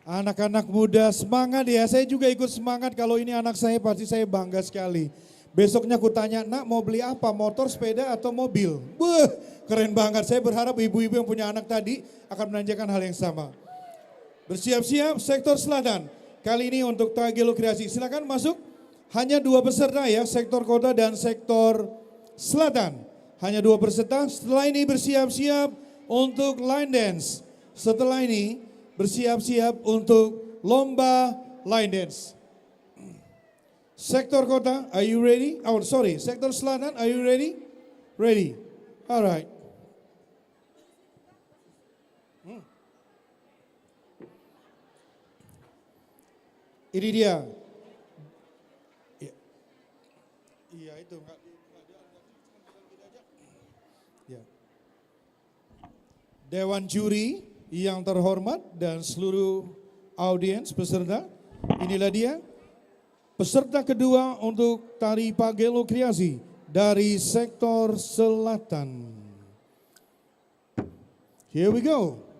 Anak-anak muda semangat ya, saya juga ikut semangat. Kalau ini anak saya pasti saya bangga sekali. Besoknya aku tanya, nak mau beli apa? Motor, sepeda atau mobil? Wah, keren banget. Saya berharap ibu-ibu yang punya anak tadi akan menanyakan hal yang sama. Bersiap-siap sektor selatan. Kali ini untuk Tagelo Kreasi. Silakan masuk. Hanya 2 peserta ya, sektor kota dan sektor selatan. Hanya 2 peserta. Setelah ini bersiap-siap untuk line dance. Setelah ini bersiap-siap untuk lomba line dance. Sektor kota, are you ready? Oh sorry, sektor selatan, are you ready? Ready. Alright. Ini dia. Iya itu enggak ya. Dewan juri yang terhormat dan seluruh audiens peserta, inilah dia peserta kedua untuk tari Pagelo Kreasi dari sektor selatan. Here we go.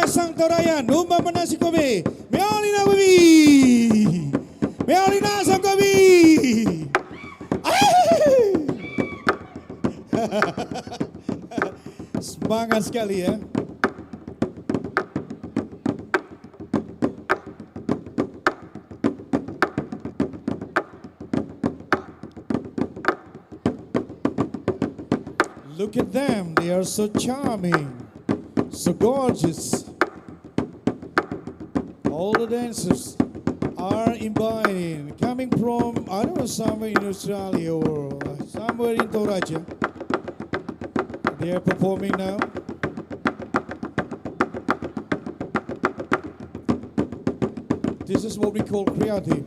Sang Toraya, Numba Manasi Kobe, Meolina Babi, Meolina Sang Kobe. Semangat sekali ya. Look at them, they are so charming, so gorgeous. All the dancers are inviting, coming from, I don't know, somewhere in Australia or somewhere in Toraja. They are performing now. This is what we call creative.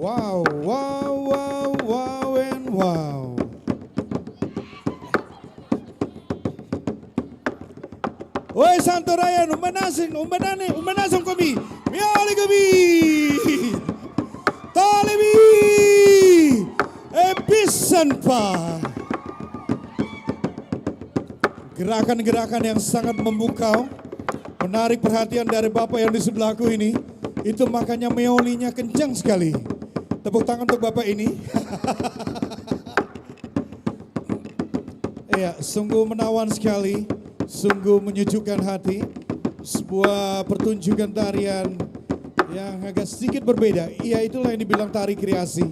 Wow, wow, wow, wow, and wow. Oi Santo Raya, umanasing kami. Miali kami. Talibi. Episan pa. Gerakan-gerakan yang sangat memukau, menarik perhatian dari Bapak yang di sebelahku ini. Itu makanya meolinya kencang sekali. Tepuk tangan untuk Bapak ini. Ya, sungguh menawan sekali, sungguh menyejukkan hati. Sebuah pertunjukan tarian yang agak sedikit berbeda. Iya, itulah yang dibilang tari kreasi.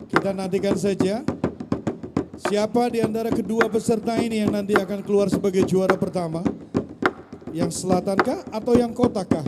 Kita nantikan saja siapa di antara kedua peserta ini yang nanti akan keluar sebagai juara pertama. Yang selatankah atau yang kotakah?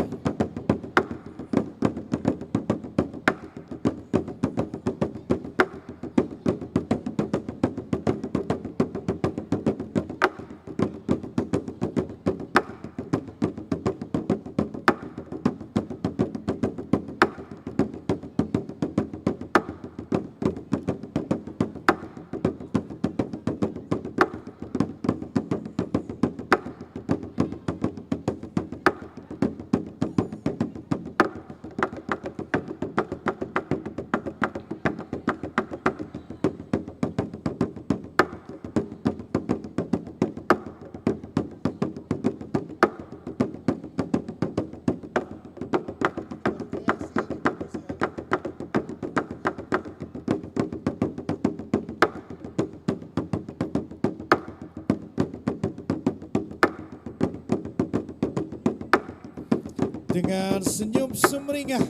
Dengan senyum sumringah,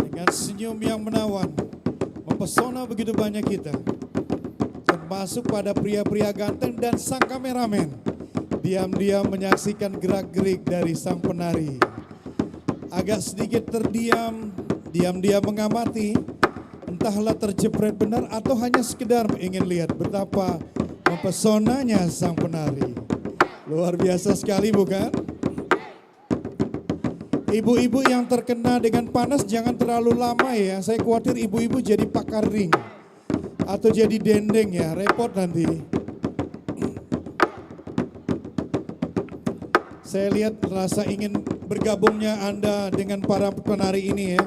dengan senyum yang menawan, mempesona begitu banyak kita, termasuk pada pria-pria ganteng dan sang kameramen, diam-diam menyaksikan gerak-gerik dari sang penari. Agak sedikit terdiam, diam-diam mengamati, entahlah terjepret benar atau hanya sekedar ingin lihat betapa mempesonanya sang penari. Luar biasa sekali bukan? Ibu-ibu yang terkena dengan panas jangan terlalu lama ya. Saya khawatir ibu-ibu jadi pakar ring atau jadi dendeng ya, repot nanti. Saya lihat rasa ingin bergabungnya Anda dengan para penari ini ya.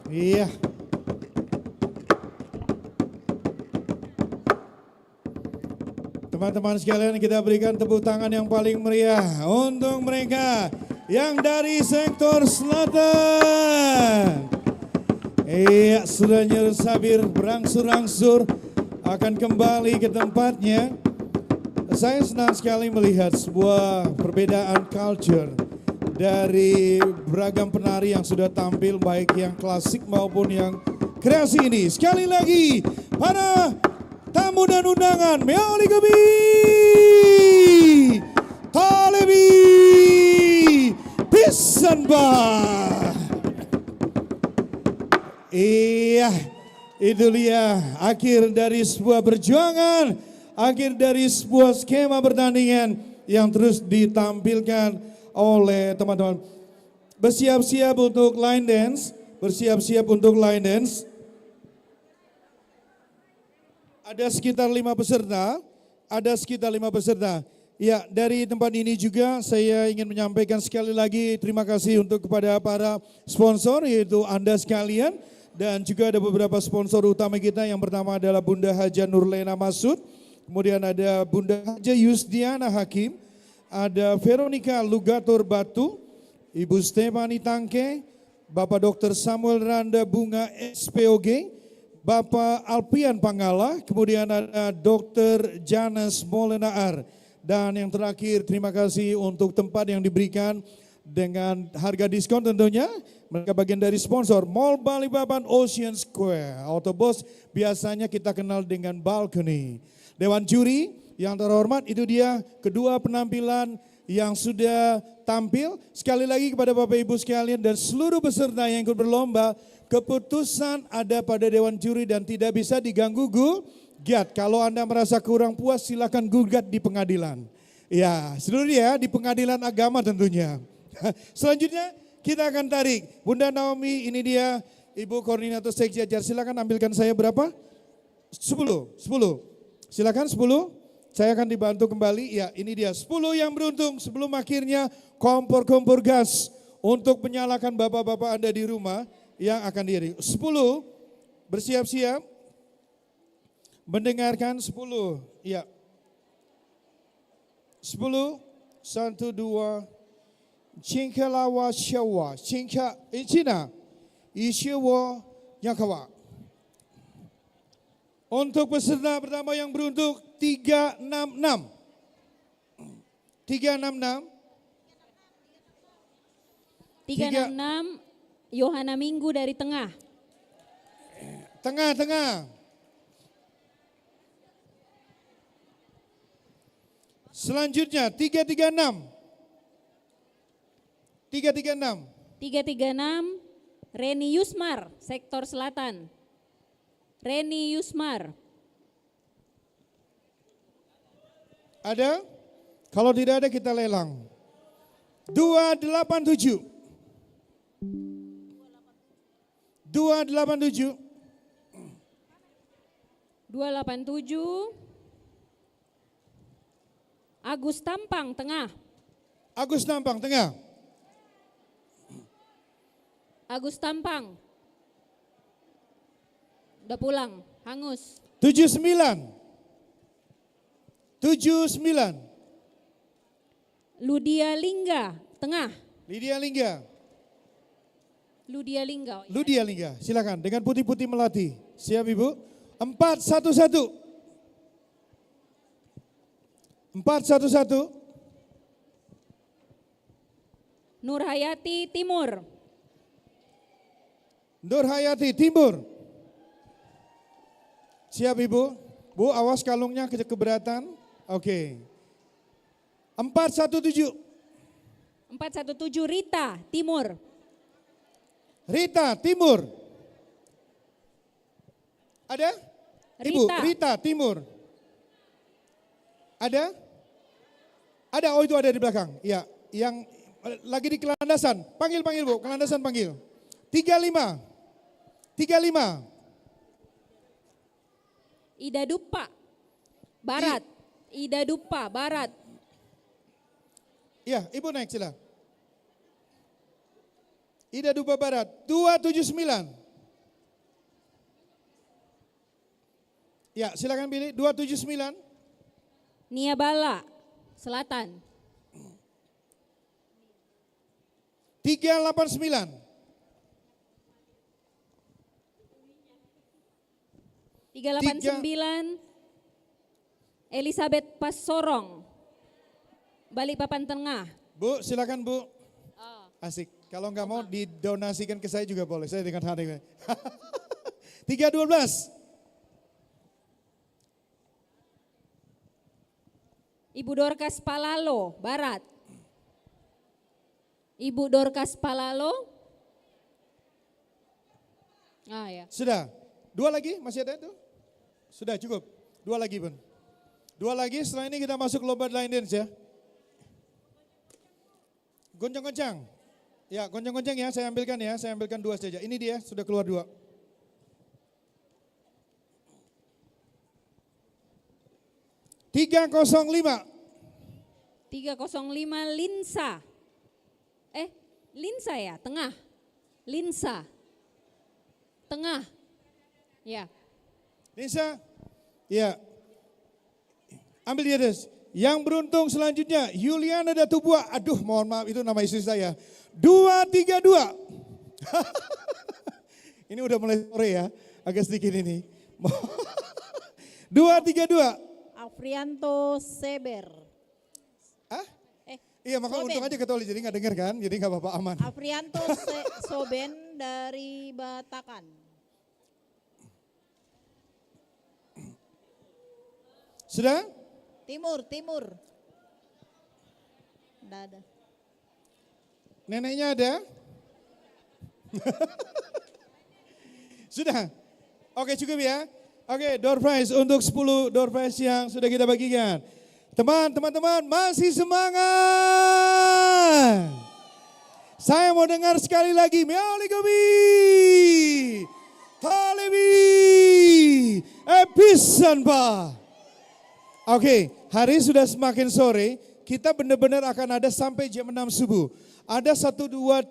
Iya. Teman-teman sekalian, kita berikan tepuk tangan yang paling meriah untuk mereka yang dari sektor selatan. Iya, sudah sabir berangsur-angsur akan kembali ke tempatnya. Saya senang sekali melihat sebuah perbedaan culture dari beragam penari yang sudah tampil, baik yang klasik maupun yang kreasi ini. Sekali lagi, para tamu dan undangan, Meoli Gebi, Talebi, pisan bah. Iya, itu dia akhir dari sebuah perjuangan, akhir dari sebuah skema pertandingan yang terus ditampilkan oleh teman-teman. Bersiap-siap untuk line dance, bersiap-siap untuk line dance. Ada sekitar 5 peserta, Ya, dari tempat ini juga saya ingin menyampaikan sekali lagi terima kasih untuk kepada para sponsor, yaitu Anda sekalian. Dan juga ada beberapa sponsor utama kita. Yang pertama adalah Bunda Haja Nurlena Masud. Kemudian ada Bunda Haja Yusdiana Hakim. Ada Veronica Lugator Batu. Ibu Stefani Tangke. Bapak Dr. Samuel Randa Bunga SPOG. Bapak Alpian Panggala, kemudian ada Dr. Janes Molenaar. Dan yang terakhir, terima kasih untuk tempat yang diberikan dengan harga diskon tentunya. Mereka bagian dari sponsor Mall Balikpapan Ocean Square. Autobus biasanya kita kenal dengan balcony. Dewan juri yang terhormat, itu dia kedua penampilan yang sudah tampil. Sekali lagi kepada Bapak Ibu sekalian dan seluruh peserta yang ikut berlomba, keputusan ada pada Dewan Juri dan tidak bisa diganggu gugat. Kalau Anda merasa kurang puas, silakan gugat di pengadilan. Ya, seluruh ya di pengadilan agama tentunya. Selanjutnya kita akan tarik. Bunda Naomi, ini dia Ibu Koordinator Sekjajar. Silakan ambilkan saya berapa? 10. Silakan 10. Saya akan dibantu kembali. Ya, ini dia 10 yang beruntung sebelum akhirnya kompor-kompor gas untuk menyalakan bapak-bapak Anda di rumah yang akan diri. 10 bersiap-siap mendengarkan 10. Ya. 10, 1, 2, Cinka lawa syawa, cinka incina, isyawa nyakawa. Untuk peserta pertama yang beruntung 366. 366. 366 Yohana Minggu dari tengah. Tengah. Selanjutnya 336. 336 Reni Yusmar, sektor selatan. Reni Yusmar. Ada? Kalau tidak ada kita lelang. 287. 287. 287 Agus Tampang, tengah. Agus Tampang, tengah. Agus Tampang. Udah pulang, hangus. 79. Ludia Lingga, tengah. Lydia Lingga. Ludia Lingga. Ludia Lingga, silakan dengan putih-putih melati. Siap Ibu? 411. 411. Nur Hayati Timur. Nur Hayati Timur. Siap Ibu? Bu, awas kalungnya keberatan. Oke. 417. 417 Rita Timur. Rita Timur. Ada? Ibu, Rita Timur. Ada? Ada, oh itu ada di belakang. Ya, yang lagi di kelandasan. Panggil Bu, kelandasan panggil. 35. Ida Dupa Barat. Ida Dupa Barat. Ya, Ibu naik sila. Ida Dupa Barat. 279. Ya, silakan pilih 279. Nia Bala Selatan. 389. 389 Elizabeth Pasorong, Balikpapan Tengah. Bu, silakan Bu. Asik. Kalau nggak mau didonasikan ke saya juga boleh. Saya dengan hati. 312. Ibu Dorcas Palalo, Barat. Ibu Dorcas Palalo. Ya. Sudah. 2 lagi, masih ada itu? Sudah cukup. 2 lagi Bun. 2 lagi, setelah ini kita masuk lomba line dance ya. Goncang-goncang. Ya, goncang-goncang ya, saya ambilkan 2 saja. Ini dia, sudah keluar 2. ...305 Linsa. Linsa ya, tengah. Linsa. Tengah. Ya. Linsa. Ya. Ambil di atas. Yang beruntung selanjutnya Yuliana Datubua. Aduh, mohon maaf itu nama istri saya. 232. Ini udah mulai sore ya. Agak sedikit ini. 232. Afrianto Seber. Iya, makanya untung aja ketoli jadi nggak denger kan, jadi nggak apa-apa aman. Afrianto Soben dari Batakan. Sudah? Timur. Nggak ada. Neneknya ada? Sudah? Oke, cukup ya. Oke, door prize untuk 10 door prize yang sudah kita bagikan. Teman-teman masih semangat. Saya mau dengar sekali lagi. Meoligobi. Halebi. Episan Pak. Oke, hari sudah semakin sore. Kita benar-benar akan ada sampai jam 6 subuh. Ada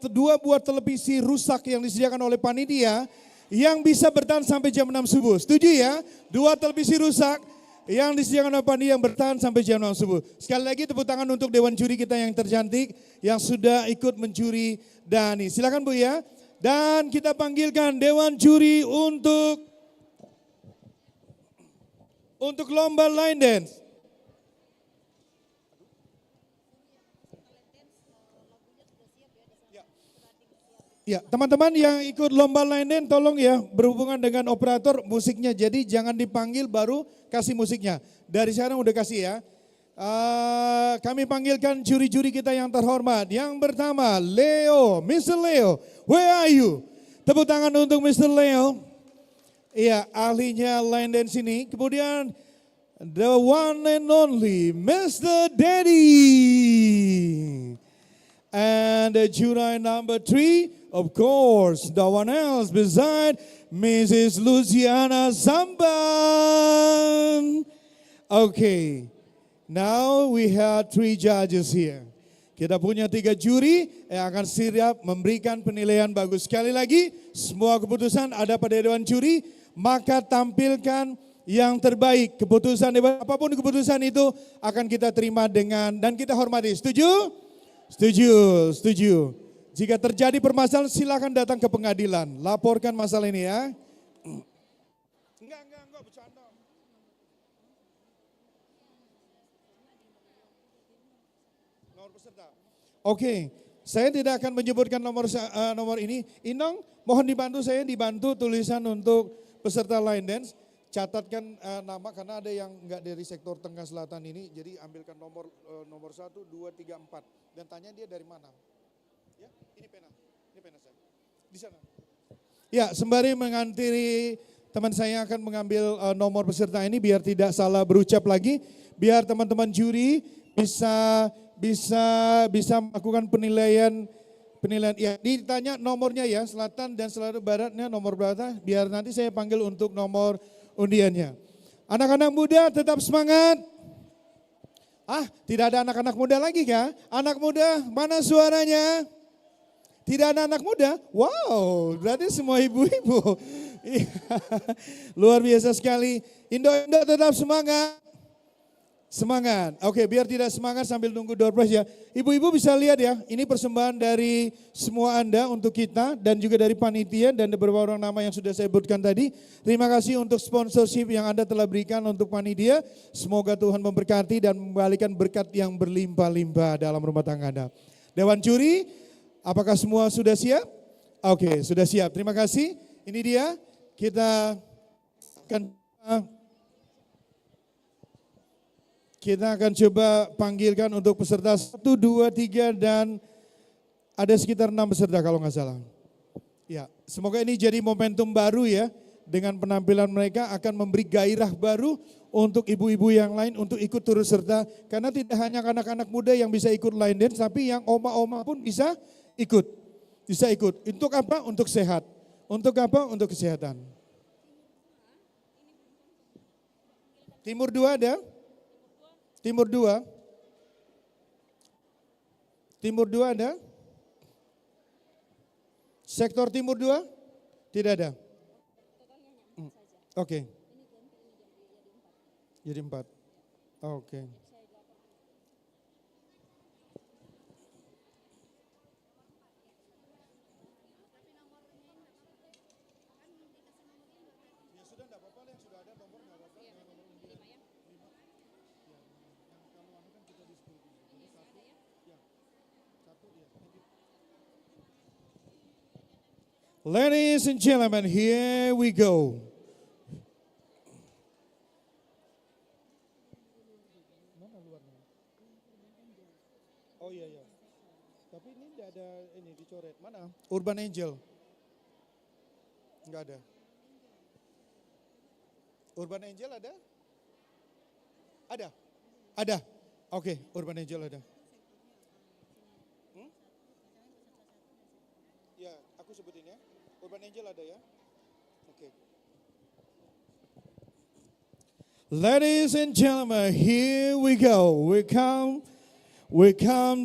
dua buah televisi rusak yang disediakan oleh panitia yang bisa bertahan sampai jam 6 subuh. Setuju ya? 2 televisi rusak yang disediakan oleh panitia yang bertahan sampai jam 6 subuh. Sekali lagi tepuk tangan untuk Dewan Juri kita yang tercantik yang sudah ikut mencuri Dani. Silakan Bu ya. Dan kita panggilkan Dewan Juri untuk lomba line dance. Ya, teman-teman yang ikut lomba line dance tolong ya berhubungan dengan operator musiknya. Jadi jangan dipanggil baru kasih musiknya. Dari sekarang udah kasih ya. Kami panggilkan juri-juri kita yang terhormat. Yang pertama, Leo, Mr. Leo, where are you? Tepuk tangan untuk Mr. Leo. Iya, ahlinya line dance ini. Kemudian the one and only Mr. Daddy. And the jury number 3, of course, the one else beside Mrs. Luciana Samban. Okay, now we have 3 judges here. Kita punya 3 juri yang akan siap memberikan penilaian bagus. Sekali lagi, semua keputusan ada pada Dewan Juri, maka tampilkan yang terbaik. Keputusan, apapun keputusan itu akan kita terima dan kita hormati. Setuju? Setuju, setuju. Jika terjadi permasalahan silakan datang ke pengadilan. Laporkan masalah ini ya. Enggak, bercanda. Nomor peserta. Oke, saya tidak akan menyebutkan nomor ini. Inong, mohon dibantu tulisan untuk peserta line dance. Catatkan nama karena ada yang enggak dari sektor tengah selatan ini. Jadi ambilkan nomor 1, 2, 3, 4. Dan tanya dia dari mana. Ya, ini pena saya. Di sana. Ya, sembari mengantiri teman saya akan mengambil nomor peserta ini biar tidak salah berucap lagi. Biar teman-teman juri bisa melakukan penilaian. Ya, ditanya nomornya ya, selatan dan selatan baratnya nomor berapa. Biar nanti saya panggil untuk nomor undiannya. Anak-anak muda tetap semangat. Tidak ada anak-anak muda lagi kah? Anak muda, mana suaranya? Tidak ada anak muda? Wow, berarti semua ibu-ibu. Luar biasa sekali. Indo tetap semangat. Semangat. Oke, biar tidak semangat sambil nunggu door prize ya. Ibu-ibu bisa lihat ya, ini persembahan dari semua Anda untuk kita dan juga dari panitia dan beberapa orang nama yang sudah saya sebutkan tadi. Terima kasih untuk sponsorship yang Anda telah berikan untuk panitia. Semoga Tuhan memberkati dan memberikan berkat yang berlimpah-limpah dalam rumah tangga Anda. Dewan Juri, apakah semua sudah siap? Oke, sudah siap. Terima kasih. Ini dia, kita akan coba panggilkan untuk peserta 1, 2, 3 dan ada sekitar 6 peserta kalau nggak salah. Ya, semoga ini jadi momentum baru ya. Dengan penampilan mereka akan memberi gairah baru untuk ibu-ibu yang lain untuk ikut turut serta. Karena tidak hanya anak-anak muda yang bisa ikut line dance, tapi yang oma-oma pun bisa ikut. Bisa ikut. Untuk apa? Untuk sehat. Untuk apa? Untuk kesehatan. Timur 2 ada? Timur 2. Timur 2 ada? Sektor Timur 2? Tidak ada. Oke. Jadi 4. Oke. Ladies and gentlemen, here we go. Oh iya. Tapi ini tidak ada ini dicoret. Mana? Urban Angel. Enggak ada. Urban Angel ada? Ada. Oke, Urban Angel ada. Ya, aku sebutin ya. Urban Angel ada ya. Oke. Ladies and gentlemen, here we go. We come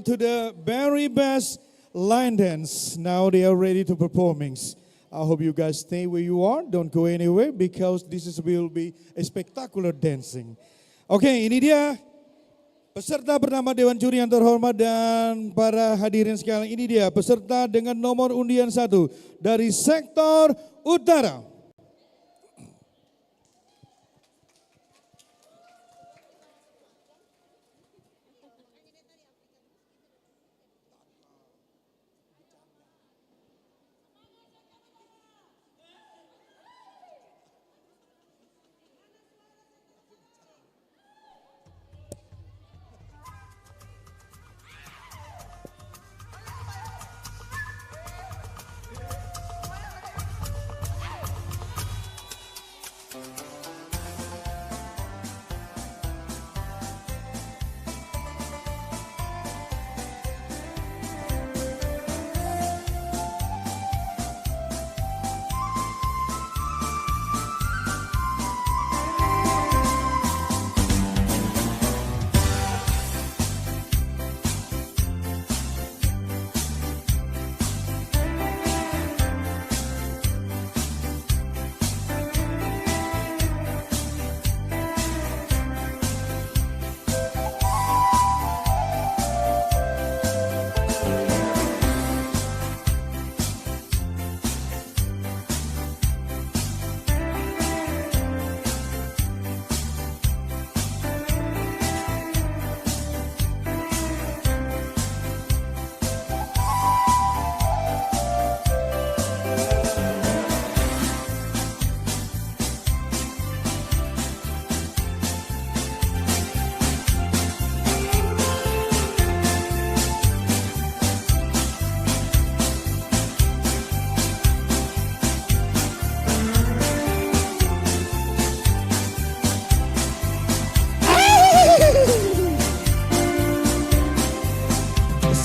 to the very best line dance. Now they are ready to performing. I hope you guys stay where you are. Don't go anywhere because will be a spectacular dancing. Oke, ini dia peserta bernama Dewan Juri yang terhormat dan para hadirin sekalian. Ini dia peserta dengan nomor undian 1 dari sektor utara.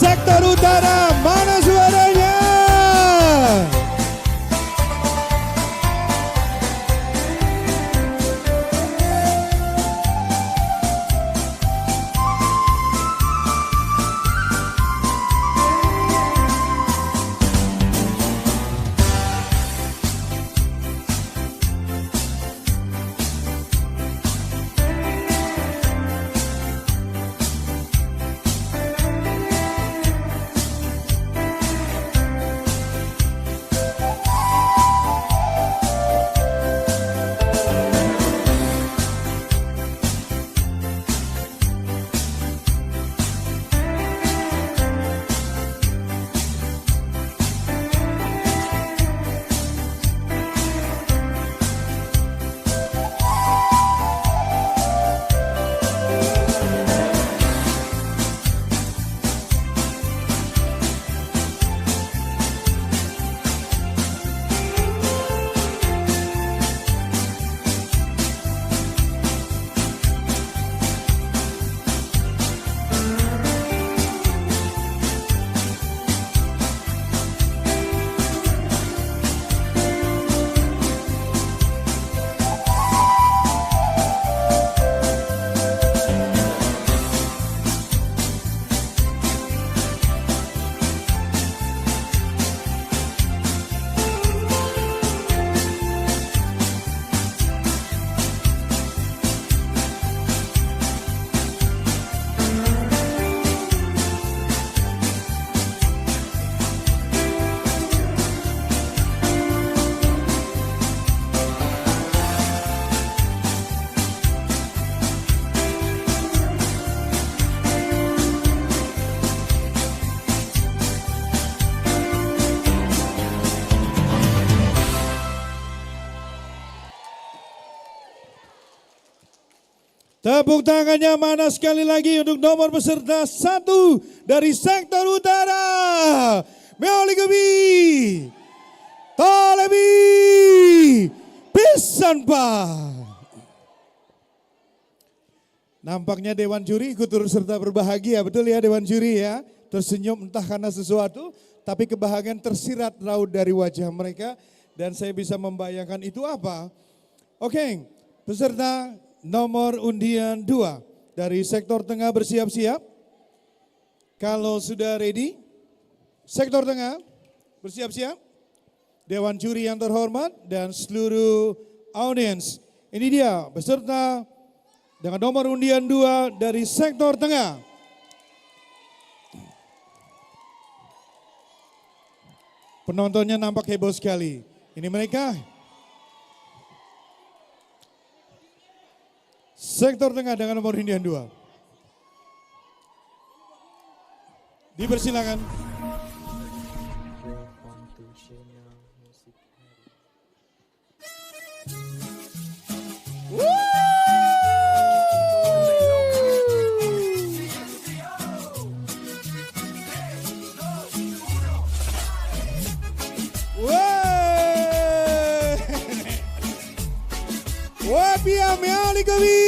Sektor utara, mana suaranya? Tepuk tangannya mana sekali lagi untuk nomor peserta 1 dari sektor utara. Meolikebi, Tolebi, Pisanpa. Nampaknya Dewan Juri ikut turut serta berbahagia, betul ya Dewan Juri ya? Tersenyum entah karena sesuatu, tapi kebahagiaan tersirat raut dari wajah mereka dan saya bisa membayangkan itu apa. Oke, peserta nomor undian 2 dari sektor tengah bersiap-siap. Kalau sudah ready, sektor tengah bersiap-siap. Dewan Juri yang terhormat dan seluruh audiens. Ini dia peserta dengan nomor undian 2 dari sektor tengah. Penontonnya nampak heboh sekali. Ini mereka. Sektor tengah dengan nomor undian 2. Dipersilakan. Wapia meali kami.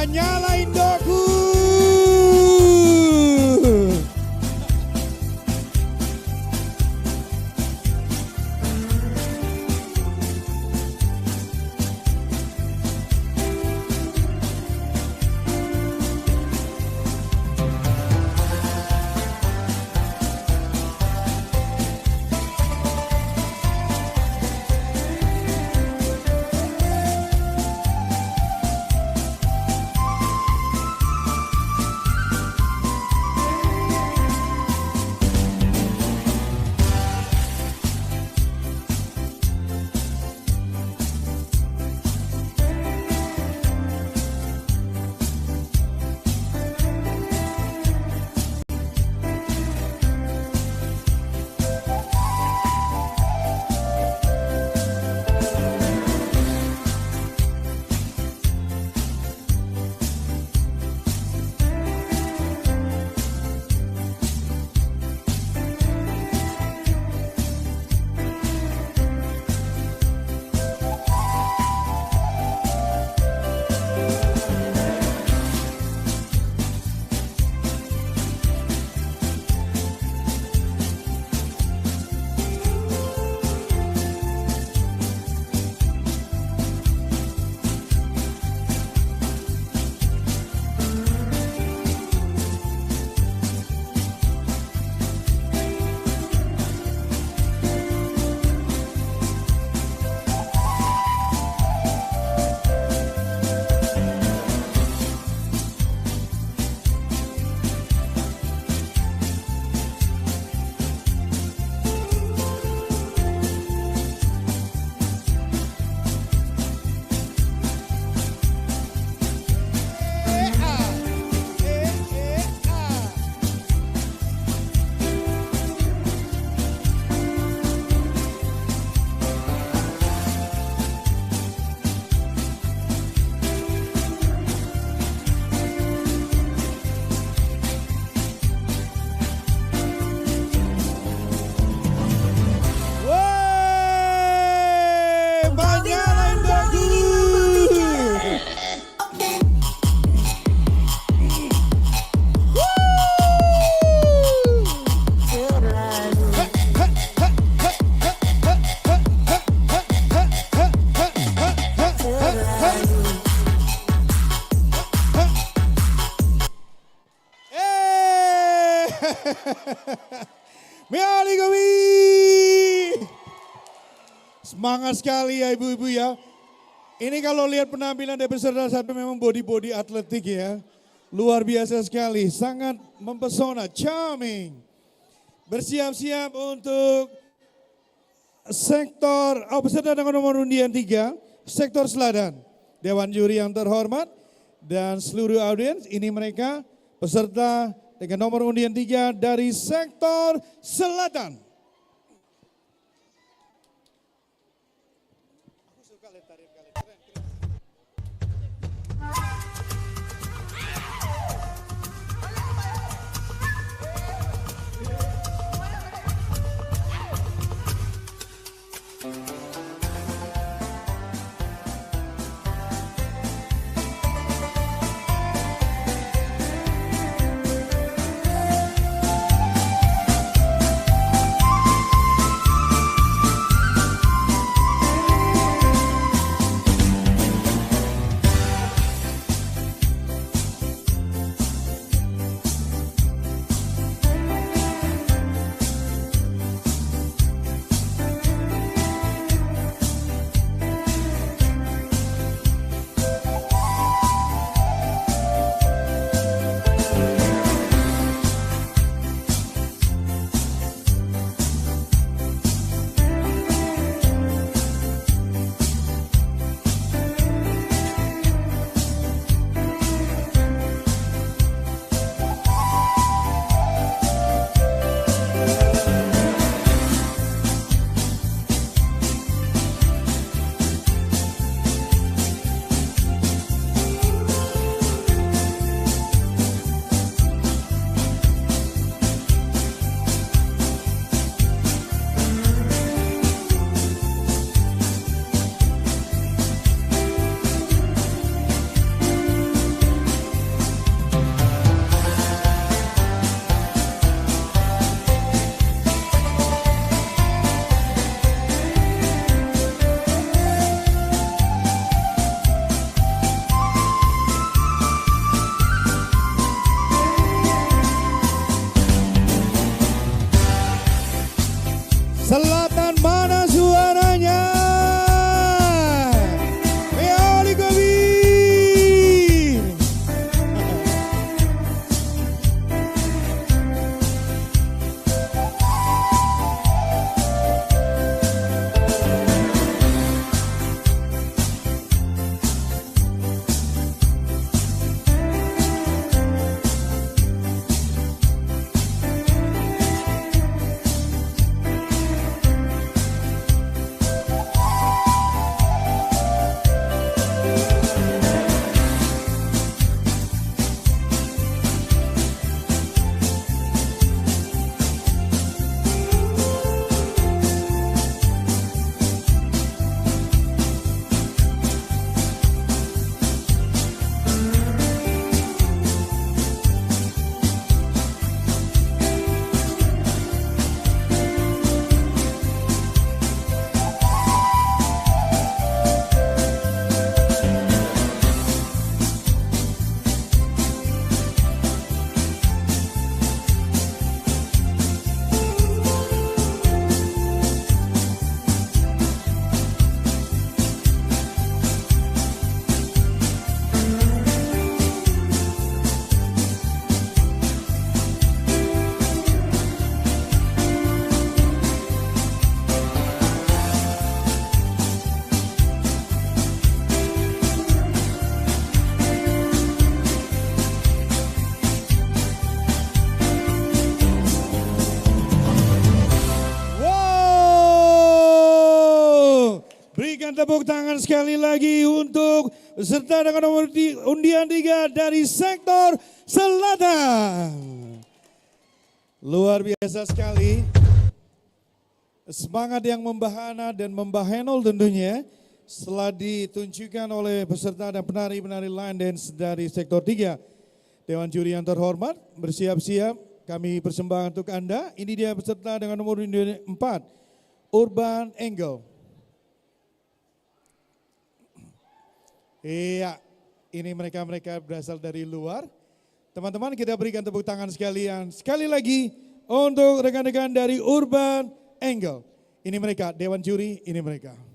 Nyala Indoku. Meali Gowi. Semangat sekali ya ibu-ibu ya. Ini kalau lihat penampilan dari peserta satu memang body atletik ya. Luar biasa sekali, sangat mempesona, charming. Bersiap-siap untuk sektor, peserta dengan nomor undian 3, sektor Selatan. Dewan juri yang terhormat dan seluruh audiens, ini mereka peserta dengan nomor undian 3 dari sektor Selatan. Selatan mana suaranya? Meali Gowi. Berikan tepuk tangan sekali lagi untuk peserta dengan nomor undian 3 dari sektor Selatan. Luar biasa sekali. Semangat yang membahana dan membahenol tentunya setelah ditunjukkan oleh peserta dan penari-penari line dance dari sektor 3. Dewan juri yang terhormat, bersiap-siap kami persembahkan untuk Anda. Ini dia peserta dengan nomor undian 4, Urban Angle. Iya, ini mereka berasal dari luar. Teman-teman kita berikan tepuk tangan sekalian. Sekali lagi untuk rekan-rekan dari Urban Angle. Ini mereka, Dewan Juri, ini mereka.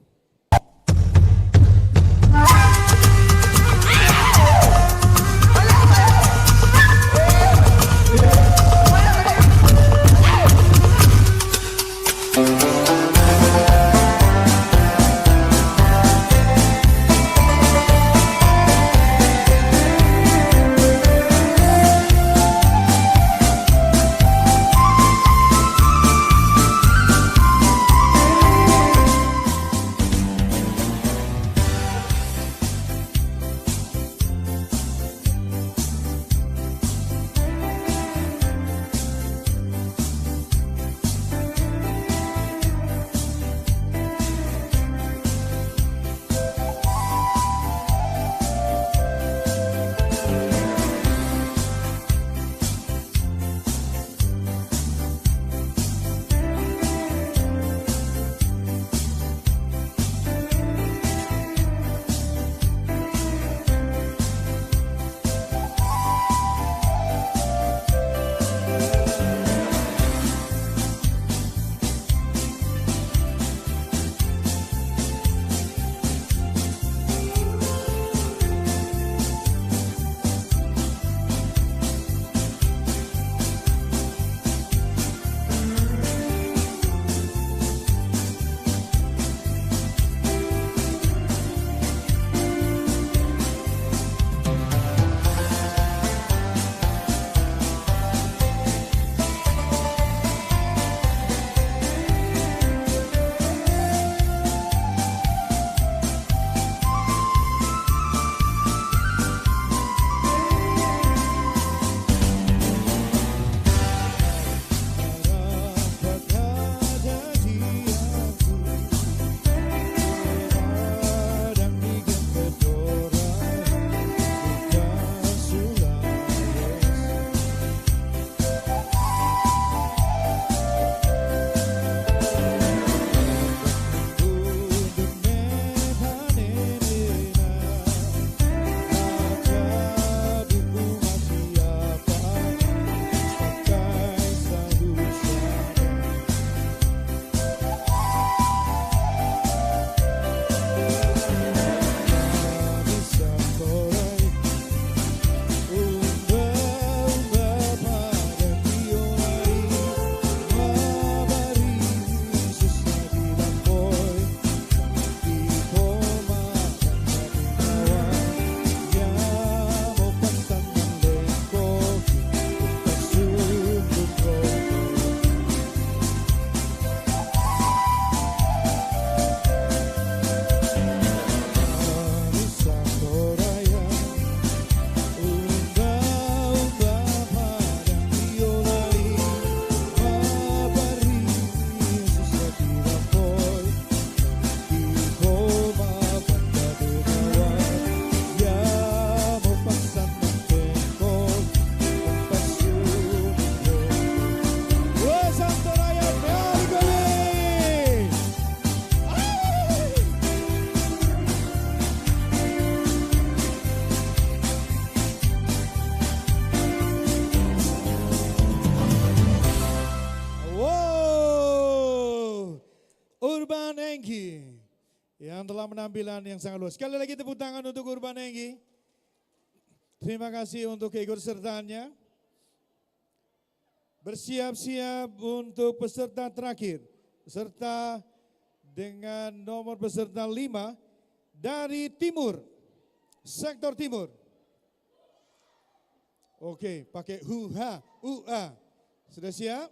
yang telah penampilan yang sangat luas. Sekali lagi tepuk tangan untuk Urban Enggi. Terima kasih untuk keikutsertaannya. Bersiap-siap untuk peserta terakhir. Peserta dengan nomor peserta 5 dari timur, sektor timur. Oke, pakai hu-ha, u-a. Sudah siap?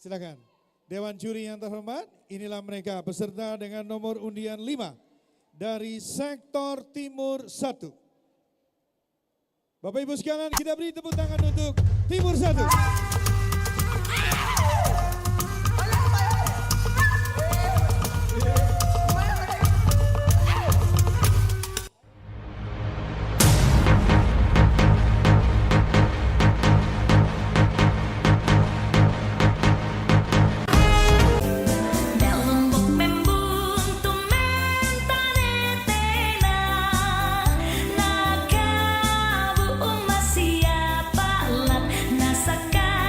Silakan. Dewan juri yang terhormat, inilah mereka peserta dengan nomor undian 5 dari sektor timur 1. Bapak Ibu sekalian, kita beri tepuk tangan untuk timur 1. Siapa lat nasakan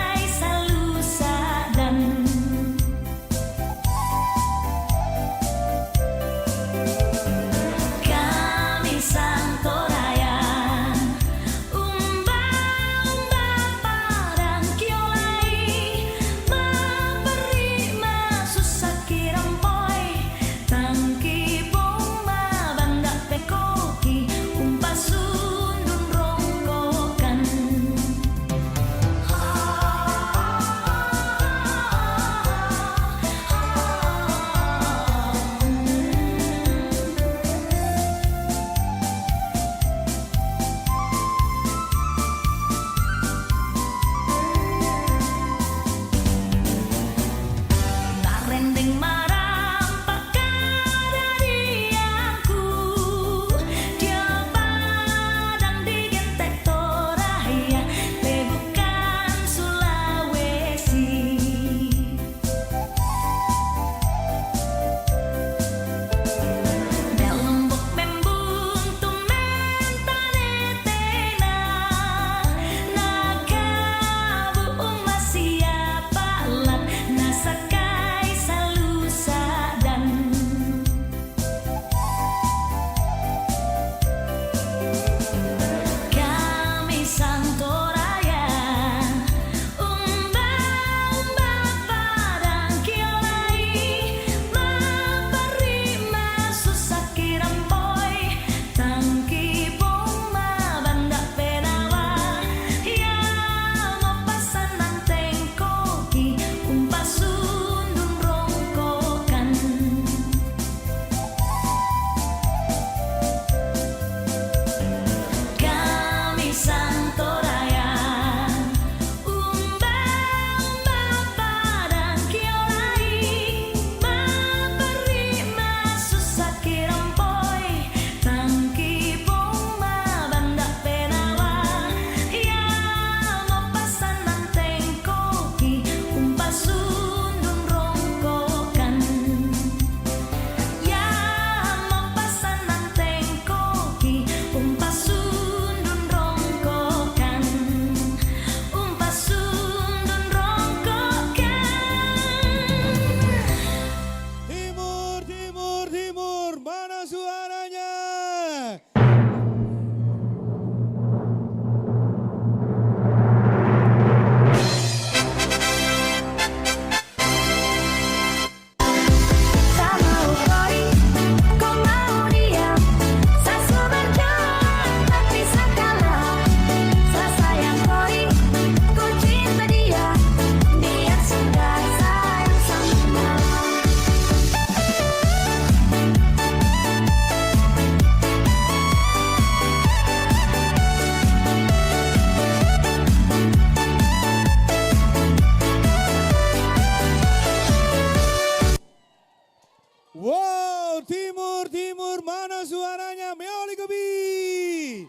Wow, timur, mana suaranya? Meolikobi,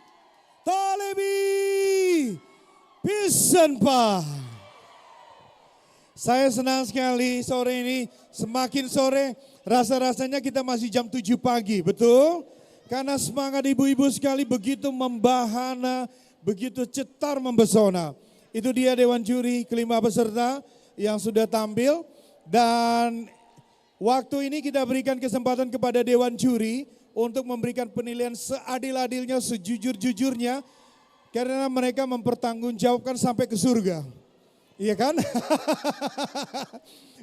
Tolebi, pisan Pak. Saya senang sekali sore ini, semakin sore rasa-rasanya kita masih jam 7 pagi, betul? Karena semangat ibu-ibu sekali begitu membahana, begitu cetar mempesona. Itu dia Dewan Juri kelima peserta yang sudah tampil. Dan waktu ini kita berikan kesempatan kepada Dewan Juri untuk memberikan penilaian seadil-adilnya, sejujur-jujurnya. Karena mereka mempertanggungjawabkan sampai ke surga. Iya kan?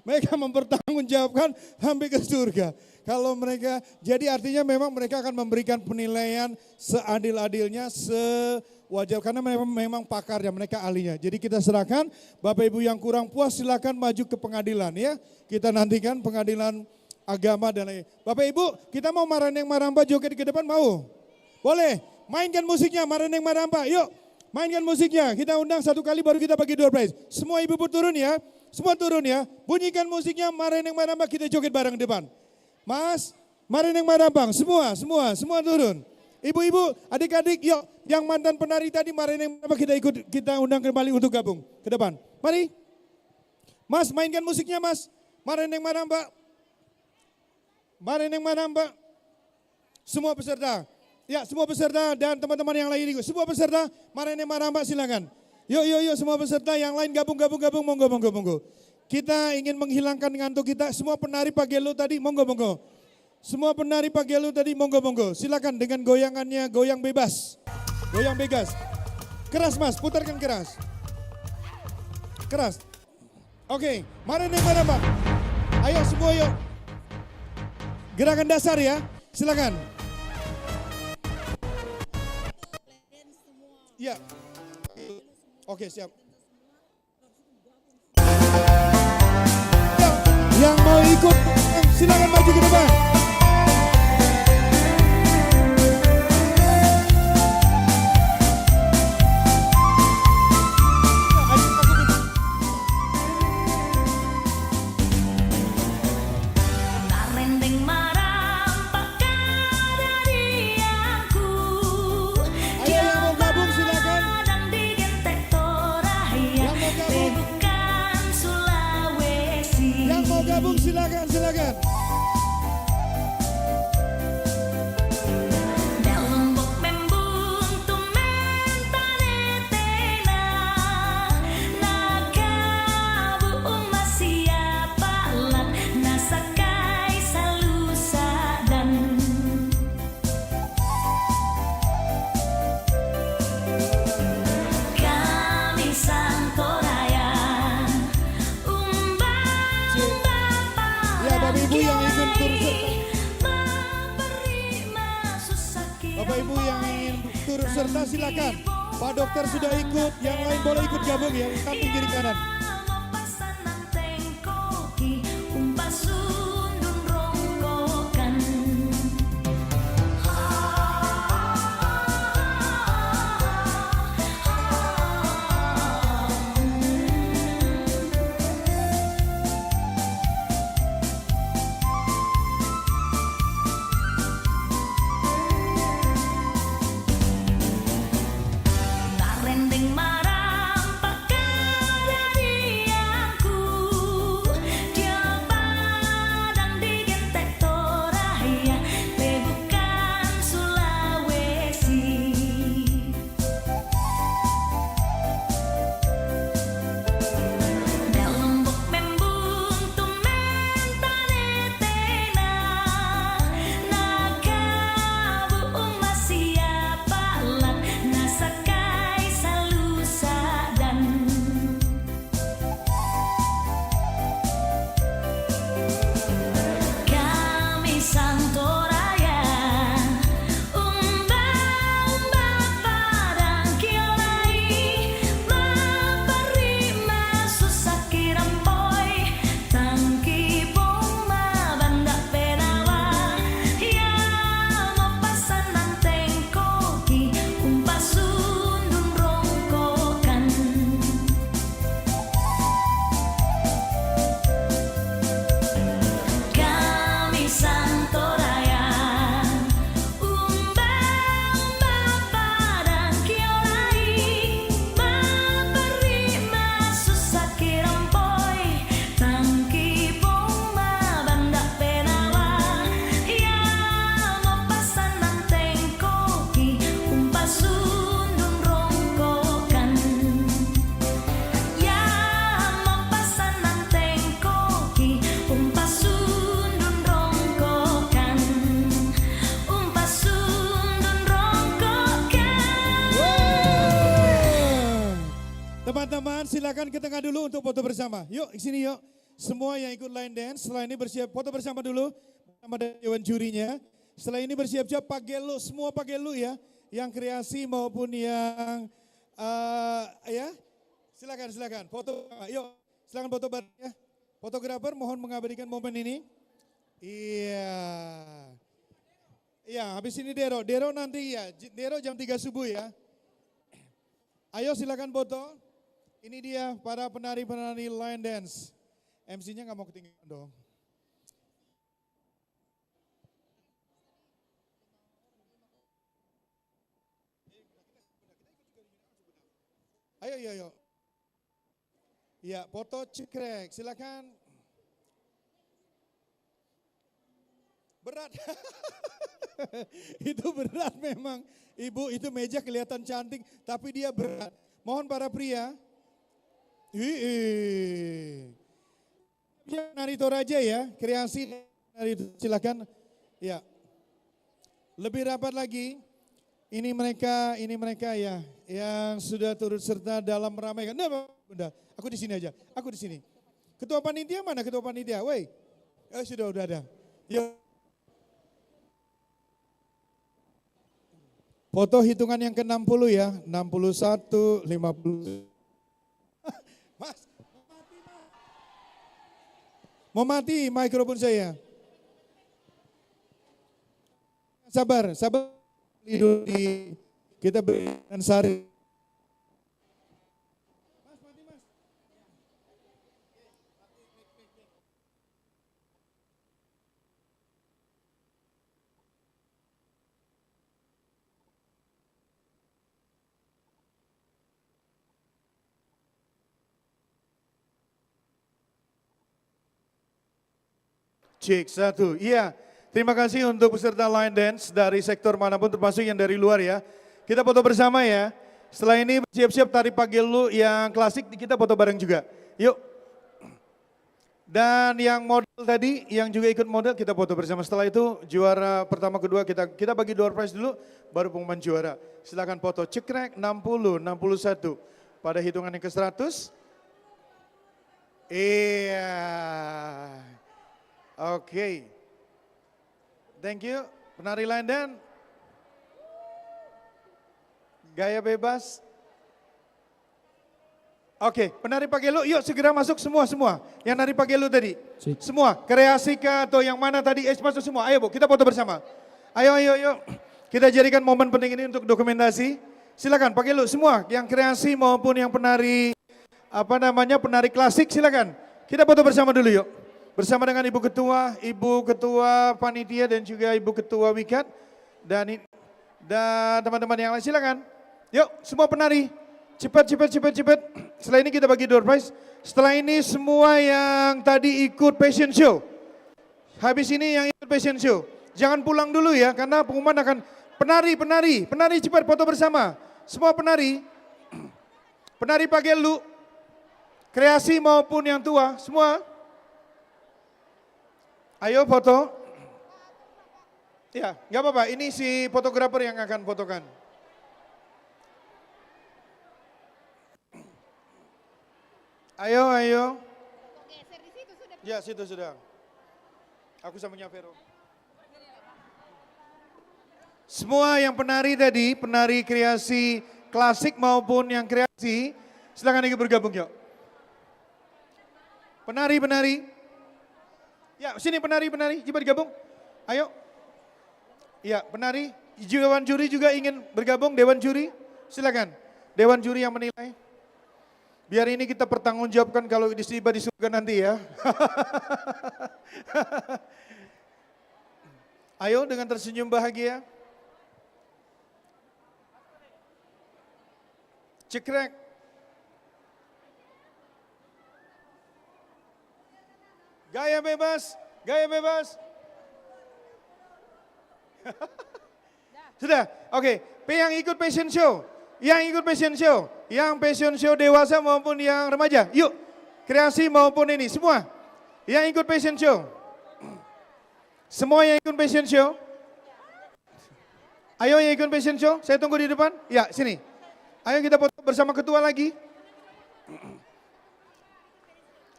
Mereka mempertanggungjawabkan sampai ke surga. Kalau mereka, jadi artinya memang mereka akan memberikan penilaian seadil-adilnya, sewajar. Karena memang pakarnya, mereka ahlinya. Jadi kita serahkan, Bapak Ibu yang kurang puas silakan maju ke pengadilan ya. Kita nantikan pengadilan agama dan lain. Bapak Ibu, kita mau Maraneng Maramba joget ke depan mau? Boleh, mainkan musiknya Maraneng Maramba, yuk. Mainkan musiknya, kita undang satu kali baru kita bagi door prize. Semua ibu turun ya, semua turun ya. Bunyikan musiknya Maraneng Maramba, kita joget bareng depan. Mas, Maraneng Marambang, semua turun. Ibu-ibu, adik-adik, yuk. Yang mantan penari tadi Maraneng Maramba kita undang kembali untuk gabung ke depan. Mari. Mas, mainkan musiknya Mas. Maraneng Maramba. Maraneng Maramba. Semua peserta. Ya, semua peserta dan teman-teman yang lain ikut. Semua peserta, Maraneng Maramba silakan. Yuk semua peserta yang lain gabung, monggo. Kita ingin menghilangkan ngantuk kita. Semua penari pagelo tadi, monggo. Semua penari pagelo tadi, monggo. Silakan dengan goyangannya, goyang bebas. Goyang bebas. Keras Mas, putarkan keras. Keras. Oke, Maraneng Maramba. Ayo semua yuk. Gerakan dasar ya, silakan. Ya. Oke, siap. Yang mau ikut silakan maju ke depan. Silakan. Bapak Ibu yang ingin turut serta silakan. Pak dokter sudah ikut, yang lain boleh ikut gabung ya, samping kiri kanan. Rendeng marang pakadari Teman-teman silakan ke tengah dulu untuk foto bersama. Yuk ke sini yuk. Semua yang ikut line dance setelah ini bersiap foto bersama dulu sama dewan jurinya. Setelah ini bersiap-siap Pak Gelu, semua Pak Gelu ya. Yang kreasi maupun yang ya. Silakan foto. Yuk silakan foto bareng ya. Fotografer mohon mengabadikan momen ini. Iya. Iya habis ini Dero. Dero nanti ya. Dero jam 3 subuh ya. Ayo silakan foto. Ini dia para penari-penari line dance. MC-nya nggak mau ketinggalan dong. Ayo. Ya, foto cekrek, silakan. Berat. Itu berat memang. Ibu, itu meja kelihatan cantik, tapi dia berat. Mohon para pria. Nari Toraja ya, kreasi nari silakan. Ya. Lebih rapat lagi. Ini mereka ya yang sudah turut serta dalam meramaikan. Nah, Bunda, aku di sini aja. Aku di sini. Ketua panitia mana? Ketua panitia. Woi. Sudah ada. Yuk. Foto hitungan yang ke-60 ya. 61, 50. Mas, mau mati mikrofon saya. Sabar. Kita berikan sari. Cek satu, iya. Terima kasih untuk peserta line dance dari sektor manapun termasuk yang dari luar ya. Kita foto bersama ya. Setelah ini siap-siap tari pagelu yang klasik kita foto bareng juga. Yuk. Dan yang model tadi yang juga ikut model kita foto bersama. Setelah itu juara pertama kedua kita bagi door prize dulu baru pengumuman juara. Silakan foto cekrek 60, 61 pada hitungan yang ke-100. Iya. Oke. Thank you. Penari line dance. Gaya bebas. Oke, penari pagelu yuk segera masuk semua. Yang nari pagelu tadi. Semua, kreasi kah atau yang mana tadi? Masuk semua. Ayo Bu, kita foto bersama. Ayo. Kita jadikan momen penting ini untuk dokumentasi. Silakan pagelu semua, yang kreasi maupun yang penari penari klasik silakan. Kita foto bersama dulu yuk. Bersama dengan Ibu Ketua Panitia dan juga Ibu Ketua Wikat dan teman-teman yang lain silakan. Yuk semua penari, cepat. Setelah ini kita bagi door prize. Setelah ini semua yang tadi ikut fashion show. Habis ini yang ikut fashion show. Jangan pulang dulu ya karena pengumuman akan penari cepat foto bersama. Semua penari pagelu, kreasi maupun yang tua, semua. Ayo foto. Ya, nggak apa-apa. Ini si fotografer yang akan fotokan. Ayo. Ya, situ sudah. Aku sama Vero. Semua yang penari tadi, penari kreasi klasik maupun yang kreasi, silakan ikut bergabung yuk. Penari. Ya, sini penari, coba digabung. Ayo. Ya, penari, Dewan juri juga ingin bergabung, Dewan juri. Silakan. Dewan juri yang menilai. Biar ini kita pertanggungjawabkan kalau tiba di surga nanti ya. Ayo dengan tersenyum bahagia. Cekrek. Gaya bebas, gaya bebas. Sudah, oke. Yang ikut fashion show, yang fashion show dewasa maupun yang remaja. Yuk, kreasi maupun ini, semua. Yang ikut fashion show. Semua yang ikut fashion show. Ayo yang ikut fashion show, saya tunggu di depan. Ya, sini. Ayo kita foto bersama ketua lagi.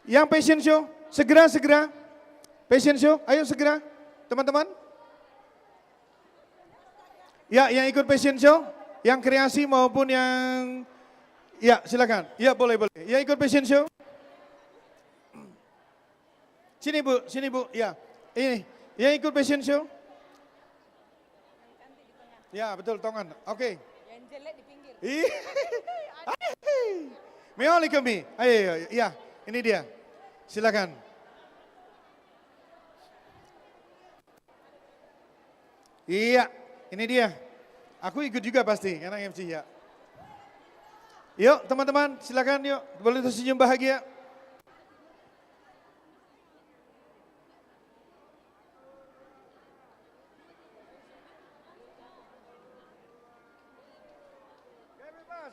Yang fashion show, segera. Fashion show, ayo segera, teman-teman. Ya, yang ikut fashion show, yang kreasi maupun yang, ya silakan. Ya boleh. Yang ikut fashion show. Sini bu, ya. Ini, yang ikut fashion show. Ya betul, tongan. Oke. Yang jelek di pinggir. Meoli kami. Ayo, ya, ini dia. Silakan. Iya, ini dia. Aku ikut juga pasti, karena MC ya. Yuk teman-teman, silakan yuk. Boleh tersenyum bahagia.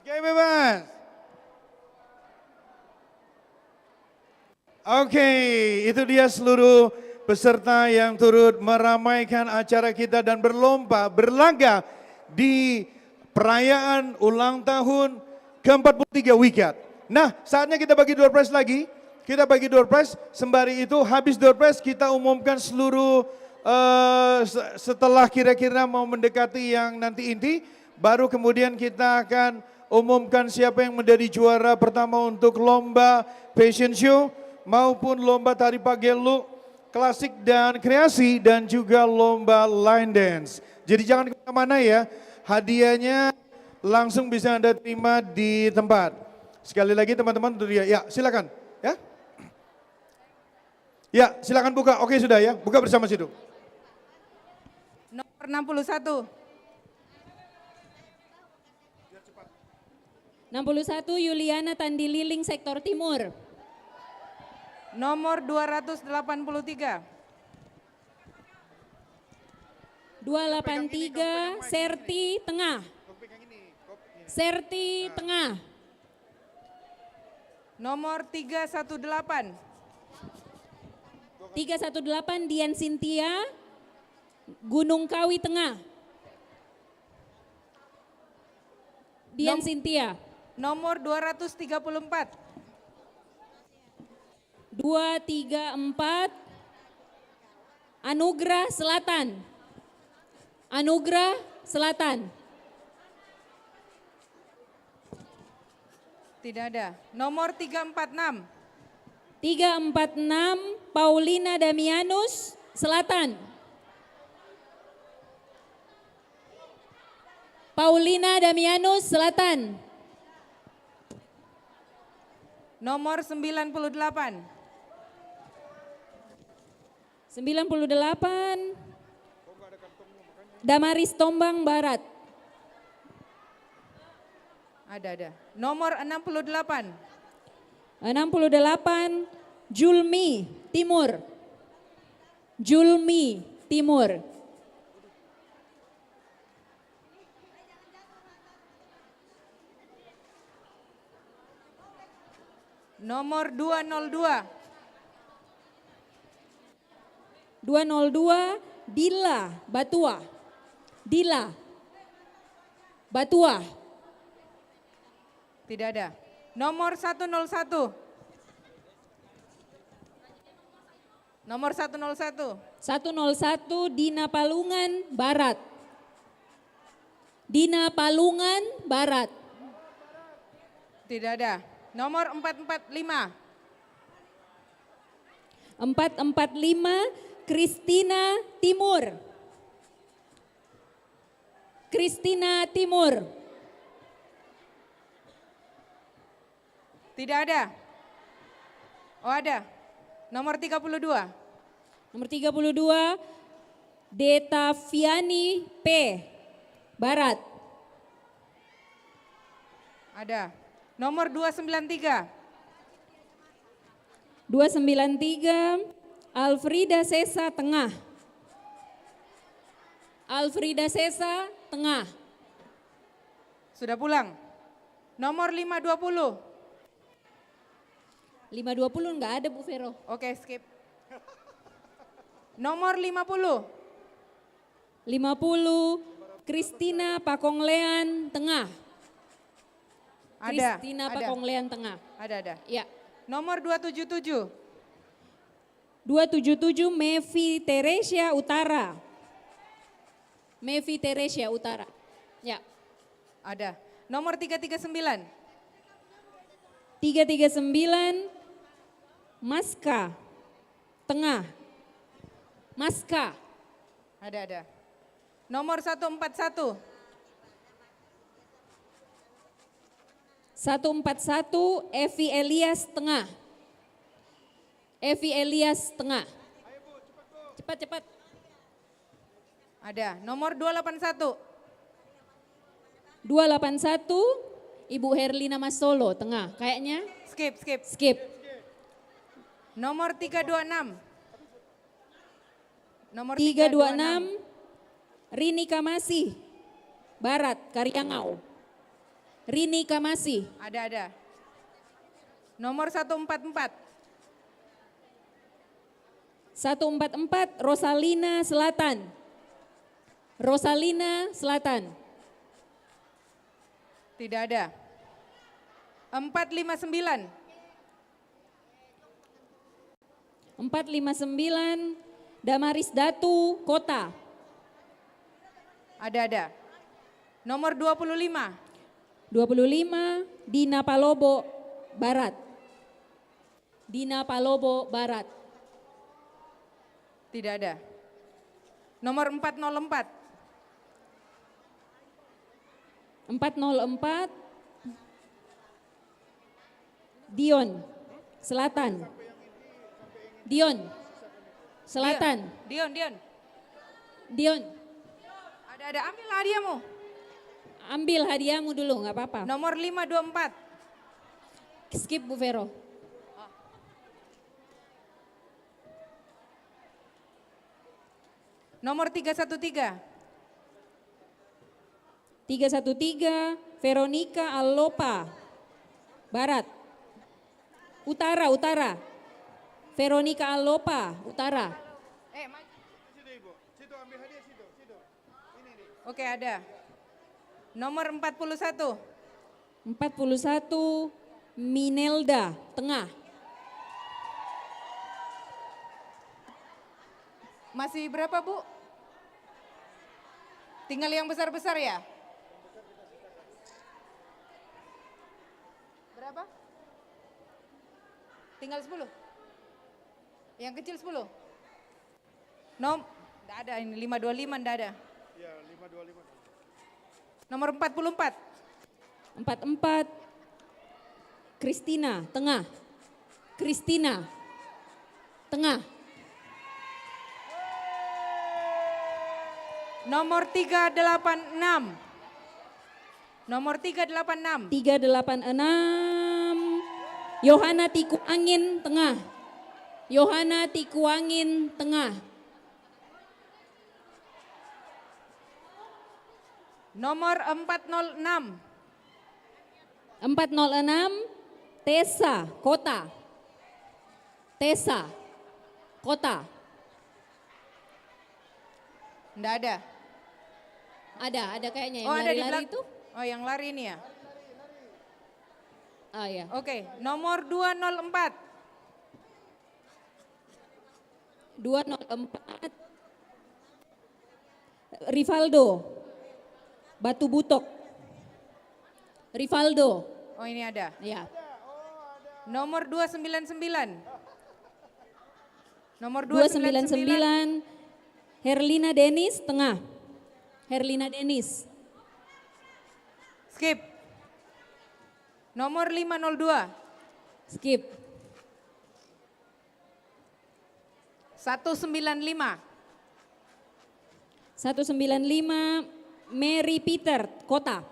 Gaya bebas. Oke, itu dia seluruh peserta yang turut meramaikan acara kita dan berlaga di perayaan ulang tahun ke-43 Wikat. Nah, saatnya kita bagi door prize lagi. Kita bagi door prize, sembari itu habis door prize kita umumkan seluruh setelah kira-kira mau mendekati yang nanti inti, baru kemudian kita akan umumkan siapa yang menjadi juara pertama untuk lomba fashion show maupun lomba tari pagelu, klasik dan kreasi, dan juga lomba line dance. Jadi jangan kemana-mana ya, hadiahnya langsung bisa Anda terima di tempat. Sekali lagi teman-teman, ya silakan. Ya silakan buka, oke sudah ya, buka bersama situ. Nomor 61. 61 Yuliana Tandililing sektor timur. Nomor 283. 283 Serti tengah. Serti tengah. Nomor 318. 318 Dian Sintia Gunung Kawi tengah. Dian Sintia. Nomor 234. 234 Anugrah Selatan. Anugrah Selatan. Tidak ada. Nomor 346. 346 Paulina Damianus Selatan. Paulina Damianus Selatan. Nomor 98. 98 Damaris Tombang Barat. Ada. Nomor 68. 68 Julmi Timur. Julmi Timur. Nomor 202. 202 Dila Batua. Dila Batua. Tidak ada. Nomor 101. Nomor 101. 101 Dina Palungan Barat. Dina Palungan Barat. Tidak ada. Nomor 445. 445 Kristina Timur. Kristina Timur. Tidak ada. Oh ada. Nomor 32. Nomor 32 Detaviani P. Barat. Ada. Nomor 293. 293 Alfrida Sesa Tengah. Alfrida Sesa Tengah. Sudah pulang. Nomor 520. 520 enggak ada Bu Vero. Oke, skip. Nomor 50. 50 Kristina Pakonglean Tengah. Ada. Kristina ada. Pakonglean Tengah. Ada. Ya. Nomor 277. 277 Mevi Teresia Utara. Mevi Teresia Utara. Ya. Ada. Nomor 339. 339 Maska Tengah. Maska. Ada. Nomor 141. 141 Evi Elias Tengah. Evi Elias Tengah. Cepat. Ada. Nomor 281. 281 Ibu Herlina Masolo Tengah. Kayaknya Skip. Nomor 326. Nomor 326 Rini Kamasi Barat Karyangau. Rini Kamasi. Ada. Nomor 144. 144 Rosalina Selatan. Rosalina Selatan. Tidak ada. 459. 459 Damaris Datu Kota. Ada. Nomor 25. 25 Dina Palobo Barat. Dina Palobo Barat. Tidak ada. Nomor 404. 404 Dion Selatan. Dion Selatan. Dion. Ada. Ambil hadiahmu. Ambil hadiahmu dulu, nggak apa-apa. Nomor 524. Skip Bu Vero. Nomor 313. 313 Veronica Allopa Barat. Utara. Veronica Allopa Utara. Oke, ada. Nomor 41. 41 Minelda Tengah. Masih berapa, Bu? Tinggal yang besar-besar ya? Berapa? Tinggal 10. Yang kecil 10. Enggak ada ini 525 enggak ada. Ya, 525. Nomor 44. 44 Kristina Tengah. Kristina Tengah. Nomor 386. Nomor 386. 386 Yohana Tiku Angin Tengah. Yohana Tiku Angin Tengah. Nomor 406. 406 Tesa Kota. Tesa Kota. Enggak ada. Ada kayaknya yang Oh, ada di lari-lari belakang. itu. Oh, yang lari ini ya. Ah ya. Oke, nomor 204. 204 Rivaldo Batu Butok. Rivaldo. Oh, ini ada. Ya. Nomor 299. Nomor 299 Herlina Denis Tengah. Herlina Denis. Skip. Nomor 502. Skip. 195. 195 Mary Peter, Kota.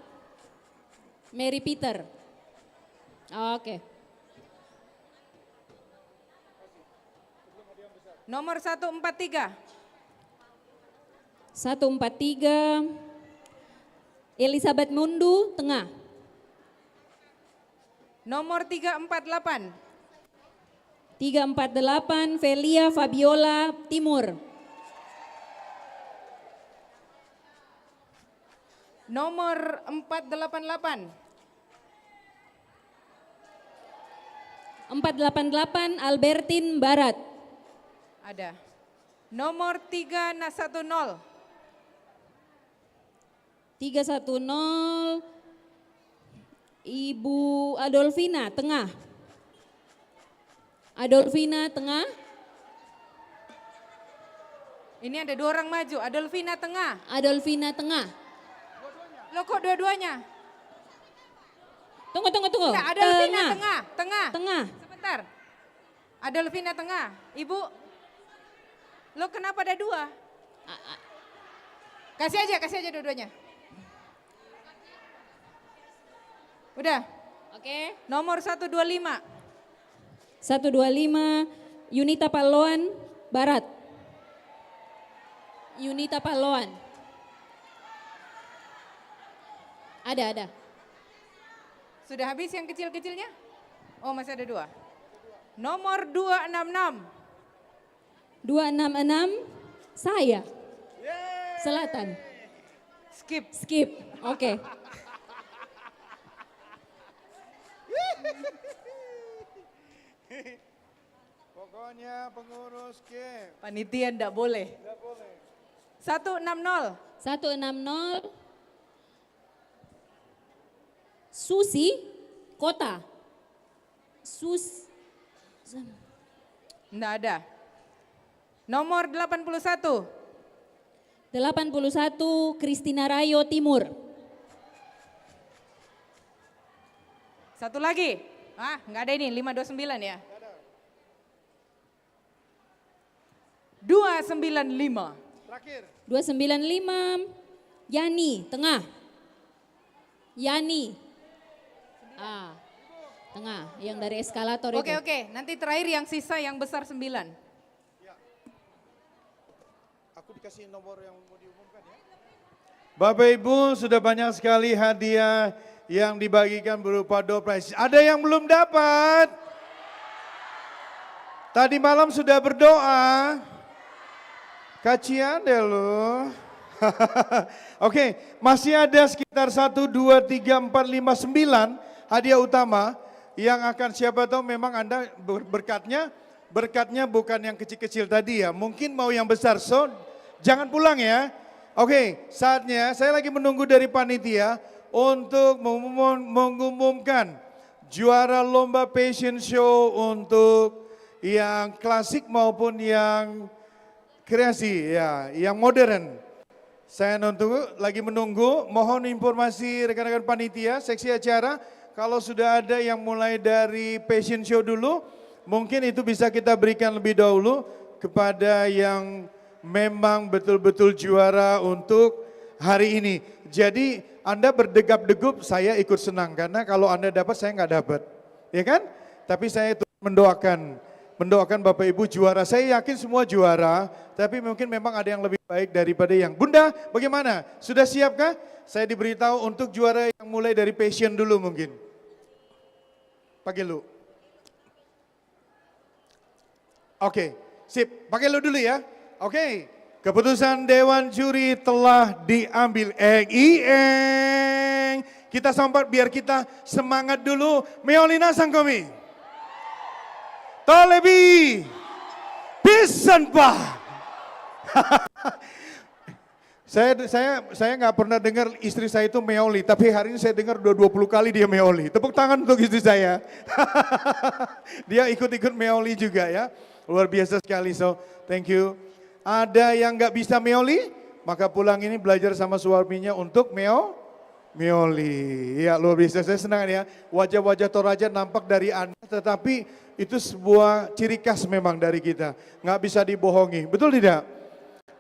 Mary Peter. Oke. Nomor 143. 143 Elizabeth Mundu, Tengah. Nomor 348. 348 Velia Fabiola, Timur. Nomor 488. 488 Albertin, Barat. Ada. Nomor 310. 310 Ibu Adolfina, Tengah. Adolfina, Tengah. Ini ada 2 orang maju, Adolfina Tengah. Adolfina, Tengah. Loh kok dua-duanya? Tunggu. Enggak, Adolfina Tengah. Tengah. Sebentar. Adolfina Tengah. Ibu, lo kenapa ada 2? Kasih aja dua-duanya. Udah. Oke. Nomor 125. 125 Yunita Paloan, Barat. Yunita Paloan. Ada. Sudah habis yang kecil-kecilnya? Oh masih ada 2. Nomor 266. 266 saya. Selatan. Skip. Oke. Pokoknya pengurus skip. Panitia enggak boleh. 160. 160 Susi, Kota. Enggak ada. Nomor 81. 81 Kristina Rayo, Timur. Satu lagi. Enggak ada ini, 529 ya. 295. Terakhir. 295 Yani, Tengah. Yani. Tengah, yang dari eskalator itu. Oke. Nanti terakhir yang sisa yang besar 9. Aku dikasih nomor yang mau diumumkan ya. Bapak Ibu, sudah banyak sekali hadiah yang dibagikan berupa door prize. Ada yang belum dapat? Tadi malam sudah berdoa. Kacian deh lo. Oke, masih ada sekitar 1, 2, 3, 4, 5, 9 hadiah utama yang akan siapa tahu memang Anda berkatnya bukan yang kecil-kecil tadi ya. Mungkin mau yang besar, so jangan pulang ya. Oke, saatnya saya lagi menunggu dari panitia untuk mengumumkan juara lomba passion show untuk yang klasik maupun yang kreasi ya, yang modern. Saya lagi menunggu, mohon informasi rekan-rekan panitia, seksi acara, kalau sudah ada yang mulai dari passion show dulu, mungkin itu bisa kita berikan lebih dahulu kepada yang memang betul-betul juara untuk hari ini. Jadi Anda berdegap-degup, saya ikut senang, karena kalau Anda dapat, saya nggak dapat. Ya kan? Tapi saya mendoakan Bapak Ibu juara. Saya yakin semua juara, tapi mungkin memang ada yang lebih baik daripada yang. Bunda, bagaimana? Sudah siapkah? Saya diberitahu untuk juara yang mulai dari passion dulu mungkin. Pakai lu. Oke, sip. Pakai lu dulu ya. Oke, keputusan Dewan Juri telah diambil. Kita sambat biar kita semangat dulu. Meolina Sangkomi. Tolebi, pisan pak. Saya nggak pernah dengar istri saya itu meoli, tapi hari ini saya dengar 20 kali dia meoli. Tepuk tangan untuk istri saya. Dia ikut-ikut meoli juga ya, luar biasa sekali. So thank you. Ada yang nggak bisa meoli, maka pulang ini belajar sama suaminya untuk meoli. Ya luar biasa, saya senang ya. Wajah-wajah Toraja nampak dari Anda, tetapi itu sebuah ciri khas memang dari kita. Nggak bisa dibohongi, betul tidak?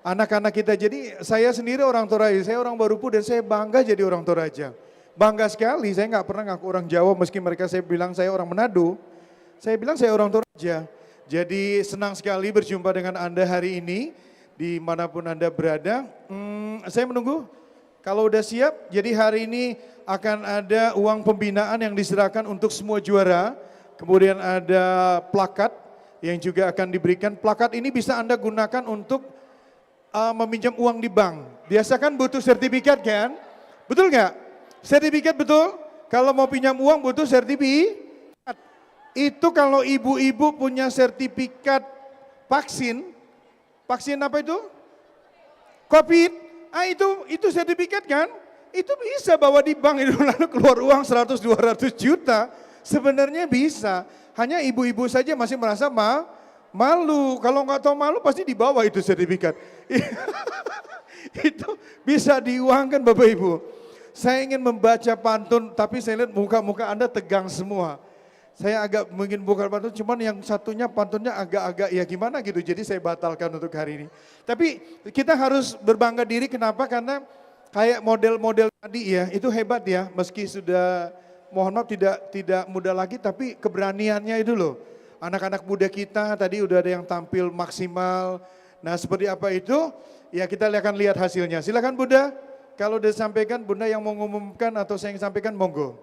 anak-anak kita. Jadi saya sendiri orang Toraja, saya orang Barupu dan saya bangga jadi orang Toraja. Bangga sekali, saya nggak pernah ngaku orang Jawa meski mereka saya bilang saya orang Manado. Saya bilang saya orang Toraja. Jadi senang sekali berjumpa dengan Anda hari ini, dimanapun Anda berada. Saya menunggu, kalau udah siap, jadi hari ini akan ada uang pembinaan yang diserahkan untuk semua juara. Kemudian ada plakat yang juga akan diberikan. Plakat ini bisa Anda gunakan untuk meminjam uang di bank. Biasa kan butuh sertifikat kan? Betul nggak? Sertifikat betul? Kalau mau pinjam uang butuh sertifikat. Itu kalau ibu-ibu punya sertifikat vaksin. Vaksin apa itu? COVID. Itu sertifikat kan? Itu bisa bawa di bank itu lalu keluar uang 100-200 juta. Sebenarnya bisa. Hanya ibu-ibu saja masih merasa malu. Kalau nggak tahu malu pasti dibawa itu sertifikat. Itu bisa diuangkan Bapak Ibu. Saya ingin membaca pantun tapi saya lihat muka-muka Anda tegang semua. Saya agak mungkin bukan pantun, cuman yang satunya pantunnya agak-agak ya gimana gitu. Jadi saya batalkan untuk hari ini. Tapi kita harus berbangga diri, kenapa? Karena kayak model-model tadi ya, itu hebat ya. Meski sudah, mohon maaf tidak muda lagi, tapi keberaniannya itu loh. Anak-anak muda kita tadi udah ada yang tampil maksimal. Nah seperti apa itu? Ya kita akan lihat hasilnya. Silakan Bunda, kalau udah disampaikan Bunda yang mau mengumumkan atau saya yang sampaikan monggo.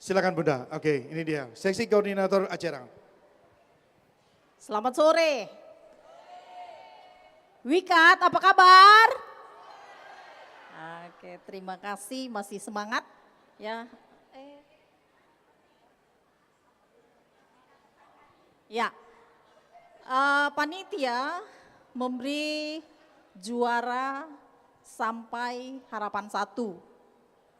Silakan Bunda. Oke, ini dia. Seksi koordinator acara. Selamat sore. Wikat, apa kabar? Oke, terima kasih, masih semangat ya. Ya, panitia memberi juara sampai harapan 1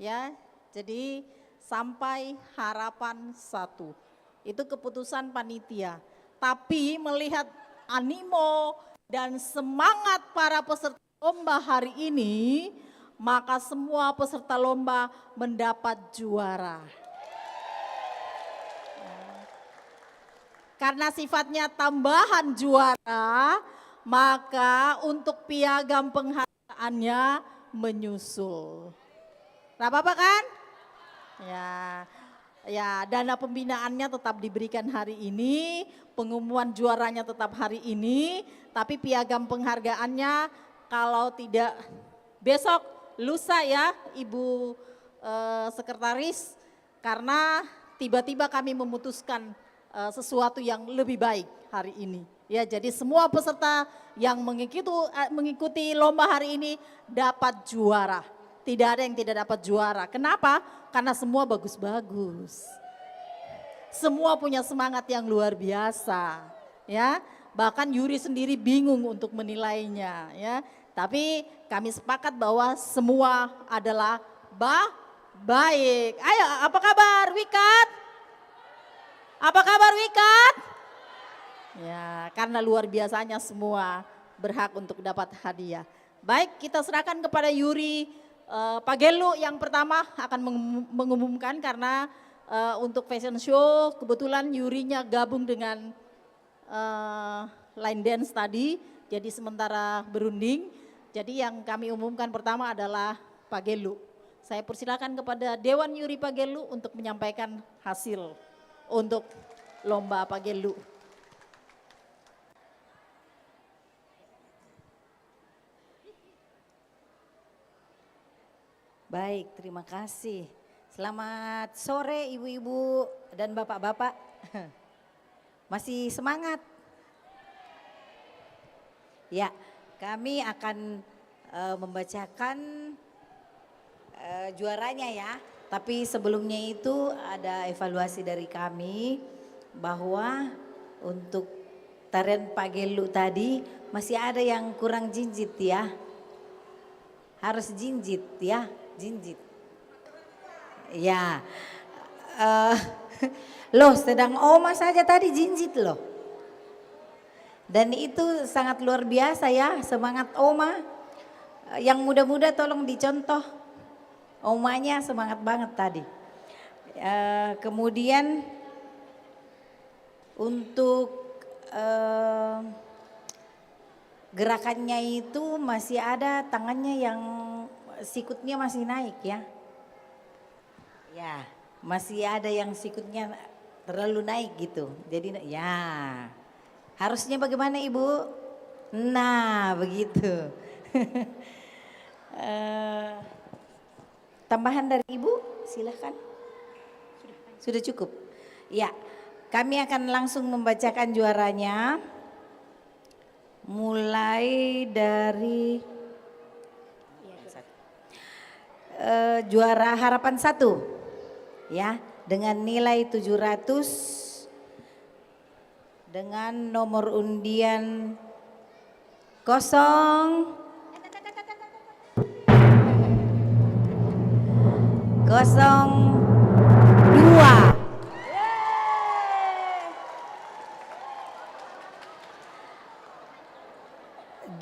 ya. Jadi sampai harapan 1 itu keputusan panitia. Tapi melihat animo dan semangat para peserta lomba hari ini, maka semua peserta lomba mendapat juara. Karena sifatnya tambahan juara, maka untuk piagam penghargaannya menyusul. Gak apa-apa kan? Ya, dana pembinaannya tetap diberikan hari ini, pengumuman juaranya tetap hari ini, tapi piagam penghargaannya kalau tidak besok, lusa ya Ibu Sekretaris, karena tiba-tiba kami memutuskan sesuatu yang lebih baik hari ini. Ya, jadi semua peserta yang mengikuti lomba hari ini dapat juara. Tidak ada yang tidak dapat juara. Kenapa? Karena semua bagus-bagus. Semua punya semangat yang luar biasa, ya. Bahkan Yuri sendiri bingung untuk menilainya, ya. Tapi kami sepakat bahwa semua adalah baik. Ayo, apa kabar Wikat? Apa kabar Wikat? Ya, karena luar biasanya semua berhak untuk dapat hadiah. Baik, kita serahkan kepada Yuri. Pak Gelu yang pertama akan mengumumkan karena untuk fashion show kebetulan Yurinya gabung dengan line dance tadi, jadi sementara berunding. Jadi yang kami umumkan pertama adalah Pak Gelu. Saya persilakan kepada Dewan Yuri Pak Gelu untuk menyampaikan hasil untuk lomba Pak Gelu. Baik, terima kasih. Selamat sore ibu-ibu dan bapak-bapak. Masih semangat? Ya, kami akan membacakan juaranya ya. Tapi sebelumnya itu ada evaluasi dari kami bahwa untuk tarian Pak Gelu tadi masih ada yang kurang jinjit ya. Harus jinjit ya. Jinjit. Ya, loh sedang Oma saja tadi jinjit loh. Dan itu sangat luar biasa ya semangat Oma. Yang muda-muda tolong dicontoh. Omanya semangat banget tadi. Kemudian untuk gerakannya itu masih ada tangannya yang sikutnya masih naik ya. Ya, masih ada yang sikutnya terlalu naik gitu. Jadi ya, harusnya bagaimana Ibu? Nah, begitu. Tambahan dari Ibu, silahkan. Sudah cukup. Ya, kami akan langsung membacakan juaranya. Mulai dari juara harapan 1 ya, dengan nilai 700 dengan nomor undian 02.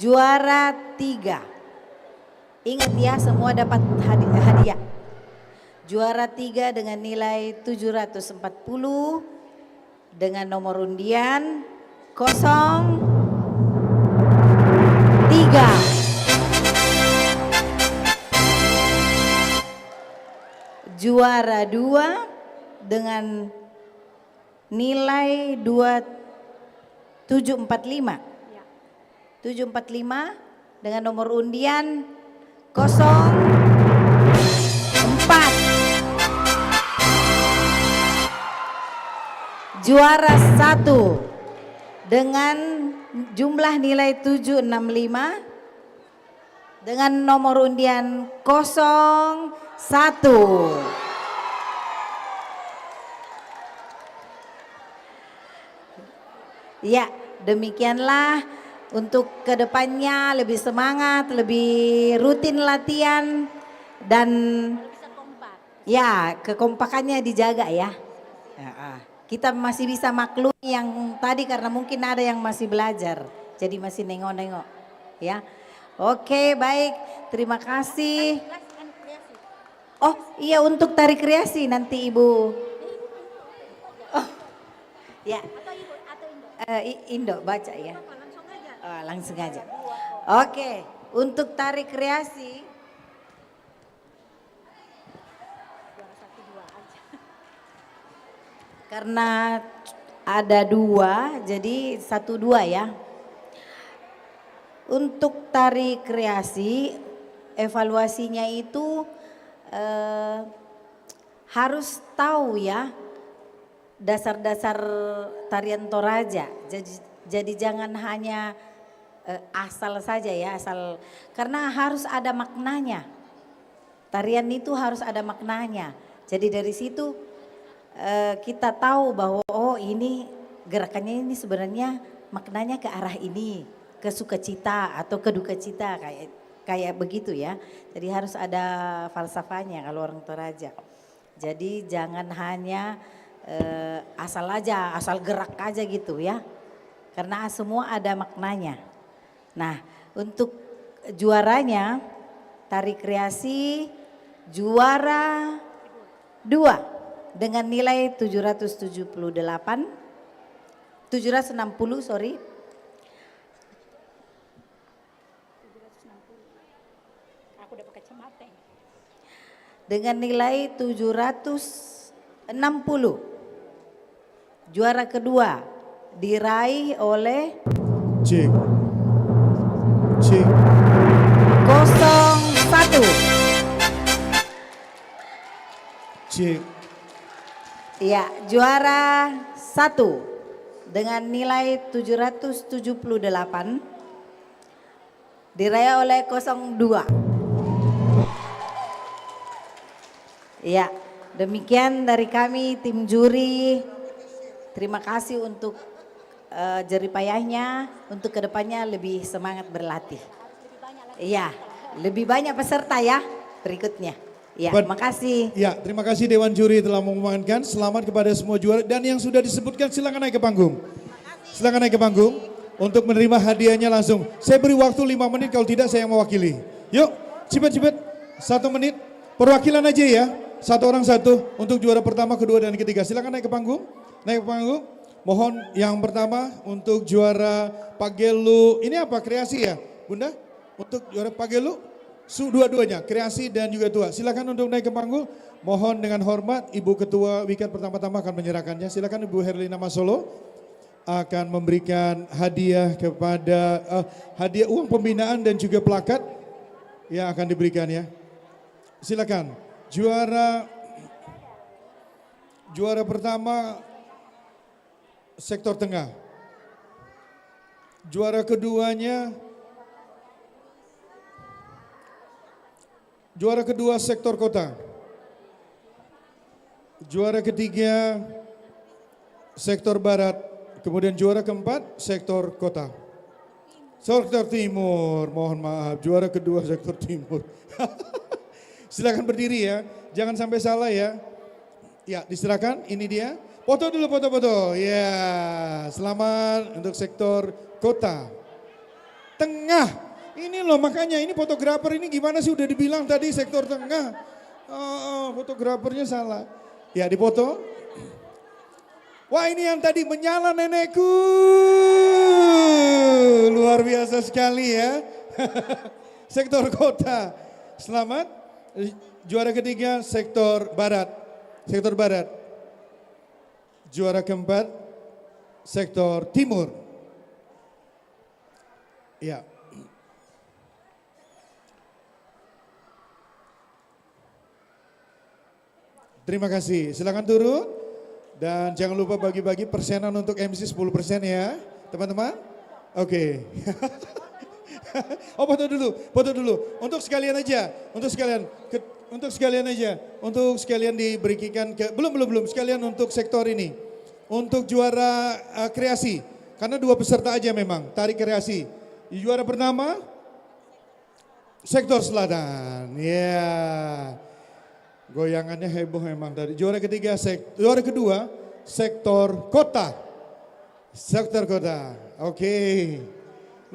Juara 3. Ingat ya, semua dapat hadiah. Juara 3 dengan nilai 740 dengan nomor undian 03. Juara 2 dengan nilai 745. 745 dengan nomor undian 04. Juara 1 dengan jumlah nilai 765 dengan nomor undian 01. Ya, demikianlah. Untuk kedepannya lebih semangat, lebih rutin latihan dan ya kekompakannya dijaga ya. Kita masih bisa maklum yang tadi karena mungkin ada yang masih belajar, jadi masih nengok-nengok ya. Oke, baik, terima kasih. Oh iya, untuk tari kreasi nanti Ibu. Oh ya, Indo baca ya. Oh, langsung aja. Oke, untuk tari kreasi. Karena ada 2, jadi 1-2 ya. Untuk tari kreasi, evaluasinya itu harus tahu ya dasar-dasar tarian Toraja. Jadi jangan hanya asal saja ya, asal, karena harus ada maknanya. Tarian itu harus ada maknanya. Jadi dari situ kita tahu bahwa oh ini gerakannya ini sebenarnya maknanya ke arah ini, ke sukacita atau ke dukacita kayak begitu ya. Jadi harus ada falsafahnya kalau orang Toraja. Jadi jangan hanya asal aja, asal gerak aja gitu ya. Karena semua ada maknanya. Nah, untuk juaranya tari kreasi juara 2 dengan nilai 760 sorry. Aku udah pakai kacamata. Dengan nilai 760. Juara kedua diraih oleh Cik 01. Cik. Ya, juara 1 dengan nilai 778 diraih oleh 02. Ya, demikian dari kami tim juri. Terima kasih untuk jeripayahnya, untuk kedepannya lebih semangat berlatih. Iya, lebih banyak peserta ya berikutnya. Ya, terima kasih. Ya, terima kasih Dewan Juri telah mengumumkan. Selamat kepada semua juara dan yang sudah disebutkan silakan naik ke panggung. Silakan naik ke panggung untuk menerima hadiahnya langsung. Saya beri waktu 5 menit, kalau tidak saya yang mewakili. Yuk, cepet-cepet 1 menit. Perwakilan aja ya, 1 orang 1 untuk juara pertama, kedua dan ketiga. Silakan naik ke panggung. Naik ke panggung. Mohon yang pertama untuk juara Pagelu, ini apa kreasi ya Bunda? Untuk juara Pagelu, dua-duanya, kreasi dan juga tua. Silakan untuk naik ke panggung. Mohon dengan hormat Ibu Ketua Wikat pertama-tama akan menyerahkannya. Silakan Ibu Herlina Masolo akan memberikan hadiah kepada hadiah uang pembinaan dan juga plakat yang akan diberikan ya. Silakan. Juara pertama sektor tengah. Juara kedua sektor kota. Juara ketiga sektor barat. Kemudian juara keempat sektor kota. Sektor timur, mohon maaf, juara kedua sektor timur. Silakan berdiri ya, jangan sampai salah ya. Ya, diserahkan, ini dia. Foto dulu, foto-foto. Ya, selamat untuk sektor kota. Tengah, ini loh makanya ini fotografer ini gimana sih udah dibilang tadi sektor tengah. Fotografernya salah. Ya, dipoto. Wah, ini yang tadi menyala nenekku. Luar biasa sekali ya. Sektor kota. Selamat. Juara ketiga sektor barat. Sektor barat. Juara keempat sektor timur. Ya. Terima kasih. Silakan turun. Dan jangan lupa bagi-bagi persenan untuk MC 10% ya, teman-teman. Oke. Oh, foto dulu. Untuk sekalian aja, untuk sekalian diberikan ke belum sekalian untuk sektor ini. Untuk juara kreasi, karena 2 peserta aja memang, tarik kreasi. Juara pertama sektor selatan. Ya. Goyangannya heboh memang tadi. Juara kedua sektor kota. Sektor kota. Oke.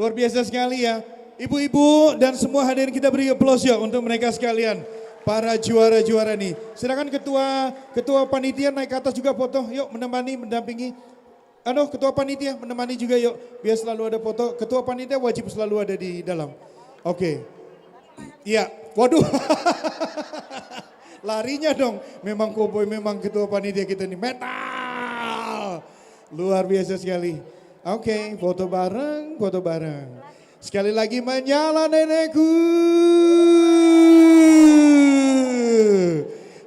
Luar biasa sekali ya. Ibu-ibu dan semua hadirin kita beri aplaus ya untuk mereka sekalian. Para juara-juara nih. Silakan ketua panitia naik ke atas juga foto. Yuk mendampingi. Ketua panitia menemani juga yuk. Biar selalu ada foto. Ketua panitia wajib selalu ada di dalam. Oke. Iya. Waduh. Larinya dong, memang koboi, memang ketua panitia kita ini metal. Luar biasa sekali. Oke, foto bareng. Sekali lagi menyala nenekku.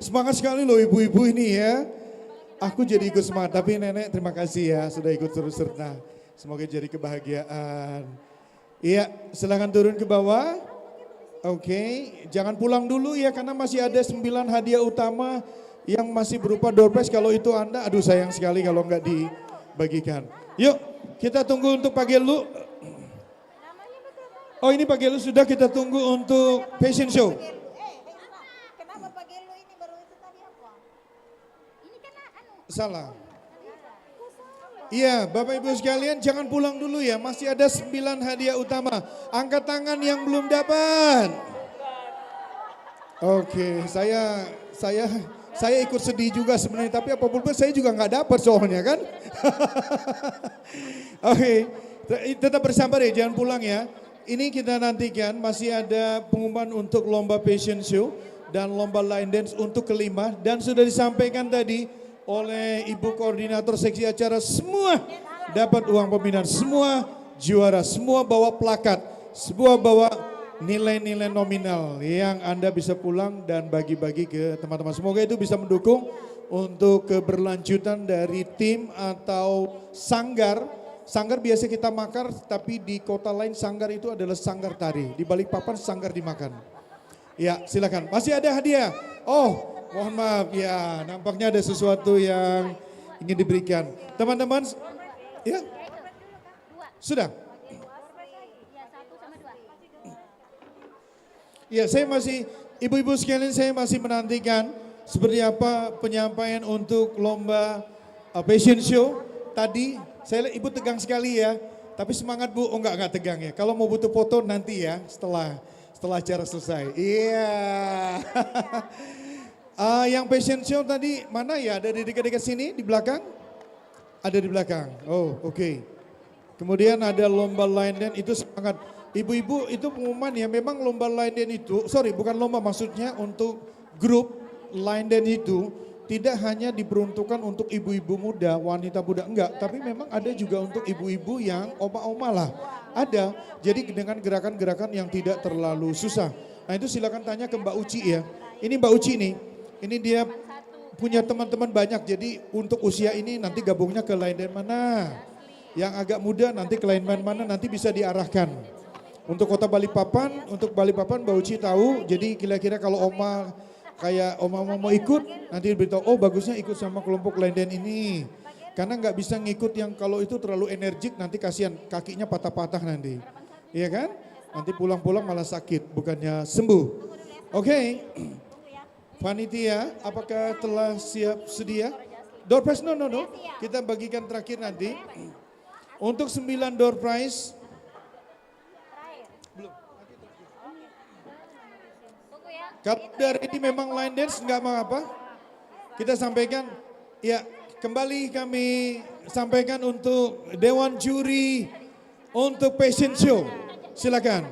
Semangat sekali loh ibu-ibu ini ya. Aku jadi ikut semangat, tapi nenek terima kasih ya sudah ikut terus serta. Semoga jadi kebahagiaan. Iya, silakan turun ke bawah. Oke, jangan pulang dulu ya karena masih ada 9 hadiah utama yang masih berupa door prize. Kalau itu Anda, aduh sayang sekali kalau nggak dibagikan. Yuk, kita tunggu untuk Pagelu. Oh ini Pagelu sudah, kita tunggu untuk fashion show. Salah. Iya, Bapak Ibu sekalian jangan pulang dulu ya, masih ada 9 hadiah utama. Angkat tangan yang belum dapat. Oke, saya ikut sedih juga sebenarnya, tapi apapun saya juga nggak dapat soalnya kan. Oke, tetap bersabar ya, jangan pulang ya. Ini kita nantikan masih ada pengumuman untuk lomba fashion show dan lomba line dance untuk kelima, dan sudah disampaikan tadi oleh Ibu Koordinator Seksi Acara, semua dapat uang pembinaan, semua juara, semua bawa plakat, semua bawa nilai-nilai nominal yang Anda bisa pulang dan bagi-bagi ke teman-teman. Semoga itu bisa mendukung untuk keberlanjutan dari tim atau sanggar. Sanggar biasa kita makar, tapi di kota lain sanggar itu adalah sanggar tari. Di Balikpapan sanggar dimakan. Ya silakan, masih ada hadiah. Oh, mohon maaf ya, nampaknya ada sesuatu yang ingin diberikan. Teman-teman, ya sudah. Ya saya masih, ibu-ibu sekalian saya masih menantikan seperti apa penyampaian untuk lomba fashion show. Tadi saya lihat ibu tegang sekali ya, tapi semangat Bu. Oh enggak tegang ya, kalau mau butuh foto nanti ya setelah acara selesai. Iya. Yang fashion show tadi mana ya? Ada di dekat-dekat sini di belakang? Ada di belakang. Oh, oke. Kemudian ada lomba line dance, itu sangat ibu-ibu itu pengumuman ya, memang lomba line dance itu, bukan lomba, maksudnya untuk grup line dance itu tidak hanya diperuntukkan untuk ibu-ibu muda, wanita muda, enggak, tapi memang ada juga untuk ibu-ibu yang oma-oma lah. Ada, jadi dengan gerakan-gerakan yang tidak terlalu susah. Nah itu silakan tanya ke Mbak Uci ya. Ini Mbak Uci nih, ini dia punya teman-teman banyak, jadi untuk usia ini nanti gabungnya ke line dance mana. Yang agak muda nanti ke line dance mana, nanti bisa diarahkan. Untuk Kota Balikpapan, Mbak Uci tahu, jadi kira-kira kalau oma kayak oma mau ikut, nanti beritahu, oh bagusnya ikut sama kelompok line dance ini. Karena nggak bisa ngikut yang kalau itu terlalu energik, nanti kasihan kakinya patah-patah nanti. Iya kan? Nanti pulang-pulang malah sakit, bukannya sembuh. Oke. Panitia, apakah telah siap sedia? Door prize, no. Kita bagikan terakhir nanti. Untuk 9 door prize. Belum. Kalau dari ini memang line dance nggak apa-apa. Kita sampaikan, ya kembali kami sampaikan untuk Dewan Juri untuk Fashion Show. Silakan.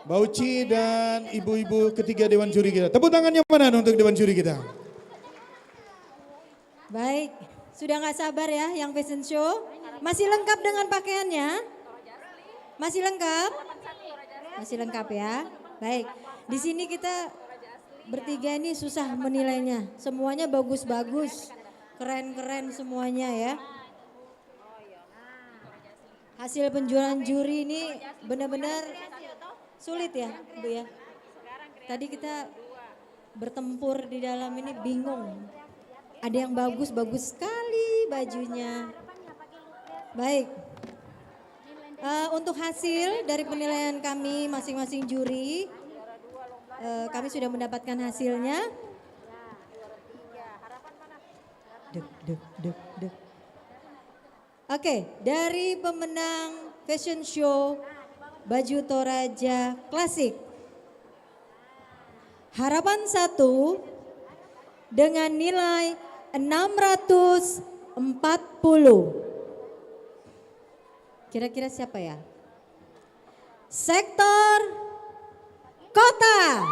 Mbak Uci dan ibu-ibu ketiga Dewan Juri kita. Tepuk tangannya mana untuk Dewan Juri kita? Baik, sudah nggak sabar ya yang fashion show. Masih lengkap dengan pakaiannya? Masih lengkap? Masih lengkap ya. Baik, di sini kita bertiga ini susah menilainya. Semuanya bagus-bagus, keren-keren semuanya ya. Hasil penjualan juri ini benar-benar sulit ya Bu ya. Tadi kita bertempur di dalam ini bingung. Ada yang bagus-bagus sekali bajunya. Baik, untuk hasil dari penilaian kami masing-masing juri, kami sudah mendapatkan hasilnya. Oke, dari pemenang fashion show baju Toraja Klasik, Harapan 1 dengan nilai 640. Kira-kira siapa ya? Sektor Kota.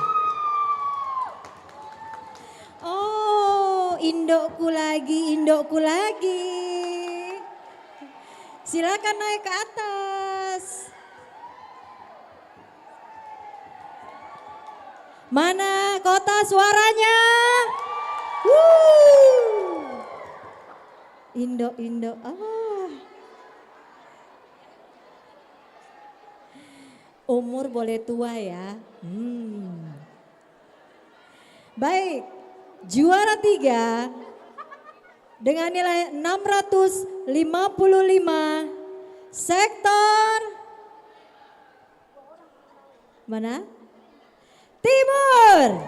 Oh, indokku lagi. Silakan naik ke atas. Mana Kota suaranya? Indo. Umur boleh tua ya. Baik, juara 3 dengan nilai 655 sektor mana? Timur.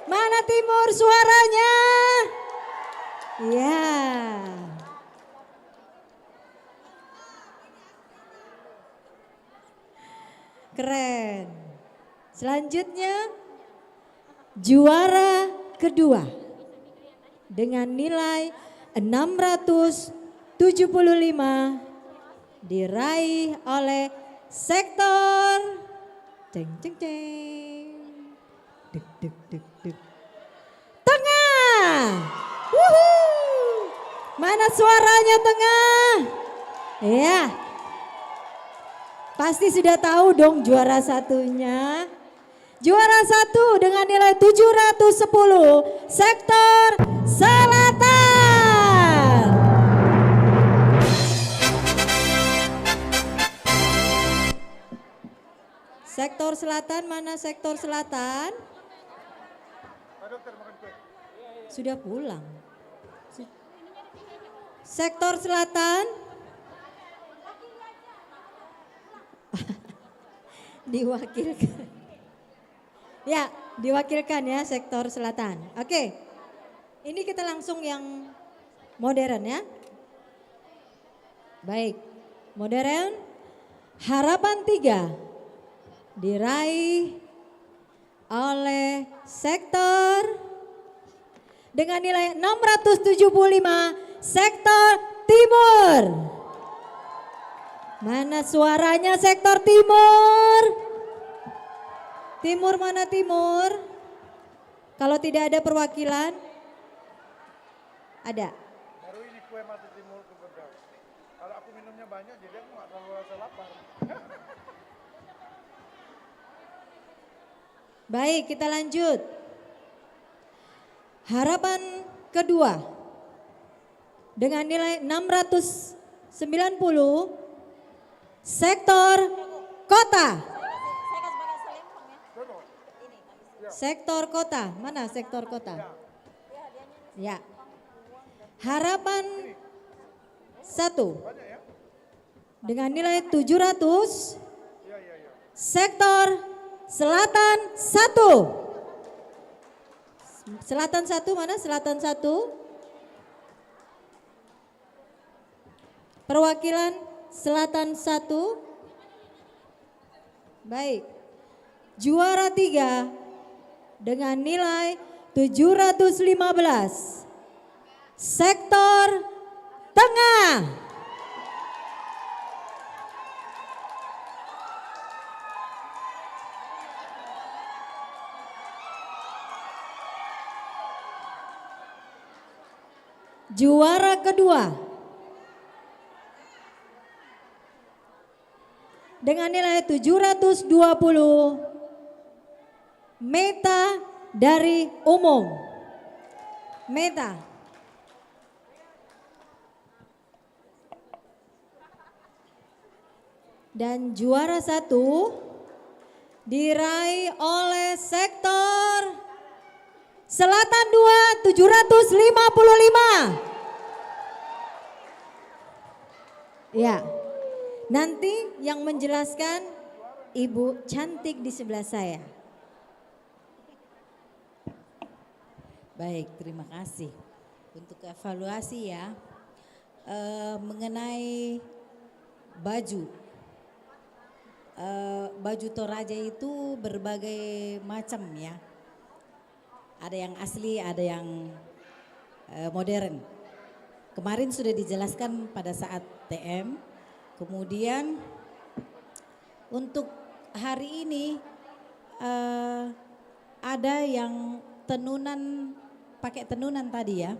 Mana Timur suaranya? Ya. Keren. Selanjutnya juara kedua dengan nilai 675 diraih oleh sektor Tengah. Mana suaranya Tengah? Ya. Pasti sudah tahu dong juara satunya. Juara 1 dengan nilai 710 sektor Selatan. Sektor Selatan, mana sektor Selatan? Sudah pulang. Sektor Selatan. Diwakilkan. Ya, diwakilkan ya sektor Selatan. Oke. Ini kita langsung yang modern ya. Baik. Modern. Harapan 3 diraih oleh sektor dengan nilai 675 sektor timur? Mana suaranya sektor timur? Timur mana timur? Kalau tidak ada perwakilan? Ada. Baru ini kue masuk timur ke Bedang. Kalau aku minumnya banyak jadi aku nggak terlalu rasa lapar. Baik, kita lanjut. Harapan kedua dengan nilai 690 sektor kota. Sektor kota, mana sektor kota? Ya. Harapan 1 dengan nilai 700 sektor selatan 1. Selatan 1 mana? Selatan 1. Perwakilan selatan 1. Baik. Juara 3 dengan nilai 715. Sektor tengah. Juara kedua dengan nilai 720 Meta dari umum. Meta. Dan juara 1 diraih oleh sektor selatan 2 755. Ya, nanti yang menjelaskan Ibu cantik di sebelah saya. Baik, terima kasih. Untuk evaluasi ya, mengenai baju. Baju Toraja itu berbagai macam ya. Ada yang asli, ada yang modern. Kemarin sudah dijelaskan pada saat TM. Kemudian untuk hari ini ada yang tenunan, pakai tenunan tadi ya.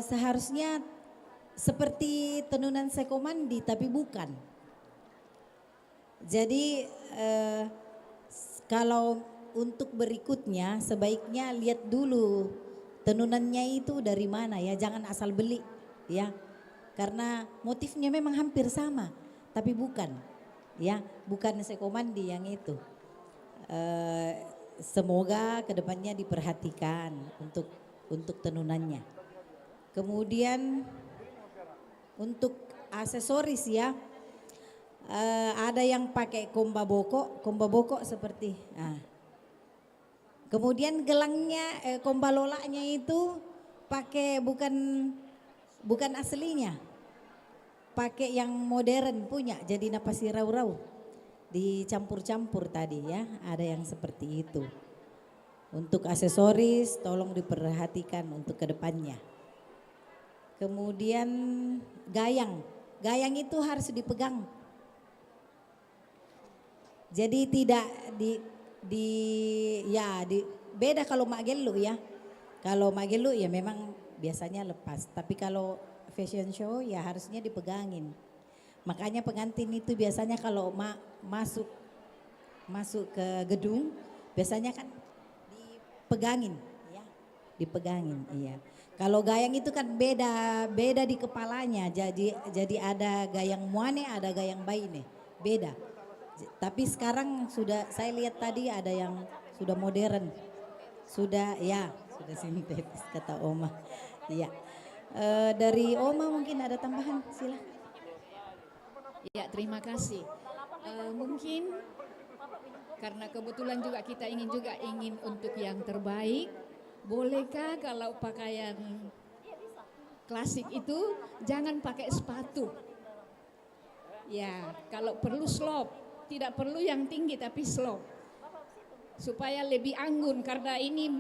Seharusnya seperti tenunan sekomandi tapi bukan. Jadi kalau untuk berikutnya sebaiknya lihat dulu tenunannya itu dari mana ya, jangan asal beli ya. Karena motifnya memang hampir sama, tapi bukan ya, bukan sekomandi yang itu. Semoga kedepannya diperhatikan untuk tenunannya. Kemudian untuk aksesoris ya, ada yang pakai komba boko seperti. Nah. Kemudian gelangnya, komba lolaknya itu pakai bukan aslinya, pakai yang modern punya, jadi napasi rau-rau, dicampur-campur tadi ya, ada yang seperti itu. Untuk aksesoris tolong diperhatikan untuk kedepannya. Kemudian gayang itu harus dipegang. Jadi tidak beda kalau magelu ya. Kalau magelu ya memang biasanya lepas, tapi kalau fashion show ya harusnya dipegangin. Makanya pengantin itu biasanya kalau masuk ke gedung biasanya kan dipegangin ya, dipegangin iya. Kalau gayang itu kan beda di kepalanya, jadi ada gayang muane, ada gayang baine, beda. Tapi sekarang sudah saya lihat tadi ada yang sudah modern, sudah sintetis kata Oma. Iya. Dari Oma mungkin ada tambahan, silakan. Ya, terima kasih. Mungkin karena kebetulan juga kita ingin untuk yang terbaik, bolehkah kalau pakaian klasik itu jangan pakai sepatu? Ya, kalau perlu slop, tidak perlu yang tinggi tapi slop. Supaya lebih anggun, karena ini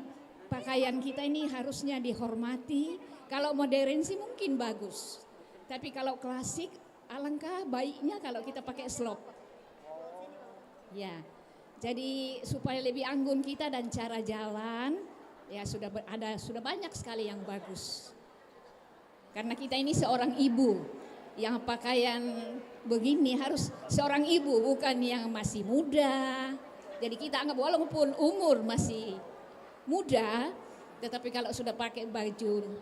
pakaian kita ini harusnya dihormati Kalau modern sih mungkin bagus. Tapi kalau klasik alangkah baiknya kalau kita pakai slop. Ya. Jadi supaya lebih anggun kita dan cara jalan ya sudah banyak sekali yang bagus. Karena kita ini seorang ibu yang pakaian begini harus seorang ibu bukan yang masih muda. Jadi kita anggap walaupun umur masih muda, tetapi kalau sudah pakai baju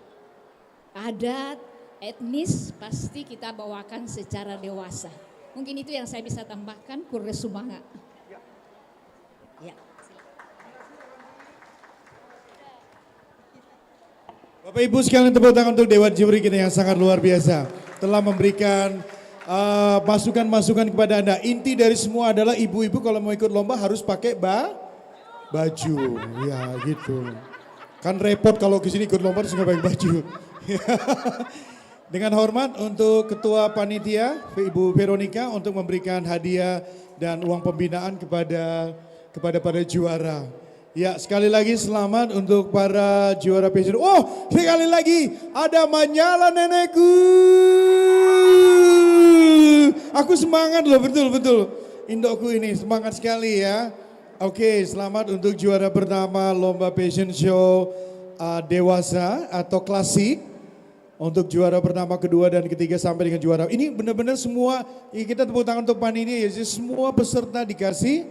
adat, etnis, pasti kita bawakan secara dewasa. Mungkin itu yang saya bisa tambahkan, Kurre Sumanga. Ya. Bapak Ibu sekalian, tepuk tangan untuk Dewan Juri kita yang sangat luar biasa. Telah memberikan masukan-masukan kepada Anda. Inti dari semua adalah ibu-ibu kalau mau ikut lomba harus pakai baju. Ya gitu. Kan repot kalau kesini ikut lomba terus nggak pakai baju. Dengan hormat untuk Ketua Panitia, Ibu Veronica untuk memberikan hadiah dan uang pembinaan kepada para juara. Ya, sekali lagi selamat untuk para juara passion. Oh, sekali lagi ada Manyala nenekku. Aku semangat loh, betul. Indokku ini semangat sekali ya. Oke, selamat untuk juara pertama lomba passion show dewasa atau klasik. Untuk juara pertama, kedua, dan ketiga sampai dengan juara. Ini benar-benar semua, kita tepuk tangan untuk panitia ya, semua peserta dikasih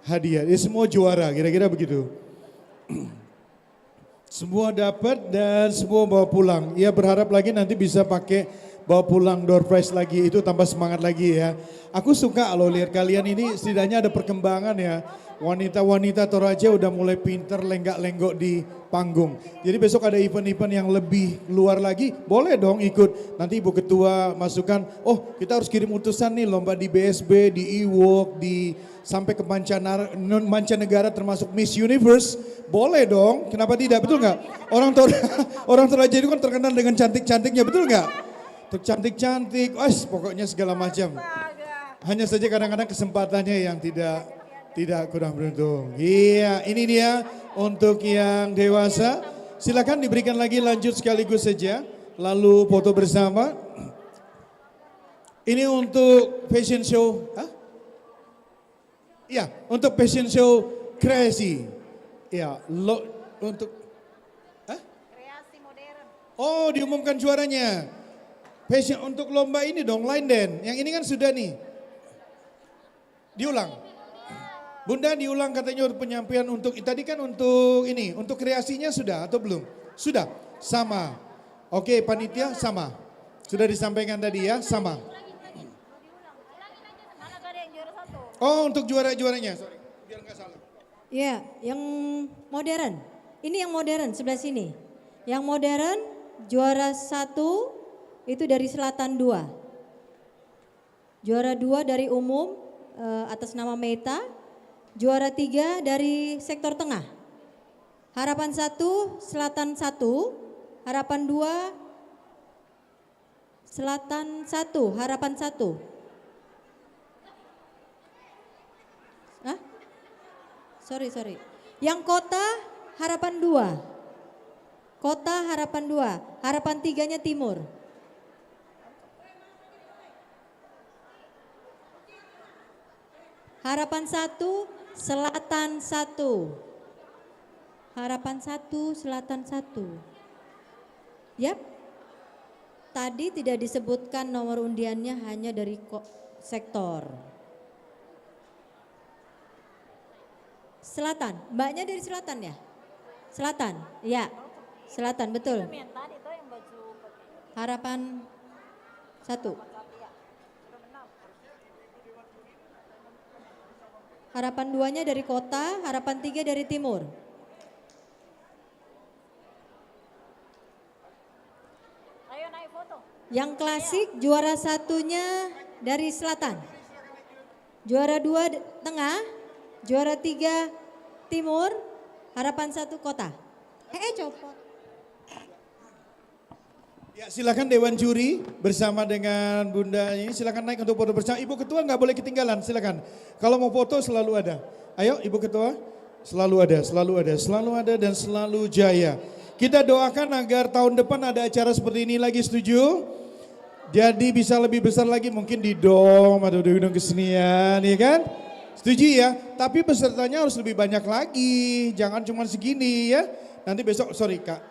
hadiah, ya semua juara, kira-kira begitu. Semua dapat dan semua bawa pulang. Ya berharap lagi nanti bisa pakai bawa pulang door prize lagi, itu tambah semangat lagi ya. Aku suka loh lihat kalian ini setidaknya ada perkembangan ya. Wanita-wanita Toraja udah mulai pinter lenggak-lenggok di panggung. Jadi besok ada event-event yang lebih luar lagi, boleh dong ikut. Nanti Ibu Ketua masukkan, oh kita harus kirim utusan nih lomba di BSB, di Ewok, sampai ke mancanegara termasuk Miss Universe. Boleh dong, kenapa tidak, betul nggak? Orang Toraja itu kan terkenal dengan cantik-cantiknya, betul nggak? Cantik-cantik, pokoknya segala macam. Hanya saja kadang-kadang kesempatannya yang tidak kurang beruntung. Iya, ini dia untuk yang dewasa. Silakan diberikan lagi lanjut sekaligus saja. Lalu foto bersama. Ini untuk fashion show. Iya, untuk fashion show kreasi. Iya, untuk kreasi modern. Oh, diumumkan juaranya. Fashion untuk lomba ini dong, line dance. Yang ini kan sudah nih. Diulang. Bunda diulang katanya untuk penyampaian untuk tadi kan untuk ini, untuk kreasinya sudah atau belum? Sudah, sama. Oke, panitia sama. Sudah disampaikan tadi ya, sama. Oh, untuk juaranya, sorry, biar nggak salah. Ya, yang modern. Ini yang modern sebelah sini. Yang modern juara 1 itu dari Selatan 2. Juara 2 dari umum atas nama Meta. Juara 3 dari sektor tengah. Harapan 1, Selatan 1. Harapan 2, Selatan 1, Harapan 1. Hah? Sorry. Yang kota Harapan 2. Kota Harapan 2. Harapan 3-nya Timur. Harapan 1, Selatan 1. Harapan 1, Selatan 1. Yap. Tadi tidak disebutkan nomor undiannya hanya dari sektor. Selatan, mbaknya dari selatan ya? Selatan, ya. Selatan, betul. Harapan 1. Harapan 2-nya dari kota, harapan 3 dari timur. Ayo naik foto. Yang klasik juara 1-nya dari selatan. Juara 2 tengah, juara 3 timur, harapan 1 kota. Copot. Ya, silakan Dewan Juri bersama dengan Bunda ini silakan naik untuk foto bersama. Ibu Ketua nggak boleh ketinggalan, silakan. Kalau mau foto selalu ada. Ayo Ibu Ketua, selalu ada dan selalu jaya. Kita doakan agar tahun depan ada acara seperti ini lagi, setuju? Jadi bisa lebih besar lagi, mungkin di dom atau di gedung kesenian, ya kan? Setuju ya? Tapi pesertanya harus lebih banyak lagi, jangan cuma segini ya. Nanti besok, sorry Kak,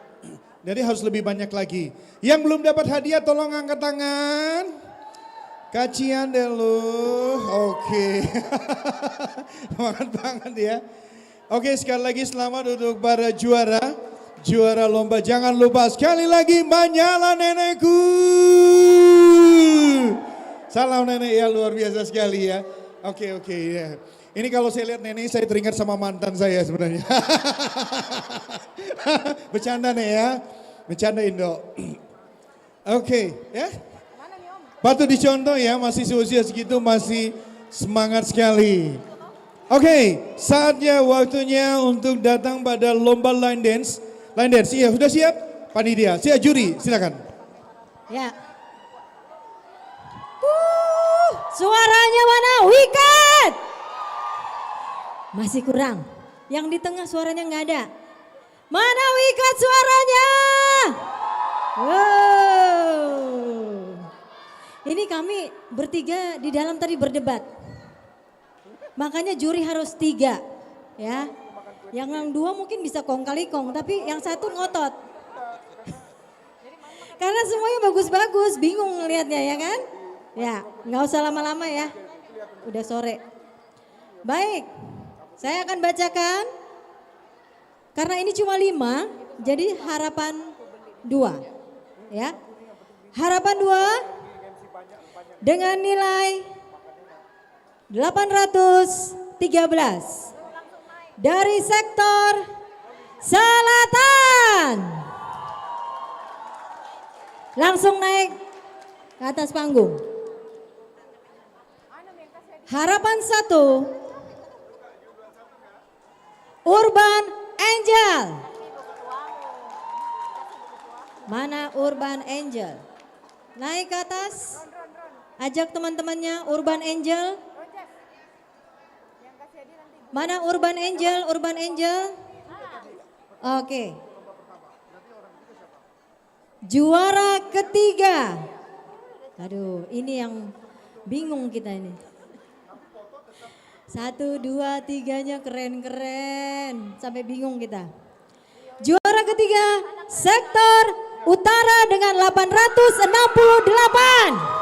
jadi harus lebih banyak lagi. Yang belum dapat hadiah tolong angkat tangan. Kacian deh lu, oke. Semangat banget ya. Oke, sekali lagi selamat untuk para juara lomba. Jangan lupa sekali lagi Manyala nenekku. Salam nenek ya, luar biasa sekali ya. Oke ya. Ini kalau saya lihat nenek saya teringat sama mantan saya sebenarnya. Bercanda nih ya, bercanda Indo. Oke ya. Patut dicontoh ya, masih seusia segitu masih semangat sekali. Oke, saatnya waktunya untuk datang pada lomba line dance. Line dance, iya sudah siap? Panitia, siap juri, silakan. Ya. Suaranya mana? Wicked. Masih kurang. Yang di tengah suaranya nggak ada. Mana Wicked suaranya? Wow. Ini kami bertiga di dalam tadi berdebat. Makanya juri harus 3 ya. Yang 2 mungkin bisa kong kali kong, tapi yang 1 ngotot. Karena semuanya bagus-bagus, bingung ngelihatnya ya kan? Ya, nggak usah lama-lama ya. Udah sore. Baik, saya akan bacakan. Karena ini cuma 5, jadi harapan 2 ya. Harapan 2 dengan nilai 813 dari sektor selatan. Langsung naik ke atas panggung. Harapan 1 Urban Angel. Mana Urban Angel? Naik ke atas. Ajak teman-temannya Urban Angel. Mana Urban Angel? Urban Angel. Oke. Juara ketiga. Aduh, ini yang bingung kita ini. 1, 2, 3-nya keren-keren. Sampai bingung kita. Juara ketiga, sektor utara dengan 868.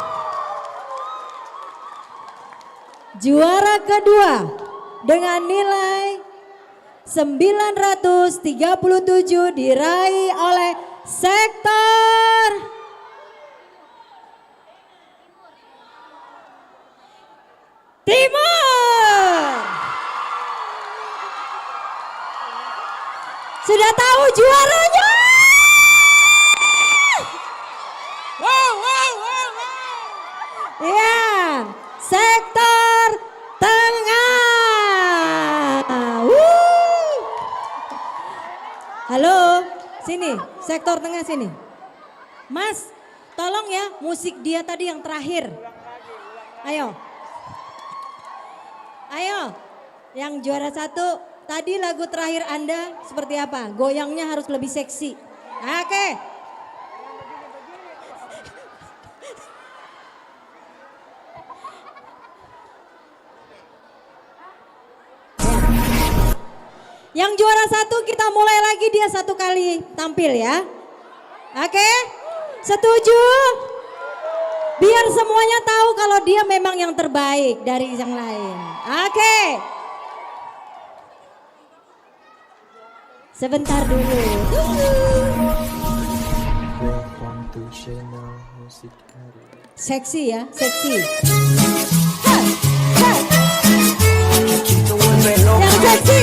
Juara kedua dengan nilai 937 diraih oleh sektor Timur. Sudah tahu juaranya? Ya, sektor tengah. Halo, sini, sektor tengah sini. Mas, tolong ya musik dia tadi yang terakhir. Ayo. Ayo, yang juara 1, tadi lagu terakhir Anda seperti apa? Goyangnya harus lebih seksi. Oke. Yang juara 1 kita mulai lagi, dia 1 kali tampil ya. Oke, setuju? Biar semuanya tahu kalau dia memang yang terbaik dari yang lain. Oke. Sebentar dulu. Seksi ya, seksi. Yang seksi.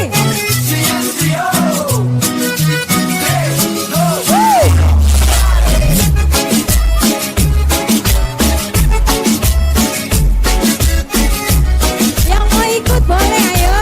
Yang mau ikut boleh, ayo.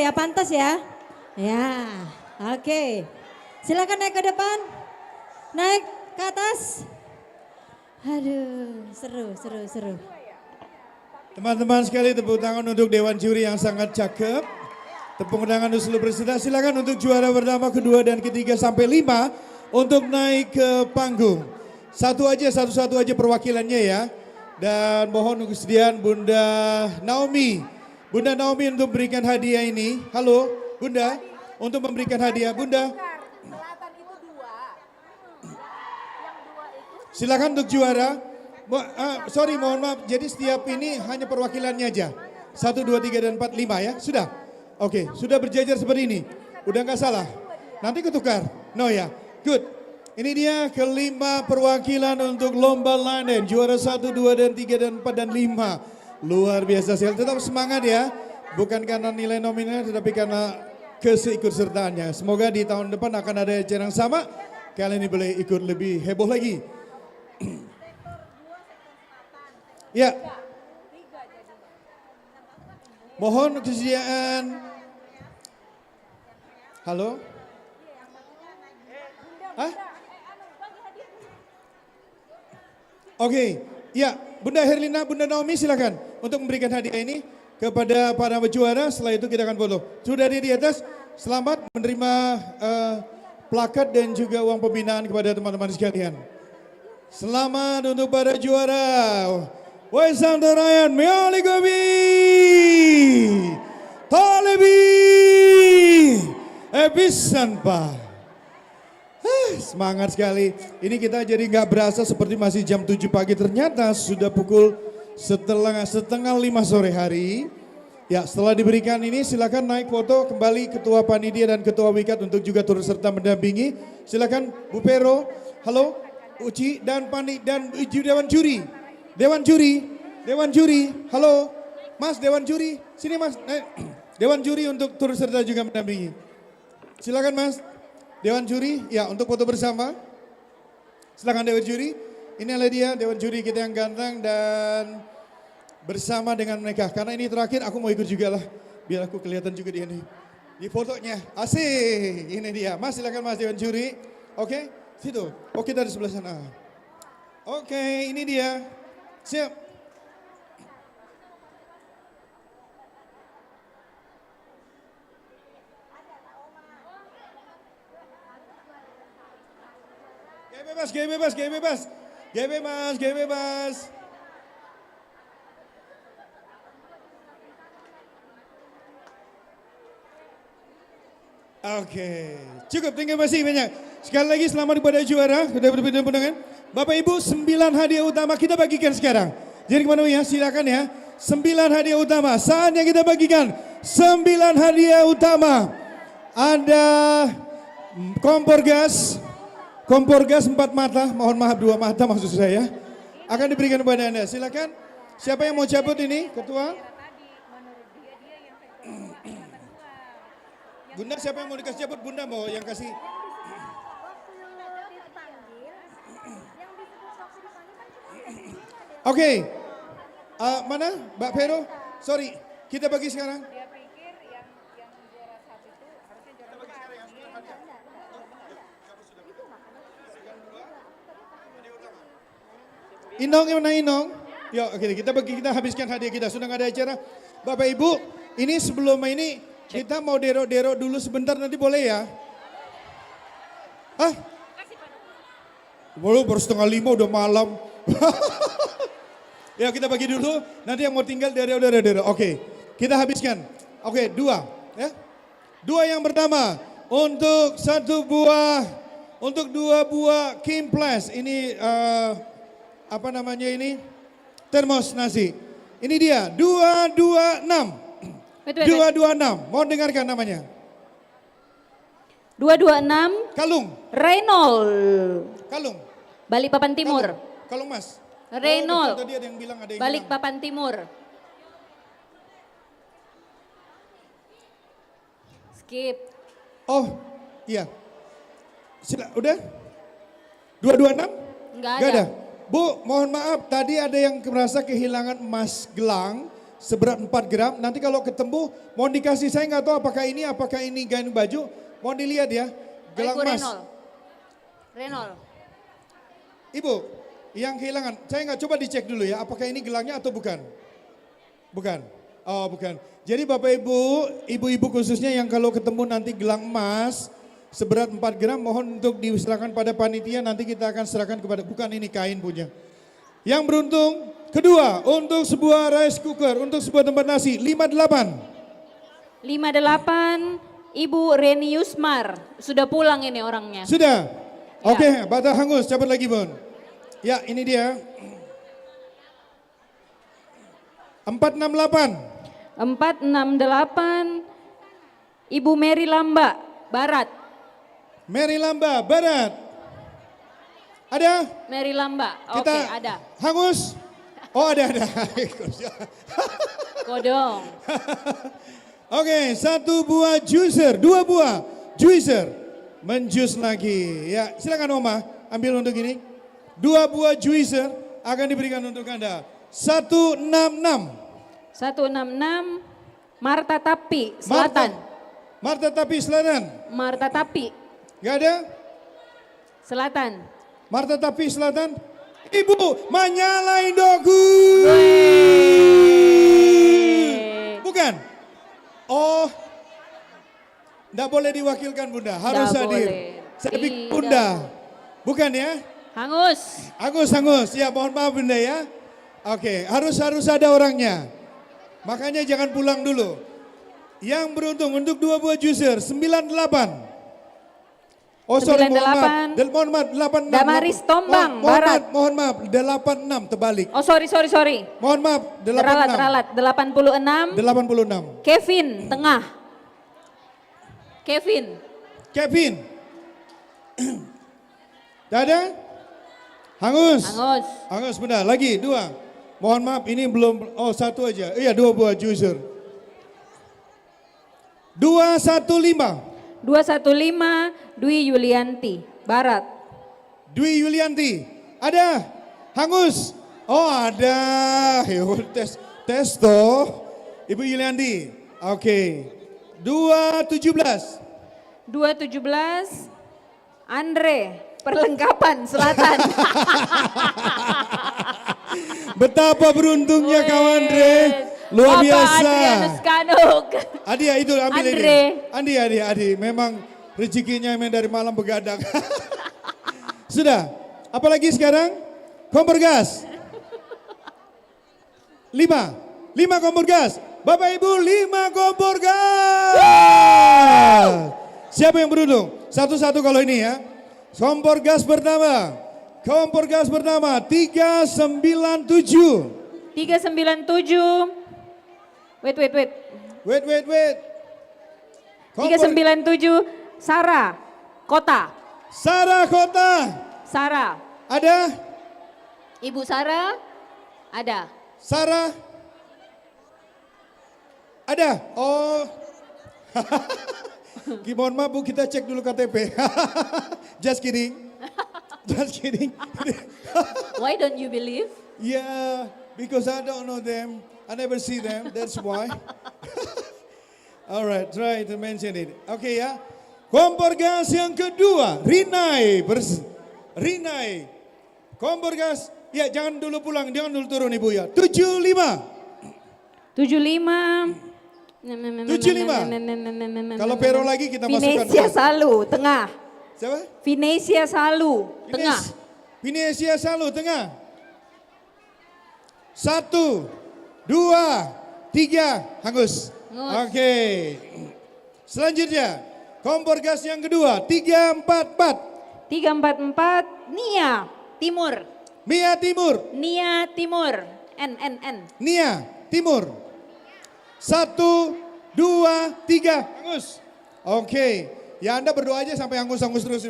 ya, pantas ya. Ya, oke. Silakan naik ke depan. Naik ke atas. Aduh, seru. Teman-teman sekali, tepuk tangan untuk Dewan Juri yang sangat cakep. Tepuk tangan untuk seluruh peserta. Silakan untuk juara pertama, kedua, dan ketiga sampai 5 untuk naik ke panggung. Satu aja perwakilannya ya. Dan mohon kesediaan Bunda Naomi. Bunda Naomi untuk memberikan hadiah ini. Halo Bunda, untuk memberikan hadiah. Bunda. Silakan untuk juara. Mohon maaf, jadi setiap ini hanya perwakilannya aja. 1, 2, 3, dan 4, 5 ya, sudah? Oke, sudah berjajar seperti ini. Udah nggak salah? Nanti ketukar? No ya, good. Ini dia kelima perwakilan untuk lomba London. Juara 1, 2, dan 3, dan 4, dan 5. Luar biasa sekali, tetap semangat ya. Bukan karena nilai nominal, tetapi karena keseikutsertaannya. Semoga di tahun depan akan ada acara yang sama. Kali ini boleh ikut lebih heboh lagi. Ya. Mohon kesediaan. Halo? Hah? Oke, ya Bunda Herlina, Bunda Naomi silakan untuk memberikan hadiah ini kepada para juara. Setelah itu kita akan foto. Sudah di atas, selamat menerima plakat dan juga uang pembinaan kepada teman-teman sekalian. Selamat untuk para juara. Waisam Tarayan, Meoli Gobi, Talebi, Ebisan Pak. Semangat sekali. Ini kita jadi nggak berasa seperti masih jam 7 pagi. Ternyata sudah pukul setengah 5 sore hari. Ya, setelah diberikan ini silakan naik foto kembali Ketua Panitia dan Ketua Wikat untuk juga turut serta mendampingi. Silakan Bu Pero, halo, Uci dan Dewan Juri. Dewan Juri, halo, Mas Dewan Juri, sini Mas. Dewan Juri untuk turut serta juga mendampingi. Silakan Mas. Dewan Juri, ya untuk foto bersama. Silakan Dewan Juri. Ini adalah dia Dewan Juri kita yang ganteng dan bersama dengan mereka. Karena ini terakhir aku mau ikut juga lah. Biar aku kelihatan juga di fotonya. Asik, ini dia. Mas silakan Mas Dewan Juri. Oke, situ. Oke dari sebelah sana. Oke, ini dia. Siap. Gaya bebas. Oke, cukup, terima kasih banyak. Sekali lagi selamat kepada juara, sudah berbeda undangan. Bapak Ibu, 9 hadiah utama kita bagikan sekarang. Jadi kemana ya, silakan ya. 9 hadiah utama, saatnya kita bagikan 9 hadiah utama. Ada kompor gas 4 mata, mohon maaf 2 mata maksud saya, akan diberikan kepada Anda. Silakan, siapa yang mau cabut ini, Ketua? Bunda, siapa yang mau dikasih cabut? Bunda mau yang kasih? Oke, mana Mbak Vero? Sorry, kita bagi sekarang. Inong, yang mana Inong? Yuk, oke, kita habiskan hadiah kita. Sudah nggak ada acara. Bapak Ibu, ini sebelum ini kita mau dero-dero dulu sebentar, nanti boleh ya? Hah? Baru setengah 5 udah malam. Ya kita bagi dulu, nanti yang mau tinggal dero. Oke, kita habiskan. Oke, 2 ya. 2 yang pertama untuk 2 buah Kimplas. Ini apa namanya ini? Termos nasi. Ini dia 226. 226. Mohon dengarkan namanya. 226. Kalung. Reynold. Kalung. Balikpapan Timur. Kalung Mas. Reynold. Tadi ada yang bilang ada yang Balikpapan Timur. Skip. Oh, iya. Udah? 226? Enggak ada. ada. Bu, mohon maaf, tadi ada yang merasa kehilangan emas gelang. seberat 4 gram. Nanti kalau ketemu, mohon dikasih, saya nggak tahu apakah ini kain baju. Mohon dilihat ya, gelang Ibu emas. Renol. Ibu, yang kehilangan, saya nggak coba dicek dulu ya, apakah ini gelangnya atau bukan? Bukan. Oh bukan. Jadi Bapak Ibu, ibu-ibu khususnya yang kalau ketemu nanti gelang emas seberat 4 gram, mohon untuk diserahkan pada panitia, nanti kita akan serahkan kepada, bukan ini kain punya. Yang beruntung kedua untuk sebuah rice cooker, untuk sebuah tempat nasi, 58. 58 Ibu Reni Yusmar. Sudah pulang ini orangnya. Sudah? Oke, batal hangus, cepat lagi Bun. Ya ini dia. 468. 468 Ibu Mary Lamba, Barat. Mary Lamba, Barat. Ada? Mary Lamba, oke ada. Hangus? Oh ada. Kodong. Oke, 1 buah juicer, 2 buah juicer. Menjus lagi. Ya, silakan Oma, ambil untuk ini. 2 buah juicer akan diberikan untuk Anda. 166. 166 Marta Tapi, Selatan. Marta Tapi, Selatan. Marta Tapi. Gak ada? Selatan. Marta Tapi, Selatan. Ibu Manyala Indoku. Bukan? Oh, enggak boleh diwakilkan Bunda, harus hadir. Saya pikir Bunda. Bukan ya? Hangus. Hangus. Ya mohon maaf Bunda ya. Oke, harus ada orangnya. Makanya jangan pulang dulu. Yang beruntung untuk 2 buah juicer, 98. Oh sorry, 98. mohon maaf, 86. Damaris Tombang, Barat. Mohon maaf, 86 terbalik. Oh sorry. Mohon maaf, 86. Teralat, 86. 86. Kevin, Tengah. Kevin. Tidak ada? Hangus. Hangus, benar. Lagi 2. Mohon maaf, ini belum, 1 aja. Iya 2 buah juicer. 215. 215 Dwi Yulianti, Barat. Dwi Yulianti, ada? Hangus? Oh ada. Tes toh. Ibu Yulianti, oke. 217. 217 Andre, Perlengkapan, Selatan. Betapa beruntungnya Kak Andre. Luar Bapak biasa. Adrianus Kanuk. Adi ya itu ambil Andre. ini. Adi. Memang rezekinya memang dari malam begadang. Sudah. Apalagi sekarang? Kompor gas. 5 kompor gas. Bapak Ibu 5 kompor gas. Siapa yang beruntung? Satu-satu kalau ini ya. Kompor gas pertama 397. 397. Wait. Wait. 397 Sarah Kota. Ada? Ibu Sarah? Ada. Sarah? Ada? Oh. Mohon maaf Bu, kita cek dulu KTP. Just kidding. Why don't you believe? Yeah, because I don't know them. I never see them, that's why. Alright, try to mention it. Oke ya. Kompor gas yang kedua, Rinai. Kompor gas, ya jangan dulu pulang, jangan dulu turun Ibu ya. 75. Kalau Pero lagi kita masukkan. Venesia Salu, Tengah. Siapa? Venesia Salu, Tengah. Venesia Salu, Tengah. 1, 2, 3, hangus. Oke. Selanjutnya, kompor gas yang kedua, 344. 344, Nia Timur. Nia Timur. N. Nia Timur. 1, 2, 3, hangus. Oke. Ya Anda berdoa aja sampai hangus-hangus terus.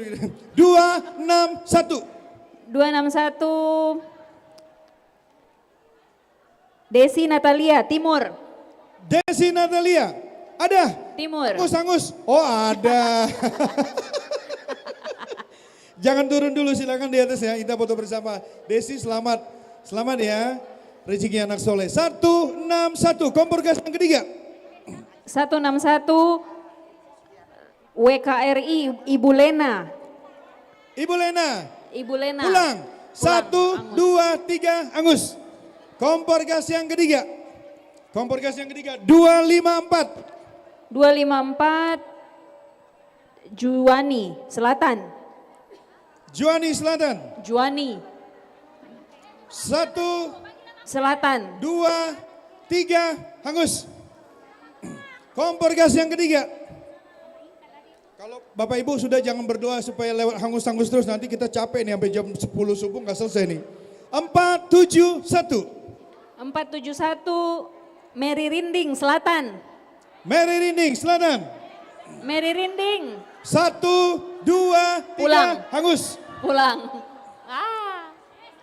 261. 261. Desi Natalia, Timur. Desi Natalia, ada? Timur. Hangus. Oh ada. Jangan turun dulu, silakan di atas ya. Kita foto bersama. Desi selamat. Selamat ya. rezeki anak soleh. 161, kompor gas yang ketiga. 161 WKRI Ibu Lena. Ibu Lena. Ibu Lena. Pulang. 1, 2, 3, Angus. Kompor gas yang ketiga. Kompor gas yang ketiga. 254. 254 Juwani Selatan. Juwani Selatan. Juwani. 1, Selatan. 2, 3, Hangus. Kompor gas yang ketiga. Kalau Bapak Ibu sudah jangan berdoa supaya lewat hangus-hangus terus, nanti kita capek nih sampai jam 10 subuh nggak selesai nih. 471. 471 Mary Rinding Selatan. Mary Rinding Selatan. Mary Rinding. 1, 2, 3, Pulang. Hangus. Pulang.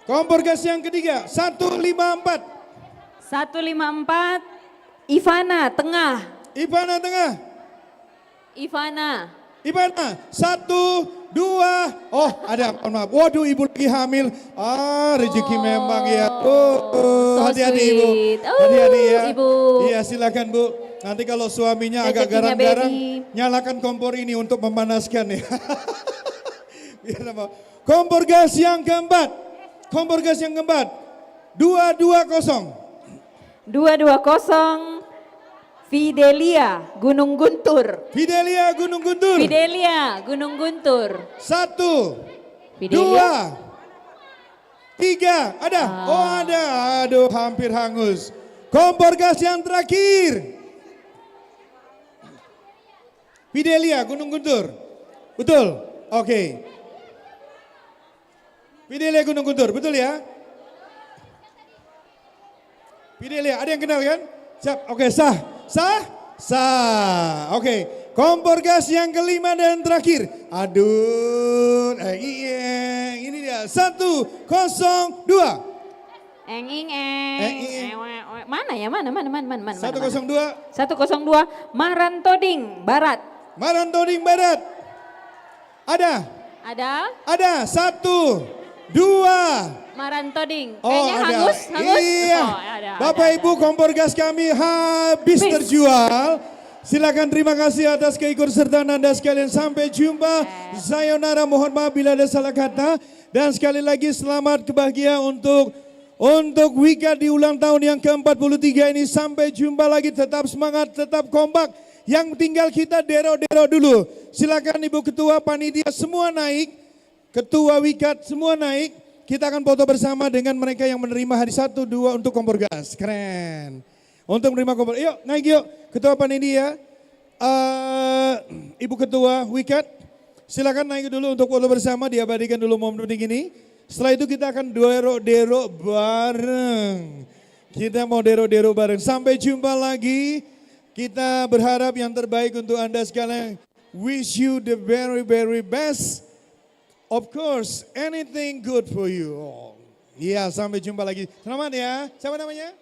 Kompor gas yang ketiga. 154. 154 Ivana Tengah. Ivana Tengah. Ivana. Ivana. 1, 2. Oh ada, maaf. Waduh ibu lagi hamil. Rezeki memang ya. Hati-hati ibu. Hati-hati ya. Ibu. Iya silakan bu. Nanti kalau suaminya agak Rezekinya garang-garang, baby. nyalakan kompor ini untuk memanaskan ya. Biar apa? Kompor gas yang keempat. Kompor gas yang keempat. 220. 220 Fidelia Gunung Guntur. Fidelia Gunung Guntur. Fidelia Gunung Guntur. 1, Fidelia. 2, 3. Ada? Oh ada. Aduh hampir hangus. Kompor gas yang terakhir. Fidelia Gunung Guntur. Betul? Oke. Fidelia Gunung Guntur, betul ya? Fidelia, ada yang kenal kan? Siap, oke sah. Sah? Sah. Oke, kompor gas yang kelima dan terakhir. Aduh, iya, ini dia. 102. Eng. Mana ya? Mana? 102. 102 Marantoding Barat. Marantoding Barat. Ada? Ada. 1, 2. Marantoding. Oh Kayaknya ada. hangus. Iya. Oh, ada. Bapak Ibu kompor gas kami habis terjual. Silakan terima kasih atas keikutsertaan Anda sekalian. Sampai jumpa. Sayonara, mohon maaf bila ada salah kata. Dan sekali lagi selamat kebahagiaan untuk Wika di ulang tahun yang ke-43 ini. Sampai jumpa lagi, tetap semangat, tetap kompak. Yang tinggal kita dero-dero dulu. Silakan Ibu Ketua Panitia semua naik. Ketua Wikat semua naik. Kita akan foto bersama dengan mereka yang menerima hari 1, 2 untuk kompor gas. Keren. Untuk menerima kompor. Yuk naik yuk. Ketua Panitia. Ibu Ketua Wikat. Silakan naik dulu untuk foto bersama. Diabadikan dulu momen ini. Setelah itu kita akan dero-dero bareng. Kita mau dero-dero bareng. Sampai jumpa lagi. Kita berharap yang terbaik untuk Anda sekalian. Wish you the very, very best. Of course, anything good for you. Iya, sampai jumpa lagi. Selamat ya. Siapa namanya?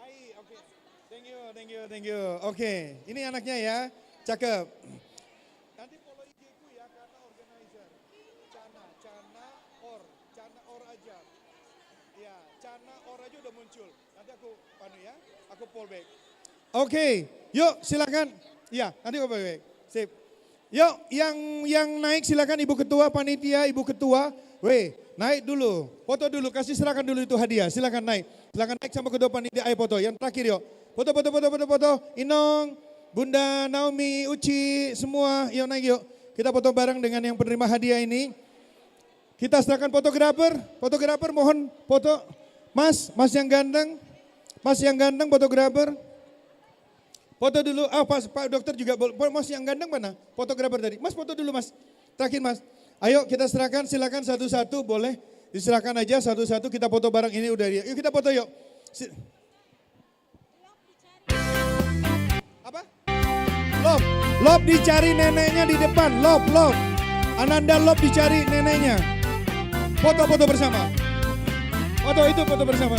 Ai, oke. Thank you. Oke, ini anaknya ya. Cakep. Nanti follow IG-ku ya karena organizer. Cana or aja. Ya, Cana or aja udah muncul. Nanti aku ya. Aku follow back. Oke, yuk silakan. Ya, nanti aku follow back. Sip. Yuk, yang naik silakan Ibu Ketua Panitia, Ibu Ketua. Naik dulu, foto dulu, kasih serahkan dulu itu hadiah. Silakan naik sama Ketua Panitia. Ayo foto. Yang terakhir yuk. Foto. Inong, Bunda Naomi, Uci, semua. Yuk naik yuk. Kita foto bareng dengan yang penerima hadiah ini. Kita serahkan fotografer mohon foto. Mas yang ganteng. Fotografer. Foto dulu, Pak Dokter juga, Mas yang ganteng mana? Fotografer tadi, Mas foto dulu Mas, terakhir Mas. Ayo kita serahkan, silakan satu-satu boleh, diserahkan aja satu-satu kita foto bareng ini udah dia. Yuk kita foto yuk. Apa? Love dicari neneknya di depan, love. Ananda love dicari neneknya. Foto-foto bersama. Foto bersama.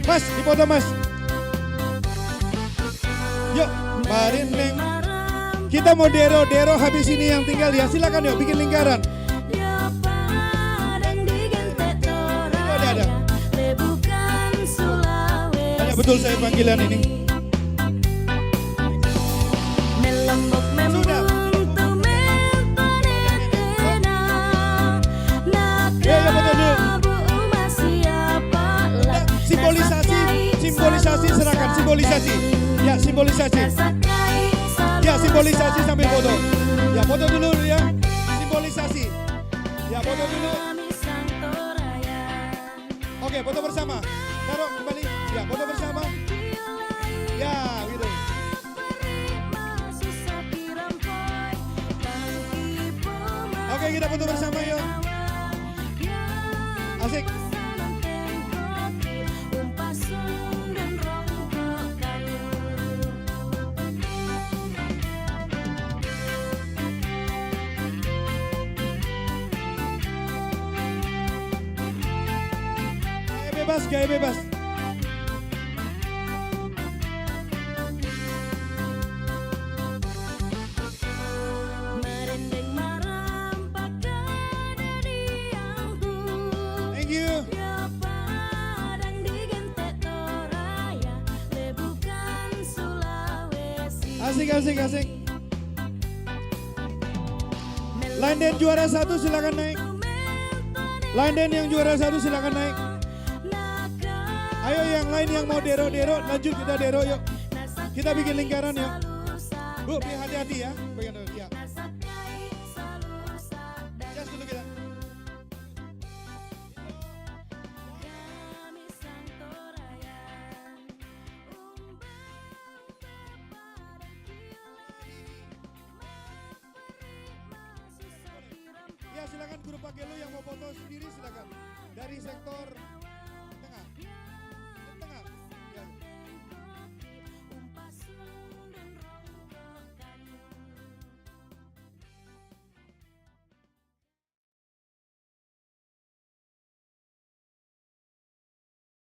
Mas, dipoto Mas. Yuk, mari neng. Kita mau dero habis ini yang tinggal ya. Silakan yuk bikin lingkaran. Ada. betul saya panggilan ini. Sudah. Ya, betul dulu. Simbolisasi serahkan, simbolisasi. Ya, simbolisasi. Ya, simbolisasi sambil foto. Ya, foto dulu ya. Simbolisasi. Ya, foto dulu. Oke, foto bersama. Taruh kembali. Ya, foto bersama. Ya, gitu. Oke, kita foto bersama yuk. Asik. Bebas, gaya bebas. Thank you. Asik, asik, asik. Line dan juara 1 silakan naik. Line dan yang juara 1 silakan naik. Ayo yang lain yang mau dero-dero, lanjut kita dero yuk. Kita bikin lingkaran yuk. Bu, hati-hati ya. Bagian dulu, ya. Just dulu kita. Ya silakan guru Pak Gelo yang mau foto sendiri silakan. Dari sektor